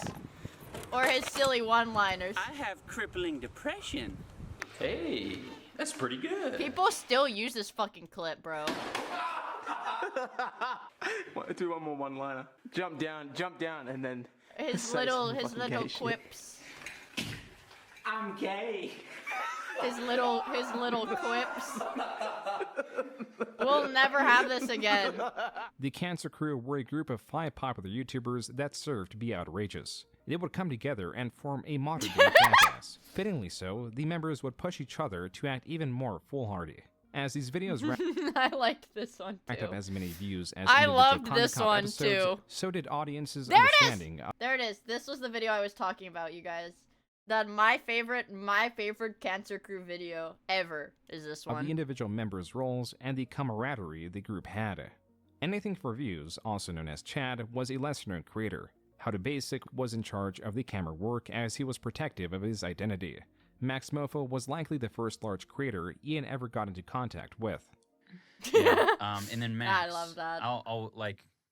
Or his silly one-liners. I have crippling depression. Hey, that's pretty good. People still use this fucking clip, bro. Do one more one-liner. Jump down, and then His say little some fucking gay shit. quips. I'm gay. His little quips. We'll never have this again. The Cancer Crew were a group of 5 popular YouTubers that served to be outrageous. They would come together and form a modern-day jackass. Fittingly so, the members would push each other to act even more foolhardy. As these videos I liked this one racked too. up as many views as I individual loved Content this Cop one episodes, too. So did audiences' There it is! understanding of There it is. This was the video I was talking about, you guys. That my favorite Cancer Crew video ever is this one. the individual members' roles and the camaraderie the group had. Anything for Views, also known as Chad, was a lesser-known creator. How to Basic was in charge of the camera work as he was protective of his identity. Max Mofo was likely the first large creator Ian ever got into contact with. Yeah, and then Max. I love that. I'll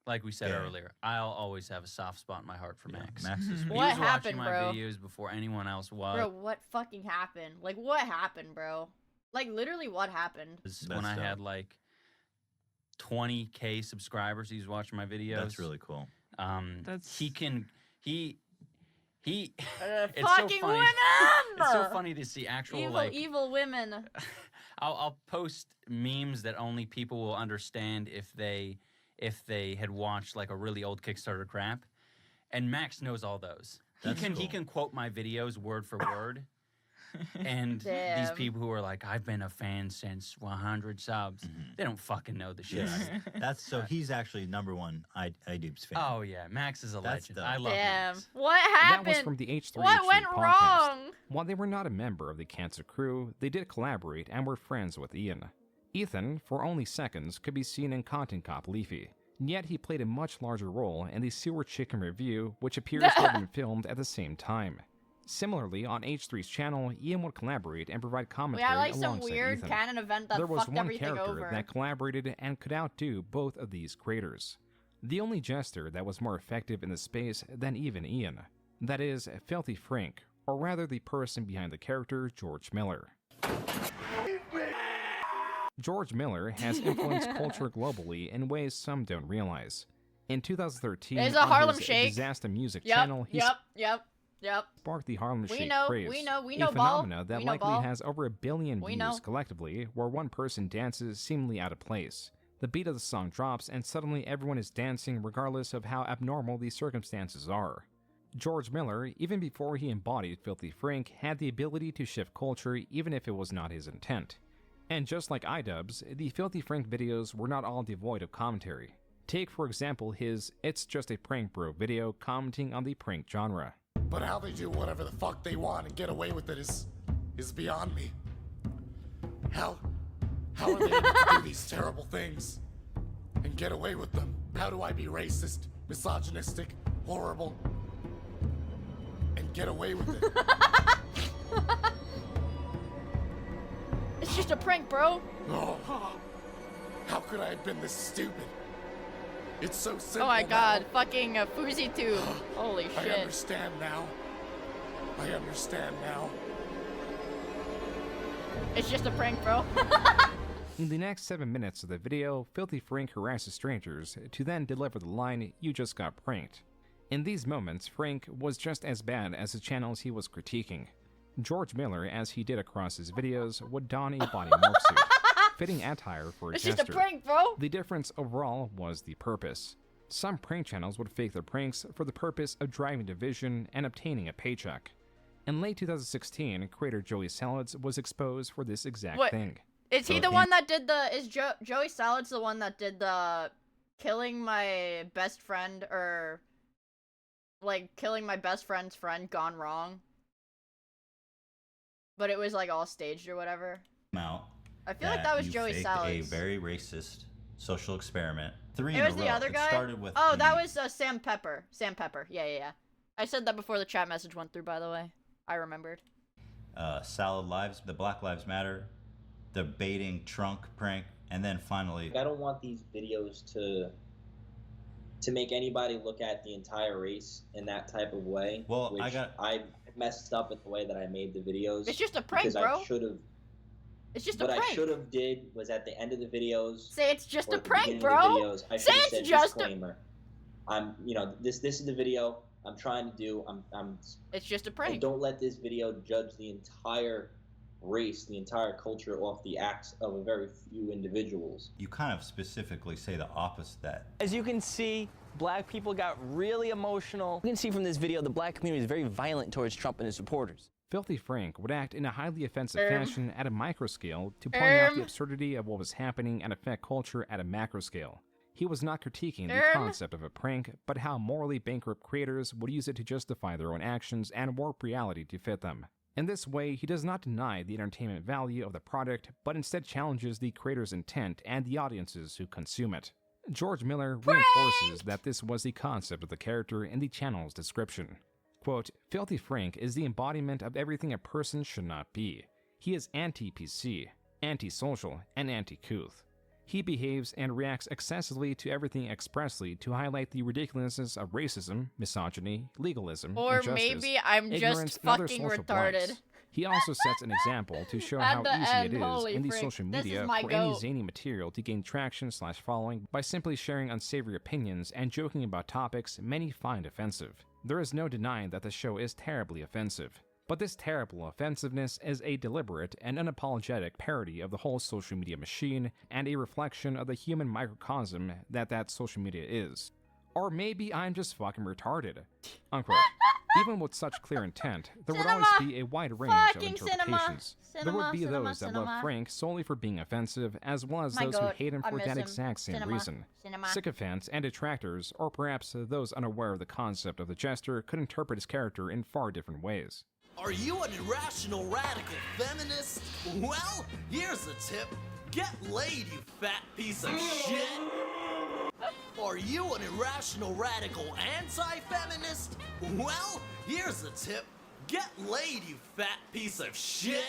like we said earlier, I'll always have a soft spot in my heart for Max. Max is He What was happened, watching bro? my videos before anyone else was. Bro, what fucking happened? Like, what happened, bro? Like, literally, what happened? When I had like 20K subscribers, he was watching my videos. That's really cool. It's so Fucking funny. women! It's so funny to see actual Evil women. I'll post memes that only people will understand if they had watched like a really old Kickstarter crap, And Max knows all those. That's He cool. can quote my videos word for word. And these Damn. people who are like, I've been a fan since 100 subs, they don't fucking know the shit. Yeah, that's so he's actually #1 iDubbbz fan. Oh yeah, Max is a That's legend. the- I love Damn. Max. What That happened? was from the H3H3 What went podcast. wrong? While they were not a member of the Cancer crew, they did collaborate and were friends with Ian. Ethan, for only seconds, could be seen in Content Cop Leafy, yet he played a much larger role in the Sewer Chicken review, which appears to have been filmed at the same time. Similarly, on H3's channel, Ian would collaborate and provide We commentary had like some alongside weird Ethan. canon event that There was fucked one everything character over. that collaborated and could outdo both of these creators. The only jester that was more effective in the space than even Ian. That is, Filthy Frank, or rather the person behind the character, George Miller. George Miller has influenced culture globally in ways some don't realize. In 2013, There's a on Harlem his Shake. Disaster Music Yep, channel, he yep. sparked the Harlem We Shake know, craze, we know, a Ball. phenomena that We know, likely Ball. has over 1 billion We views know. collectively, where one person dances seemingly out of place. The beat of the song drops, and suddenly everyone is dancing regardless of how abnormal the circumstances are. George Miller, even before he embodied Filthy Frank, had the ability to shift culture even if it was not his intent. And just like iDubbbz, the Filthy Frank videos were not all devoid of commentary. Take, for example, his It's Just a Prank Bro video commenting on the prank genre. But how they do whatever the fuck they want and get away with it is beyond me. How are they able to do these terrible things and get away with them? How do I be racist, misogynistic, horrible, and get away with it? It's just a prank, bro. Oh, how could I have been this stupid? It's so simple. Oh my god, now. fucking Foozy Tube. Holy I shit. understand now. I understand now. It's just a prank, bro. In the next 7 minutes of the video, Filthy Frank harasses strangers to then deliver the line, "You just got pranked." In these moments, Frank was just as bad as the channels he was critiquing. George Miller, as he did across his videos, would don a body morph suit, fitting attire for a It's jester. just a prank, bro. The difference overall was the purpose. Some prank channels would fake their pranks for the purpose of driving division and obtaining a paycheck. In late 2016, creator Joey Salads was exposed for this exact What? thing. Is he the one that did the... Is Joey Salad's the one that did the... Killing my best friend, or... Like, killing my best friend's friend gone wrong? But it was, like, all staged or whatever? Out I feel like that was you Joey faked Salads. a very racist social experiment. 3 It in was a the row. other It guy? started with Oh, the- that was Sam Pepper. Sam Pepper. Yeah. I said that before the chat message went through, by the way. I remembered. Salad Lives, the Black Lives Matter, the baiting trunk prank, and then finally I don't want these videos to make anybody look at the entire race in that type of way. Well, which I messed up with the way that I made the videos. It's just a prank, because bro. I should have. It's just a What prank. I should have did was at the end of the videos. Say it's just or a at the prank, beginning bro. of the videos, I Say should have it's said just disclaimer. I'm, this is the video I'm trying to do. I'm. It's just a prank. And don't let this video judge the entire race, the entire culture off the acts of a very few individuals. you kind of specifically say the opposite that As you can see, black people got really emotional. You can see from this video the black community is very violent towards Trump and his supporters. Filthy Frank would act in a highly offensive Erm. fashion at a microscale to point out the absurdity of what was happening and affect culture at a macroscale. He was not critiquing the concept of a prank, but how morally bankrupt creators would use it to justify their own actions and warp reality to fit them. In this way, he does not deny the entertainment value of the product, but instead challenges the creator's intent and the audiences who consume it. George Miller reinforces that this was the concept of the character in the channel's description. Quote, "Filthy Frank is the embodiment of everything a person should not be. He is anti-PC, anti-social, and anti-couth. He behaves and reacts excessively to everything expressly to highlight the ridiculousness of racism, misogyny, legalism, Or injustice, maybe I'm ignorance, just and other fucking social retarded. blights. He also sets an example to show At how the easy end, it is holy in the frick, social this is media my for any goat. zany material to gain traction/following by simply sharing unsavory opinions and joking about topics many find offensive. There is no denying that the show is terribly offensive. But this terrible offensiveness is a deliberate and unapologetic parody of the whole social media machine and a reflection of the human microcosm that social media is. Or maybe I'm just fucking retarded. Unquote. Even with such clear intent, there would always be a wide range of interpretations. There would be those that love Frank solely for being offensive, as well as those who hate him for that exact same reason. Sycophants and detractors, or perhaps those unaware of the concept of the jester, could interpret his character in far different ways. Are you an irrational radical feminist? Well, here's a tip. Get laid, you fat piece of shit! Are you an irrational radical anti-feminist? Well, here's a tip. Get laid, you fat piece of shit!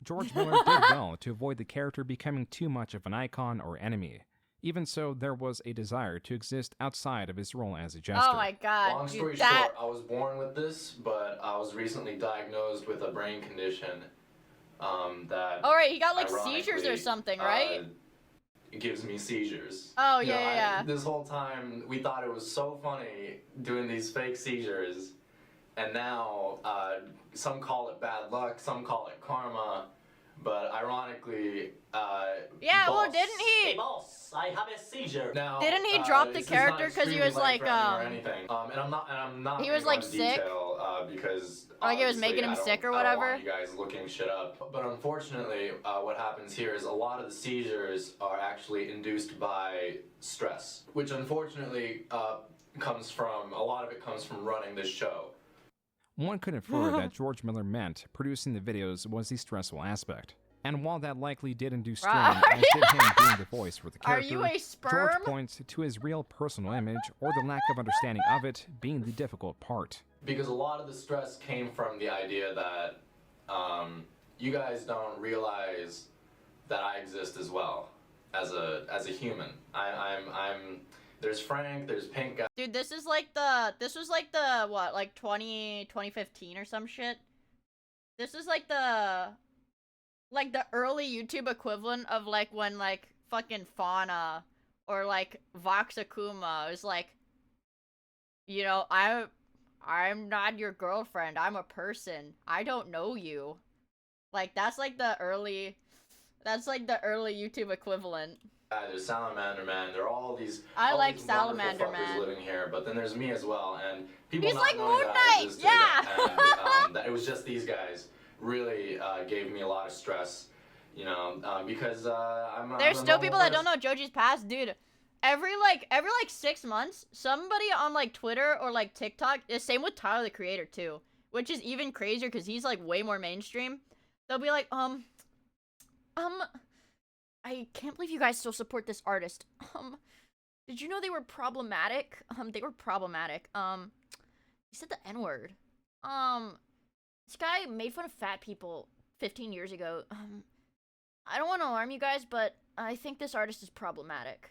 George Miller did well to avoid the character becoming too much of an icon or enemy. Even so, there was a desire to exist outside of his role as a jester. Oh my god. Long story short, I was born with this, but I was recently diagnosed with a brain condition that... Alright, he got like seizures or something, right? It gives me seizures. Oh, You know, yeah. This whole time, we thought it was so funny doing these fake seizures, and now some call it bad luck, some call it karma, but ironically, Yeah, well, boss- didn't he? Hey, boss, I have a seizure. Now, Didn't he drop the this is character not 'cause he was extremely like, life-threatening or anything. And I'm not. He was, gonna like, go into sick? detail, because Like it was obviously making him I don't- sick or I don't whatever? want you guys looking shit up. But unfortunately, what happens here is a lot of the seizures are actually induced by stress, which unfortunately comes from a lot of it comes from running this show. One could infer that George Miller meant producing the videos was the stressful aspect. And while that likely did induce strain, as did him being the voice for the Are character, you a sperm? George points to his real personal image, or the lack of understanding of it, being the difficult part. Because a lot of the stress came from the idea that you guys don't realize that I exist as well as a human. I'm there's Frank, there's Pink Guy. Dude, this was like the, what, like 2015 or some shit? This is like the early YouTube equivalent of like when like fucking Fauna or like Vox Akuma was like, you know, I'm not your girlfriend, I'm a person, I don't know you. Like that's like the early YouTube equivalent. There's Salamander Man. There are all these. I all like these Salamander wonderful fuckers Man. living here, but then there's me as well, and people He's not like knowing Moon that I Knight, existed, yeah. and that it was just these guys really gave me a lot of stress, you know, because I'm. There's I'm a still normal people that person. don't know Joji's past, dude. Every 6 months, somebody on like Twitter or like TikTok, the same with Tyler the Creator too, which is even crazier because he's like way more mainstream. They'll be like, I can't believe you guys still support this artist. Did you know they were problematic? They were problematic. He said the N-word. This guy made fun of fat people 15 years ago. I don't want to alarm you guys, but I think this artist is problematic.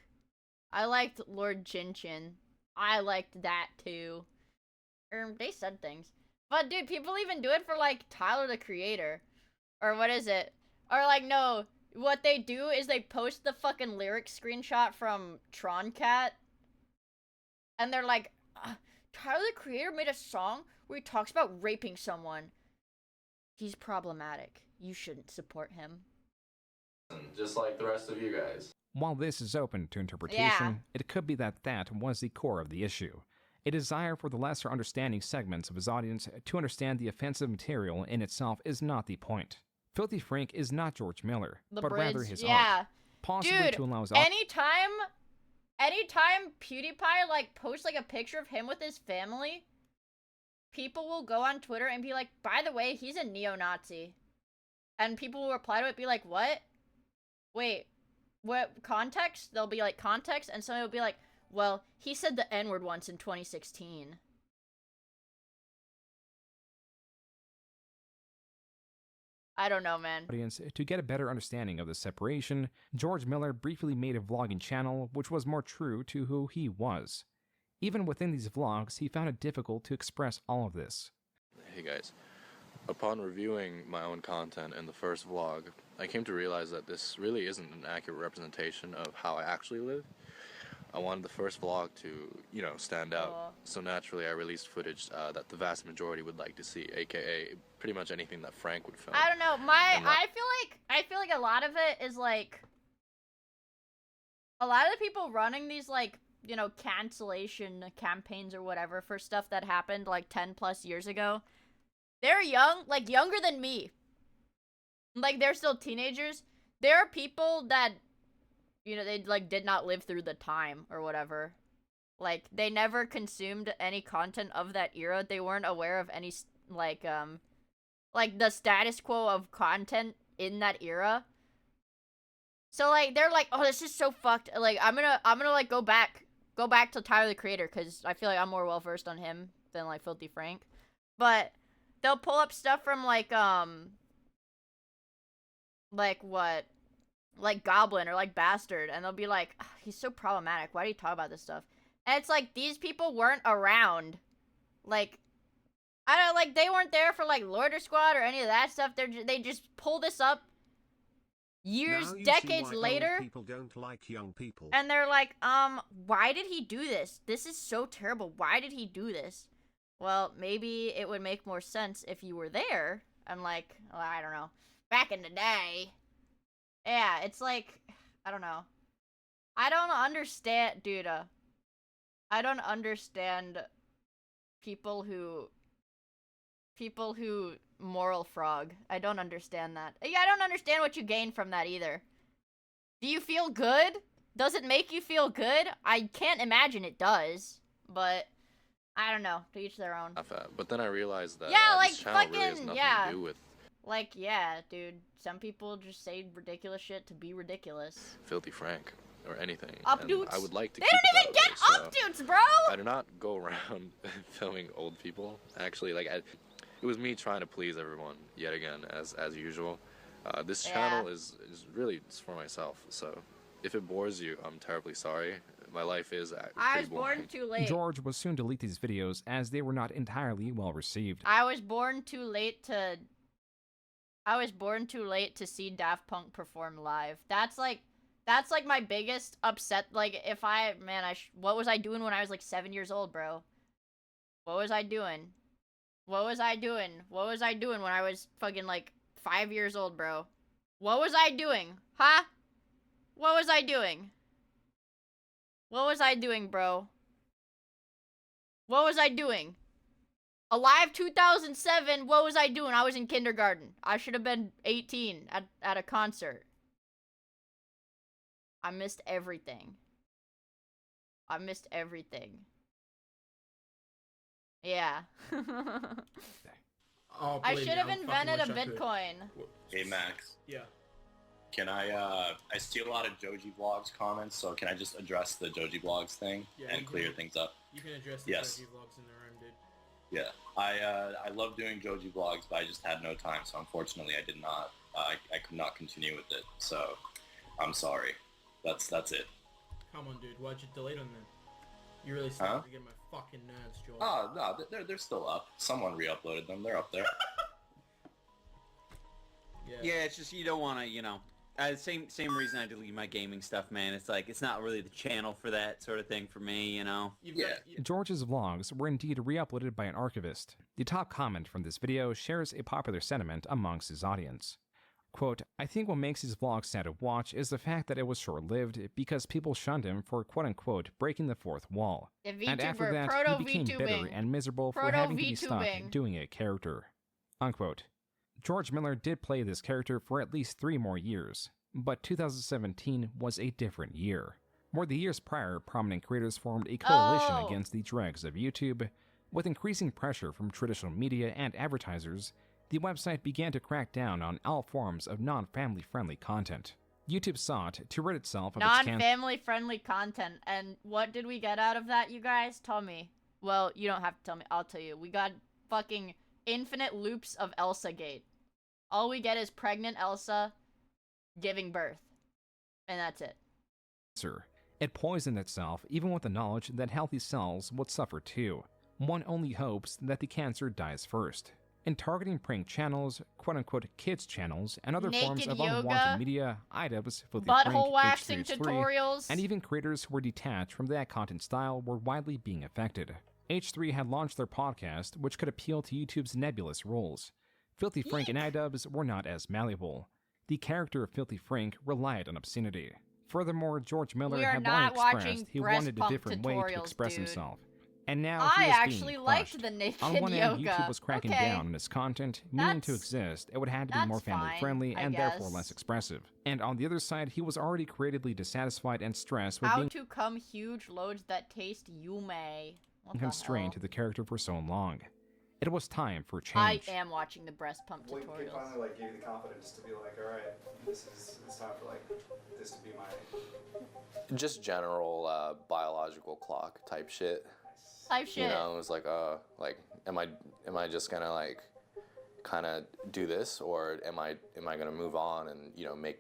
I liked Lord Chin Chin. I liked that too. They said things. But dude, people even do it for like Tyler the Creator. Or what is it? Or like, no, what they do is they post the fucking lyric screenshot from Tron Cat. And they're like, Tyler the Creator made a song where he talks about raping someone. He's problematic. You shouldn't support him. Just like the rest of you guys. While this is open to interpretation, Yeah. it could be that was the core of the issue. A desire for the lesser understanding segments of his audience to understand the offensive material in itself is not the point. Filthy Frank is not George Miller, The but rather bridge, his yeah. art. Possibly Dude, to allow his anytime PewDiePie like posts like a picture of him with his family, people will go on Twitter and be like, by the way, he's a neo-Nazi. And people will reply to it, be like, what? Wait, what, context? They'll be like, context? And somebody will be like, well, he said the N-word once in 2016. I don't know, man. audience to get a better understanding of the separation. George Miller briefly made a vlogging channel which was more true to who he was. Even within these vlogs, he found it difficult to express all of this. Hey guys, upon reviewing my own content in the first vlog, I came to realize that this really isn't an accurate representation of how I actually live. I wanted the first vlog to, you know, stand out, so naturally I released footage that the vast majority would like to see, aka pretty much anything that Frank would film. I don't know. I feel like a lot of it is like a lot of the people running these like you know, cancellation campaigns or whatever for stuff that happened like 10 plus years ago. They're young, like younger than me. Like they're still teenagers. There are people that, you know, they like did not live through the time or whatever. Like they never consumed any content of that era. They weren't aware of any like the status quo of content in that era. So like they're like, oh, this is so fucked. Like I'm gonna like go back to Tyler the Creator because I feel like I'm more well versed on him than like Filthy Frank. But they'll pull up stuff from like what, like Goblin or like Bastard, and they'll be like, oh, he's so problematic. Why do you talk about this stuff? And it's like these people weren't around. Like I don't like they weren't there for like Loiter Squad or any of that stuff. They just pull this up years, decades later. People don't like young people. And they're like, why did he do this? This is so terrible. Why did he do this? Well, maybe it would make more sense if you were there. And like, well, I don't know. Back in the day. Yeah, it's like, I don't know. I don't understand, dude. I don't understand people who moral frog. I don't understand that. Yeah, I don't understand what you gain from that either. Do you feel good? Does it make you feel good? I can't imagine it does, but I don't know. To each their own. But then I realized that yeah, like this channel fucking really has nothing yeah. to do with Like yeah, dude. Some people just say ridiculous shit to be ridiculous. Filthy Frank or anything. Updoots. And I would like to They keep don't it even that get way, updoots, bro. I do not go around filming old people. Actually, like it was me trying to please everyone yet again, as usual. This channel is really just for myself. So if it bores you, I'm terribly sorry. My life is I was born too late. George would soon delete these videos as they were not entirely well received. I was born too late to see Daft Punk perform live. That's like my biggest upset. Like if what was I doing when I was like 7 years old, bro? What was I doing? What was I doing? What was I doing when I was fucking like 5 years old, bro? What was I doing? Huh? What was I doing? What was I doing, bro? What was I doing? Alive 2007, what was I doing? I was in kindergarten. I should have been 18 at a concert. I missed everything. I missed everything. Yeah. I should have invented a Bitcoin. Hey Max. Yeah. Can I see a lot of Joji Vlogs comments, so can I just address the Joji Vlogs thing and clear things up? You can address the Joji Vlogs in the room, dude. Yeah, I love doing Joji Vlogs, but I just had no time, so unfortunately I did not, I could not continue with it, so I'm sorry. That's it. Come on, dude, why'd you delete them then? You really started to get my fucking nerves, George. Oh, no, they're still up. Someone re-uploaded them, they're up there. Yeah, it's just you don't want to, you know. Same reason I delete my gaming stuff, man. It's like, it's not really the channel for that sort of thing for me, you know? George's vlogs were indeed re-uploaded by an archivist. The top comment from this video shares a popular sentiment amongst his audience. Quote, I think what makes his vlogs sad to watch is the fact that it was short-lived because people shunned him for quote-unquote breaking the fourth wall. And after that, he became bitter and miserable for having to be stuck doing a character. Unquote. George Miller did play this character for at least 3 more years, but 2017 was a different year. More the years prior, prominent creators formed a coalition against the dregs of YouTube. With increasing pressure from traditional media and advertisers, the website began to crack down on all forms of non-family friendly content. YouTube sought to rid itself of its non-family friendly content, and what did we get out of that, you guys? Tell me. Well, you don't have to tell me, I'll tell you. We got fucking infinite loops of Elsa Gate. All we get is pregnant Elsa giving birth. And that's it. It poisoned itself even with the knowledge that healthy cells would suffer too. One only hopes that the cancer dies first. In targeting prank channels, quote-unquote kids channels, and other forms of unwanted media, IDubbbz, Filthy butthole Frank, waxing H3H3, tutorials, and even creators who were detached from that content style were widely being affected. H3 had launched their podcast, which could appeal to YouTube's nebulous rules. Filthy Frank and IDubbbz were not as malleable. The character of Filthy Frank relied on obscenity. Furthermore, George Miller We are had not long watching expressed he breast wanted a pump different way to tutorials, express dude. himself. And now I he is actually being liked pushed. the naked On one hand, yoga. YouTube was cracking Okay. down on his content, meaning to exist, it would have to be more That's family fine, friendly I and therefore guess. less expressive. And on the other side, he was already creatively dissatisfied and stressed with How being to come huge loads that taste yume. What the constrained hell? to the character for so long. It was time for I change. am watching the breast pump Well, tutorials. he finally like gave you the confidence to be like, all right, it's time for like this to be my. Just general biological clock type shit. Type shit. You know, it was like am I just gonna like kind of do this, or am I gonna move on and, you know, make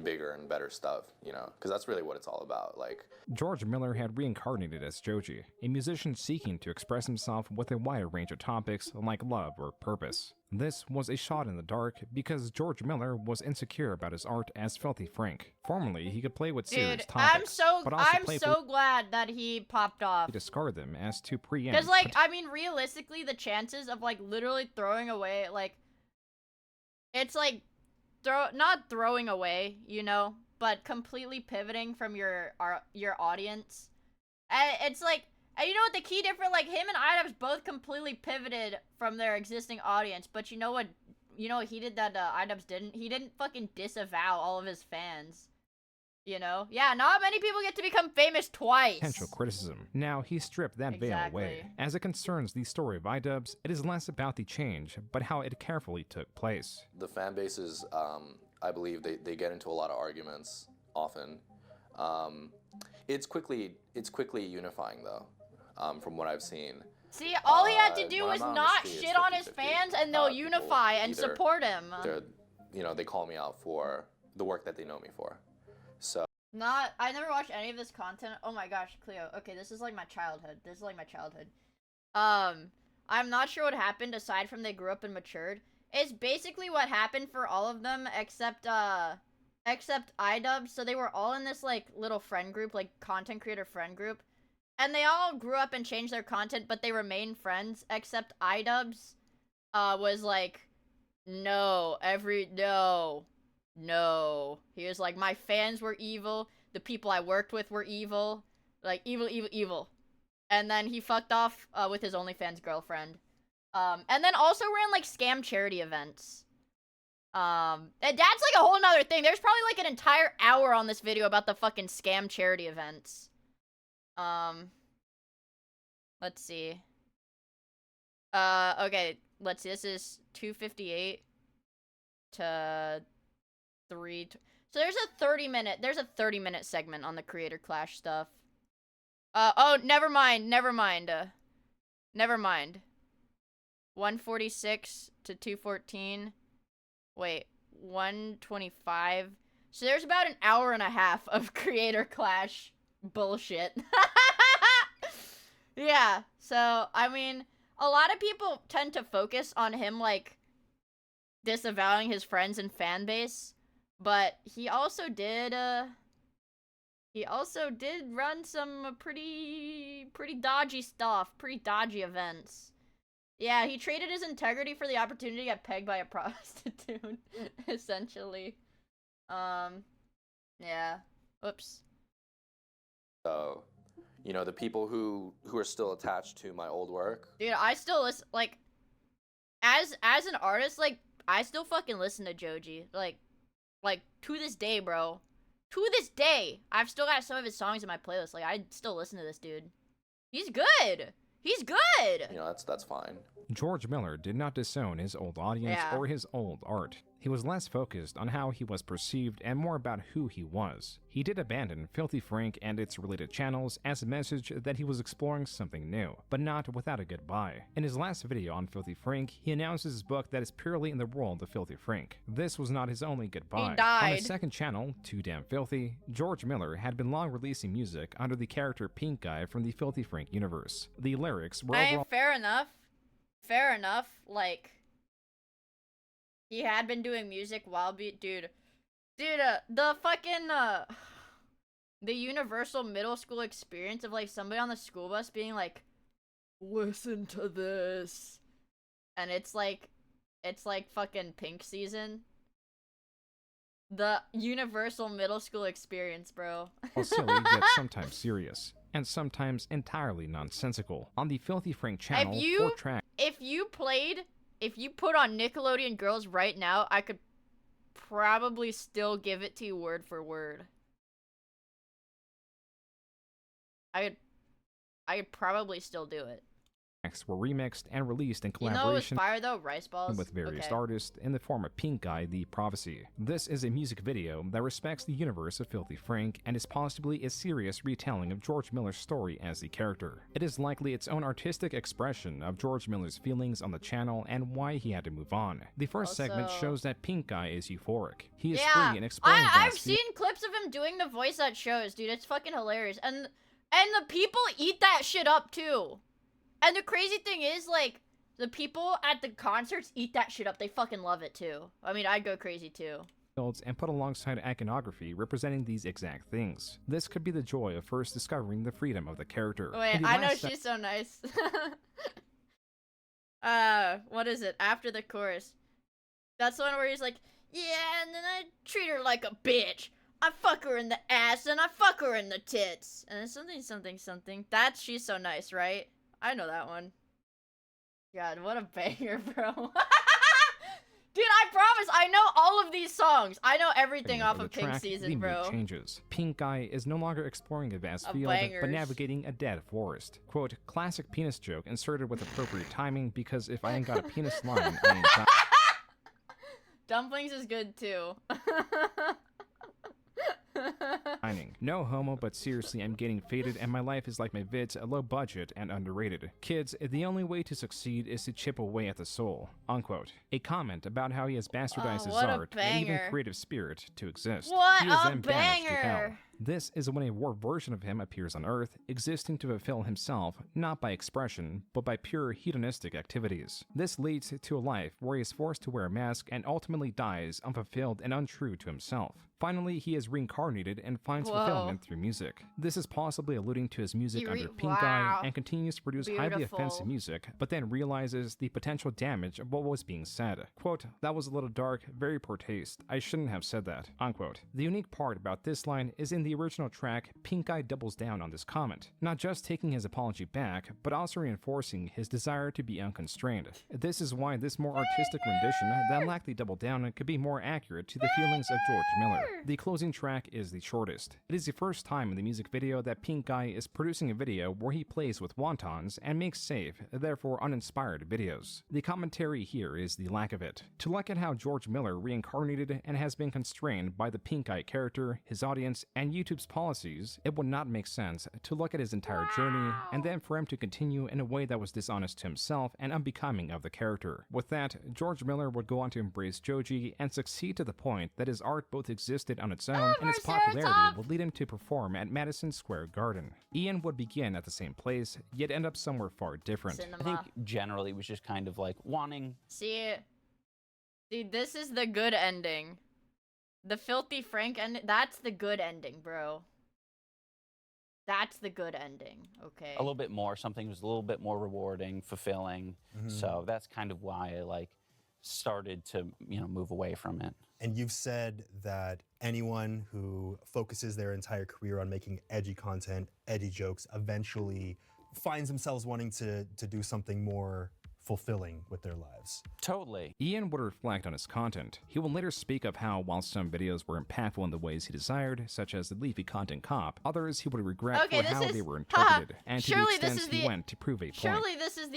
bigger and better stuff, you know, because that's really what it's all about. Like, George Miller had reincarnated as Joji, a musician seeking to express himself with a wider range of topics like love or purpose. This was a shot in the dark because George Miller was insecure about his art as Filthy Frank. Formerly, he could play with serious Dude, topics, but also I'm playfully so glad that he popped off. discard them as to preempt. Because, like, I mean, realistically, the chances of, like, literally throwing away, like, it's like, not throwing away, you know, but completely pivoting from your audience. And it's like, and you know what, the key difference, like, him and Idubbbz both completely pivoted from their existing audience, but you know what he did that Idubbbz didn't? He didn't fucking disavow all of his fans. You know? Yeah, not many people get to become famous twice. potential criticism. Now, he stripped that veil away. Exactly. As it concerns the story of Idubbbz, it is less about the change, but how it carefully took place. the fan bases, I believe they get into a lot of arguments often. It's quickly unifying though, from what I've seen. See, all he had to do when was I'm out on the not street, shit it's on his 50-50. fans, and they'll People unify and either- support him. They call me out for the work that they know me for. So I never watched any of this content. Oh my gosh, Cleo. Okay, this is like my childhood. I'm not sure what happened aside from they grew up and matured. It's basically what happened for all of them except Idubbbz. So they were all in this like little friend group, like content creator friend group. And they all grew up and changed their content, but they remained friends, except Idubbbz was like, no. He was like, my fans were evil, the people I worked with were evil, like, evil. And then he fucked off with his OnlyFans girlfriend. And then also ran, like, scam charity events. And that's, like, a whole nother thing. There's probably, like, an entire hour on this video about the fucking scam charity events. Let's see. Okay, let's see. This is 2:58 to 3. So there's a 30-minute segment on the Creator Clash stuff. Oh, never mind. 146 to 214. Wait, 125. So there's about an hour and a half of Creator Clash bullshit. Yeah, so, I mean, a lot of people tend to focus on him, like, disavowing his friends and fan base, but he also did run some pretty dodgy stuff, pretty dodgy events. Yeah, he traded his integrity for the opportunity to get pegged by a prostitute, essentially. Yeah. Oops. So, you know, the people who are still attached to my old work. Dude, I still listen, like, as an artist, like, I still fucking listen to Joji. Like, to this day, bro. To this day, I've still got some of his songs in my playlist. Like, I still listen to this dude. He's good! He's good! You know, that's fine. George Miller did not disown his old audience Yeah. or his old art. He was less focused on how he was perceived and more about who he was. He did abandon Filthy Frank and its related channels as a message that he was exploring something new, but not without a goodbye. In his last video on Filthy Frank, he announces his book that is purely in the world of Filthy Frank. This was not his only goodbye. He died. On his second channel, Too Damn Filthy, George Miller had been long releasing music under the character Pink Guy from the Filthy Frank universe. The lyrics were overall fair enough, like, he had been doing music while dude, the fucking, the universal middle school experience of, like, somebody on the school bus being like, listen to this, and it's like fucking Pink season. The universal middle school experience, bro. While silly, yet sometimes serious, and sometimes entirely nonsensical. On the Filthy Frank channel, If you put on Nickelodeon Girls right now, I could probably still give it to you word for word. I could probably still do it. were remixed and released in You know it was collaboration fire though? Rice balls? with various Okay. artists in the form of Pink Eye the Prophecy. This is a music video that respects the universe of Filthy Frank and is possibly a serious retelling of George Miller's story as the character. It is likely its own artistic expression of George Miller's feelings on the channel and why he had to move on. The first segment Also- shows that Pink Eye is euphoric. He is Yeah, free and exploring I've vast seen clips of him doing the voice at shows, dude. It's fucking hilarious. And the people eat that shit up too. And the crazy thing is, like, the people at the concerts eat that shit up. They fucking love it too. I mean, I'd go crazy too. fields and put alongside iconography representing these exact things. This could be the joy of first discovering the freedom of the character. Wait, In the I know last she's so nice. What is it? After the chorus. That's the one where he's like, yeah, and then I treat her like a bitch. I fuck her in the ass and I fuck her in the tits. And then something, something, something. That's She's So Nice, right? I know that one. God, what a banger, bro. Dude, I promise, I know all of these songs. I know everything off the of Pink track, Season, the bro. mood changes. Pink Eye is no longer exploring a vast Of field, bangers. but navigating a dead forest. Quote, classic penis joke inserted with appropriate timing because if I ain't got a penis line, I ain't got... Dumplings is good too. Shining. No homo, but seriously, I'm getting faded and my life is like my vids, low budget and underrated. Kids, the only way to succeed is to chip away at the soul. Unquote. A comment about how he has bastardized his what a art and even banger. creative spirit to exist. What he is a then banished to hell. banger. This is when a warped version of him appears on Earth, existing to fulfill himself, not by expression, but by pure hedonistic activities. This leads to a life where he is forced to wear a mask and ultimately dies unfulfilled and untrue to himself. Finally, he is reincarnated and finds Whoa. fulfillment through music. This is possibly alluding to his music under Pink wow. Eye and continues to produce highly Beautiful. offensive music, but then realizes the potential damage of what was being said. Quote, that was a little dark, very poor taste. I shouldn't have said that. Unquote. The unique part about this line is in the original track, Pink Eye doubles down on this comment, not just taking his apology back, but also reinforcing his desire to be unconstrained. This is why this more artistic rendition that lacked the double down could be more accurate to the feelings of George Miller. The closing track is the shortest. It is the first time in the music video that Pink Eye is producing a video where he plays with wontons and makes safe, therefore uninspired videos. The commentary here is the lack of it. To look at how George Miller reincarnated and has been constrained by the Pink Eye character, his audience, and YouTube's policies, it would not make sense to look at his entire journey and then for him to continue in a way that was dishonest to himself and unbecoming of the character. With that, George Miller would go on to embrace Joji and succeed to the point that his art both existed on its own and its popularity would lead him to perform at Madison Square Garden. Ian would begin at the same place, yet end up somewhere far different. I think generally it was just kind of like wanting. See, this is the good ending. The Filthy Frank ending, that's the good ending, bro. That's the good ending, okay? A little bit more, something was a little bit more rewarding, fulfilling. So that's kind of why I like started to, move away from it. And you've said that anyone who focuses their entire career on making edgy content, edgy jokes, eventually finds themselves wanting to do something more fulfilling with their lives. Totally. Ian would reflect on his content. He will later speak of how, while some videos were impactful in the ways he desired, such as the leafy content cop, others he would regret for how they were interpreted, and to the extent he went to prove a point. Surely this is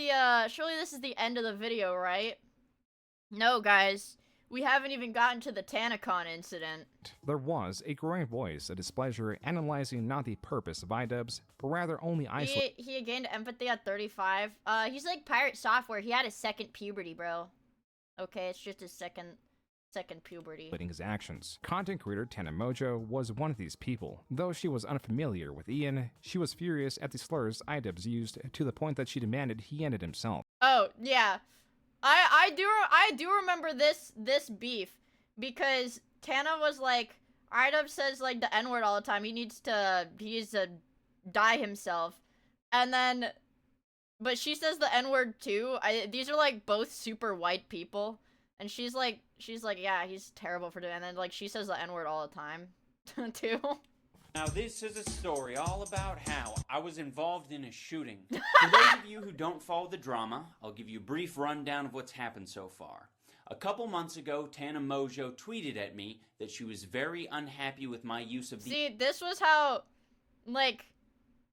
the end of the video, right? No, guys. We haven't even gotten to the Tanacon incident. There was a growing voice of displeasure analyzing not the purpose of iDubbbz, but rather only isolating He gained empathy at 35. He's like Pirate Software. He had his second puberty, bro. Okay, it's just his second puberty. his actions. Content creator Tana Mojo was one of these people. Though she was unfamiliar with Ian, she was furious at the slurs iDubbbz used to the point that she demanded he end it himself. Oh, yeah. I do remember this beef because Tana was like, Idub says like the N-word all the time. He needs to die himself. And then, but she says the N-word too. These are like both super white people. And she's like, yeah, he's terrible for doing it. And then, like, she says the N-word all the time, too. Now this is a story all about how I was involved in a shooting. For those of you who don't follow the drama, I'll give you a brief rundown of what's happened so far. A couple months ago, Tana Mojo tweeted at me that she was very unhappy with my use of the— See, this was how, like,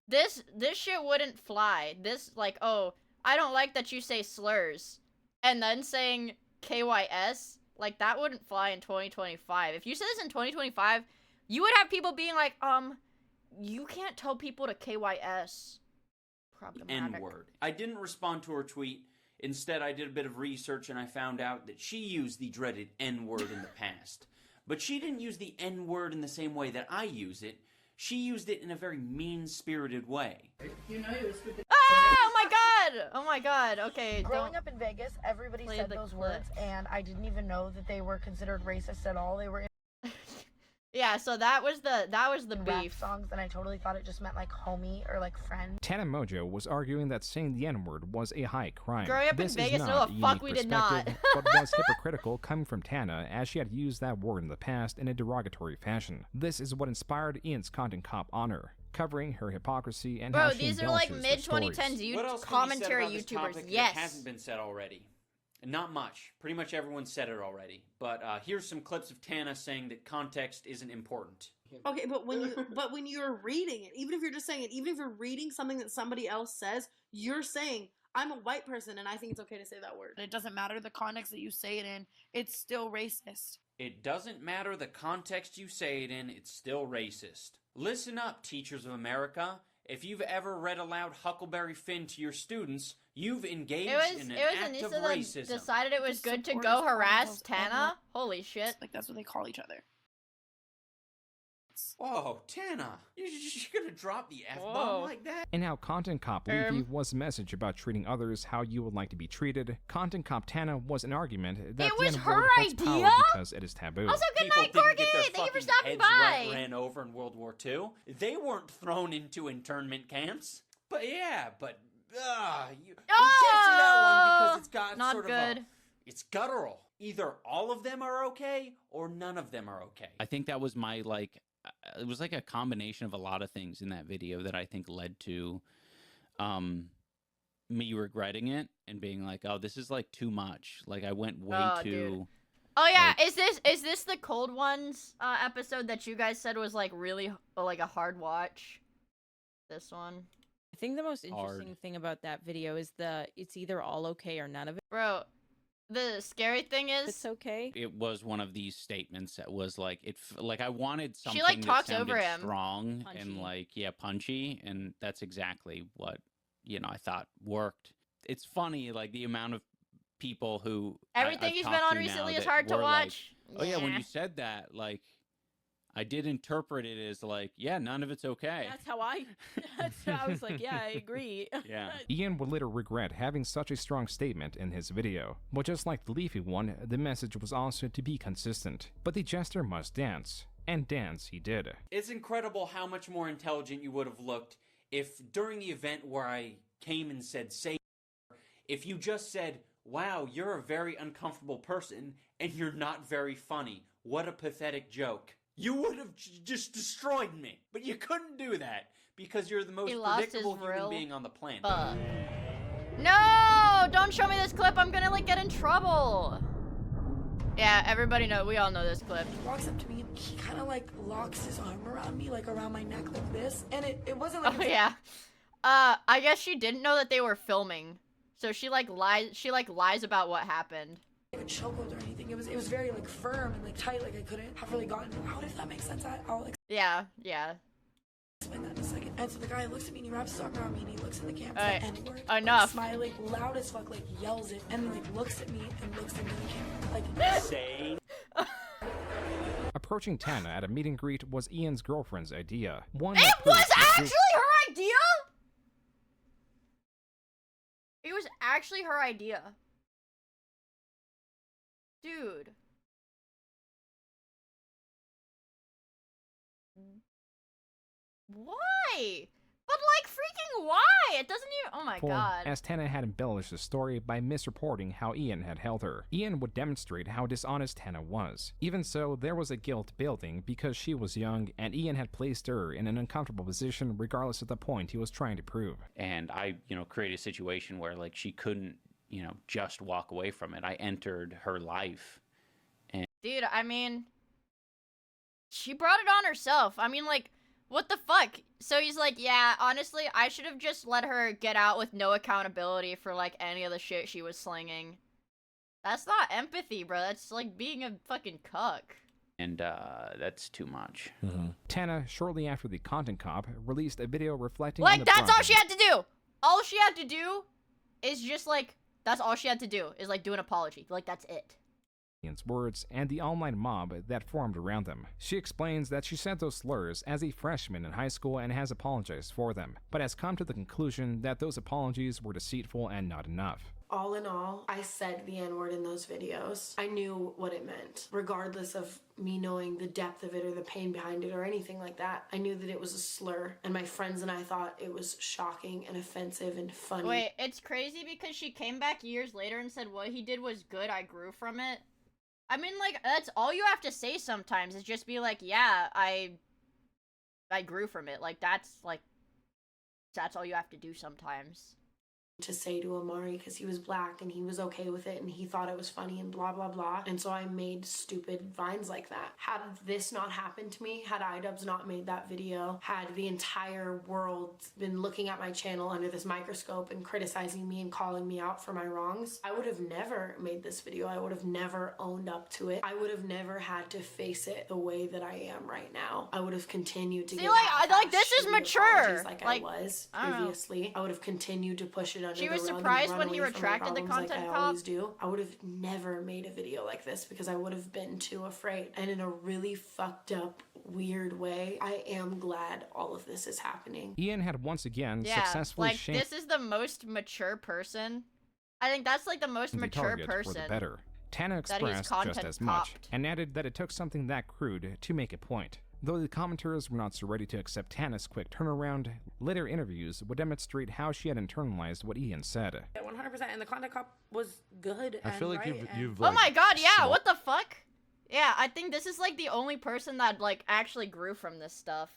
this shit wouldn't fly. This, like, oh, I don't like that you say slurs. And then saying KYS, like, that wouldn't fly in 2025. If you said this in 2025, you would have people being like, you can't tell people to KYS. Problematic. N-word. I didn't respond to her tweet. Instead, I did a bit of research and I found out that she used the dreaded N-word in the past. But she didn't use the N-word in the same way that I use it. She used it in a very mean-spirited way. You know it was with the Oh my god! Oh my god, okay, Growing up in Vegas, everybody said those words, and I didn't even know that they were considered racist at all. They were in yeah, so that was the rap beef. songs, and I totally thought it just meant like homie or like friend. Tana Mojo was arguing that saying the N-word was a high crime. Growing up in This Vegas, is no not the a fuck unique we did not. perspective, but was hypocritical coming from Tana, as she had used that word in the past in a derogatory fashion. This is what inspired Ian's Content Cop honor, covering her hypocrisy and how Bro, she these are like embellishes her mid-2010s stories. What else commentary can be said YouTubers, about this topic yes. that hasn't been said already? Not much. Pretty much everyone said it already. But here's some clips of Tana saying that context isn't important. Okay, but when you're reading it, even if you're just saying it, even if you're reading something that somebody else says, you're saying, I'm a white person and I think it's okay to say that word. It doesn't matter the context that you say it in, it's still racist. It doesn't matter the context you say it in, it's still racist. Listen up, teachers of America. If you've ever read aloud Huckleberry Finn to your students, you've engaged in an act of racism. That decided it was The good to supporters go call harass themselves Tana. N-word. Holy shit. Like, that's what they call each other. Whoa, Tana, you're gonna drop the F-bomb like that? And how Content Cop Levy was a message about treating others how you would like to be treated, Content Cop Tana was an argument that It the was N-word her holds power idea? because it is taboo. Also, good People night, didn't get their Corgi! Thank you for fucking stopping heads by! ran over in World War II. They weren't thrown into internment camps. But yeah, but you can't see that one because it's got Not sort good. of it's guttural. Either all of them are okay or none of them are okay. I think that was my, like, it was like a combination of a lot of things in that video that I think led to me regretting it and being like, oh, this is like too much. Like, I went way too... Dude. Oh yeah, is this the Cold Ones episode that you guys said was like really like a hard watch? This one? I think the most interesting thing about that video is it's either all okay or none of it. Bro, the scary thing is it's okay. It was one of these statements that was like, like I wanted something like, talks that sounded over him. strong Punchy. and like, yeah, punchy. And that's exactly what, I thought worked. It's funny, like the amount of people who everything I've he's been talked on to recently now is that hard to were like, watch. oh yeah, when Yeah. you said that, like, I did interpret it as like, yeah, none of it's okay. That's how I was like, yeah, I agree. Yeah. Ian would later regret having such a strong statement in his video. But just like the Leafy one, the message was also to be consistent. But the jester must dance. And dance he did. It's incredible how much more intelligent you would have looked if during the event where I came and said, say, if you just said, wow, you're a very uncomfortable person and you're not very funny. What a pathetic joke. You would have just destroyed me. But you couldn't do that because you're the most He lost his predictable human real being on the planet. No! Don't show me this clip. I'm gonna like get in trouble. Yeah, everybody know. We all know this clip. He walks up to me and he kind of like locks his arm around me, like around my neck like this. And it wasn't like... Oh yeah. I guess she didn't know that they were filming. So she like lies about what happened. Like a chokehold or anything. It was very like firm and like tight, like I couldn't have really gotten out, if that makes sense. I'll Yeah. explain that in a second. And so the guy looks at me and he wraps his arm around me and he looks in the camera. Alright, N-word, enough. Smiling, loud as fuck, like yells it, and then like looks at me and looks into the camera. Like say. Approaching Tana at a meet and greet was Ian's girlfriend's idea. One It that was proved the actually her idea? It was actually her idea. Dude. Why? But like freaking why? It doesn't even. Oh my god. As Tana had embellished the story by misreporting how Ian had held her. Ian would demonstrate how dishonest Tana was. Even so, there was a guilt building because she was young and Ian had placed her in an uncomfortable position regardless of the point he was trying to prove. And I, created a situation where like she couldn't, just walk away from it. I entered her life. And dude, I mean, she brought it on herself. I mean, like, what the fuck? So he's like, yeah, honestly, I should have just let her get out with no accountability for, like, any of the shit she was slinging. That's not empathy, bro. That's, like, being a fucking cuck. And, that's too much. Tana, shortly after the Content Cop, released a video reflecting like, on the that's all problem. she had to do! All she had to do is just, like, that's all she had to do, is, like, do an apology. Like, that's it. Ian's words and the online mob that formed around them. She explains that she said those slurs as a freshman in high school and has apologized for them, but has come to the conclusion that those apologies were deceitful and not enough. All in all, I said the N-word in those videos. I knew what it meant, regardless of me knowing the depth of it or the pain behind it or anything like that. I knew that it was a slur, and my friends and I thought it was shocking and offensive and funny. Wait, it's crazy because she came back years later and said what he did was good, I grew from it. I mean, like, that's all you have to say sometimes, is just be like, yeah, I grew from it. Like, that's all you have to do sometimes. To say to Amari because he was black and he was okay with it and he thought it was funny and blah blah blah, and so I made stupid vines like that. Had this not happened to me, had iDubbbz not made that video, had the entire world been looking at my channel under this microscope and criticizing me and calling me out for my wrongs, I would have never made this video. I would have never owned up to it. I would have never had to face it the way that I am right now. I would have continued to see, give like this is mature. Like I was previously. I would have continued to push it under she the was rug and surprised run when he away from my retracted the problems Content like Cop. I always do. I would have never made a video like this because I would have been too afraid. And in a really fucked up, weird way, I am glad all of this is happening. Ian had once again yeah, successfully like, shamed this is the most mature person. I think that's, like, the most the mature target person. for the better. Tana that he's expressed just as much, copped. and added that it took something that crude to make a point. Though the commenters were not so ready to accept Tana's quick turnaround, later interviews would demonstrate how she had internalized what Ian said. 100%, and the Content Cop was good. I feel like you've oh my god, yeah, what the fuck? Yeah, I think this is, like, the only person that, like, actually grew from this stuff.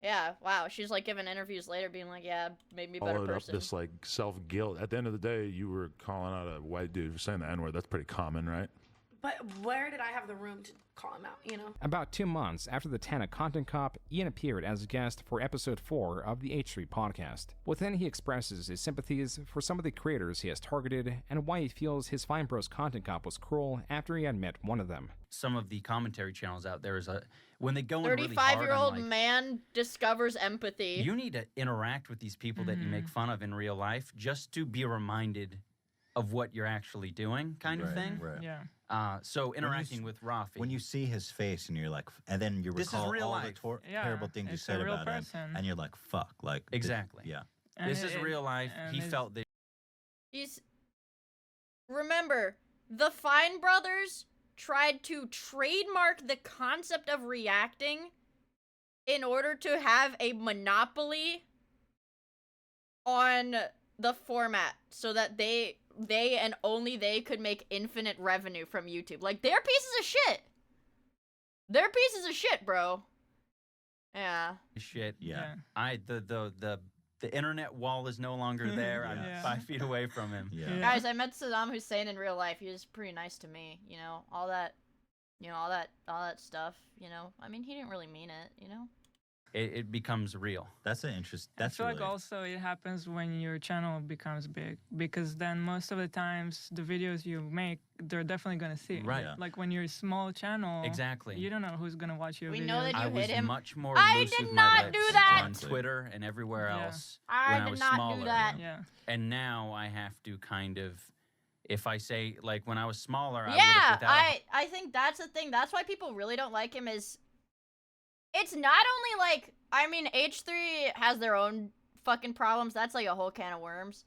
Yeah, wow, she's, like, giving interviews later being like, yeah, made me a better followed up person. this like self-guilt. At the end of the day, you were calling out a white dude for saying the N-word. That's pretty common, right? But where did I have the room to call him out, you know? About 2 months after the Tana Content Cop, Ian appeared as a guest for episode 4 of the H3 podcast. Within, he expresses his sympathies for some of the creators he has targeted and why he feels his Fine Bros Content Cop was cruel after he had met one of them. Some of the commentary channels out there is when they go in really hard on, 35-year-old like, man discovers empathy. you need to interact with these people that you make fun of in real life just to be reminded of what you're actually doing, kind of thing. Right. Yeah. So interacting with Rafi. When you see his face and you're like, and then you This is recall real all life. the terrible things you it's a said real about him, person. and you're like, fuck, like this- Exactly. yeah. And this is real life. and He it's- felt this. Remember, the Fine Brothers tried to trademark the concept of reacting in order to have a monopoly on the format so that they and only they could make infinite revenue from YouTube. Like, they're pieces of shit. They're pieces of shit, bro. Yeah. Shit. Yeah. The internet wall is no longer there. I'm 5 feet away from him. Guys, I met Saddam Hussein in real life. He was pretty nice to me, you know, all that stuff, you know. I mean, he didn't really mean it, you know. It becomes real. That's an interest. I feel like also it happens when your channel becomes big, because then most of the times the videos you make, they're definitely gonna see. Right. Yeah. Like when you're a small channel. Exactly. You don't know who's gonna watch your We videos. know that you I was hit him. much more I loose did with not my do lips that. on Twitter and everywhere else I when I did was not smaller. do that. Yeah. And now I have to kind of, if I say, like, when I was smaller, I Yeah, would have I think that's the thing. That's why people really don't like him is it's not only like, I mean, H3 has their own fucking problems. That's like a whole can of worms.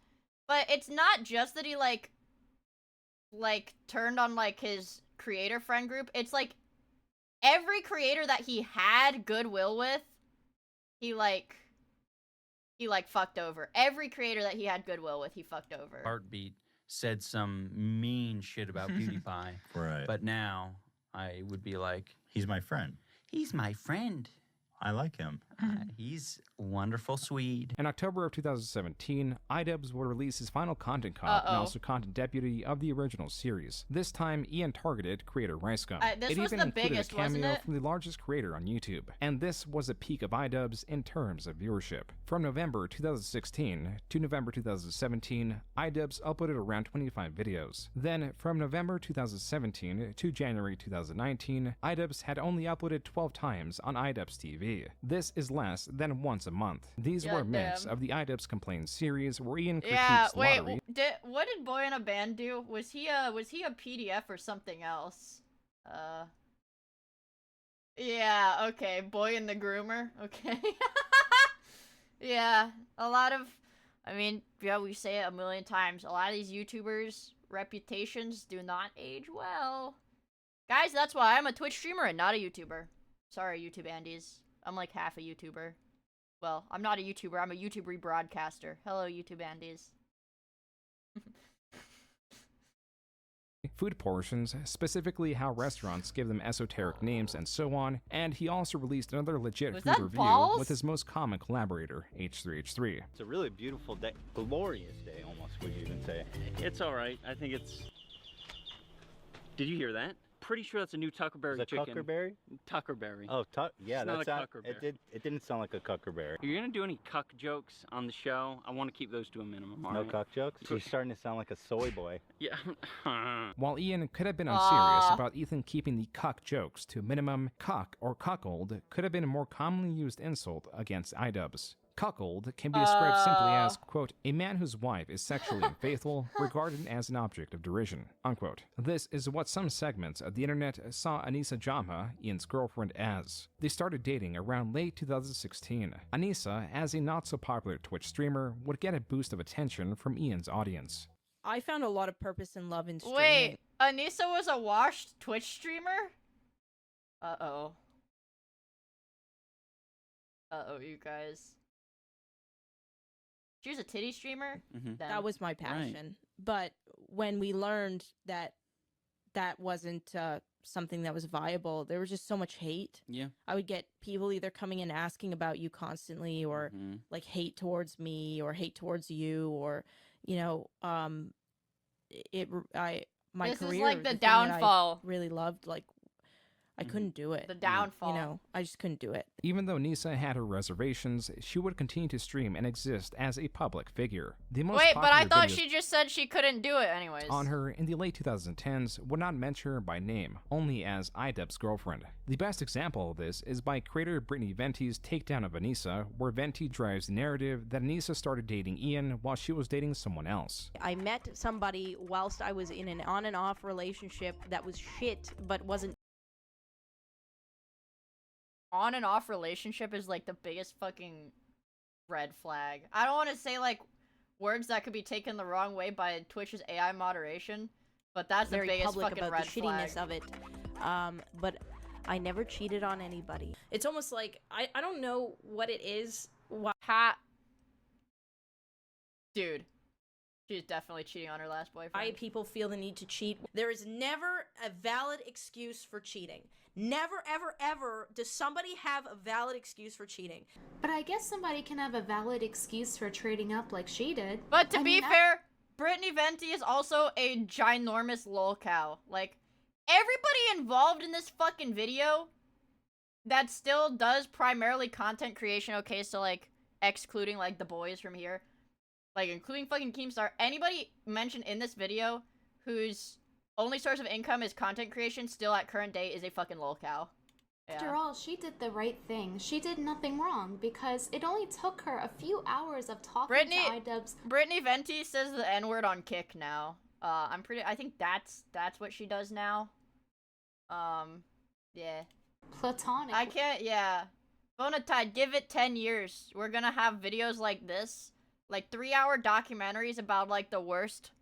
But it's not just that he like turned on like his creator friend group. It's like every creator that he had goodwill with, he like he like fucked over. Every creator that he had goodwill with, he fucked over. Heartbeat said some mean shit about PewDiePie. Right. But now I would be like, He's my friend. he's my friend. I like him. He's wonderful Swede. In October of 2017, iDubbbz would release his final content cop and also content deputy of the original series. This time, Ian targeted creator RiceGum. This it was even the included biggest, a cameo wasn't it? from the largest creator on YouTube, and this was a peak of iDubbbz in terms of viewership. From November 2016 to November 2017, iDubbbz uploaded around 25 videos. Then, from November 2017 to January 2019, iDubbbz had only uploaded 12 times on iDubbbz TV. This is less than once a month. These were a mix of the iDubbbz Complaints series where Ian critiques lottery. What did Boy in a Band do? Was he a PDF or something else? Yeah, okay. Boy and the Groomer. Okay. Yeah, a lot of, I mean, yeah, we say it a million times. A lot of these YouTubers' reputations do not age well. Guys, that's why I'm a Twitch streamer and not a YouTuber. Sorry, YouTube Andes. I'm like half a YouTuber. Well, I'm not a YouTuber, I'm a YouTube rebroadcaster. Hello, YouTube Andes. Food portions, specifically how restaurants give them esoteric names and so on, and he also released another legit food review with his most common collaborator, H3H3. It's a really beautiful day, glorious day almost, would you even say? It's all right. I think it's... Did you hear that? Pretty sure that's a new Tuckerberry chicken. Cuckerberry? Tuckerberry. Oh, yeah, It's not that's a not. Cuckerberry. It didn't sound like a Cuckerberry. You're gonna do any cuck jokes on the show? I want to keep those to a minimum. No all right? cuck jokes? He's starting to sound like a soy boy. Yeah. While Ian could have been unserious about Ethan keeping the cuck jokes to a minimum, cuck or cuckold could have been a more commonly used insult against iDubbbz. Cuckold can be described simply as, quote, a man whose wife is sexually unfaithful, regarded as an object of derision, unquote. This is what some segments of the internet saw Anissa Jama, Ian's girlfriend, as. They started dating around late 2016. Anissa, as a not-so-popular Twitch streamer, would get a boost of attention from Ian's audience. I found a lot of purpose and love in streaming. Wait, Anissa was a washed Twitch streamer? Uh-oh. Uh-oh, you guys. She was a titty streamer? Then. That was my passion. But when we learned that that wasn't something that was viable, there was just so much hate. Yeah. I would get people either coming and asking about you constantly, or like hate towards me, or hate towards you, or, you know, my This career is like the thing that downfall. I really loved, like, I couldn't do it. The downfall. You know, I just couldn't do it. Even though Nisa had her reservations, she would continue to stream and exist as a public figure. The most Wait, but I popular thought videos she just said she couldn't do it anyways. on her in the late 2010s would not mention her by name, only as iDubbbz's girlfriend. The best example of this is by creator Brittany Venti's takedown of Anissa, where Venti drives the narrative that Anissa started dating Ian while she was dating someone else. I met somebody whilst I was in an on and off relationship that was shit, but wasn't. On and off relationship is like the biggest fucking red flag. I don't want to say like words that could be taken the wrong way by Twitch's AI moderation, but that's the Very biggest public fucking about red the flag. shittiness of it. But I never cheated on anybody. It's almost like I don't know what it is. Dude, she's definitely cheating on her last boyfriend. Why people feel the need to cheat. There is never a valid excuse for cheating. Never, ever, ever does somebody have a valid excuse for cheating. But I guess somebody can have a valid excuse for trading up like she did. But to be fair, Brittany Venti is also a ginormous lol cow. Like, everybody involved in this fucking video that still does primarily content creation, okay, so like, excluding like the boys from here, like including fucking Keemstar, anybody mentioned in this video whose only source of income is content creation still at current day is a fucking lol cow. After all, she did the right thing. She did nothing wrong because it only took her a few hours of talking to iDubbbz. Brittany Venti says the N-word on Kick now. I think that's what she does now. Yeah. Platonic. I can't, yeah. Bonatide, give it 10 years. We're gonna have videos like this. Like 3-hour documentaries about like the worst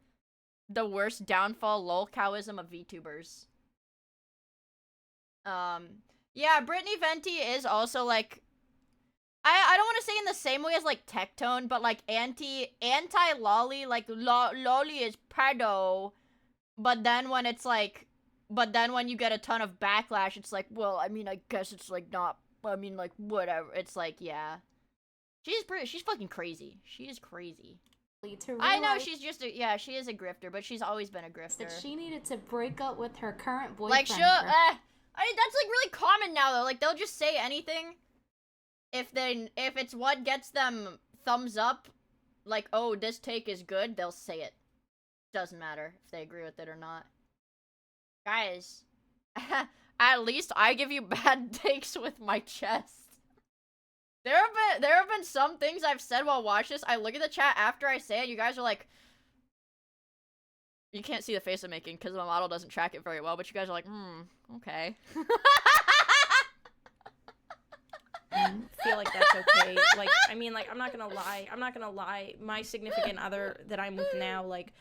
downfall lol cowism of VTubers. Yeah, Brittany Venti is also like, I don't want to say in the same way as like Tectone, but like anti-lolly, like lolly is pedo. But then when it's like, but then when you get a ton of backlash, it's like, well, I mean, I guess it's like not, I mean, like, whatever. It's like, yeah. She's fucking crazy. She is crazy. I know she's just a, yeah, she is a grifter, but she's always been a grifter. That she needed to break up with her current boyfriend. Like, she'll, I mean, that's like really common now, though. Like, they'll just say anything if it's what gets them thumbs up, like, oh, this take is good, they'll say it. Doesn't matter if they agree with it or not. Guys, at least I give you bad takes with my chest. There have been some things I've said while watching this. I look at the chat after I say it, you guys are like, you can't see the face I'm making because my model doesn't track it very well, but you guys are like, okay. Feel like that's okay. Like, I mean, like, I'm not gonna lie. My significant other that I'm with now, like,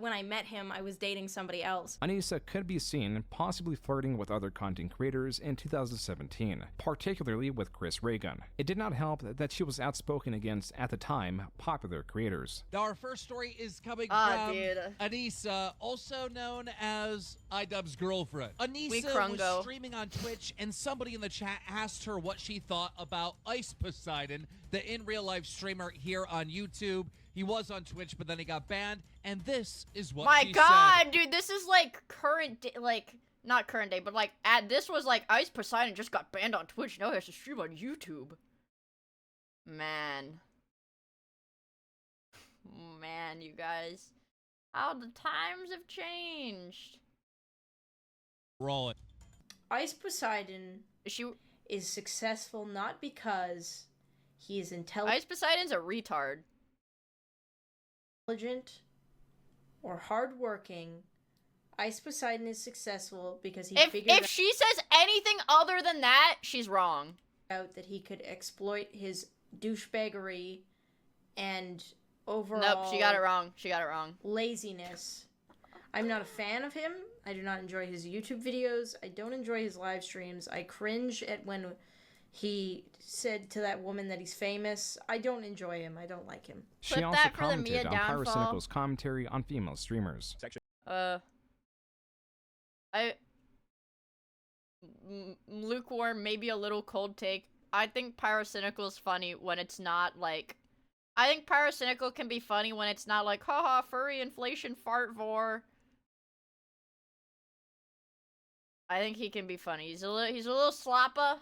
when I met him, I was dating somebody else. Anissa could be seen possibly flirting with other content creators in 2017, particularly with Chris Reagan. It did not help that she was outspoken against, at the time, popular creators. Now, our first story is coming from Anissa, also known as iDubbbz's girlfriend. Anissa was streaming on Twitch, and somebody in the chat asked her what she thought about Ice Poseidon, the in-real-life streamer here on YouTube. He was on Twitch, but then he got banned, and this is what she said. Dude, this is like current day, like, not current day, but like, this was like, Ice Poseidon just got banned on Twitch, now he has to stream on YouTube. Man, you guys. How the times have changed. Roll it. Ice Poseidon is successful not because he is intelligent. Ice Poseidon's a retard. Intelligent or hardworking. Ice Poseidon is successful because he if she says anything other than that, she's wrong. Out that he could exploit his douchebaggery and overall. Nope, she got it wrong. She got it wrong. Laziness. I'm not a fan of him. I do not enjoy his YouTube videos. I don't enjoy his live streams. I cringe at when he said to that woman that he's famous. I don't enjoy him. I don't like him. She also commented on Pyrocynical's commentary on female streamers. Lukewarm, maybe a little cold take. I think Pyrocynical's funny when it's not like... I think Pyrocynical can be funny when it's not like, haha, furry inflation fart vor. I think he can be funny. He's a little slappa,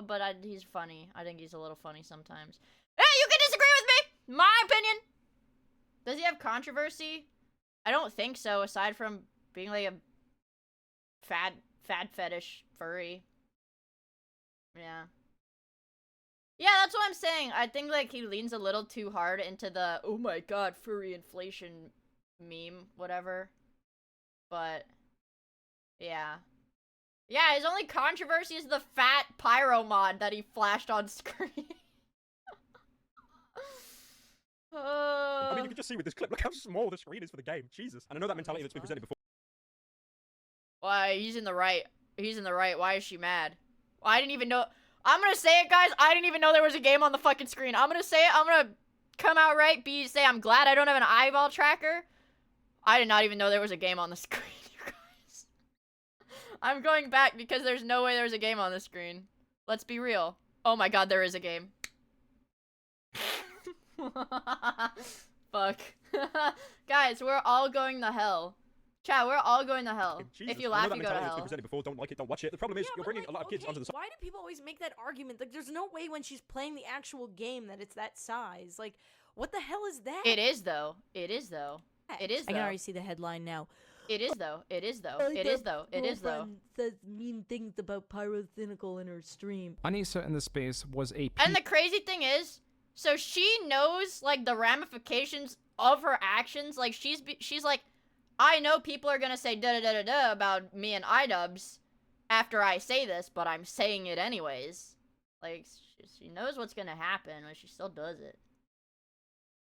but he's funny. I think he's a little funny sometimes. Hey, you can disagree with me! My opinion! Does he have controversy? I don't think so, aside from being like a fad fetish furry. Yeah. Yeah, that's what I'm saying. I think, like, he leans a little too hard into the, oh my god, furry inflation meme, whatever. But, yeah. Yeah, his only controversy is the fat pyro mod that he flashed on screen. I mean, you can just see with this clip, look how small the screen is for the game. Jesus. And I know that mentality that's been presented before. Why, he's in the right. He's in the right. Why is she mad? Well, I didn't even know. I'm gonna say it, guys. I didn't even know there was a game on the fucking screen. I'm gonna say it. I'm gonna come out right. Say I'm glad I don't have an eyeball tracker. I did not even know there was a game on the screen, you guys. I'm going back because there's no way there's a game on the screen. Let's be real. Oh my god, there is a game. Fuck. Guys, we're all going to hell. Chat, we're all going to hell. Jesus, if you laugh, you go to That's been hell. presented before. Don't like it, don't watch it. The problem is, you're bringing a lot of kids onto the side. Why do people always make that argument? Like, there's no way when she's playing the actual game that it's that size. Like, what the hell is that? It is, though. It is, though. It is, though. I can already see the headline now. It is, though. It is, though. It is, though. It is, though. Says mean things about Pyrocynical in her stream. Anissa in the space was a... And the crazy thing is, so she knows, like, the ramifications of her actions. Like, she's like, I know people are gonna say da-da-da-da-da about me and iDubbbz after I say this, but I'm saying it anyways. Like, she knows what's gonna happen, but she still does it.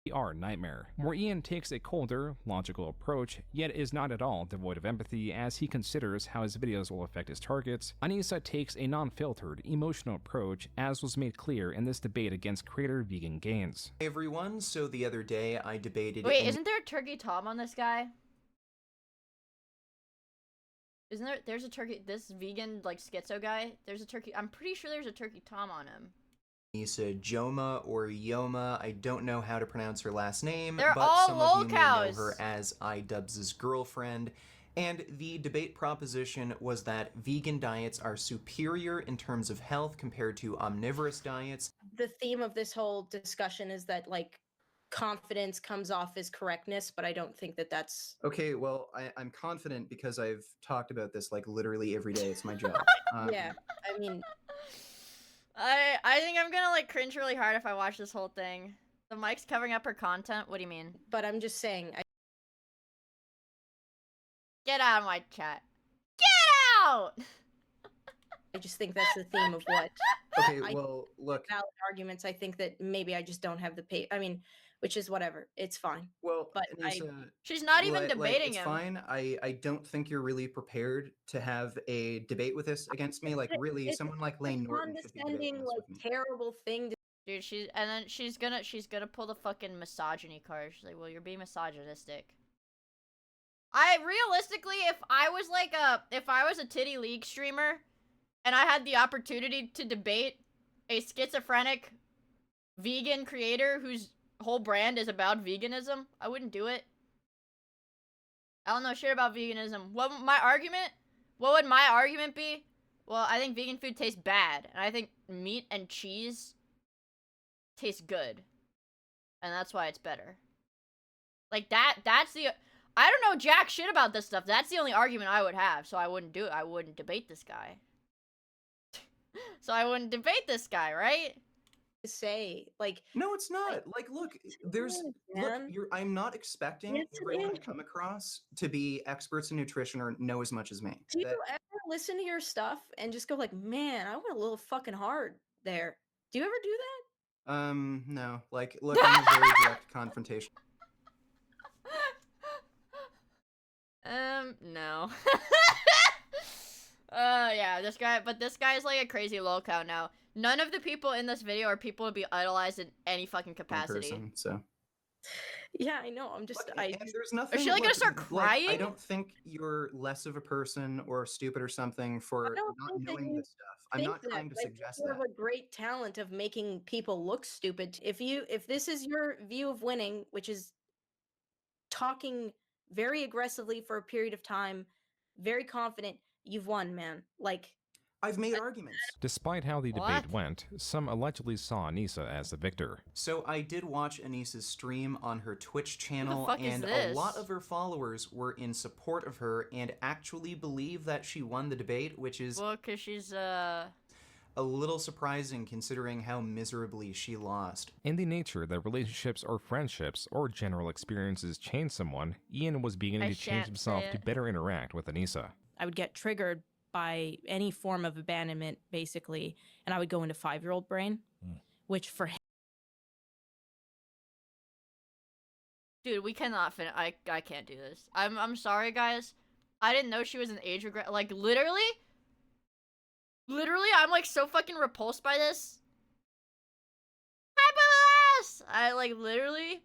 PR nightmare, where Ian takes a colder, logical approach, yet is not at all devoid of empathy as he considers how his videos will affect his targets. Anissa takes a non-filtered, emotional approach, as was made clear in this debate against creator Vegan Gains. Hey everyone, so the other day I debated... Wait, isn't there a Turkey Tom on this guy? Isn't there? There's a turkey. This vegan like schizo guy. There's a turkey. I'm pretty sure there's a Turkey Tom on him. Anissa Joma or Yoma, I don't know how to pronounce her last name, They're but all some of you may know lolcows. her as iDubbbz's girlfriend. And the debate proposition was that vegan diets are superior in terms of health compared to omnivorous diets. The theme of this whole discussion is that, like, confidence comes off as correctness, but I don't think that that's... Okay, well, I'm confident because I've talked about this, like, literally every day. It's my job. Yeah, I mean... I think I'm gonna, like, cringe really hard if I watch this whole thing. The mic's covering up her content? What do you mean? But I'm just saying... Get out of my chat. Get out! I just think that's the theme of what... Okay, well, look... Valid arguments, I think that maybe I just don't have the I mean, which is whatever. It's fine. Well, but Anissa, she's not even debating it's him. Fine. I don't think you're really prepared to have a debate with this against me. Like, really, it's someone like Lane Norton should be debating this with me. Terrible thing to... Dude, she's gonna pull the fucking misogyny card. She's like, well, you're being misogynistic. Realistically, if I was a Titty League streamer and I had the opportunity to debate a schizophrenic vegan creator whose whole brand is about veganism, I wouldn't do it. I don't know shit about veganism. What would my argument be? Well, I think vegan food tastes bad, and I think meat and cheese taste good. And that's why it's better. Like, that's the... I don't know jack shit about this stuff. That's the only argument I would have, so I wouldn't do it. I wouldn't debate this guy. So I wouldn't debate this guy, right? Say, like... No, it's not. Like, look, I'm not expecting Yes, everyone to come across to be experts in nutrition or know as much as me. Do you ever listen to your stuff and just go like, man, I went a little fucking hard there? Do you ever do that? No. Like, look, I'm a very direct confrontation. No. Yeah, this guy's like a crazy lolcow now. None of the people in this video are people to be idolized in any fucking capacity. Person, so. Yeah, I know. I'm just... There's nothing... Is she like gonna start crying? I don't think you're less of a person or stupid or something for not knowing this stuff. I'm not trying to suggest you that. have a great talent of making people look stupid. If this is your view of winning, which is talking very aggressively for a period of time, very confident, you've won, man. Like... I've made arguments. Despite how the debate went, some allegedly saw Anissa as the victor. So I did watch Anissa's stream on her Twitch channel, and this? a lot of her followers were in support of her and actually believe that she won the debate, which is... Well, because she's, a little surprising considering how miserably she lost. In the nature that relationships or friendships or general experiences change someone, Ian was beginning to change himself to better interact with Anissa. I would get triggered by any form of abandonment, basically, and I would go into 5-year-old brain, which for him... Dude, we cannot finish. I can't do this. I'm sorry, guys. I didn't know she was an age regret. Like, literally, I'm like so fucking repulsed by this. I like literally,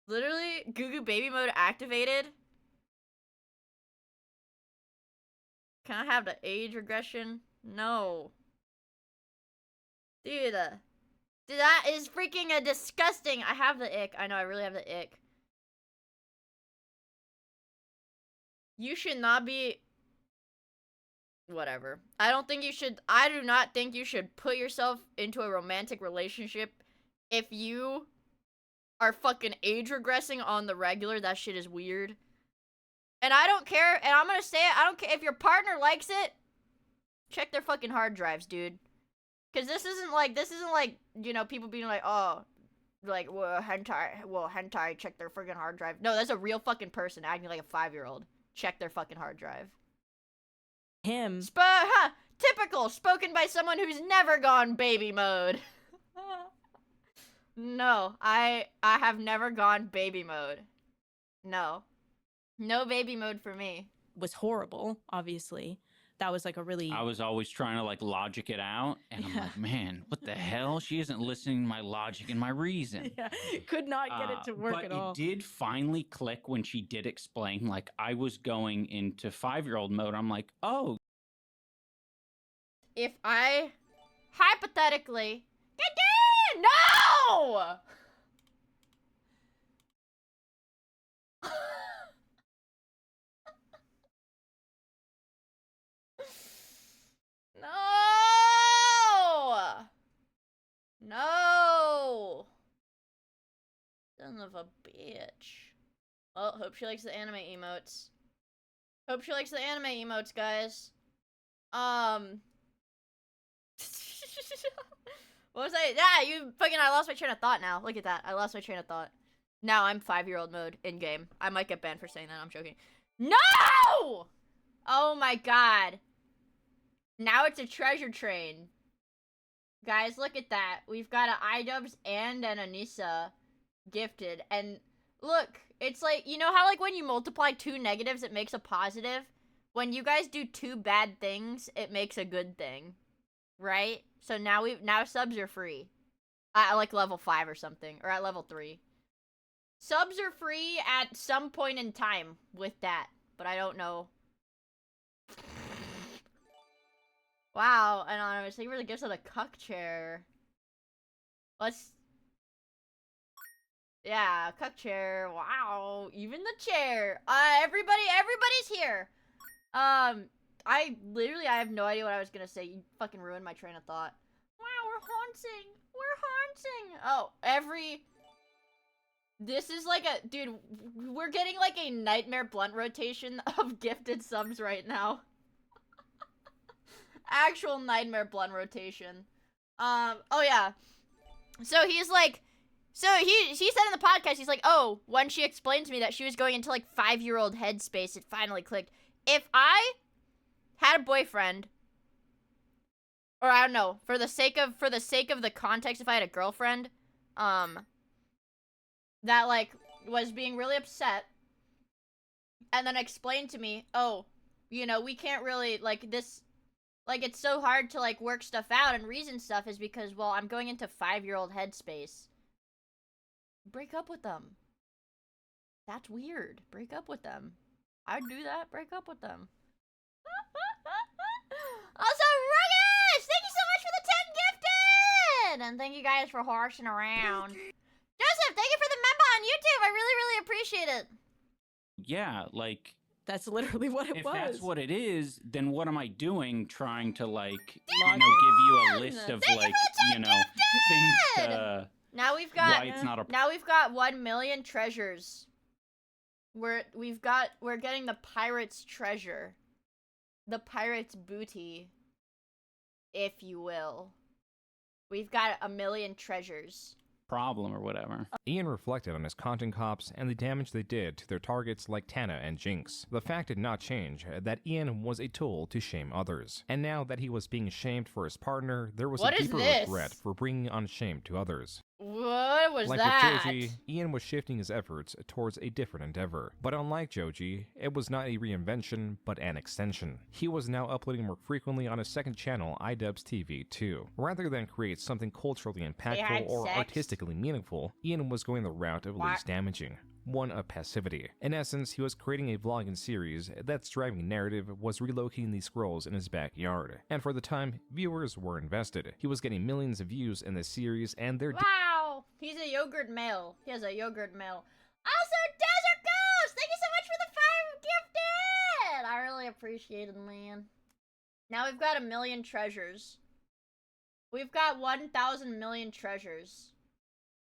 Goo Goo Baby mode activated. Can I have the age regression? No. Dude, that is freaking disgusting. I have the ick. I know, I really have the ick. You should not be... Whatever. I do not think you should put yourself into a romantic relationship if you are fucking age regressing on the regular. That shit is weird. And I don't care, and I'm gonna say it, I don't care if your partner likes it, check their fucking hard drives, dude. Cause this isn't like, you know, people being like, oh, like, well, hentai, check their freaking hard drive. No, that's a real fucking person acting like a 5-year-old. Check their fucking hard drive. Typical, spoken by someone who's never gone baby mode. No, I have never gone baby mode. No. No baby mode for me. Was horrible, obviously. That was like a really... I was always trying to like logic it out, and I'm like, man, what the hell? She isn't listening to my logic and my reason. Yeah, could not get it to work at all. But it did finally click when she did explain, like, I was going into 5-year-old mode. I'm like, oh. If I, hypothetically, get in! No! No! No! Son of a bitch. Well, hope she likes the anime emotes. Hope she likes the anime emotes, guys. What was I? Yeah, you fucking, I lost my train of thought now. Look at that. I lost my train of thought. Now I'm 5-year-old mode in game. I might get banned for saying that. I'm joking. No! Oh my god. Now it's a treasure train. Guys, look at that. We've got an iDubbbz and an Anissa gifted. And look, it's like, you know how like when you multiply 2 negatives, it makes a positive? When you guys do 2 bad things, it makes a good thing. Right? So now subs are free. At like level 5 or something. Or at level 3. Subs are free at some point in time with that. But I don't know. Wow, anonymous. Thank you for the gifts of the cuck chair. Let's... Yeah, cuck chair. Wow, even the chair. Everybody's here. I have no idea what I was gonna say. You fucking ruined my train of thought. Wow, we're haunting. We're haunting. Oh, this is like a... Dude, we're getting like a nightmare blunt rotation of gifted subs right now. Actual nightmare blunt rotation. Oh yeah. So he's like... So he said in the podcast, he's like, oh, when she explained to me that she was going into like 5-year-old headspace, it finally clicked. If I had a boyfriend, or I don't know, for the sake of the context, if I had a girlfriend, that like was being really upset, and then explained to me, oh, you know, we can't really like this, like it's so hard to like work stuff out and reason stuff is because, well, I'm going into 5-year-old headspace. Break up with them. That's weird. Break up with them. I'd do that. Break up with them. Also, Ruggers! Thank you so much for the 10 gifted! And thank you guys for horsing around. Joseph, thank you for the member on YouTube. I really, really appreciate it. Yeah, like... That's literally what it was. If that's what it is, then what am I doing trying to, like, you know, give you a list of, like, you know, things to... Now we've got... Why it's not a... Now we've got 1 million treasures. We're getting the pirate's treasure. The pirate's booty. If you will. We've got 1 million treasures. Problem or whatever. Ian reflected on his content cops and the damage they did to their targets like Tana and Jinx. The fact did not change that Ian was a tool to shame others. And now that he was being shamed for his partner, there was a deeper regret for bringing on shame to others. What was like that? With Joji, Ian was shifting his efforts towards a different endeavor. But unlike Joji, it was not a reinvention, but an extension. He was now uploading more frequently on his second channel, iDubbbz TV 2. Rather than create something culturally impactful or artistically meaningful, Ian was going the route of least damaging. One of passivity. In essence, he was creating a vlogging series that's driving narrative was relocating these scrolls in his backyard. And for the time, viewers were invested. He was getting millions of views in this series and their... Wow! He's a yogurt male. He has a yogurt male. Also, Desert Ghost! Thank you so much for the 5 gifted! I really appreciate it, man. Now we've got 1 million treasures. We've got 1,000 million treasures.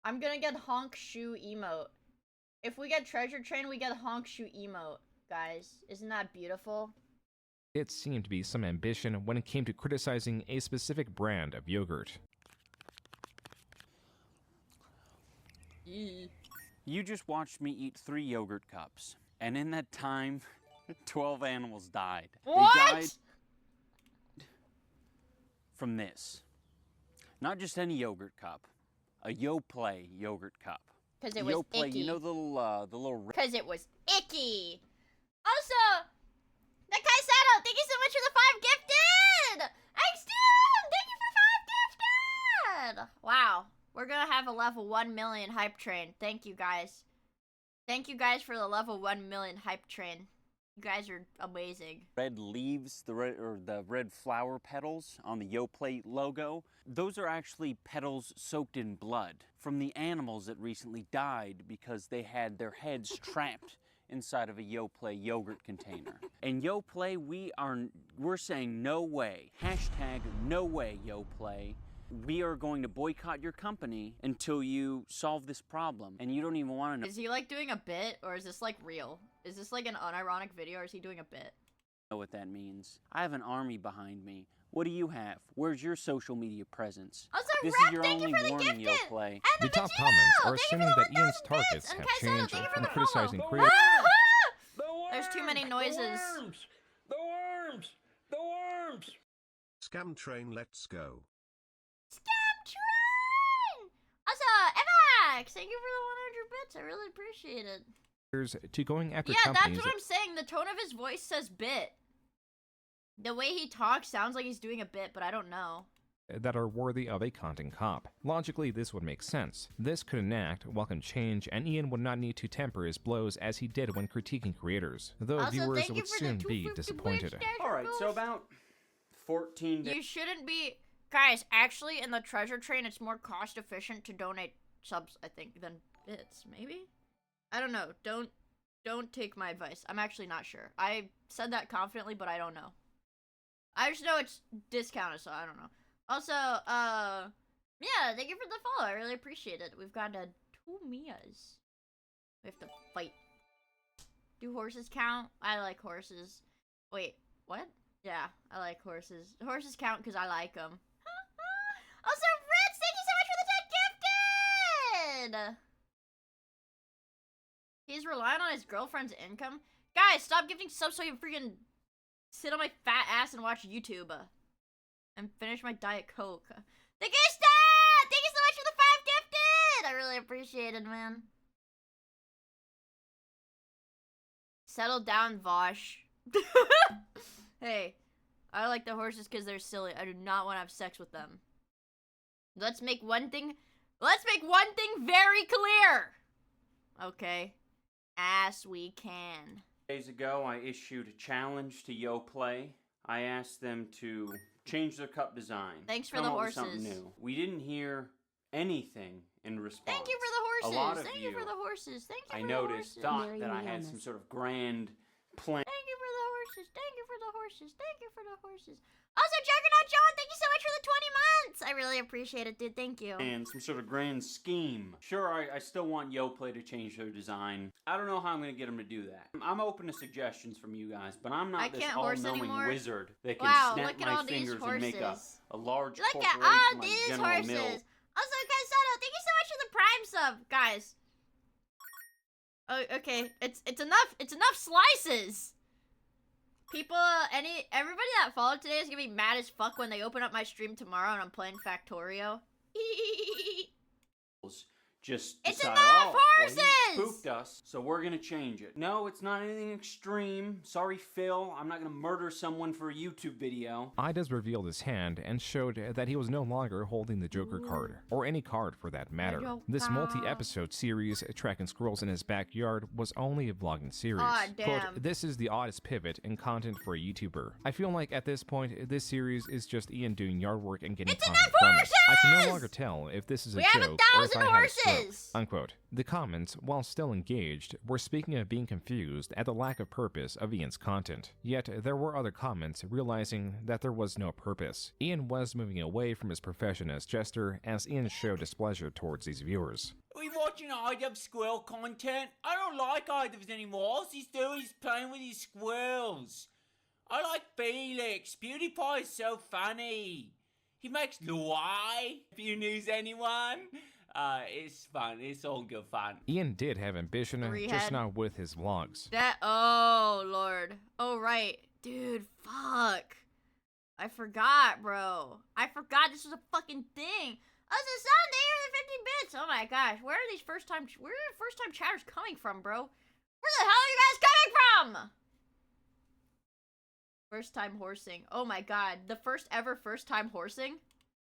I'm gonna get honk shoe emote. If we get treasure train, we get honk shoe emote, guys. Isn't that beautiful? It seemed to be some ambition when it came to criticizing a specific brand of yogurt. You just watched me eat 3 yogurt cups, and in that time, 12 animals died. What? They died from this. Not just any yogurt cup. a Yoplait yogurt cup. Because it was Yoplait, icky. you know the little. Because it was icky. Also, Nakai Sato, thank you so much for the 5 gifted. Thanks, dude. Thank you for 5 gifted. Wow, we're gonna have a level 1 million hype train. Thank you guys. Thank you guys for the level 1 million hype train. You guys are amazing. Red leaves, the red flower petals on the Yoplait logo. Those are actually petals soaked in blood from the animals that recently died because they had their heads trapped inside of a Yoplait yogurt container. And Yoplait, we're saying no way. Hashtag no way, Yoplait. We are going to boycott your company until you solve this problem. And you don't even want to know. Is he like doing a bit, or is this like real? Is this like an unironic video, or is he doing a bit? Know what that means. I have an army behind me. What do you have? Where's your social media presence? Also, this Rep, is your thank only you for the warning, gifted. Yoplait. The top comments are assuming that Ian's targets have changed from criticizing creators. There's too many noises. The worms! The worms! Scam train, let's go. Scam train! Also, Evax, thank you for the 100 bits. I really appreciate it. To going after Yeah, companies. that's what I'm saying. The tone of his voice says bit. The way he talks sounds like he's doing a bit, but I don't know. That are worthy of a content cop. Logically, this would make sense. This could enact welcome change, and Ian would not need to temper his blows as he did when critiquing creators, though Also, viewers thank you would for the soon be 250 disappointed. Alright, so about 14 days. You shouldn't be... Guys, actually, in the treasure train, it's more cost efficient to donate subs, I think, than bits, maybe? I don't know. Don't take my advice. I'm actually not sure. I said that confidently, but I don't know. I just know it's discounted, so I don't know. Also, yeah, thank you for the follow. I really appreciate it. We've got 2 Mias. We have to fight. Do horses count? I like horses. Wait, what? Yeah, I like horses. Horses count because I like them. Also, Fritz, thank you so much for the 10 gifted! He's relying on his girlfriend's income? Guys, stop gifting subs so you freaking sit on my fat ass and watch YouTube. And finish my Diet Coke. Thank you, Stat! Thank you so much for the 5 gifted! I really appreciate it, man. Settle down, Vosh. Hey, I like the horses because they're silly. I do not want to have sex with them. Let's make one thing very clear. Okay. As we can. Days ago, I issued a challenge to Yoplait. I asked them to change their cup design. Thanks for come the up with horses. something new. We didn't hear anything in response. Thank you for the horses. A lot of Thank you for the horses. Thank you I for noticed, the horses. thought that I had some sort of grand plan. Thank you for the horses. Thank you for the horses. Thank you for the horses. Also, Juggernaut John, thank you so much for the 20 months. I really appreciate it, dude. Thank you. And some sort of grand scheme. Sure, I still want Yoplait to change their design. I don't know how I'm going to get them to do that. I'm open to suggestions from you guys, but I'm not this all-knowing wizard that can snap my fingers and make a large Look corporation at all like these General horses. Mills. Also, Kaisato, thank you so much for the Prime sub, guys. Oh, okay. It's enough slices. People, everybody that followed today is gonna be mad as fuck when they open up my stream tomorrow and I'm playing Factorio. Just It's decide, enough oh, horses! well, he spooked us, so we're gonna change it. No, it's not anything extreme. Sorry, Phil. I'm not gonna murder someone for a YouTube video. Idas revealed his hand and showed that he was no longer holding the Joker card, or any card for that matter. This multi-episode series, tracking squirrels in his backyard, was only a vlogging series. Aw, damn. Quote, this is the oddest pivot in content for a YouTuber. I feel like at this point, this series is just Ian doing yard work and getting content from it. I can no longer tell if this is a joke or if I had a stroke. Unquote. The comments, while still engaged, were speaking of being confused at the lack of purpose of Ian's content. Yet, there were other comments realizing that there was no purpose. Ian was moving away from his profession as jester as Ian showed displeasure towards these viewers. Are we watching IDub squirrel content? I don't like IDubs anymore. All he's doing is playing with his squirrels. I like Felix. PewDiePie is so funny. He makes Luai, if you news anyone. It's fun. It's all good fun. Ian did have ambition, just not with his vlogs. Oh, Lord. Oh, right. Dude, fuck. I forgot, bro. I forgot this was a fucking thing. Also, Sunday, you're the 50 my gosh, where are these first time chatters coming from, bro? Where the hell are you guys coming from? First time horsing. Oh my god, the first time horsing?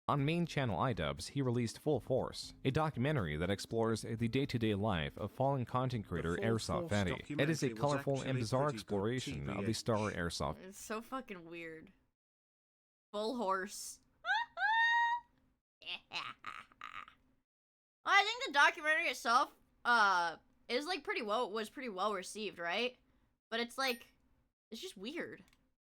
On main channel iDubbbz, he released Full Force, a documentary that explores the day-to-day life of fallen content creator Airsoft Fatty. It is a colorful and bizarre exploration of the star Airsoft. It's so fucking weird. Full horse. I think the documentary itself, is like was pretty well received, right? But it's like, it's just weird.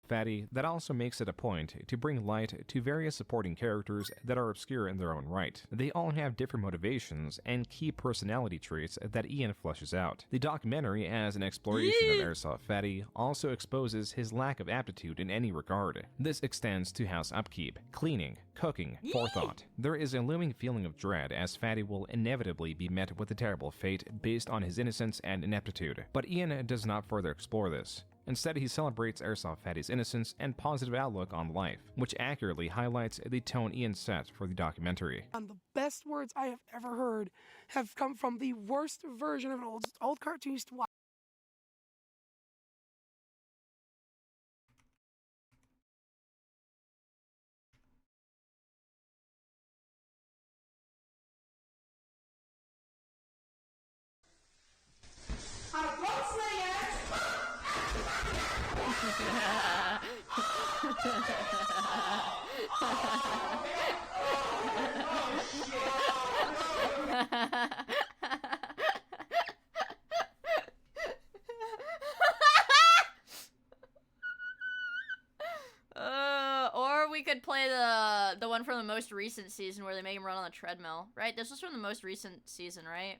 Fatty that also makes it a point to bring light to various supporting characters that are obscure in their own right. They all have different motivations and key personality traits that Ian fleshes out. The documentary, as an exploration of Airsoft Fatty, also exposes his lack of aptitude in any regard. This extends to house upkeep, cleaning, cooking, forethought. There is a looming feeling of dread as Fatty will inevitably be met with a terrible fate based on his innocence and ineptitude. But Ian does not further explore this. Instead, he celebrates Airsoft Fatty's innocence and positive outlook on life, which accurately highlights the tone Ian set for the documentary. And the best words I have ever heard have come from the worst version of an old cartoon you used to watch. Or we could play the one from the most recent season where they make him run on the treadmill, right? This was from the most recent season, right?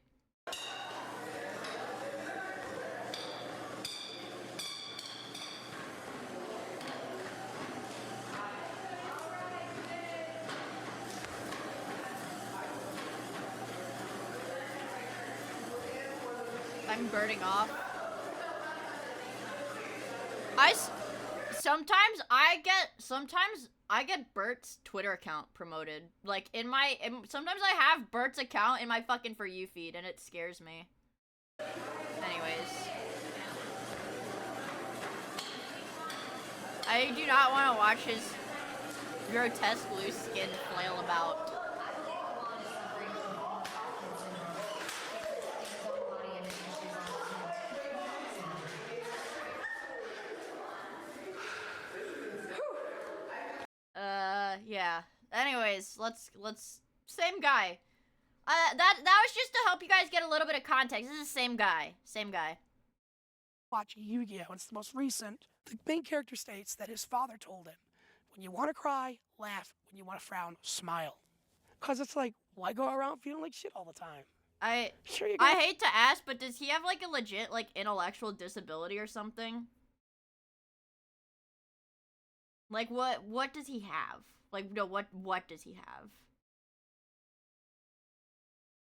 I'm burning off. Sometimes I get Bert's Twitter account promoted. Like sometimes I have Bert's account in my fucking For You feed and it scares me. Anyways. I do not want to watch his grotesque loose skin flail about. Yeah. Anyways, let's same guy. That was just to help you guys get a little bit of context. This is the same guy. Watching Yu-Gi-Oh! It's the most recent. The main character states that his father told him, when you want to cry, laugh. When you want to frown, smile. Cause it's like, why go around feeling like shit all the time? I hate to ask, but does he have like a legit like intellectual disability or something? Like what does he have? Like no, what does he have?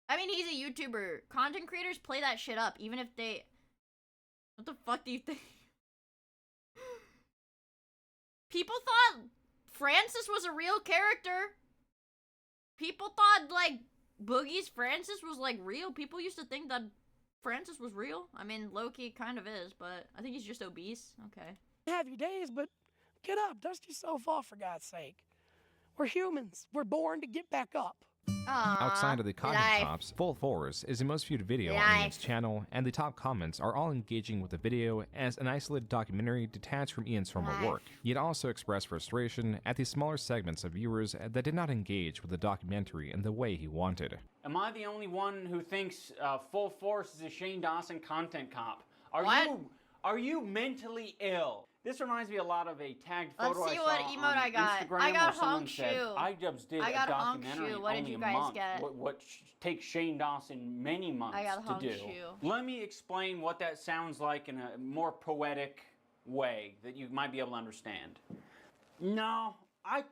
I mean, he's a YouTuber. Content creators play that shit up, even if they... What the fuck do you think? People thought Francis was a real character. People thought, like, Boogie's Francis was, like, real. People used to think that Francis was real. I mean, low-key kind of is, but I think he's just obese. Okay. Have your days, but get up. Dust yourself off, for God's sake. We're humans. We're born to get back up. Outside of the content tops, Full Force is the most viewed video on Ian's channel, and the top comments are all engaging with the video as an isolated documentary detached from Ian's former work. Yet also express frustration at the smaller segments of viewers that did not engage with the documentary in the way he wanted. Am I the only one who thinks Full Force is a Shane Dawson content cop? Are you mentally ill? This reminds me a lot of a tagged photo Let's see I what saw emote on I got. Instagram I got where someone honk said, shoe. iDubbbz did I got a honk documentary shoe. What did only you a guys month. get? What takes Shane Dawson many months I got to honk do. shoe. Let me explain what that sounds like in a more poetic way that you might be able to understand. No, I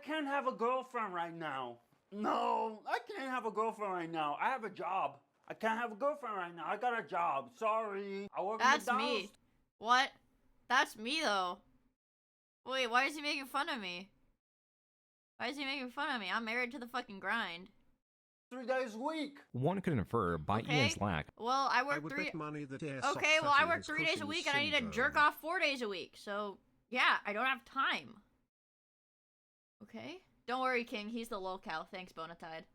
can't have a girlfriend right now. No, I can't have a girlfriend right now. I have a job. I can't have a girlfriend right now. I got a job. Sorry. I work at That's McDonald's. me. What? That's me though. Wait, why is he making fun of me? Why is he making fun of me? I'm married to the fucking grind. 3 days a week. One could infer by Okay. Ian's lack Well, I work would 3. bet money that Okay, well, I work 3 days a week and I need to jerk off 4 days a week. So, yeah, I don't have time. Okay. Don't worry, King. He's the lolcow. Thanks, Bonatide.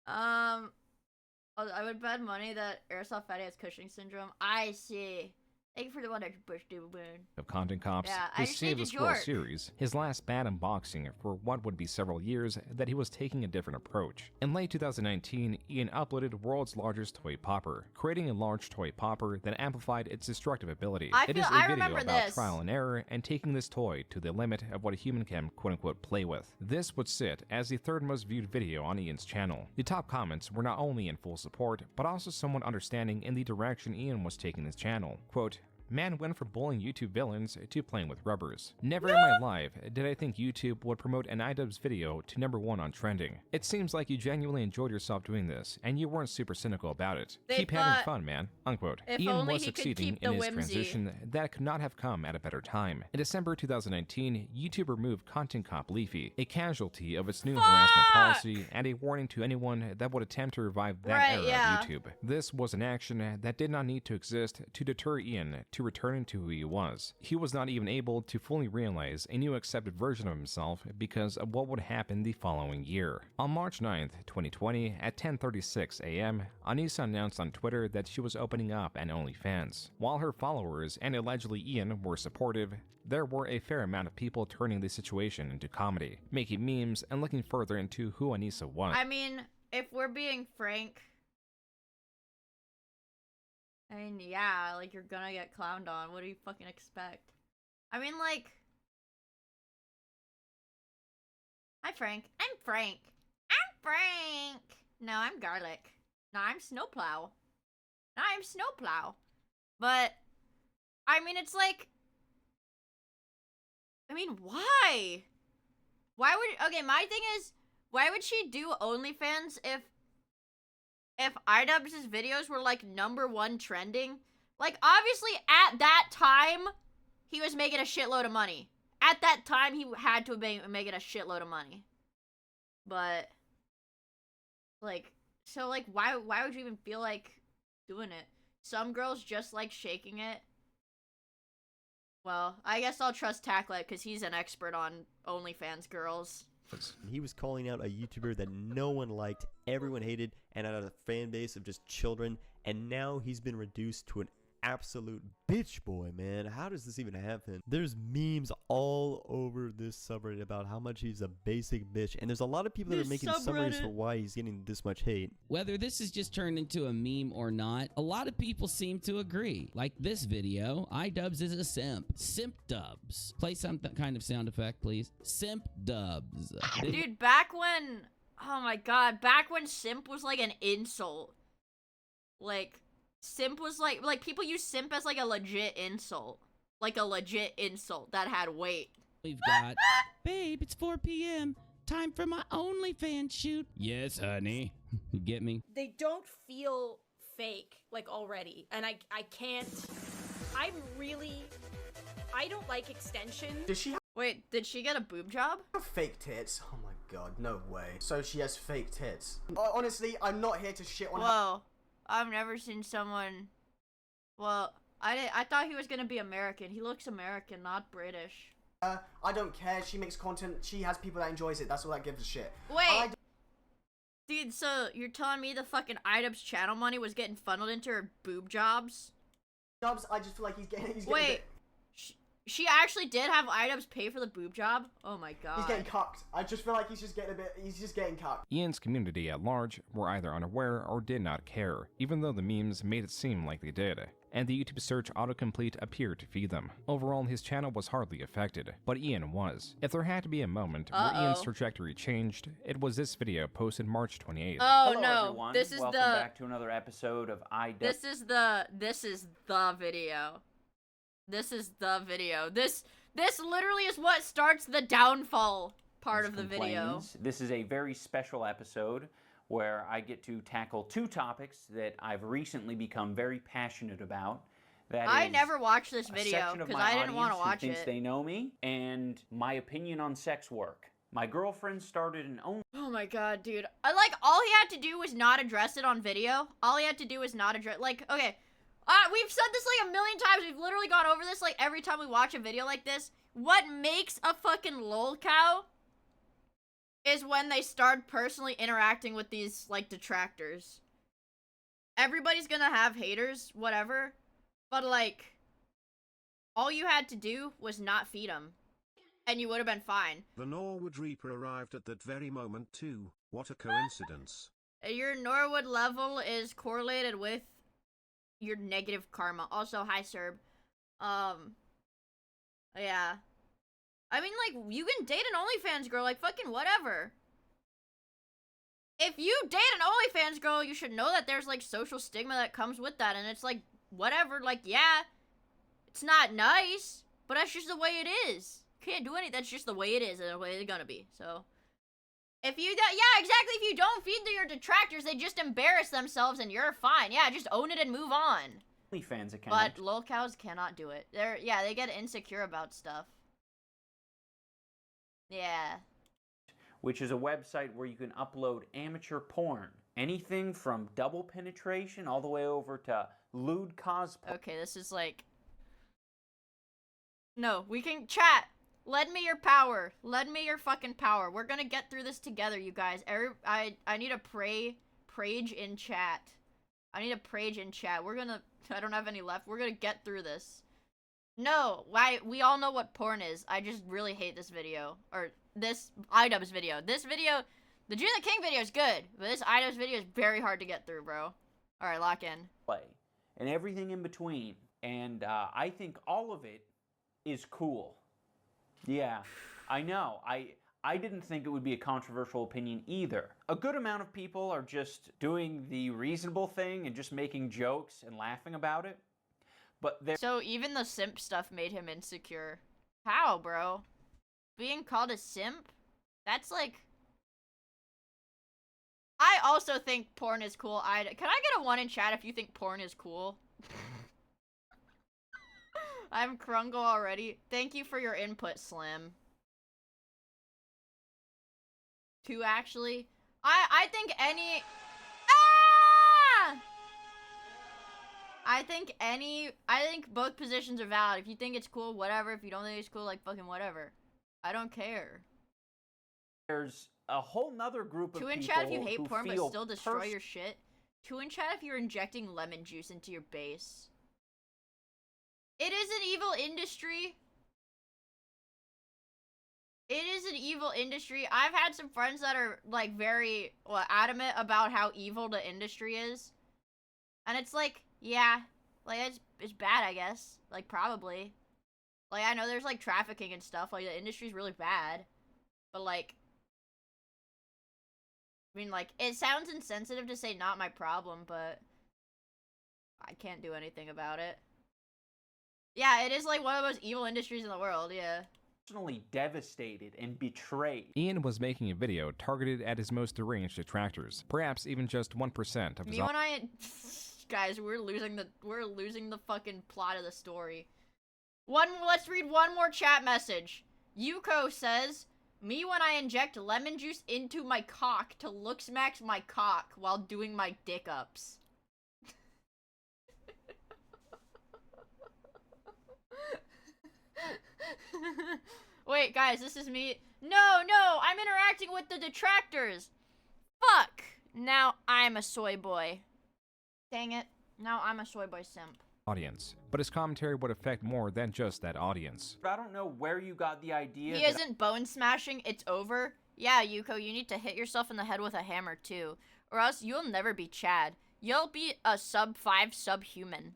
I would bet money that Airsoft Fatty has Cushing syndrome. I see. Thank you for the one extra push, dude. of Content Cops, Yeah, I his just Save need the to Squirrel jork. series, his last bad unboxing for what would be several years that he was taking a different approach. In late 2019, Ian uploaded World's Largest Toy Popper, creating a large toy popper that amplified its destructive ability. It is a video remember about this. trial and error and taking this toy to the limit of what a human can quote-unquote play with. This would sit as the third most viewed video on Ian's channel. The top comments were not only in full support, but also somewhat understanding in the direction Ian was taking his channel. Quote, "Man went from bullying YouTube villains to playing with rubbers. Never in my life did I think YouTube would promote an iDubbbz video to #1 on trending. It seems like you genuinely enjoyed yourself doing this, and you weren't super cynical about it. Keep having fun, man." Unquote. If Ian only was he could succeeding keep the in his whimsy. transition that could not have come at a better time. In December 2019, YouTube removed Content Cop Leafy, a casualty of its new harassment policy and a warning to anyone that would attempt to revive that era of YouTube. This was an action that did not need to exist to deter Ian to returning to who he was. He was not even able to fully realize a new accepted version of himself because of what would happen the following year. On March 9th, 2020, at 10:36 a.m., Anissa announced on Twitter that she was opening up an OnlyFans. While her followers and allegedly Ian were supportive, there were a fair amount of people turning the situation into comedy, making memes and looking further into who Anissa was. I mean, if we're being frank, I mean, yeah, like, you're gonna get clowned on. What do you fucking expect? I mean, like... Hi, Frank. I'm Frank. I'm Frank! No, I'm Garlic. No, I'm Snowplow. No, I'm Snowplow. But, I mean, it's like... I mean, why? Why would... Okay, my thing is, why would she do OnlyFans if iDubbbz's videos were, like, #1 trending? Like, obviously, at that time, he was making a shitload of money. At that time, he had to be making a shitload of money. But, like, so, like, why would you even feel like doing it? Some girls just like shaking it. Well, I guess I'll trust Tacklet, because he's an expert on OnlyFans girls. He was calling out a YouTuber that no one liked, everyone hated, and had a fan base of just children, and now he's been reduced to an absolute bitch boy, man. How does this even happen? There's memes all over this subreddit about how much he's a basic bitch, and there's a lot of people that are making summaries for why he's getting this much hate. Whether this is just turned into a meme or not, a lot of people seem to agree. Like this video, iDubbbz is a simp. Simp dubs. Play some kind of sound effect, please. Simp dubs. Dude, back when... Oh my god, back when simp was like an insult. Like... Simp was like people use simp as like a legit insult. Like a legit insult that had weight. We've got, babe, it's 4 p.m. Time for my OnlyFans shoot. Yes, honey. You get me? They don't feel fake, like, already. And I can't... I don't like extension. Did she Wait, did she get a boob job? have fake tits? Oh my god, no way. So she has fake tits. Honestly, I'm not here to shit on her. Whoa. I've never seen someone... Well, I thought he was gonna be American. He looks American, not British. I don't care. She makes content. She has people that enjoys it. That's all that gives a shit. Wait! Dude, so you're telling me the fucking iDubbbz channel money was getting funneled into her boob jobs? Jobs, I just feel like he's getting a Wait, bit... she actually did have iDubbbz pay for the boob job? Oh my god. He's getting cucked. I just feel like he's just getting cucked. Ian's community at large were either unaware or did not care, even though the memes made it seem like they did, and the YouTube search autocomplete appeared to feed them. Overall, his channel was hardly affected, but Ian was. If there had to be a moment where Ian's trajectory changed, it was this video posted March 28th. Oh Hello, no, everyone. this is Welcome back to another episode of iDubbbz. This is the video. This is the video. This literally is what starts the downfall part of the video. This is a very special episode where I get to tackle two topics that I've recently become very passionate about. I never watched this video because I didn't want to watch thinks it. They know me, and my opinion on sex work. My girlfriend started an own. Oh my god, dude. I like, all he had to do was not address it on video. All he had to do was not address, like, okay. We've said this like a million times. We've literally gone over this like every time we watch a video like this. What makes a fucking lol cow is when they start personally interacting with these, like, detractors. Everybody's gonna have haters, whatever. But, like, all you had to do was not feed them. And you would have been fine. The Norwood Reaper arrived at that very moment too. What a coincidence. Your Norwood level is correlated with your negative karma. Also, hi, Serb. Yeah. I mean, like, you can date an OnlyFans girl, like, fucking whatever. If you date an OnlyFans girl, you should know that there's, like, social stigma that comes with that, and it's, like, whatever, like, yeah, it's not nice, but that's just the way it is. Can't do anything, that's just the way it is, and the way it's gonna be, so. If you, yeah, exactly, if you don't feed to your detractors, they just embarrass themselves, and you're fine. Yeah, just own it and move on. OnlyFans account. But lol cows cannot do it. Yeah, they get insecure about stuff. Yeah. Which is a website where you can upload amateur porn. Anything from double penetration all the way over to lewd cosplay. Okay, this is like... No, we can chat. Lend me your power. Lend me your fucking power. We're gonna get through this together, you guys. I need a prage in chat. I need a prage in chat. We're gonna... I don't have any left. We're gonna get through this. No, we all know what porn is. I just really hate this video. Or this iDubbbz video. This video, the June the King video is good, but this iDubbbz video is very hard to get through, bro. Alright, lock in. And everything in between. And I think all of it is cool. Yeah, I know. I didn't think it would be a controversial opinion either. A good amount of people are just doing the reasonable thing and just making jokes and laughing about it. But so even the simp stuff made him insecure. How, bro? Being called a simp? That's like... I also think porn is cool. Can I get a 1 in chat if you think porn is cool? I'm Krungle already. Thank you for your input, Slim. 2, actually. I think any... Ah! I think both positions are valid. If you think it's cool, whatever. If you don't think it's cool, like, fucking whatever. I don't care. There's a whole nother group of people 2 in chat if you hate porn but still destroy your shit. 2 in chat if you're injecting lemon juice into your base. It is an evil industry. It is an evil industry. I've had some friends that are, like, very adamant about how evil the industry is. And it's like, yeah, like, it's bad, I guess. Like, probably. Like, I know there's, like, trafficking and stuff. Like, the industry's really bad. But, like, I mean, like, it sounds insensitive to say not my problem, but I can't do anything about it. Yeah, it is, like, one of the most evil industries in the world, yeah. Personally devastated and betrayed. Ian was making a video targeted at his most deranged detractors. Perhaps even just 1% of his... Me when I... Guys, we're losing the fucking plot of the story. Let's read one more chat message. Yuko says, me when I inject lemon juice into my cock to look smacks my cock while doing my dick ups. Wait, guys, this is me. No, I'm interacting with the detractors. Fuck. Now I'm a soy boy. Dang it. Now I'm a soy boy simp. Audience, but his commentary would affect more than just that audience. I don't know where you got the idea. He isn't bone smashing, it's over. Yeah, Yuko, you need to hit yourself in the head with a hammer too, or else you'll never be Chad. You'll be a sub-5 subhuman.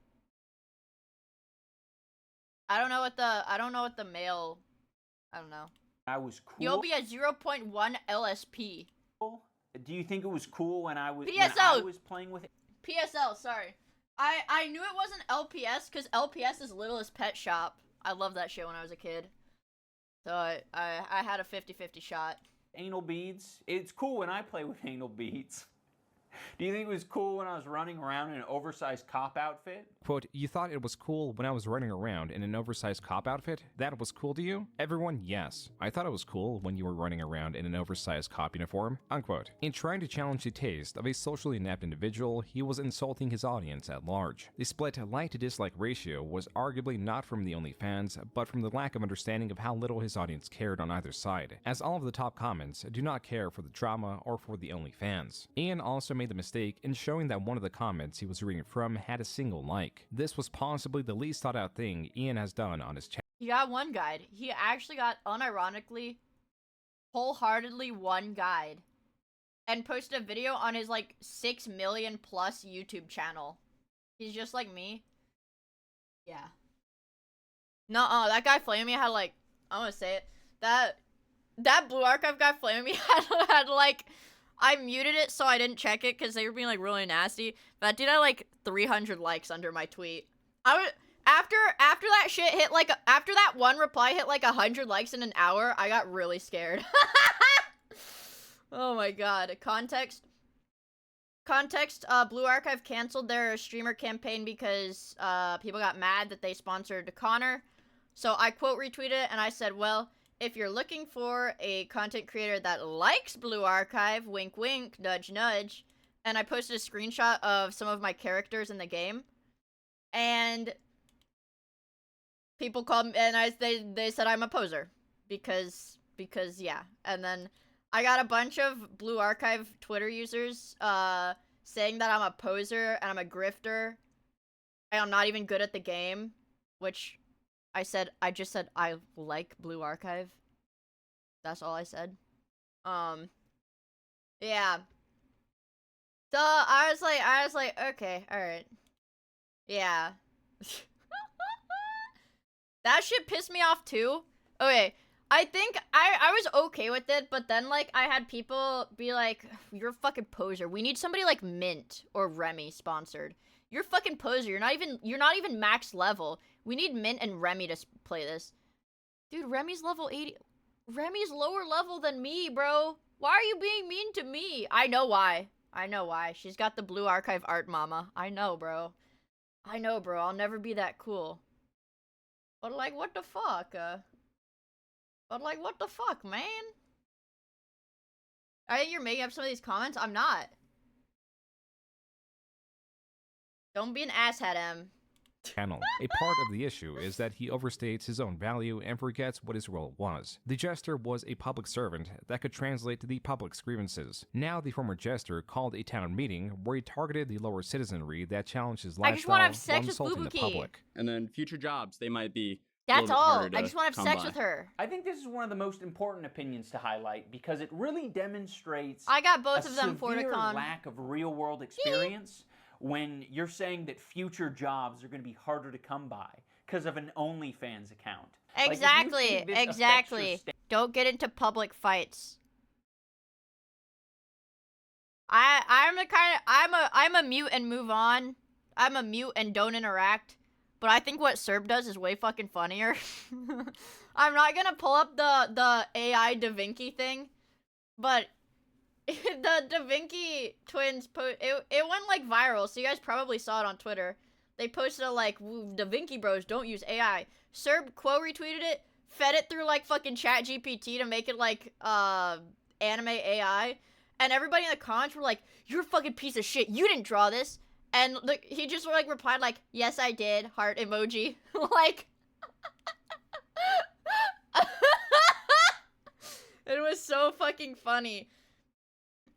I don't know what the male, I don't know. I was cool. You'll be a 0.1 LSP. Do you think it was cool when I was playing with it? PSL, sorry. I knew it wasn't LPS because LPS is Littlest Pet Shop. I loved that shit when I was a kid. So I had a 50-50 shot. Anal beads. It's cool when I play with anal beads. Do you think it was cool when I was running around in an oversized cop outfit? Quote, you thought it was cool when I was running around in an oversized cop outfit? That was cool to you? Everyone, yes. I thought it was cool when you were running around in an oversized cop uniform, unquote. In trying to challenge the taste of a socially inept individual, he was insulting his audience at large. The split like to dislike ratio was arguably not from the OnlyFans, but from the lack of understanding of how little his audience cared on either side, as all of the top comments do not care for the drama or for the OnlyFans. Ian also made the mistake in showing that one of the comments he was reading from had a single like. This was possibly the least thought out thing Ian has done on his channel. He got one guide. He actually got, unironically, wholeheartedly one guide. And posted a video on his, like, 6 million plus YouTube channel. He's just like me. Yeah. Nuh-uh, that guy flaming me had, like, I'm gonna say it. That Blue Archive guy flaming me had, like, I muted it so I didn't check it because they were being, like, really nasty. But that dude had, like, 300 likes under my tweet. After that shit hit, like, after that one reply hit, like, 100 likes in an hour, I got really scared. Oh my god. Context, Blue Archive canceled their streamer campaign because, people got mad that they sponsored Connor. So I quote retweeted and I said, well, if you're looking for a content creator that likes Blue Archive, wink wink, nudge nudge, and I posted a screenshot of some of my characters in the game, and people called me, and they said I'm a poser, because yeah, and then I got a bunch of Blue Archive Twitter users, saying that I'm a poser, and I'm a grifter, and I'm not even good at the game, which I just said I like Blue Archive. That's all I said. Yeah. So I was like, okay, alright. Yeah. That shit pissed me off too. Okay, I think I was okay with it, but then, like, I had people be like, you're a fucking poser. We need somebody like Mint or Remy sponsored. You're a fucking poser. You're not even max level. We need Mint and Remy to play this. Dude, Remy's level 80. Remy's lower level than me, bro. Why are you being mean to me? I know why. She's got the Blue Archive art mama. I know, bro. I'll never be that cool. But, like, what the fuck? What the fuck, man? I think you're making up some of these comments. I'm not. Don't be an asshat, M. Channel. A part of the issue is that he overstates his own value and forgets what his role was. The jester was a public servant that could translate to the public's grievances. Now the former jester called a town meeting where he targeted the lower citizenry that challenged his lifestyle I just want to have sex while with insulting the Bubuki. public. And then future jobs, they might be That's all. I just want to have sex with her. I think this is one of the most important opinions to highlight because it really demonstrates I got both of them for severe Forticon. lack of real-world experience when you're saying that future jobs are going to be harder to come by because of an OnlyFans account. Exactly, exactly. Don't get into public fights. I'm the kind of I'm a mute and move on. I'm a mute and don't interact. But I think what Serb does is way fucking funnier. I'm not gonna pull up the AI Da Vinci thing, but the Da Vinci twins it went like viral, so you guys probably saw it on Twitter. They posted a like, Da Vinci bros don't use AI. Serb quote retweeted it, fed it through like fucking ChatGPT to make it like anime AI, and everybody in the comments were like, "You're a fucking piece of shit. You didn't draw this." And he just like replied like, "Yes, I did." Heart emoji. Like, it was so fucking funny.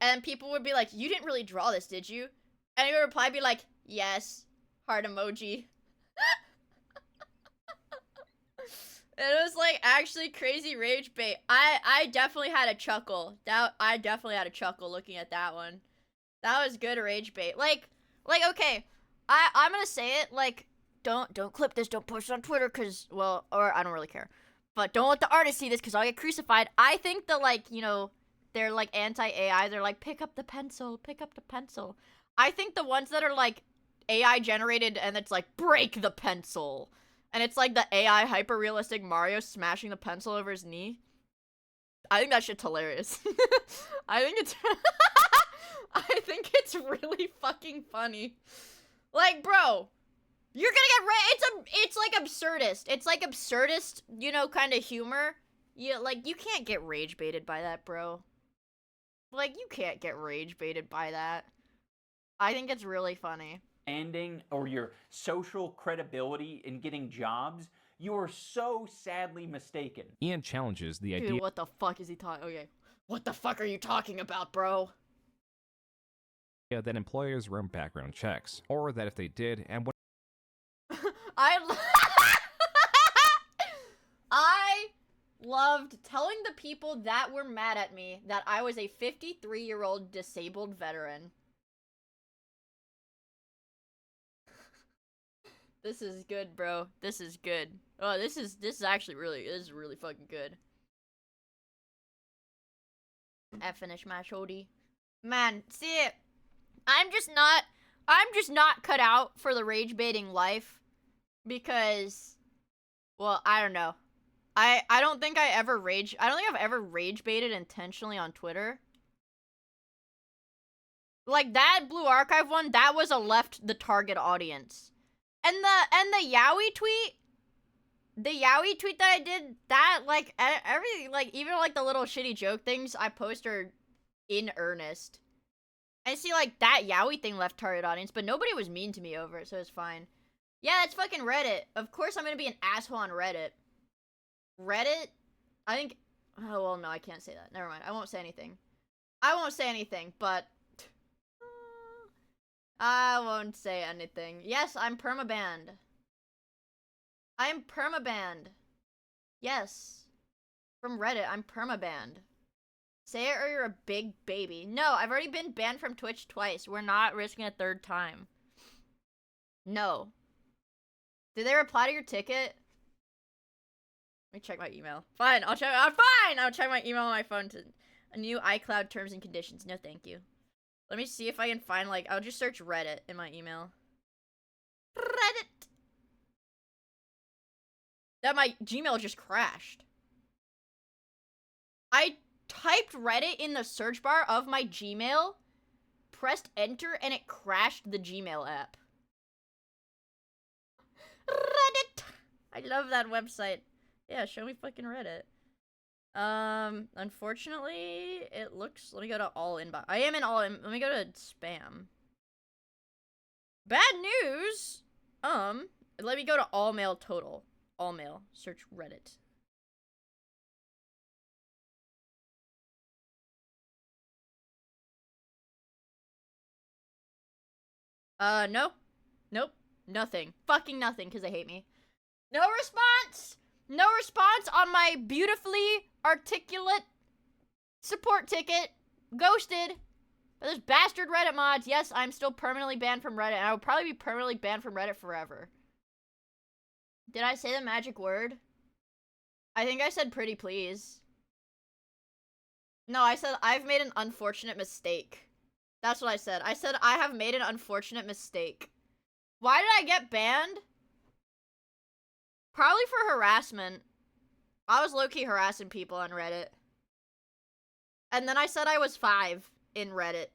And people would be like, "You didn't really draw this, did you?" And he would reply, be like, "Yes." Heart emoji. It was like actually crazy rage bait. I definitely had a chuckle. I definitely had a chuckle looking at that one. That was good rage bait. Like, okay, I'm gonna say it, like, don't clip this, don't post it on Twitter, cause, well, or I don't really care. But don't let the artist see this, cause I'll get crucified. I think the, like, you know, they're, like, anti-AI, they're like, pick up the pencil. I think the ones that are, like, AI generated, and it's like, break the pencil. And it's, like, the AI hyper-realistic Mario smashing the pencil over his knee. I think that shit's hilarious. I think it's really fucking funny. Like, bro, you're gonna get it's like absurdist. It's like absurdist, you know, kind of humor. You can't get rage baited by that, bro. Like, you can't get rage baited by that. I think it's really funny. Standing or your social credibility in getting jobs, you are so sadly mistaken. Ian challenges the Dude, idea what the fuck is he talking? Okay. What the fuck are you talking about, bro? that employers run background checks, or that if they did, and what I loved telling the people that were mad at me that I was a 53-year-old disabled veteran. This is good, bro. This is good. Oh, this is actually really fucking good. I finished my shorty. Man, see, I'm just not cut out for the rage baiting life because, well, I don't know. I don't think I've ever rage baited intentionally on Twitter. Like that Blue Archive one, that was the target audience. And the Yowie tweet, that I did, that, like, everything, like, even, like, the little shitty joke things I post are in earnest. And see, like, that Yowie thing left target audience, but nobody was mean to me over it, so it's fine. Yeah, it's fucking Reddit. Of course I'm gonna be an asshole on Reddit. Reddit? I think... Oh, well, no, I can't say that. Never mind. I won't say anything. But... I won't say anything. Yes, I'm permabanned. I'm permabanned. Yes. From Reddit, I'm permabanned. Say it or you're a big baby. No, I've already been banned from Twitch twice. We're not risking a third time. No. Did they reply to your ticket? Let me check my email. Fine, I'll check my email on my phone to a new iCloud terms and conditions. No, thank you. Let me see if I can find, like, I'll just search Reddit in my email. Reddit! That my Gmail just crashed. I typed Reddit in the search bar of my Gmail, pressed enter, and it crashed the Gmail app. Reddit! I love that website. Yeah, show me fucking Reddit. Unfortunately, it looks... Let me go to all inbox. I am in all in... Let me go to spam. Bad news! Let me go to all mail total. All mail. Search Reddit. No. Nope. Nothing. Fucking nothing, because they hate me. No response! No response on my beautifully articulate support ticket. Ghosted. By those bastard Reddit mods. Yes, I'm still permanently banned from Reddit, and I will probably be permanently banned from Reddit forever. Did I say the magic word? I think I said pretty please. No, I said I've made an unfortunate mistake. That's what I said. I said I have made an unfortunate mistake. Why did I get banned? Probably for harassment. I was low-key harassing people on Reddit. And then I said I was 5 in Reddit.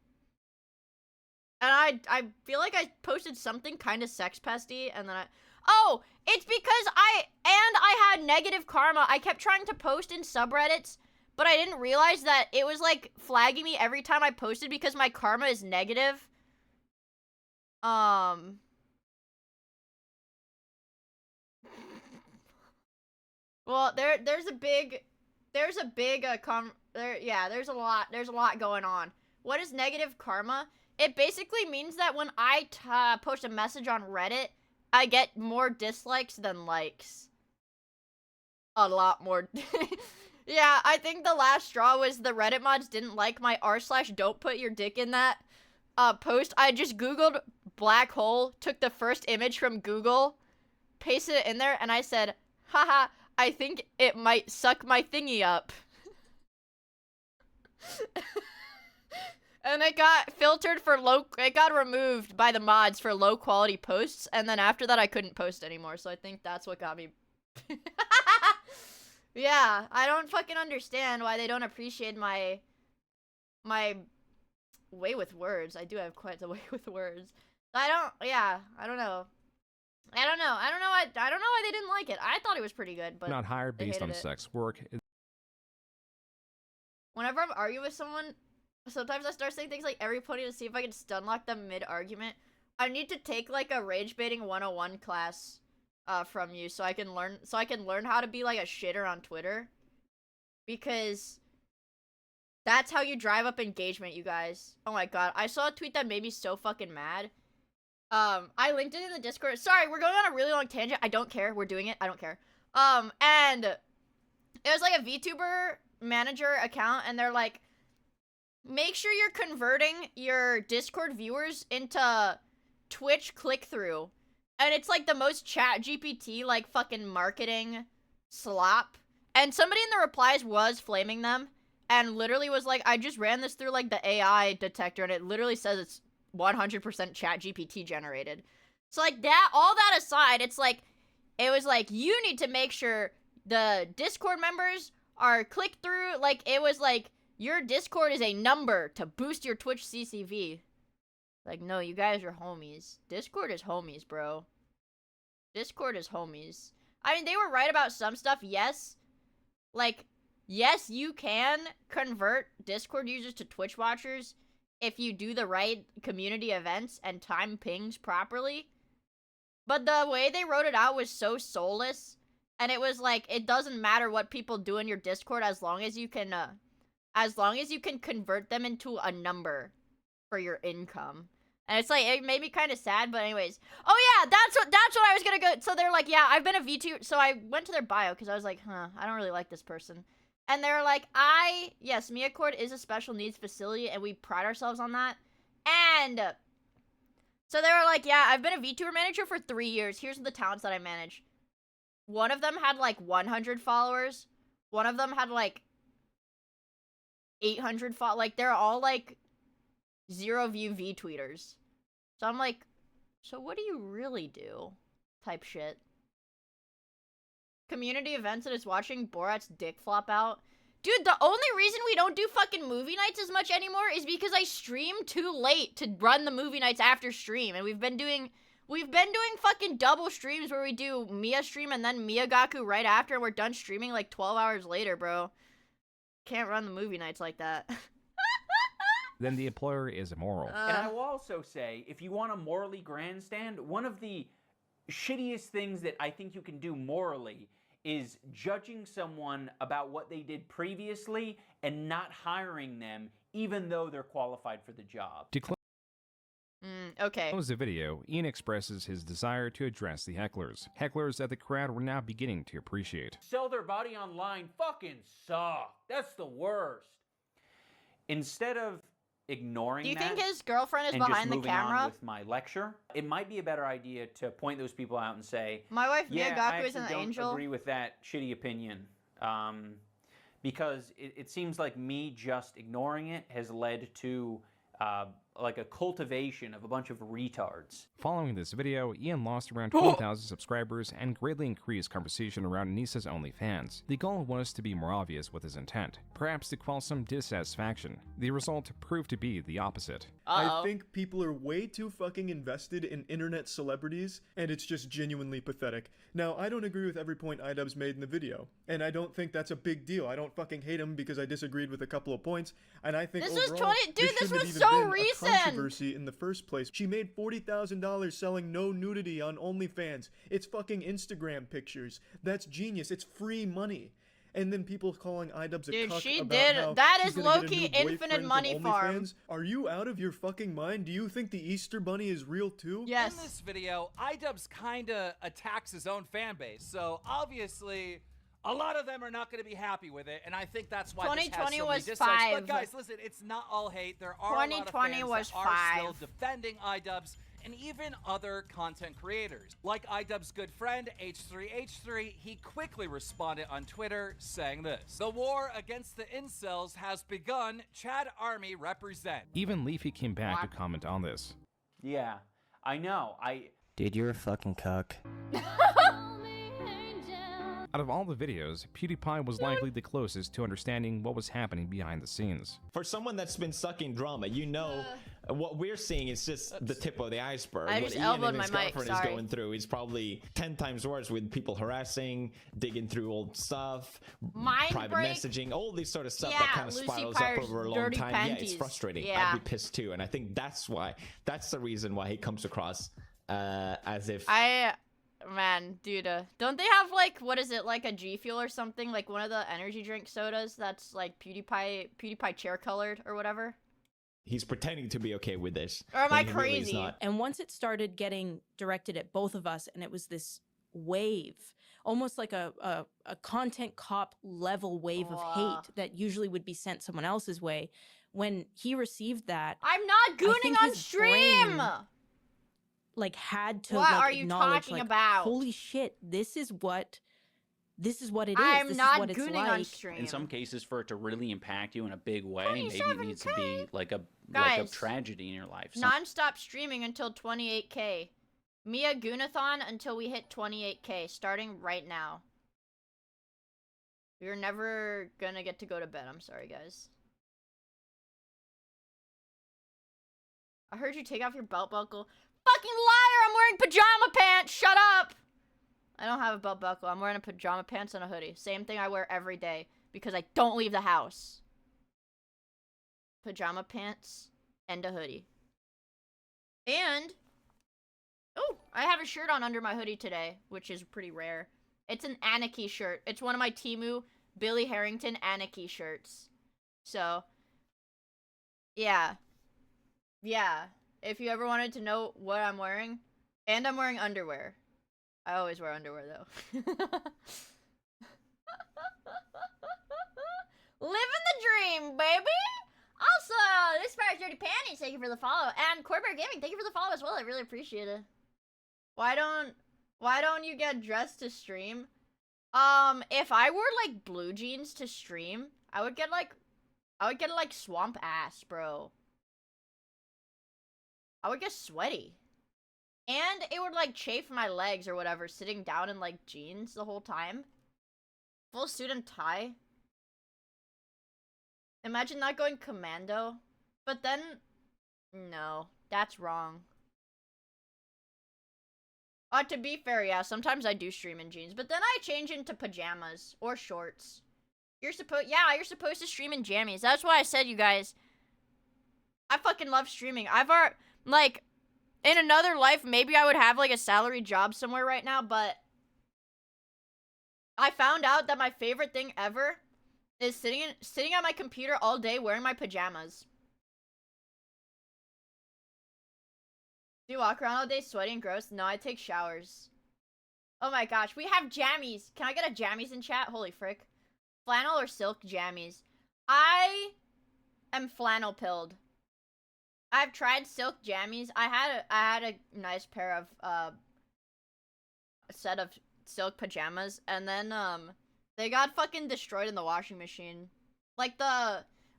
And I feel like I posted something kind of sex-pesty, and then Oh! It's because I had negative karma. I kept trying to post in subreddits, but I didn't realize that it was, like, flagging me every time I posted because my karma is negative. Well, there's a lot going on. What is negative karma? It basically means that when I post a message on Reddit, I get more dislikes than likes. A lot more. Yeah, I think the last straw was the Reddit mods didn't like my r/don't put your dick in that post. I just googled black hole, took the first image from Google, pasted it in there, and I said, haha, I think it might suck my thingy up. And it got filtered for it got removed by the mods for low quality posts, and then after that I couldn't post anymore, so I think that's what got me. Yeah, I don't fucking understand why they don't appreciate my way with words. I do have quite the way with words. I don't know. I don't know why they didn't like it. I thought it was pretty good, but Not hired they based on hated it. sex work. Whenever I'm arguing with someone, sometimes I start saying things like every pony to see if I can stun lock them mid-argument. I need to take like a rage baiting 101 class from you so I can learn how to be like a shitter on Twitter. Because that's how you drive up engagement, you guys. Oh my god, I saw a tweet that made me so fucking mad. I linked it in the Discord. Sorry, we're going on a really long tangent. I don't care. We're doing it. I don't care. And it was like a VTuber manager account, and they're like, make sure you're converting your Discord viewers into Twitch click-through. And it's like the most chat GPT, like, fucking marketing slop. And somebody in the replies was flaming them, and literally was like, I just ran this through, like, the AI detector, and it literally says it's 100% chat GPT generated. So, like, that, all that aside, it's like, it was like, you need to make sure the Discord members are clicked through. Like, it was like, your Discord is a number to boost your Twitch CCV. Like, no, you guys are homies. Discord is homies, bro. Discord is homies. I mean, they were right about some stuff, yes. Like, yes, you can convert Discord users to Twitch watchers if you do the right community events and time pings properly. But the way they wrote it out was so soulless. And it was like, it doesn't matter what people do in your Discord as long as you can convert them into a number for your income. And it's like, it made me kind of sad, but anyways. Oh yeah, that's what I was gonna go. So they're like, yeah, I've been a VTuber. So I went to their bio because I was like, I don't really like this person. And they're like, yes, Miia Court is a special needs facility, and we pride ourselves on that. And so they were like, yeah, I've been a VTuber manager for 3 years. Here's the talents that I manage. One of them had like 100 followers. One of them had like 800 like, they're all like 0 view V-tweeters. So I'm like, so what do you really do? Type shit. Community events that is watching Borat's dick flop out. Dude, the only reason we don't do fucking movie nights as much anymore is because I stream too late to run the movie nights after stream. And we've been doing fucking double streams where we do Miia stream and then Miia Gaku right after, and we're done streaming like 12 hours later, bro. Can't run the movie nights like that. Then the employer is immoral. And I will also say, if you want to morally grandstand, one of the shittiest things that I think you can do morally is judging someone about what they did previously and not hiring them even though they're qualified for the job. Okay. Close the video, Ian expresses his desire to address the hecklers. Hecklers that the crowd were now beginning to appreciate. Sell their body online fucking suck. That's the worst. Instead of ignoring Do you that think his girlfriend is and just behind the moving camera? on with my lecture, it might be a better idea to point those people out and say, My wife, yeah, Miia Gaku, I is an actually don't angel. agree with that shitty opinion. Because it seems like me just ignoring it has led to like a cultivation of a bunch of retards. Following this video, Ian lost around 20,000 subscribers and greatly increased conversation around Anissa's OnlyFans. The goal was to be more obvious with his intent, perhaps to quell some dissatisfaction. The result proved to be the opposite. I think people are way too fucking invested in internet celebrities, and it's just genuinely pathetic. Now, I don't agree with every point iDubbbz made in the video, and I don't think that's a big deal. I don't fucking hate him because I disagreed with a couple of points, and I think This overall, was 20 dude, this shouldn't have was even so been recent. a controversy in the first place. She made $40,000 selling no nudity on OnlyFans. It's fucking Instagram pictures. That's genius. It's free money. And then people calling iDubbbz a Dude, cuck she about did. how That she's is gonna get a low-key new boyfriend infinite from money farm. OnlyFans. Are you out of your fucking mind? Do you think the Easter Bunny is real too? Yes. In this video, iDubbbz kinda attacks his own fan base, so obviously a lot of them are not going to be happy with it, and I think that's why 2020 this has so was many dislikes. 5. But guys, listen, it's not all hate. There are a lot of 2020 fans was that are 5. still defending iDubbbz, and even other content creators. Like iDubbbz's good friend, H3H3, he quickly responded on Twitter saying this: "The war against the incels has begun. Chad Army represent." Even Leafy came back to comment on this. Yeah, I know. Dude, you're a fucking cuck. Out of all the videos, PewDiePie was likely the closest to understanding what was happening behind the scenes. For someone that's been stuck in drama, you know what we're seeing is just the tip of the iceberg. I What just Ian elbowed and his my mic, girlfriend is sorry. going through is probably 10 times worse, with people harassing, digging through old stuff, Mind private break. messaging, all this sort of stuff Yeah, that kind of Lucy spirals Pyre's up over a long dirty time. Yeah, it's panties. frustrating. Yeah. I'd be pissed too, and I think that's the reason why he comes across as if Man, dude, don't they have, like, what is it, like a G Fuel or something? Like one of the energy drink sodas that's, like, PewDiePie chair colored or whatever? he's pretending to be okay with this. Or am I when he really is crazy? not. And once it started getting directed at both of us, and it was this wave, almost like a content cop level wave of hate that usually would be sent someone else's way. When he received that, I'm not gooning on stream! brain, like, had to What like, are you acknowledge, talking like, about? holy shit, this is what it is. I'm This not is what it's gooning like. on stream. In some cases, for it to really impact you in a big way, maybe it needs to be like a Guys, tragedy in your life. Non-stop streaming until 28K. Mia Goonathon until we hit 28K, starting right now. You're never gonna get to go to bed. I'm sorry, guys. I heard you take off your belt buckle. Fucking liar! I'm wearing pajama pants! Shut up! I don't have a belt buckle. I'm wearing a pajama pants and a hoodie. Same thing I wear every day because I don't leave the house. Pajama pants and a hoodie. And oh, I have a shirt on under my hoodie today, which is pretty rare. It's an Anarchy shirt. It's one of my Temu Billy Harrington Anarchy shirts. So, yeah. Yeah. If you ever wanted to know what I'm wearing, and I'm wearing underwear. I always wear underwear, though. Living the dream, baby! Also, this part Dirty Panties, thank you for the follow. And Corbear Gaming, thank you for the follow as well. I really appreciate it. Why don't you get dressed to stream? If I wore, like, blue jeans to stream, I would get, like, swamp ass, bro. I would get sweaty. And it would, like, chafe my legs or whatever, sitting down in, like, jeans the whole time. Full suit and tie. Imagine not going commando. But then, no, that's wrong. To be fair, yeah, sometimes I do stream in jeans, but then I change into pajamas or shorts. You're supposed to stream in jammies. That's why I said, you guys, I fucking love streaming. Like, in another life, maybe I would have, like, a salary job somewhere right now, but I found out that my favorite thing ever is sitting on my computer all day wearing my pajamas. Do you walk around all day sweaty and gross? No, I take showers. Oh my gosh, we have jammies. Can I get a jammies in chat? Holy frick. Flannel or silk jammies? I am flannel pilled. I've tried silk jammies. I had a nice pair of a set of silk pajamas, and then they got fucking destroyed in the washing machine. Like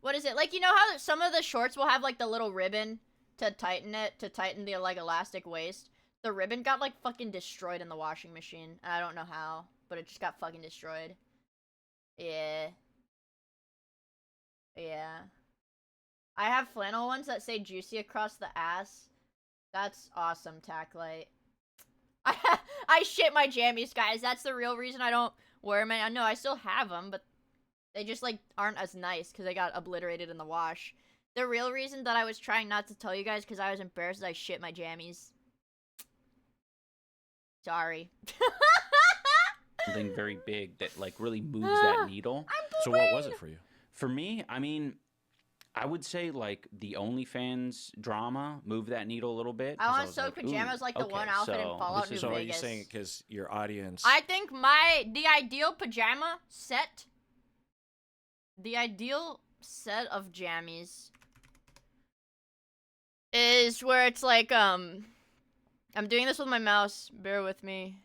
what is it? Like, you know how some of the shorts will have like the little ribbon to tighten the like elastic waist? The ribbon got like fucking destroyed in the washing machine. I don't know how, but it just got fucking destroyed. Yeah. Yeah. I have flannel ones that say juicy across the ass. That's awesome, Tacklight. I shit my jammies, guys. That's the real reason I don't wear them. I know I still have them, but they just, like, aren't as nice because they got obliterated in the wash. The real reason that I was trying not to tell you guys because I was embarrassed I shit my jammies. Sorry. Something very big that, like, really moves that needle. So what was it for you? For me, I mean, I would say, like, the OnlyFans drama moved that needle a little bit. I want silk pajamas like the one outfit in Fallout New So are you Vegas. saying because your audience... I think the ideal pajama set, the ideal set of jammies is where it's like, I'm doing this with my mouse, bear with me.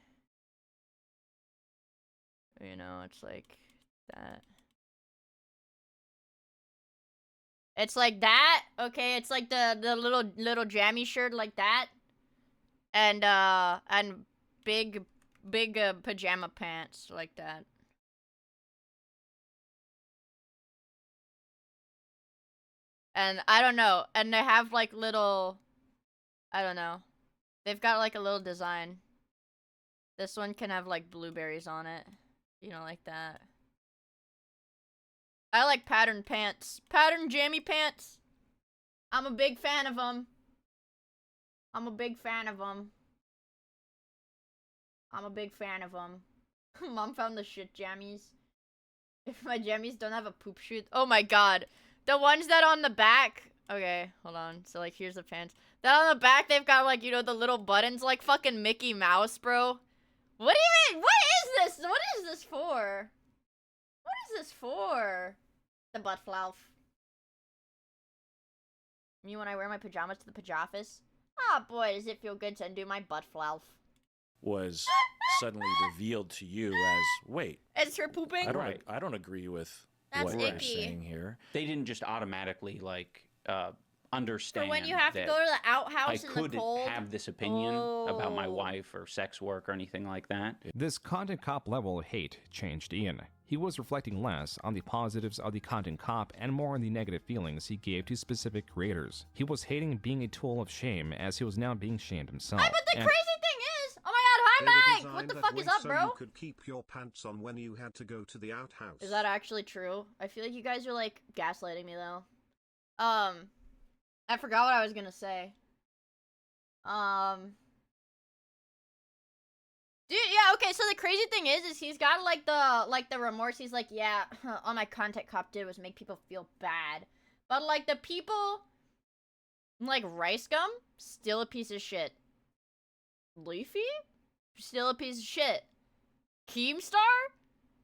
You know, it's like that. It's like that, okay? It's like the little jammy shirt like that. And big big pajama pants like that. And I don't know, and they have like little, I don't know. They've got like a little design. This one can have like blueberries on it. You know, like that. I like pattern pants. Pattern jammy pants. I'm a big fan of them. I'm a big fan of them. I'm a big fan of them. Mom found the shit jammies. If my jammies don't have a poop chute. Oh my god. The ones that on the back. Okay, hold on. So like here's the pants. That on the back they've got like, you know, the little buttons like fucking Mickey Mouse, bro. What do you mean? What is this? What is this for? What is this for? The butt fluff. Me when I wear my pajamas to the pajafas. Ah, boy, does it feel good to undo my butt fluff. Was suddenly revealed to you as, wait. It's her pooping? I don't agree with That's what you're icky. saying here. They didn't just automatically, like, understand For when you have to that go to the outhouse I in the could cold? have this opinion about my Oh. wife or sex work or anything like that. This content cop level of hate changed Ian. He was reflecting less on the positives of the content cop and more on the negative feelings he gave to specific creators. He was hating being a tool of shame as he was now being shamed himself. But the And- crazy thing is, oh my god, hi Mike! What the fuck is up, so bro? you could keep your pants on when you had to go to the outhouse. Is that actually true? I feel like you guys are like gaslighting me though. I forgot what I was gonna say. Dude, yeah, okay, so the crazy thing is he's got like the remorse. He's like, yeah, all my content cop did was make people feel bad. But like the people like Rice Gum, still a piece of shit. Leafy? Still a piece of shit. Keemstar?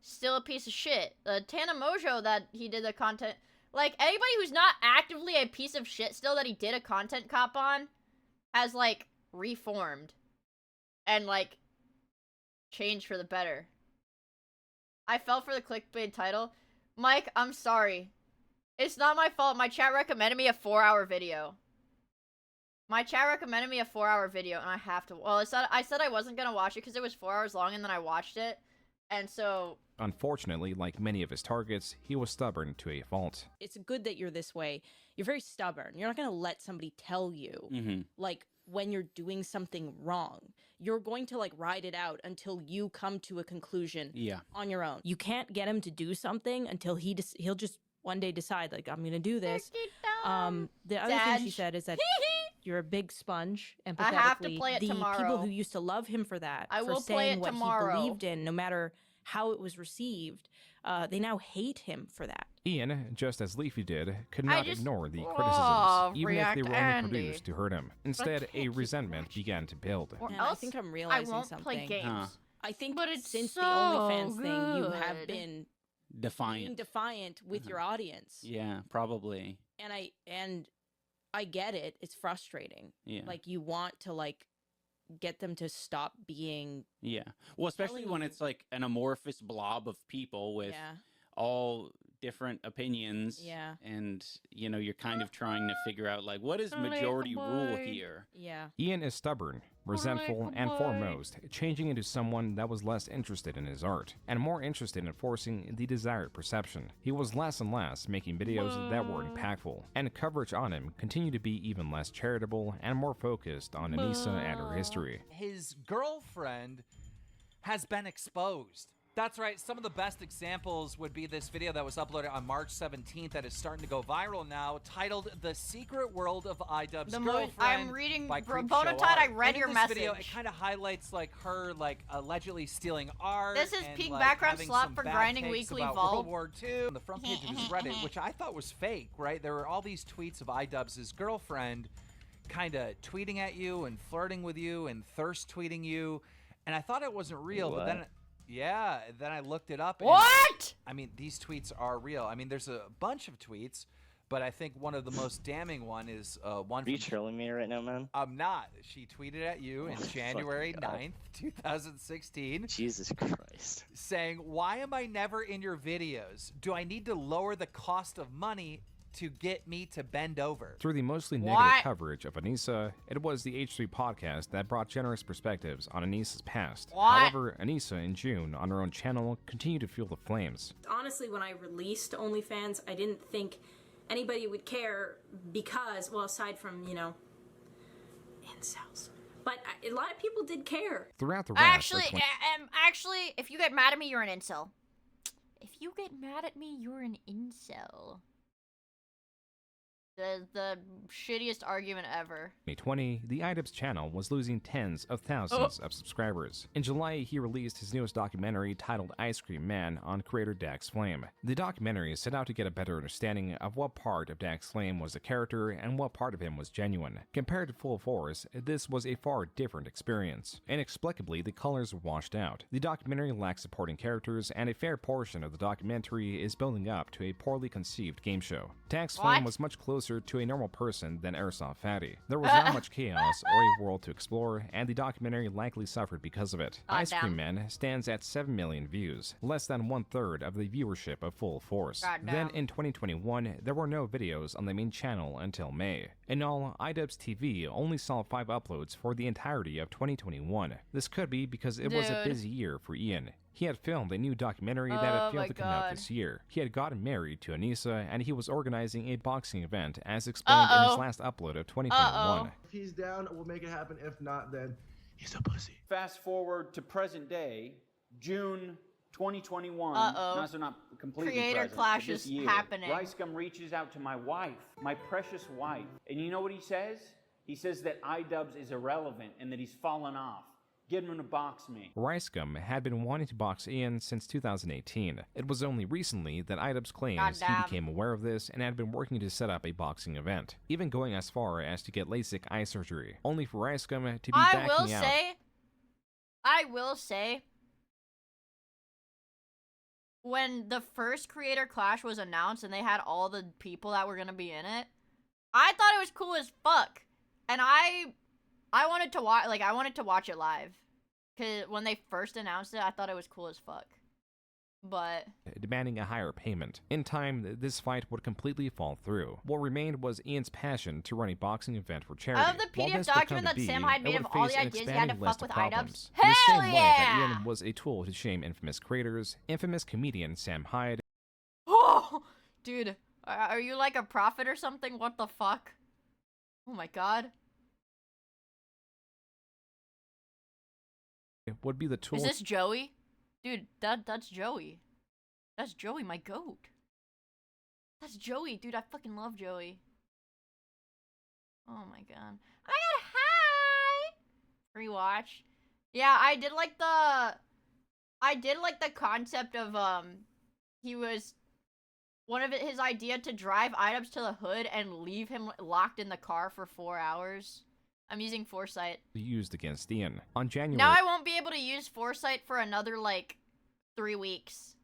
Still a piece of shit. Tana Mojo that he did the content, like anybody who's not actively a piece of shit still that he did a content cop on has like reformed and like changed for the better. I fell for the clickbait title. Mike, I'm sorry. It's not my fault. My chat recommended me a 4-hour video. My chat recommended me a 4-hour video and I have to, well, I said I wasn't gonna watch it because it was 4 hours long and then I watched it. And so... Unfortunately, like many of his targets, he was stubborn to a fault. It's good that you're this way. You're very stubborn. You're not going to let somebody tell you, like, when you're doing something wrong. You're going to, like, ride it out until you come to a conclusion on your own. You can't get him to do something until he'll just one day decide, like, I'm going to do this. The other thing she said is that you're a big sponge, empathetically. I have to play it the tomorrow. people who used to love him for that, I for will saying play it what tomorrow. he believed in, no matter how it was received, they now hate him for that. Ian, just as Leafy did, could not ignore the Oh, criticisms, even if react they were only Andy. produced to hurt him. Instead, a resentment began to build. Or And else I think I'm realizing won't something. play games. I think But it's since so the OnlyFans thing, you have good. been being Defiant. defiant with your audience. Yeah, probably. And I get it. It's frustrating. Yeah. Like you want to like get them to stop being Yeah. Well, especially when it's like an amorphous blob of people with Yeah. all different opinions. Yeah. And, you know, you're kind of trying to figure out, like, what is majority rule here? Yeah. Ian is stubborn, resentful, and foremost, changing into someone that was less interested in his art, and more interested in forcing the desired perception. He was less and less making videos that were impactful, and coverage on him continued to be even less charitable and more focused on Anissa and her history. His girlfriend has been exposed. That's right, some of the best examples would be this video that was uploaded on March 17th that is starting to go viral now, titled The Secret World of iDubbbz's Girlfriend. I'm reading, by bro, Creepshow Bonatide, I Art. read And in your this message. video, it kind of highlights like her like allegedly stealing art. This is and, peak like, background having slot some for bad grinding takes weekly about vault. World War II on the front page of his Reddit, which I thought was fake, right? There were all these tweets of iDubbbz's girlfriend kind of tweeting at you and flirting with you and thirst tweeting you, and I thought it wasn't real, but then then I looked it up. What? I mean, these tweets are real. I mean, there's a bunch of tweets, but I think one of the most damning one is one. Are you trolling me right now, man? I'm not. She tweeted at you in January 9th, 2016. Jesus Christ. Saying, "Why am I never in your videos? Do I need to lower the cost of money to get me to bend over. Through the mostly negative coverage of Anissa, it was the H3 podcast that brought generous perspectives on Anissa's past. However, Anissa in June on her own channel continued to fuel the flames. Honestly, when I released OnlyFans, I didn't think anybody would care because, well, aside from, you know, incels. But a lot of people did care. Throughout the rest Actually, if you get mad at me, you're an incel. If you get mad at me, you're an incel. The shittiest argument ever. 2020, the iDubbbz channel was losing tens of thousands of subscribers. In July, he released his newest documentary titled Ice Cream Man on creator Dax Flame. The documentary set out to get a better understanding of what part of Dax Flame was a character and what part of him was genuine. Compared to Full Force, this was a far different experience. Inexplicably, the colors were washed out. The documentary lacks supporting characters, and a fair portion of the documentary is building up to a poorly conceived game show. Dax Flame was much closer to a normal person than Airsoft Fatty. There was not much chaos or a world to explore, and the documentary likely suffered because of it. Ice Cream Man stands at 7 million views, less than 1/3 of the viewership of Full Force. Then in 2021, there were no videos on the main channel until May. In all, iDubbbz TV only saw 5 uploads for the entirety of 2021. This could be because it was a busy year for Ian. He had filmed a new documentary that had failed to come out this year. He had gotten married to Anissa, and he was organizing a boxing event, as explained in his last upload of 2021. If he's down, we'll make it happen. If not, then he's a pussy. Fast forward to present day, June 2021. Not completely Creator present, clash but this is year. happening. Ricegum reaches out to my wife, my precious wife. And you know what he says? He says that iDubbbz is irrelevant and that he's fallen off. Get him to box me. Ricegum had been wanting to box Ian since 2018. It was only recently that iDubbbz claims he became aware of this and had been working to set up a boxing event, even going as far as to get LASIK eye surgery, only for Ricegum to be backing out. I will say, when the first Creator Clash was announced and they had all the people that were gonna be in it, I thought it was cool as fuck, and I wanted to watch. I wanted to watch it live, cause when they first announced it, I thought it was cool as fuck. But demanding a higher payment. In time, this fight would completely fall through. What remained was Ian's passion to run a boxing event for charity. I love the PDF document that Sam Hyde made of all the ideas he had to fuck with iDubbbz. In the same way that Ian was a tool to shame infamous creators, infamous comedian Sam Hyde. Oh, dude, are you like a prophet or something? What the fuck? Oh my god. Would be the tool. Is this Joey? Dude, that's Joey. That's Joey, my goat. That's Joey, dude. I fucking love Joey. Oh my god. I got high. Rewatch. Yeah, I did like the concept of he was one of his idea to drive iDubbbz to the hood and leave him locked in the car for 4 hours. I'm using Foresight. Used against Ian. On January Now I won't be able to use Foresight for another, 3 weeks.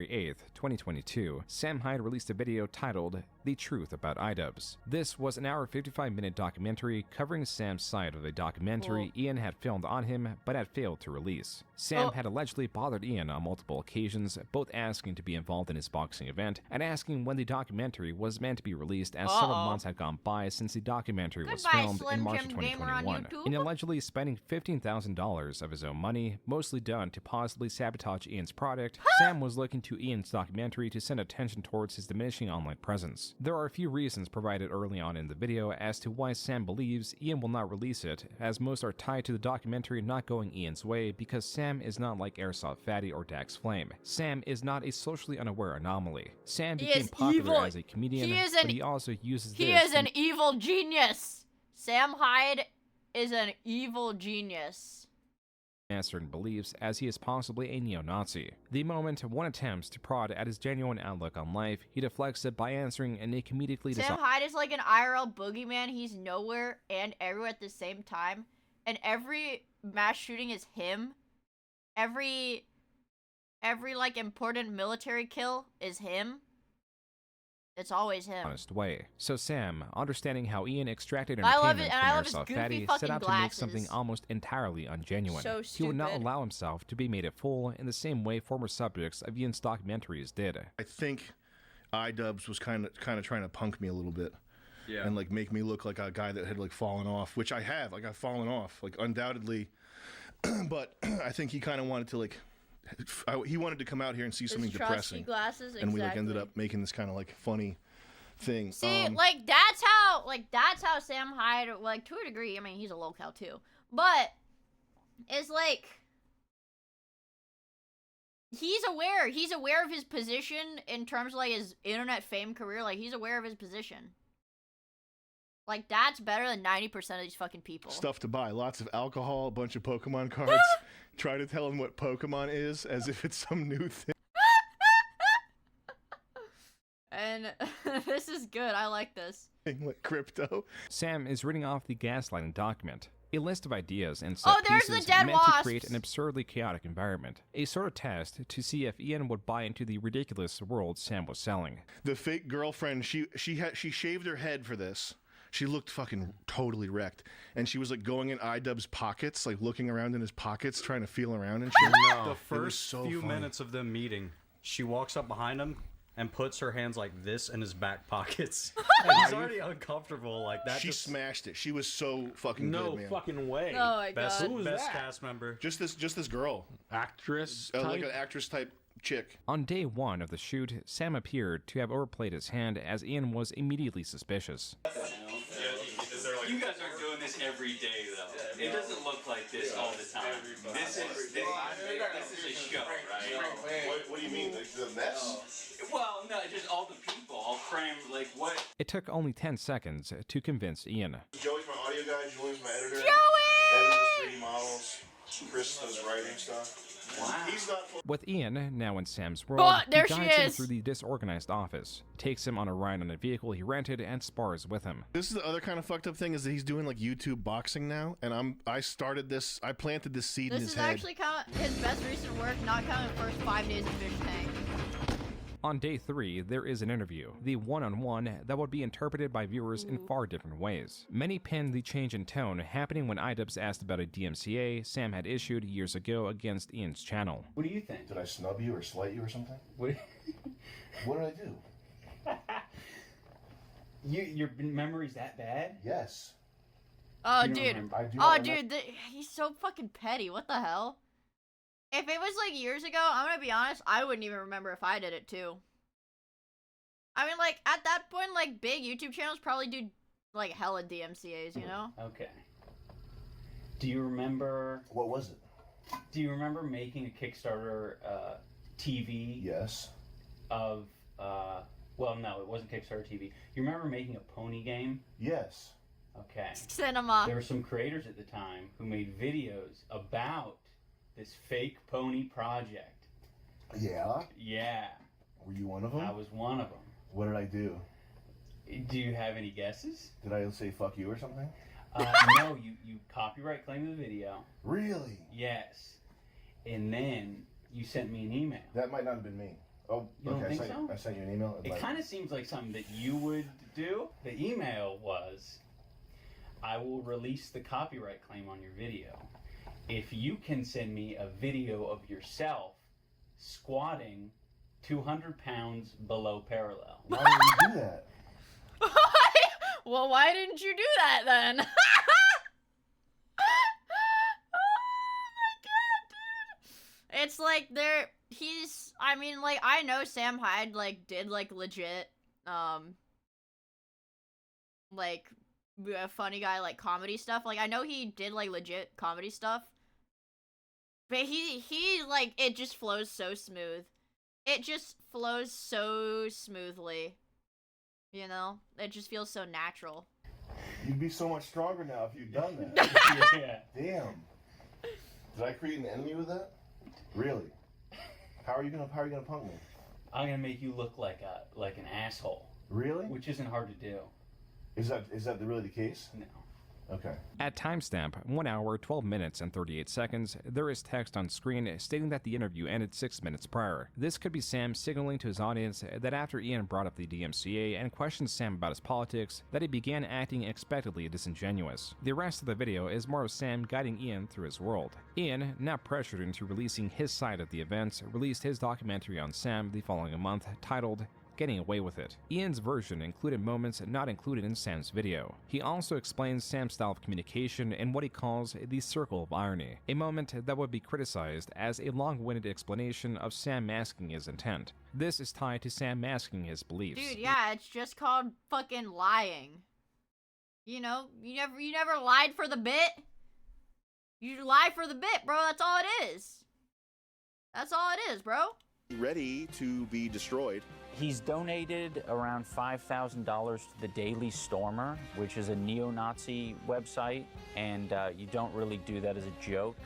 8th, 2022, Sam Hyde released a video titled The Truth About iDubbbz. This was an hour 55-minute documentary covering Sam's side of a documentary Ian had filmed on him but had failed to release. Sam had allegedly bothered Ian on multiple occasions, both asking to be involved in his boxing event and asking when the documentary was meant to be released, as several months had gone by since the documentary was filmed in March of 2021. In allegedly spending $15,000 of his own money, mostly done to possibly sabotage Ian's product, Sam was looking to Ian's documentary to send attention towards his diminishing online presence. There are a few reasons provided early on in the video as to why Sam believes Ian will not release it, as most are tied to the documentary not going Ian's way because Sam is not like Airsoft Fatty or Dax Flame. Sam is not a socially unaware anomaly. Sam became popular as a comedian, but he also uses He is an evil genius! Sam Hyde is an evil genius. Certain beliefs, as he is possibly a neo-Nazi. The moment one attempts to prod at his genuine outlook on life, he deflects it by answering in a comedically Sam Hyde is like an IRL boogeyman. He's nowhere and everywhere at the same time. And every mass shooting is him. Every important military kill is him. It's always him. Honest way. So Sam, understanding how Ian extracted entertainment from Airsoft Fatty, set out to make something almost entirely ungenuine. So he would not allow himself to be made a fool in the same way former subjects of Ian's documentaries did. I think iDubbbz was kind of trying to punk me a little bit. Yeah. And like make me look like a guy that had like fallen off, which I have. Like I've fallen off, like undoubtedly. But I think he kind of wanted to like, he wanted to come out here and see something depressing. Glasses, and we like ended up making this kind of like funny thing. See, like that's how Sam Hyde, like to a degree. I mean, he's a locale too, but it's like he's aware of his position in terms of like his internet fame career. Like he's aware of his position. Like that's better than 90% of these fucking people. Stuff to buy, lots of alcohol, a bunch of Pokemon cards. Try to tell him what Pokemon is as if it's some new thing. And this is good. I like this. Like crypto. Sam is reading off the gaslighting document. A list of ideas and Oh, set there's the pieces dead meant wasps. to create an absurdly chaotic environment. A sort of test to see if Ian would buy into the ridiculous world Sam was selling. The fake girlfriend, she shaved her head for this. She looked fucking totally wrecked. And she was like going in iDubbbz's pockets, like looking around in his pockets, trying to feel around and shit. No, the It was first so few funny. minutes of them meeting, she walks up behind him and puts her hands like this in his back pockets. And he's already uncomfortable like that. She smashed it. She was so fucking No good, man. fucking way. Oh my best, God. Who was Best that? Cast member. Just this girl. Actress Like type? an actress type chick. On day one of the shoot, Sam appeared to have overplayed his hand as Ian was immediately suspicious. You guys aren't doing this every day, though. It doesn't look like this all the time. This is a show, right? What do you mean? The mess? Well, no, just all the people, all crammed, like what? It took only 10 seconds to convince Ian. Joey's my audio guy. Joey's my editor. Joey! Evan does 3D models. Chris does writing stuff. Wow. He's not. With Ian now in Sam's world, Oh, there he she guides him is. through the disorganized office, takes him on a ride on a vehicle he rented, and spars with him. This is the other kind of fucked up thing is that he's doing like YouTube boxing now, and I started this. I planted this seed in This his is head. actually his best recent work, not counting the first 5 days of Fish Tank. On day 3, there is an interview, the one-on-one that would be interpreted by viewers in far different ways. Many pinned the change in tone happening when iDubbbz asked about a DMCA Sam had issued years ago against Ian's channel. What do you think? Did I snub you or slight you or something? What? What did I do? Your memory's that bad? Yes. Oh, You don't dude. remember. I do Oh, not dude. He's so fucking petty. What the hell? If it was like years ago, I'm gonna be honest, I wouldn't even remember if I did it too. I mean, like, at that point, like, big YouTube channels probably do, like, hella DMCAs, you know? Okay. Do you remember? What was it? Do you remember making a Kickstarter TV? Yes. Of well, no, it wasn't Kickstarter TV. You remember making a pony game? Yes. Okay. Cinema. There were some creators at the time who made videos about this fake pony project. Yeah. Yeah. Were you one of them? I was one of them. What did I do? Do you have any guesses? Did I say fuck you or something? No, you copyright claimed the video. Really? Yes. And then you sent me an email. That might not have been me. Oh, You don't okay. think so? I sent you an email. It kind of seems like something that you would do. The email was, I will release the copyright claim on your video if you can send me a video of yourself squatting 200 pounds below parallel. Why did you do that? Well, why didn't you do that then? Oh my god, dude. It's like I mean, like, I know Sam Hyde, like, did, like, legit, like, a funny guy, like, comedy stuff. Like, I know he did, like, legit comedy stuff. But he, like, it just flows so smooth. It just flows so smoothly. You know? It just feels so natural. You'd be so much stronger now if you'd done that. Yeah. Damn. Did I create an enemy with that? Really? How are you gonna punk me? I'm gonna make you look like an asshole. Really? Which isn't hard to do. Is that really the case? No. Okay. At timestamp 1 hour, 12 minutes, and 38 seconds, there is text on screen stating that the interview ended 6 minutes prior. This could be Sam signaling to his audience that after Ian brought up the DMCA and questioned Sam about his politics, that he began acting expectedly disingenuous. The rest of the video is more of Sam guiding Ian through his world. Ian, now pressured into releasing his side of the events, released his documentary on Sam the following month, titled getting away with it. Ian's version included moments not included in Sam's video. He also explains Sam's style of communication in what he calls the circle of irony, a moment that would be criticized as a long-winded explanation of Sam masking his intent. This is tied to Sam masking his beliefs. Dude, yeah, it's just called fucking lying. You know, you never lied for the bit. You lie for the bit, bro. That's all it is. That's all it is, bro. Ready to be destroyed. He's donated around $5,000 to the Daily Stormer, which is a neo-Nazi website, and you don't really do that as a joke,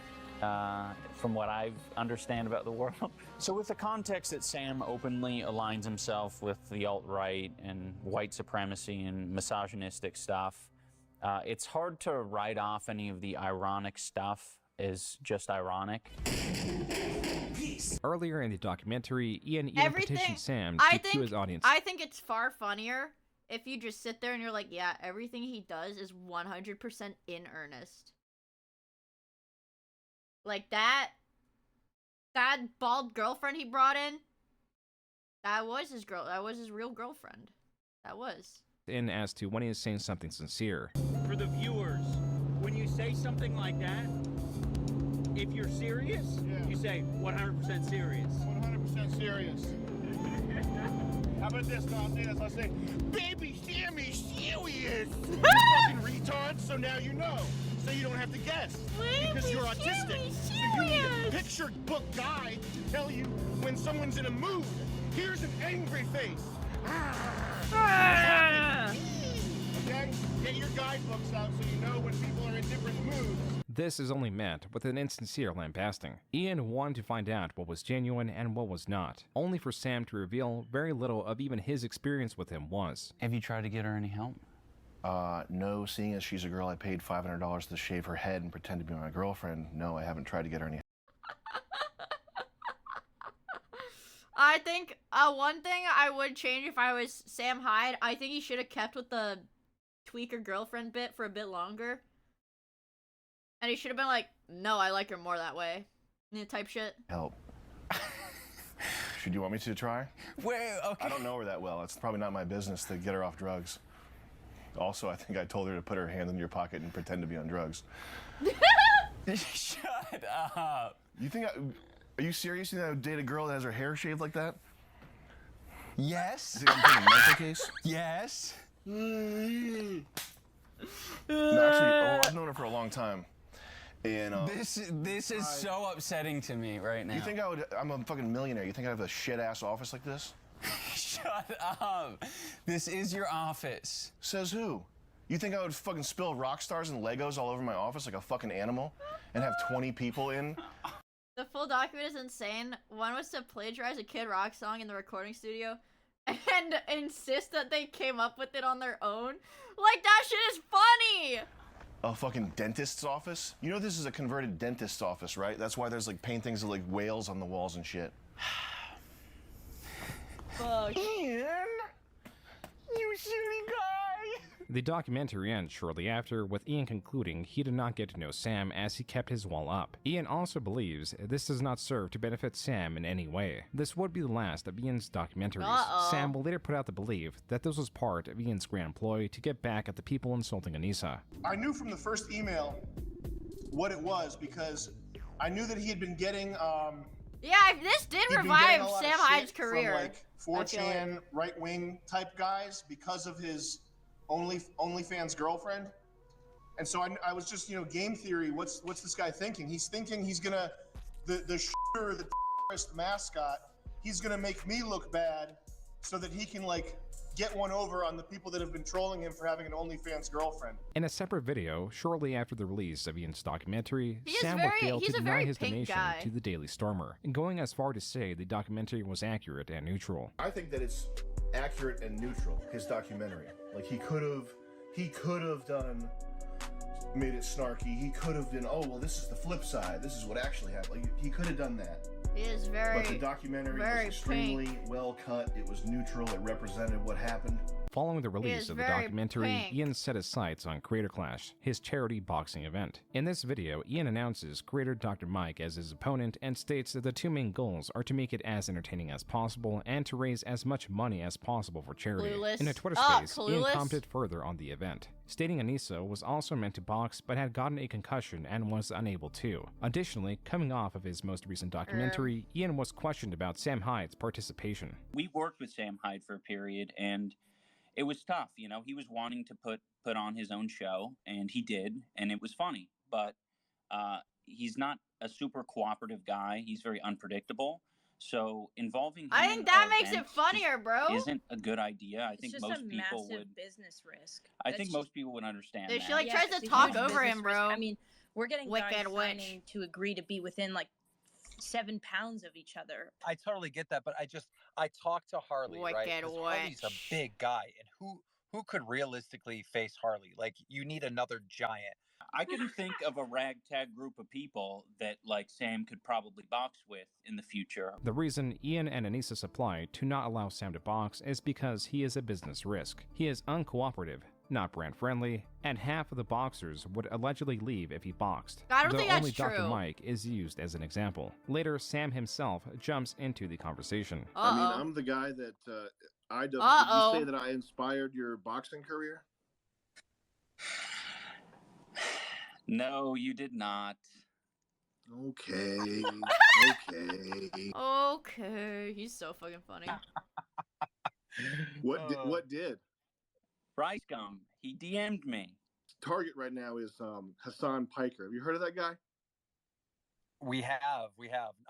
from what I understand about the world. So with the context that Sam openly aligns himself with the alt-right and white supremacy and misogynistic stuff, it's hard to write off any of the ironic stuff as just ironic. Earlier in the documentary, Ian petitioned Sam to cue his audience. I think it's far funnier if you just sit there and you're like, yeah, everything he does is 100% in earnest. Like that bald girlfriend he brought in, that was his real girlfriend. That was. In as to when he is saying something sincere. For the viewers, when you say something like that, if you're serious, you say 100% serious. 100% serious. How about this, Tom? I say, baby Sammy's serious. You fucking retard, so now you know. So you don't have to guess. Because you're autistic. So you need a picture book guide to tell you when someone's in a mood. Here's an angry face. Okay? Get your guidebooks out so you know when people are in different moods. This is only meant with an insincere lambasting. Ian wanted to find out what was genuine and what was not, only for Sam to reveal very little of even his experience with him was. Have you tried to get her any help? No, seeing as she's a girl I paid $500 to shave her head and pretend to be my girlfriend, no, I haven't tried to get her any. I think one thing I would change if I was Sam Hyde, I think he should have kept with the tweaker girlfriend bit for a bit longer. And he should have been like, no, I like her more that way. Type shit. Help. Should you want me to try? Wait, okay. I don't know her that well. It's probably not my business to get her off drugs. Also, I think I told her to put her hand in your pocket and pretend to be on drugs. Shut up. You think are you serious? You think I would date a girl that has her hair shaved like that? Yes. You think I'm taking a mental case? Yes. No, actually, I've known her for a long time. And, this is so upsetting to me right now. You think I'm a fucking millionaire. You think I have a shit-ass office like this? Shut up. This is your office. Says who? You think I would fucking spill rock stars and Legos all over my office like a fucking animal? And have 20 people in? The full document is insane. One was to plagiarize a Kid Rock song in the recording studio and insist that they came up with it on their own. Like, that shit is funny! A fucking dentist's office? You know this is a converted dentist's office, right? That's why there's like paintings of like whales on the walls and shit. Fuck. Ian, you silly guy. The documentary ends shortly after, with Ian concluding he did not get to know Sam as he kept his wall up. Ian also believes this does not serve to benefit Sam in any way. This would be the last of Ian's documentaries. Sam will later put out the belief that this was part of Ian's grand ploy to get back at the people insulting Anissa. I knew from the first email what it was because I knew that he had been getting yeah, this did revive Sam Hyde's career. From like 4chan right-wing type guys because of his OnlyFans girlfriend. And so I was just, you know, game theory, what's this guy thinking? He's thinking he's gonna, the shitter, the mascot, he's gonna make me look bad so that he can like get one over on the people that have been trolling him for having an OnlyFans girlfriend. In a separate video, shortly after the release of Ian's documentary, He's Sam a would fail to deny his pink donation guy. to the Daily Stormer, going as far to say the documentary was accurate and neutral. I think that it's accurate and neutral, his documentary. Like he could have done, made it snarky. He could have done, oh, well, this is the flip side. This is what actually happened. Like, he could have done that. He is very, but the documentary was extremely well cut. It was neutral. It represented what happened. Following the release is of the very documentary, pink. Ian set his sights on Creator Clash, his charity boxing event. In this video, Ian announces creator Dr. Mike as his opponent and states that the two main goals are to make it as entertaining as possible and to raise as much money as possible for charity. Clueless. In a Twitter Oh, space, Ian Clueless? commented further on the event, stating Anissa was also meant to box but had gotten a concussion and was unable to. Additionally, coming off of his most recent documentary, Ian was questioned about Sam Hyde's participation. We worked with Sam Hyde for a period, and it was tough. You know, he was wanting to put on his own show, and he did, and it was funny. But he's not a super cooperative guy. He's very unpredictable. So involving him I think in that our makes it event funnier, bro. isn't a good idea. I think It's most just a people massive would. business risk. I That's think just- most people would understand Dude, that. she like Yeah, tries it's to a talk huge over business him, risk. bro. I mean, we're getting Wicked guys witch. signing to agree to be within like 7 pounds of each other. I totally get that, but I talked to Harley, right? Wicked 'Cause Harley's a witch. big guy, and who could realistically face Harley? Like, you need another giant. I can think of a ragtag group of people that like Sam could probably box with in the future. The reason Ian and Anissa applied to not allow Sam to box is because he is a business risk. He is uncooperative, not brand friendly, and half of the boxers would allegedly leave if he boxed. I don't though think that's only Dr. true. Mike is used as an example. Later, Sam himself jumps into the conversation. I mean, I'm the guy that did you say that I inspired your boxing career? No, you did not. Okay. Okay. Okay, he's so fucking funny. What did? Rice Gum. He DM'd me. Target right now is Hassan Piker. Have you heard of that guy? We have.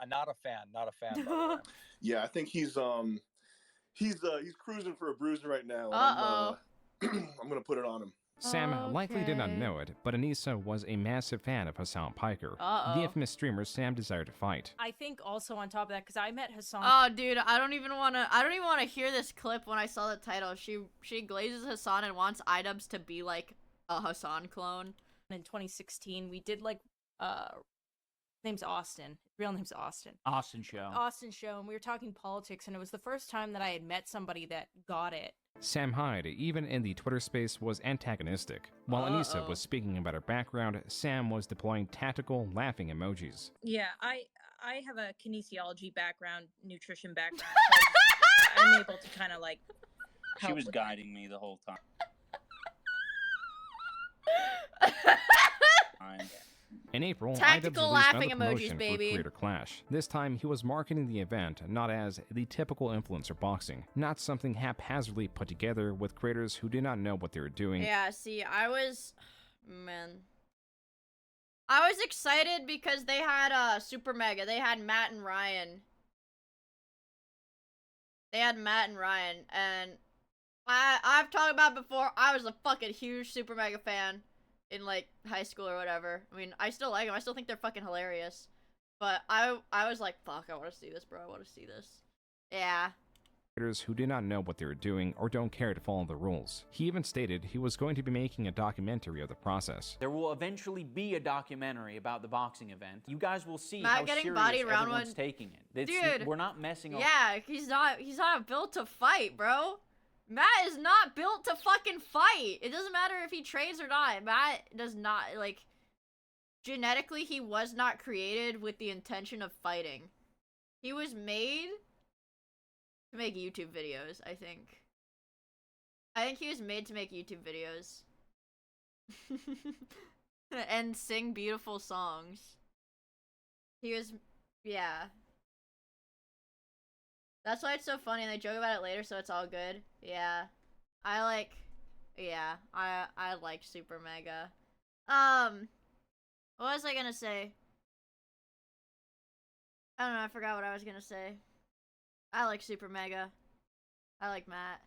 I'm not a fan. By the way. Yeah, I think he's cruising for a bruiser right now. I'm gonna put it on him. Sam likely did not know it, but Anissa was a massive fan of Hassan Piker, the infamous streamer Sam desired to fight. I think also on top of that, because I met Hassan. Oh, dude, I don't even want to hear this clip when I saw the title. She glazes Hassan and wants iDubbbz to be like a Hassan clone. In 2016, we did like name's Austin. Real name's Austin. Austin show. Austin show, and we were talking politics, and it was the first time that I had met somebody that got it. Sam Hyde, even in the Twitter space, was antagonistic. While Anissa was speaking about her background, Sam was deploying tactical, laughing emojis. Yeah, I have a kinesiology background, nutrition background. So I'm able to kind of like. She help was with guiding me the whole time. In April, Tactical iDubbbz released laughing another emojis, promotion baby. for Creator Clash. This time, he was marketing the event not as the typical influencer boxing, not something haphazardly put together with creators who did not know what they were doing. Yeah, see, I was excited because they had Super Mega. They had Matt and Ryan. And I've talked about before, I was a fucking huge Super Mega fan in like high school or whatever. I mean, I still like them. I still think they're fucking hilarious. But I was like, fuck, I want to see this, bro. I want to see this. Yeah. Creators who did not know what they were doing or don't care to follow the rules. He even stated he was going to be making a documentary of the process. There will eventually be a documentary about the boxing event. You guys will see Matt how getting serious bodied round everyone's one- taking it. Dude. We're not messing around. Yeah, he's not built to fight, bro. Matt is not built to fucking fight. It doesn't matter if he trains or not. Matt does not, like, genetically, he was not created with the intention of fighting. He was made to make YouTube videos, I think. I think he was made to make YouTube videos. And sing beautiful songs. He was, yeah. That's why it's so funny, and they joke about it later, so it's all good. Yeah. I like Super Mega. What was I gonna say? I don't know, I forgot what I was gonna say. I like Super Mega. I like Matt.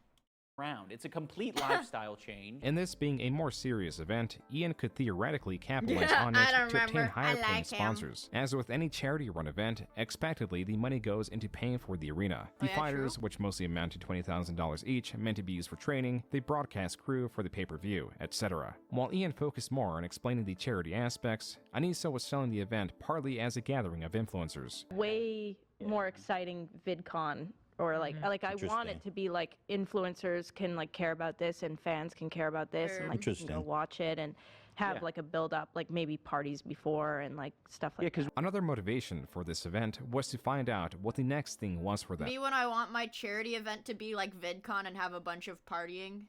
It's a complete lifestyle change. In this being a more serious event, Ian could theoretically capitalize Yeah, on I it don't to obtain remember. I higher paying like him. sponsors. As with any charity-run event, expectedly the money goes into paying for the arena. The yeah, fighters, which mostly amount to $20,000 each, meant to be used for training, the broadcast crew for the pay-per-view, etc. While Ian focused more on explaining the charity aspects, Anissa was selling the event partly as a gathering of influencers. Way more exciting VidCon or like I want Interesting. it to be like influencers can like care about this and fans can care about this and like you can go Interesting. watch it and have Yeah. like a build up, like maybe parties before and like stuff like that. Another motivation for this event was to find out what the next thing was for them. Me when I want my charity event to be like VidCon and have a bunch of partying.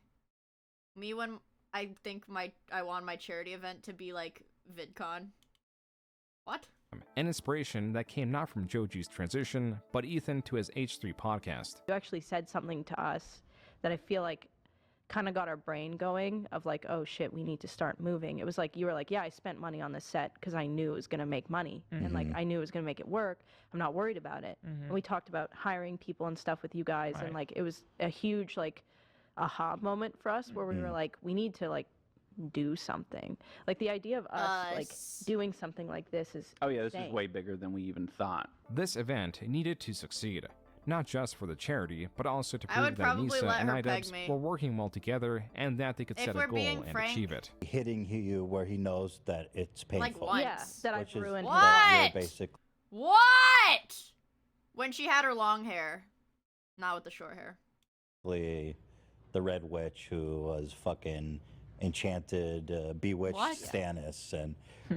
Me when I think I want my charity event to be like VidCon. What? An inspiration that came not from Joji's transition, but Ethan to his H3 podcast. You actually said something to us that I feel like kind of got our brain going of like, oh shit, we need to start moving. It was like, you were like, yeah, I spent money on this set because I knew it was going to make money. And like, I knew it was going to make it work. I'm not worried about it. And we talked about hiring people and stuff with you guys. And like, it was a huge like aha moment for us where we were like, we need to like do something. Like the idea of us like doing something like this is Oh yeah, this is insane. way bigger than we even thought. This event needed to succeed, not just for the charity, but also to I prove would that probably Nisa let and her peg iDubbbz me. were working well together and that they could If set we're a goal being and frank- achieve it. Hitting you where he knows that it's painful. Like once. Yeah, that which I've is ruined. that What? you're basic. What? When she had her long hair. Not with the short hair. The Red Witch who was fucking enchanted, bewitched What? Stannis, and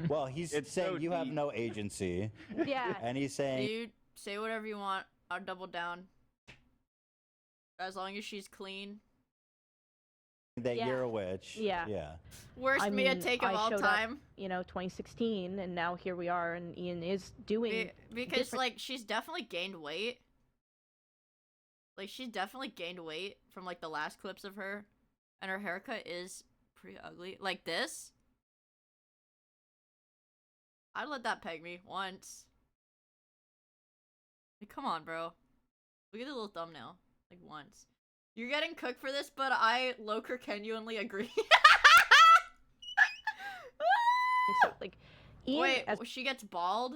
well, he's It's saying so you have deep. no agency, Yeah. and he's saying Dude, say whatever you want. I'll double down. As long as she's clean. that Yeah. you're a witch. Yeah. Yeah. Worst I Mia mean, take of I all showed time. Up, 2016, and now here we are, and Ian is doing Because, different- like, she's definitely gained weight. Like, she's definitely gained weight from, like, the last clips of her. And her haircut is pretty ugly. Like this. I'd let that peg me once. Like, come on, bro. Look at the little thumbnail. Like, once. You're getting cooked for this, but I, Loker, genuinely agree. so, like, Ian, Wait, as she gets bald?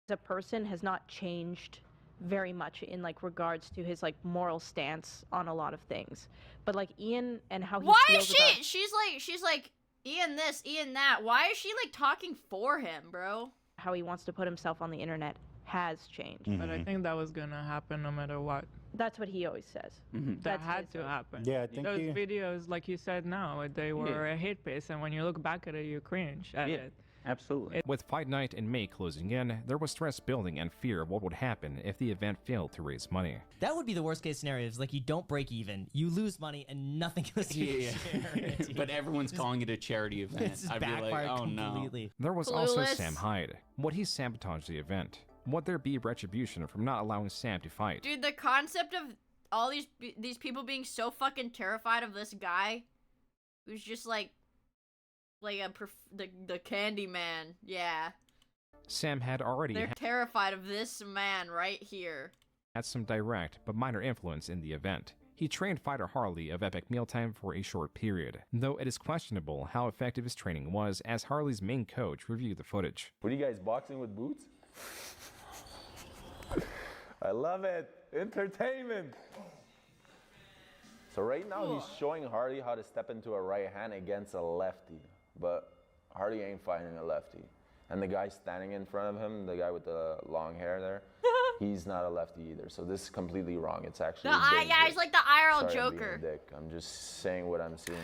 a person has not changed very much in like regards to his like moral stance on a lot of things, but like Ian and how he Why feels is she? about She's like Ian this, Ian that. Why is she like talking for him, bro? how he wants to put himself on the internet has changed. But I think that was gonna happen no matter what. That's what he always says. That That's had his to way. happen. Yeah, I think those he- videos, like you said now, they were a hit piece, and when you look back at it, you cringe at it. Absolutely. With Fight Night in May closing in, there was stress building and fear of what would happen if the event failed to raise money. That would be the worst case scenario. Is like you don't break even, you lose money, and nothing goes to your charity. But everyone's calling it a charity event. This is I'd be like, backfired oh no. completely. There was also Clueless. Sam Hyde. Would he sabotage the event? Would there be retribution from not allowing Sam to fight? Dude, the concept of all these people being so fucking terrified of this guy, who's just like the Candy Man. Yeah, Sam had already they're terrified of this man right here. had some direct but minor influence in the event. He trained fighter Harley of Epic Mealtime for a short period, though it is questionable how effective his training was as Harley's main coach reviewed the footage. What are you guys, boxing with boots? I love it. Entertainment. So right now he's showing Harley how to step into a right hand against a lefty, but Harley ain't fighting a lefty. And the guy standing in front of him, the guy with the long hair there, he's not a lefty either. So this is completely wrong. It's actually Yeah, he's like the IRL Sorry, I'm being a Joker. dick. I'm just saying what I'm seeing.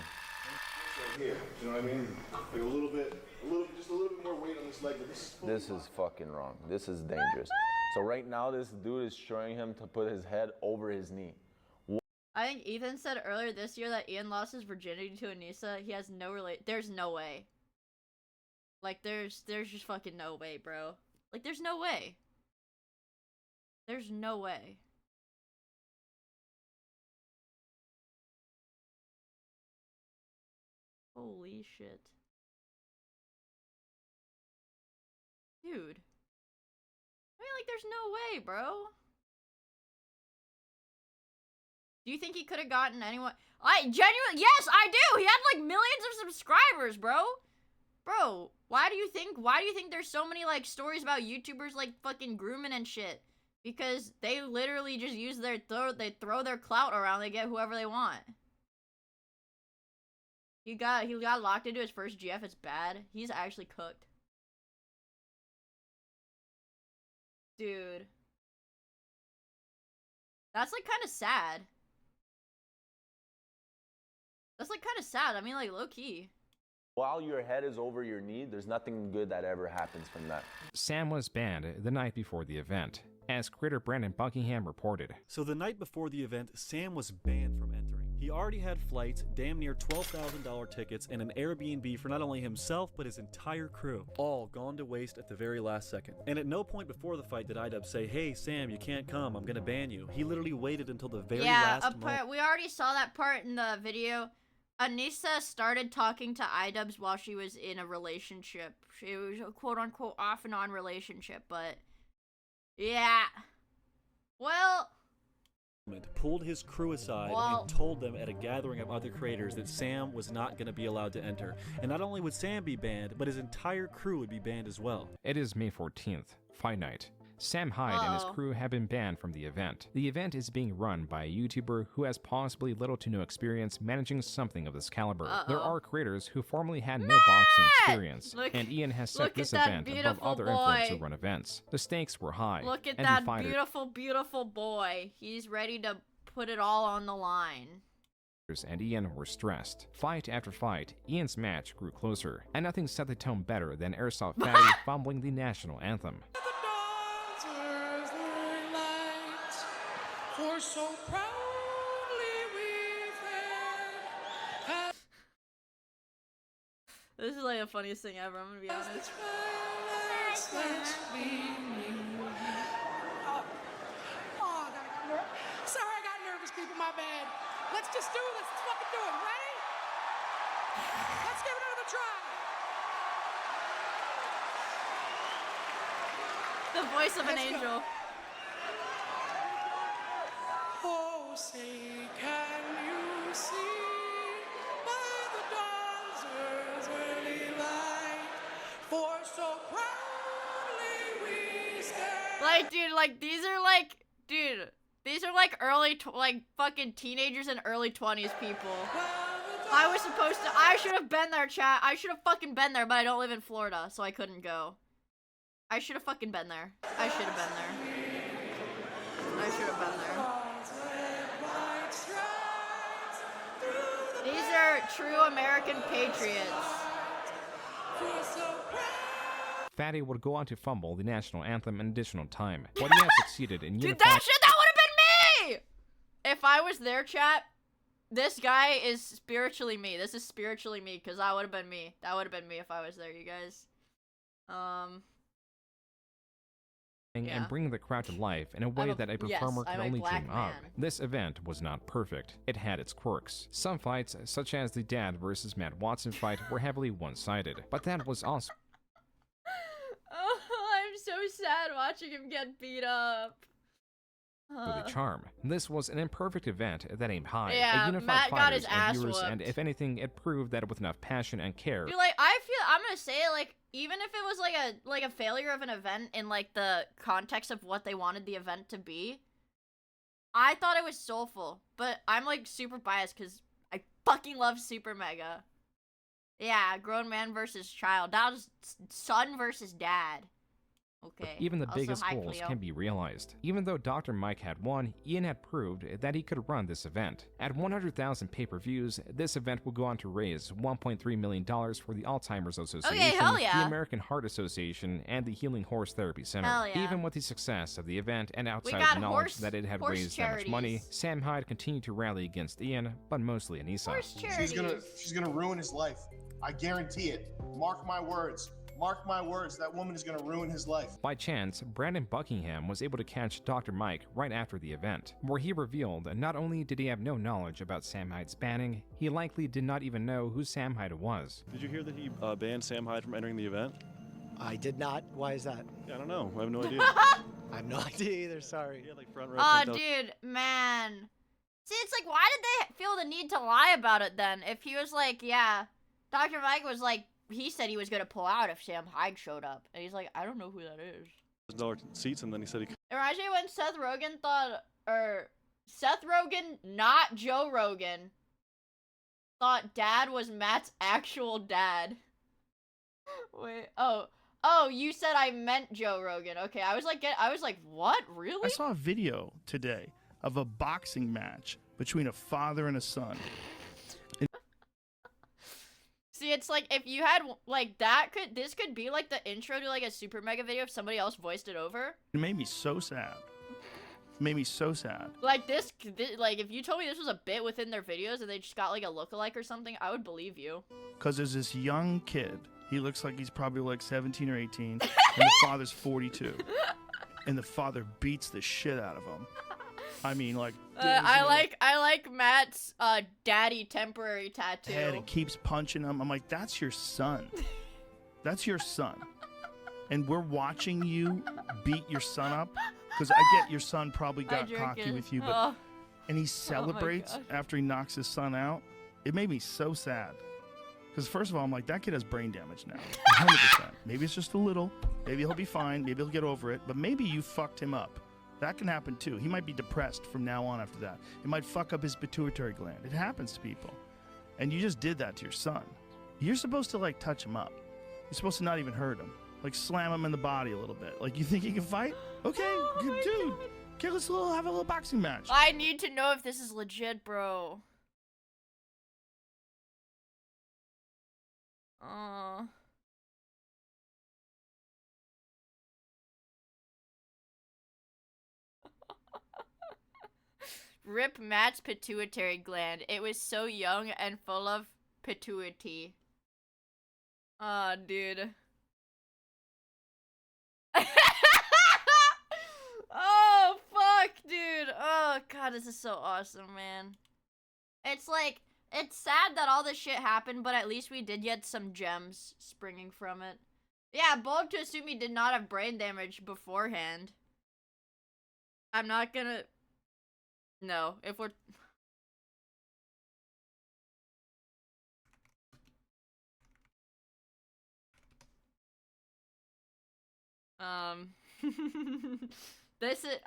Here, you know what I mean? Like just a little bit more weight on this leg. But this is This is fucking wrong. This is dangerous. So right now this dude is showing him to put his head over his knee. I think Ethan said earlier this year that Ian lost his virginity to Anissa. He has no There's no way. Like, there's just fucking no way, bro. Like, there's no way. There's no way. Holy shit. Dude. I mean, like, there's no way, bro. Do you think he could have gotten anyone? Yes, I do. He had like millions of subscribers, bro. Bro, why do you think there's so many like stories about YouTubers like fucking grooming and shit? Because they literally just use they throw their clout around, they get whoever they want. He got locked into his first GF, it's bad. He's actually cooked. Dude. That's like kind of sad. That's like kind of sad. I mean, like, low key. While your head is over your knee, there's nothing good that ever happens from that. Sam was banned the night before the event, as creator Brandon Buckingham reported. So the night before the event, Sam was banned from entering. He already had flights, damn near $12,000 tickets, and an Airbnb for not only himself, but his entire crew. All gone to waste at the very last second. And at no point before the fight did IDub say, hey, Sam, you can't come, I'm gonna ban you. He literally waited until the very last moment. We already saw that part in the video. Anissa started talking to iDubbbz while she was in a relationship. It was a quote-unquote off and on relationship, but yeah. Well, pulled his crew aside and told them at a gathering of other creators that Sam was not going to be allowed to enter. And not only would Sam be banned, but his entire crew would be banned as well. It is May 14th, fight night. Sam Hyde and his crew have been banned from the event. The event is being run by a YouTuber who has possibly little to no experience managing something of this caliber. There are creators who formerly had no boxing experience, and Ian has set this event above other influencer-run events. The stakes were high. Look at that beautiful, beautiful boy. He's ready to put it all on the line. And Ian were stressed. Fight after fight, Ian's match grew closer, and nothing set the tone better than Airsoft Fatty fumbling the national anthem. For so proudly This is like the funniest thing ever, I'm gonna be honest. Sorry, I got nervous, people, my bad. Let's just do this, let's fucking do it, ready? Let's give it another try. The voice of an angel. Oh, say, can you see by the dawn's early light, for so proudly we stand. Like, dude, like, these are like early, like, fucking teenagers and early 20s people. I should have been there, chat. I should have fucking been there, but I don't live in Florida, so I couldn't go. I should have fucking been there. I should have been there. I should have been there. These are true American patriots. Fatty would go on to fumble the national anthem an additional time, but he has succeeded in unifying. Dude, that would have been me! If I was there, chat, this guy is spiritually me. This is spiritually me, because that would have been me. That would have been me if I was there, you guys. And bring the crowd to life in a way that a performer can only dream of. This event was not perfect. It had its quirks. Some fights, such as the Dad versus Matt Watson fight, were heavily one-sided, but that was also Oh, I'm so sad watching him get beat up. the charm. This was an imperfect event that aimed high. Yeah, It unified Matt got fighters his and ass viewers, whooped. and if anything, it proved that with enough passion and care, Dude, like, I'm gonna say, like, even if it was like a failure of an event in like the context of what they wanted the event to be, I thought it was soulful. But I'm like super biased because I fucking love Super Mega. Yeah, grown man versus child. That was son versus dad. Okay. even the Also, biggest hi, goals Cleo. can be realized. Even though Dr. Mike had won, Ian had proved that he could run this event. At 100,000 pay-per-views, this event will go on to raise $1.3 million for the Alzheimer's Association, hell yeah. the American Heart Association, and the Healing Horse Therapy Center. Hell yeah. Even with the success of the event and outside got of the knowledge horse- that it had horse raised that much money, charities. Sam Hyde continued to rally against Ian, but mostly Anissa. She's gonna ruin his life. I guarantee it. Mark my words. Mark my words. That woman is gonna ruin his life. By chance, Brandon Buckingham was able to catch Dr. Mike right after the event, where he revealed that not only did he have no knowledge about Sam Hyde's banning, he likely did not even know who Sam Hyde was. Did you hear that he banned Sam Hyde from entering the event? I did not. Why is that? Yeah, I don't know. I have no idea. I have no idea either. Sorry. Yeah, like front row. Oh, dude, man. See, it's like, why did they feel the need to lie about it then? If he was like, yeah, Dr. Mike was like, he said he was gonna pull out if Sam Hyde showed up, and he's like, I don't know who that is. $1 seats, and then he said he. It reminds me when Seth Rogen Seth Rogen, not Joe Rogan, thought Dad was Matt's actual dad. Wait, Oh, you said I meant Joe Rogan. Okay, I was like, what? Really? I saw a video today of a boxing match between a father and a son. See, it's like if you had like that this could be like the intro to like a super mega video if somebody else voiced it over. It made me so sad. It made me so sad. Like this, like if you told me this was a bit within their videos and they just got like a lookalike or something, I would believe you. Because there's this young kid. He looks like he's probably like 17 or 18, and the father's 42. And the father beats the shit out of him. I mean, like... I like Matt's daddy temporary tattoo. Head and keeps punching him. I'm like, that's your son. That's your son. And we're watching you beat your son up. Because I get your son probably got cocky with you, but... And he celebrates after he knocks his son out. It made me so sad. Because first of all, I'm like, that kid has brain damage now. 100%. Maybe it's just a little. Maybe he'll be fine. Maybe he'll get over it. But maybe you fucked him up. That can happen too. He might be depressed from now on after that. It might fuck up his pituitary gland. It happens to people. And you just did that to your son. You're supposed to like touch him up. You're supposed to not even hurt him. Like slam him in the body a little bit. Like, you think he can fight? Okay, dude. Okay, let's have a little boxing match. I need to know if this is legit, bro. Rip Matt's pituitary gland. It was so young and full of pituity. Aw, dude. Oh, fuck, dude. Oh, God, this is so awesome, man. It's like, it's sad that all this shit happened, but at least we did get some gems springing from it. Yeah, bold to assume he did not have brain damage beforehand. I'm not gonna... No, if we're...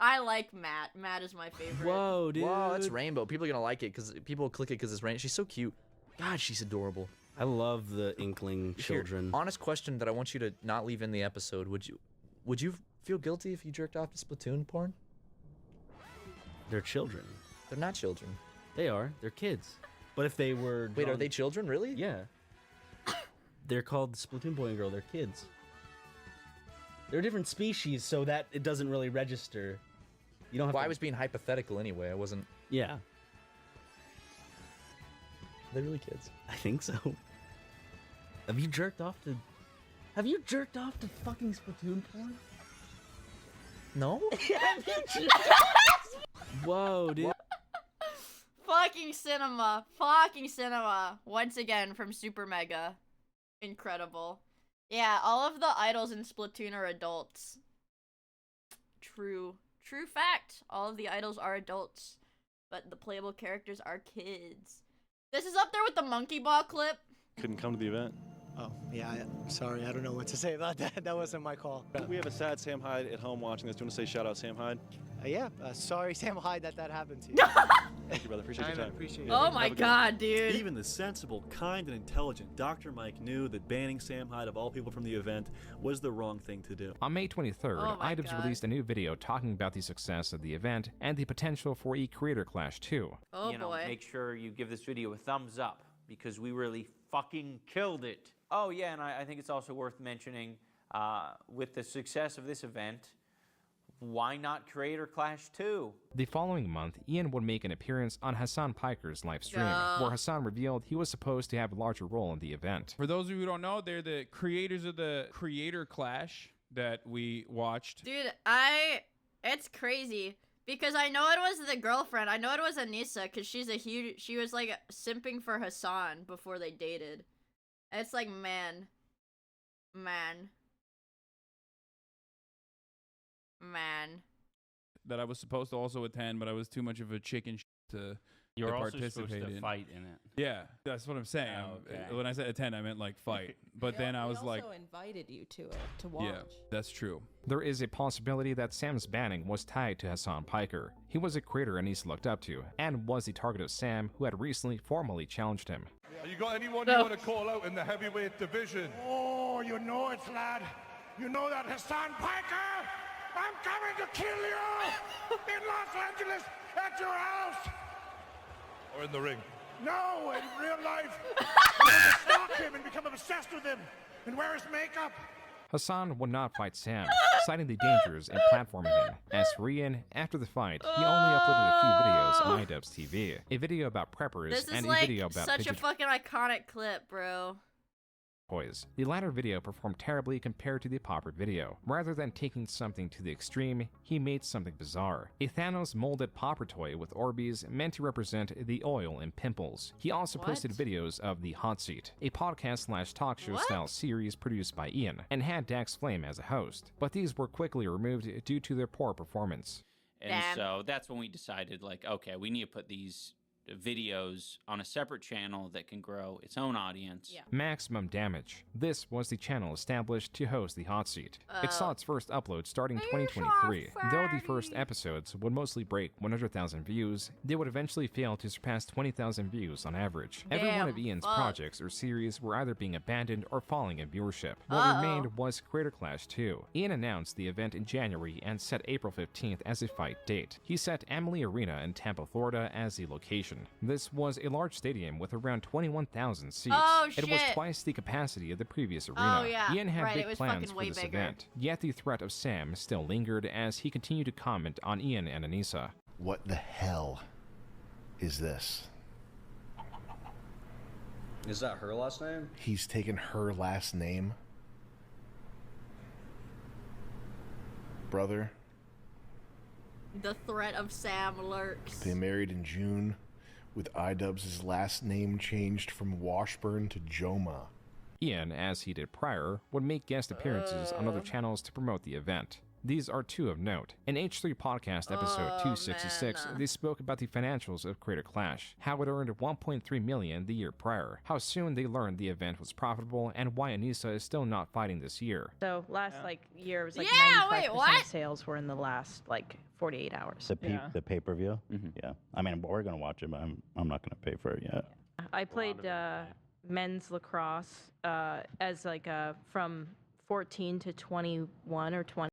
I like Matt. Matt is my favorite. Whoa, dude. Wow, that's Rainbow. People are gonna like it because people click it because it's Rainbow. She's so cute. God, she's adorable. I love the Inkling children. Here, honest question that I want you to not leave in the episode. Would you feel guilty if you jerked off to Splatoon porn? They're children. They're not children. They are. They're kids. But if they were... Wait, are they children, really? Yeah. They're called Splatoon Boy and Girl. They're kids. They're a different species, so that it doesn't really register. You don't have Well, I was being hypothetical anyway. I wasn't... Yeah. They're really kids. I think so. Have you jerked off to... Have you jerked off to fucking Splatoon porn? No? Whoa, dude. Fucking cinema. Fucking cinema. Once again from Super Mega. Incredible. Yeah, all of the idols in Splatoon are adults. True. True fact. All of the idols are adults. But the playable characters are kids. This is up there with the monkey ball clip. Couldn't come to the event. Oh, yeah, I'm sorry. I don't know what to say about that. That wasn't my call. We have a sad Sam Hyde at home watching this. Do you want to say shout out Sam Hyde? Yeah, sorry, Sam Hyde, that happened to you. Thank you, brother. Appreciate your time. Appreciate it. Oh my god, dude. Even the sensible, kind, and intelligent Dr. Mike knew that banning Sam Hyde of all people from the event was the wrong thing to do. On May 23rd, Oh my IDubbbz God. released a new video talking about the success of the event and the potential for a creator clash too. Oh you know, boy. make sure you give this video a thumbs up because we really fucking killed it. Oh yeah, and I think it's also worth mentioning, with the success of this event, why not Creator Clash 2? The following month, Ian would make an appearance on Hassan Piker's live stream, where Hassan revealed he was supposed to have a larger role in the event. For those of you who don't know, they're the creators of the Creator Clash that we watched. Dude, it's crazy. Because I know it was the girlfriend. I know it was Anissa, because she was like simping for Hassan before they dated. It's like, man. That I was supposed to also attend, but I was too much of a chicken to You're also participate supposed to in. fight in it. Yeah, that's what I'm saying. Oh, okay. When I said attend, I meant like fight. But then I was like, also invited you to it to watch. yeah, that's true. There is a possibility that Sam's banning was tied to Hassan Piker. He was a creator Anissa looked up to, and was the target of Sam, who had recently formally challenged him. You got anyone you want to call out in the heavyweight division? Oh, you know it, lad. You know that, Hassan Piker? I'm coming to kill you in Los Angeles at your house. Or in the ring. No, in real life. I'm going to stalk him and become obsessed with him and wear his makeup. Hassan would not fight Sam, citing the dangers in platforming him. As for Ian, after the fight, he only uploaded a few videos on iDubbbz TV. A video about preppers This is and a like video about such a fidget fucking iconic clip, bro. toys. The latter video performed terribly compared to the Popper video. Rather than taking something to the extreme, he made something bizarre. A Thanos molded Popper toy with Orbeez meant to represent the oil and pimples. He also posted videos of The Hot Seat, a podcast/talk show style series produced by Ian, and had Dax Flame as a host, but these were quickly removed due to their poor performance. And so that's when we decided, like, okay, we need to put these videos on a separate channel that can grow its own audience. Maximum Damage. This was the channel established to host The Hot Seat. It saw its first upload starting 2023. Though the first episodes would mostly break 100,000 views, they would eventually fail to surpass 20,000 views on average. Every one of Ian's projects or series were either being abandoned or falling in viewership. What remained was Creator Clash 2. Ian announced the event in January and set April 15th as a fight date. He set Amalie Arena in Tampa, Florida as the location. This was a large stadium with around 21,000 seats. It was twice the capacity of the previous arena. Ian had big plans for this event, yet the threat of Sam still lingered as he continued to comment on Ian and Anissa. What the hell is this? Is that her last name? He's taken her last name? Brother, The threat of Sam lurks. they married in June, with iDubbbz' last name changed from Washburn to Joma. Ian, as he did prior, would make guest appearances on other channels to promote the event. These are two of note. In H3 Podcast episode 266, they spoke about the financials of Creator Clash, how it earned $1.3 million the year prior, how soon they learned the event was profitable, and why Anissa is still not fighting this year. So last year was like wait, 95% what? of sales were in the last 48 hours. The pay-per-view? Yeah. I mean, we're going to watch it, but I'm not going to pay for it yet. I played men's lacrosse as from 14 to 21 or 20.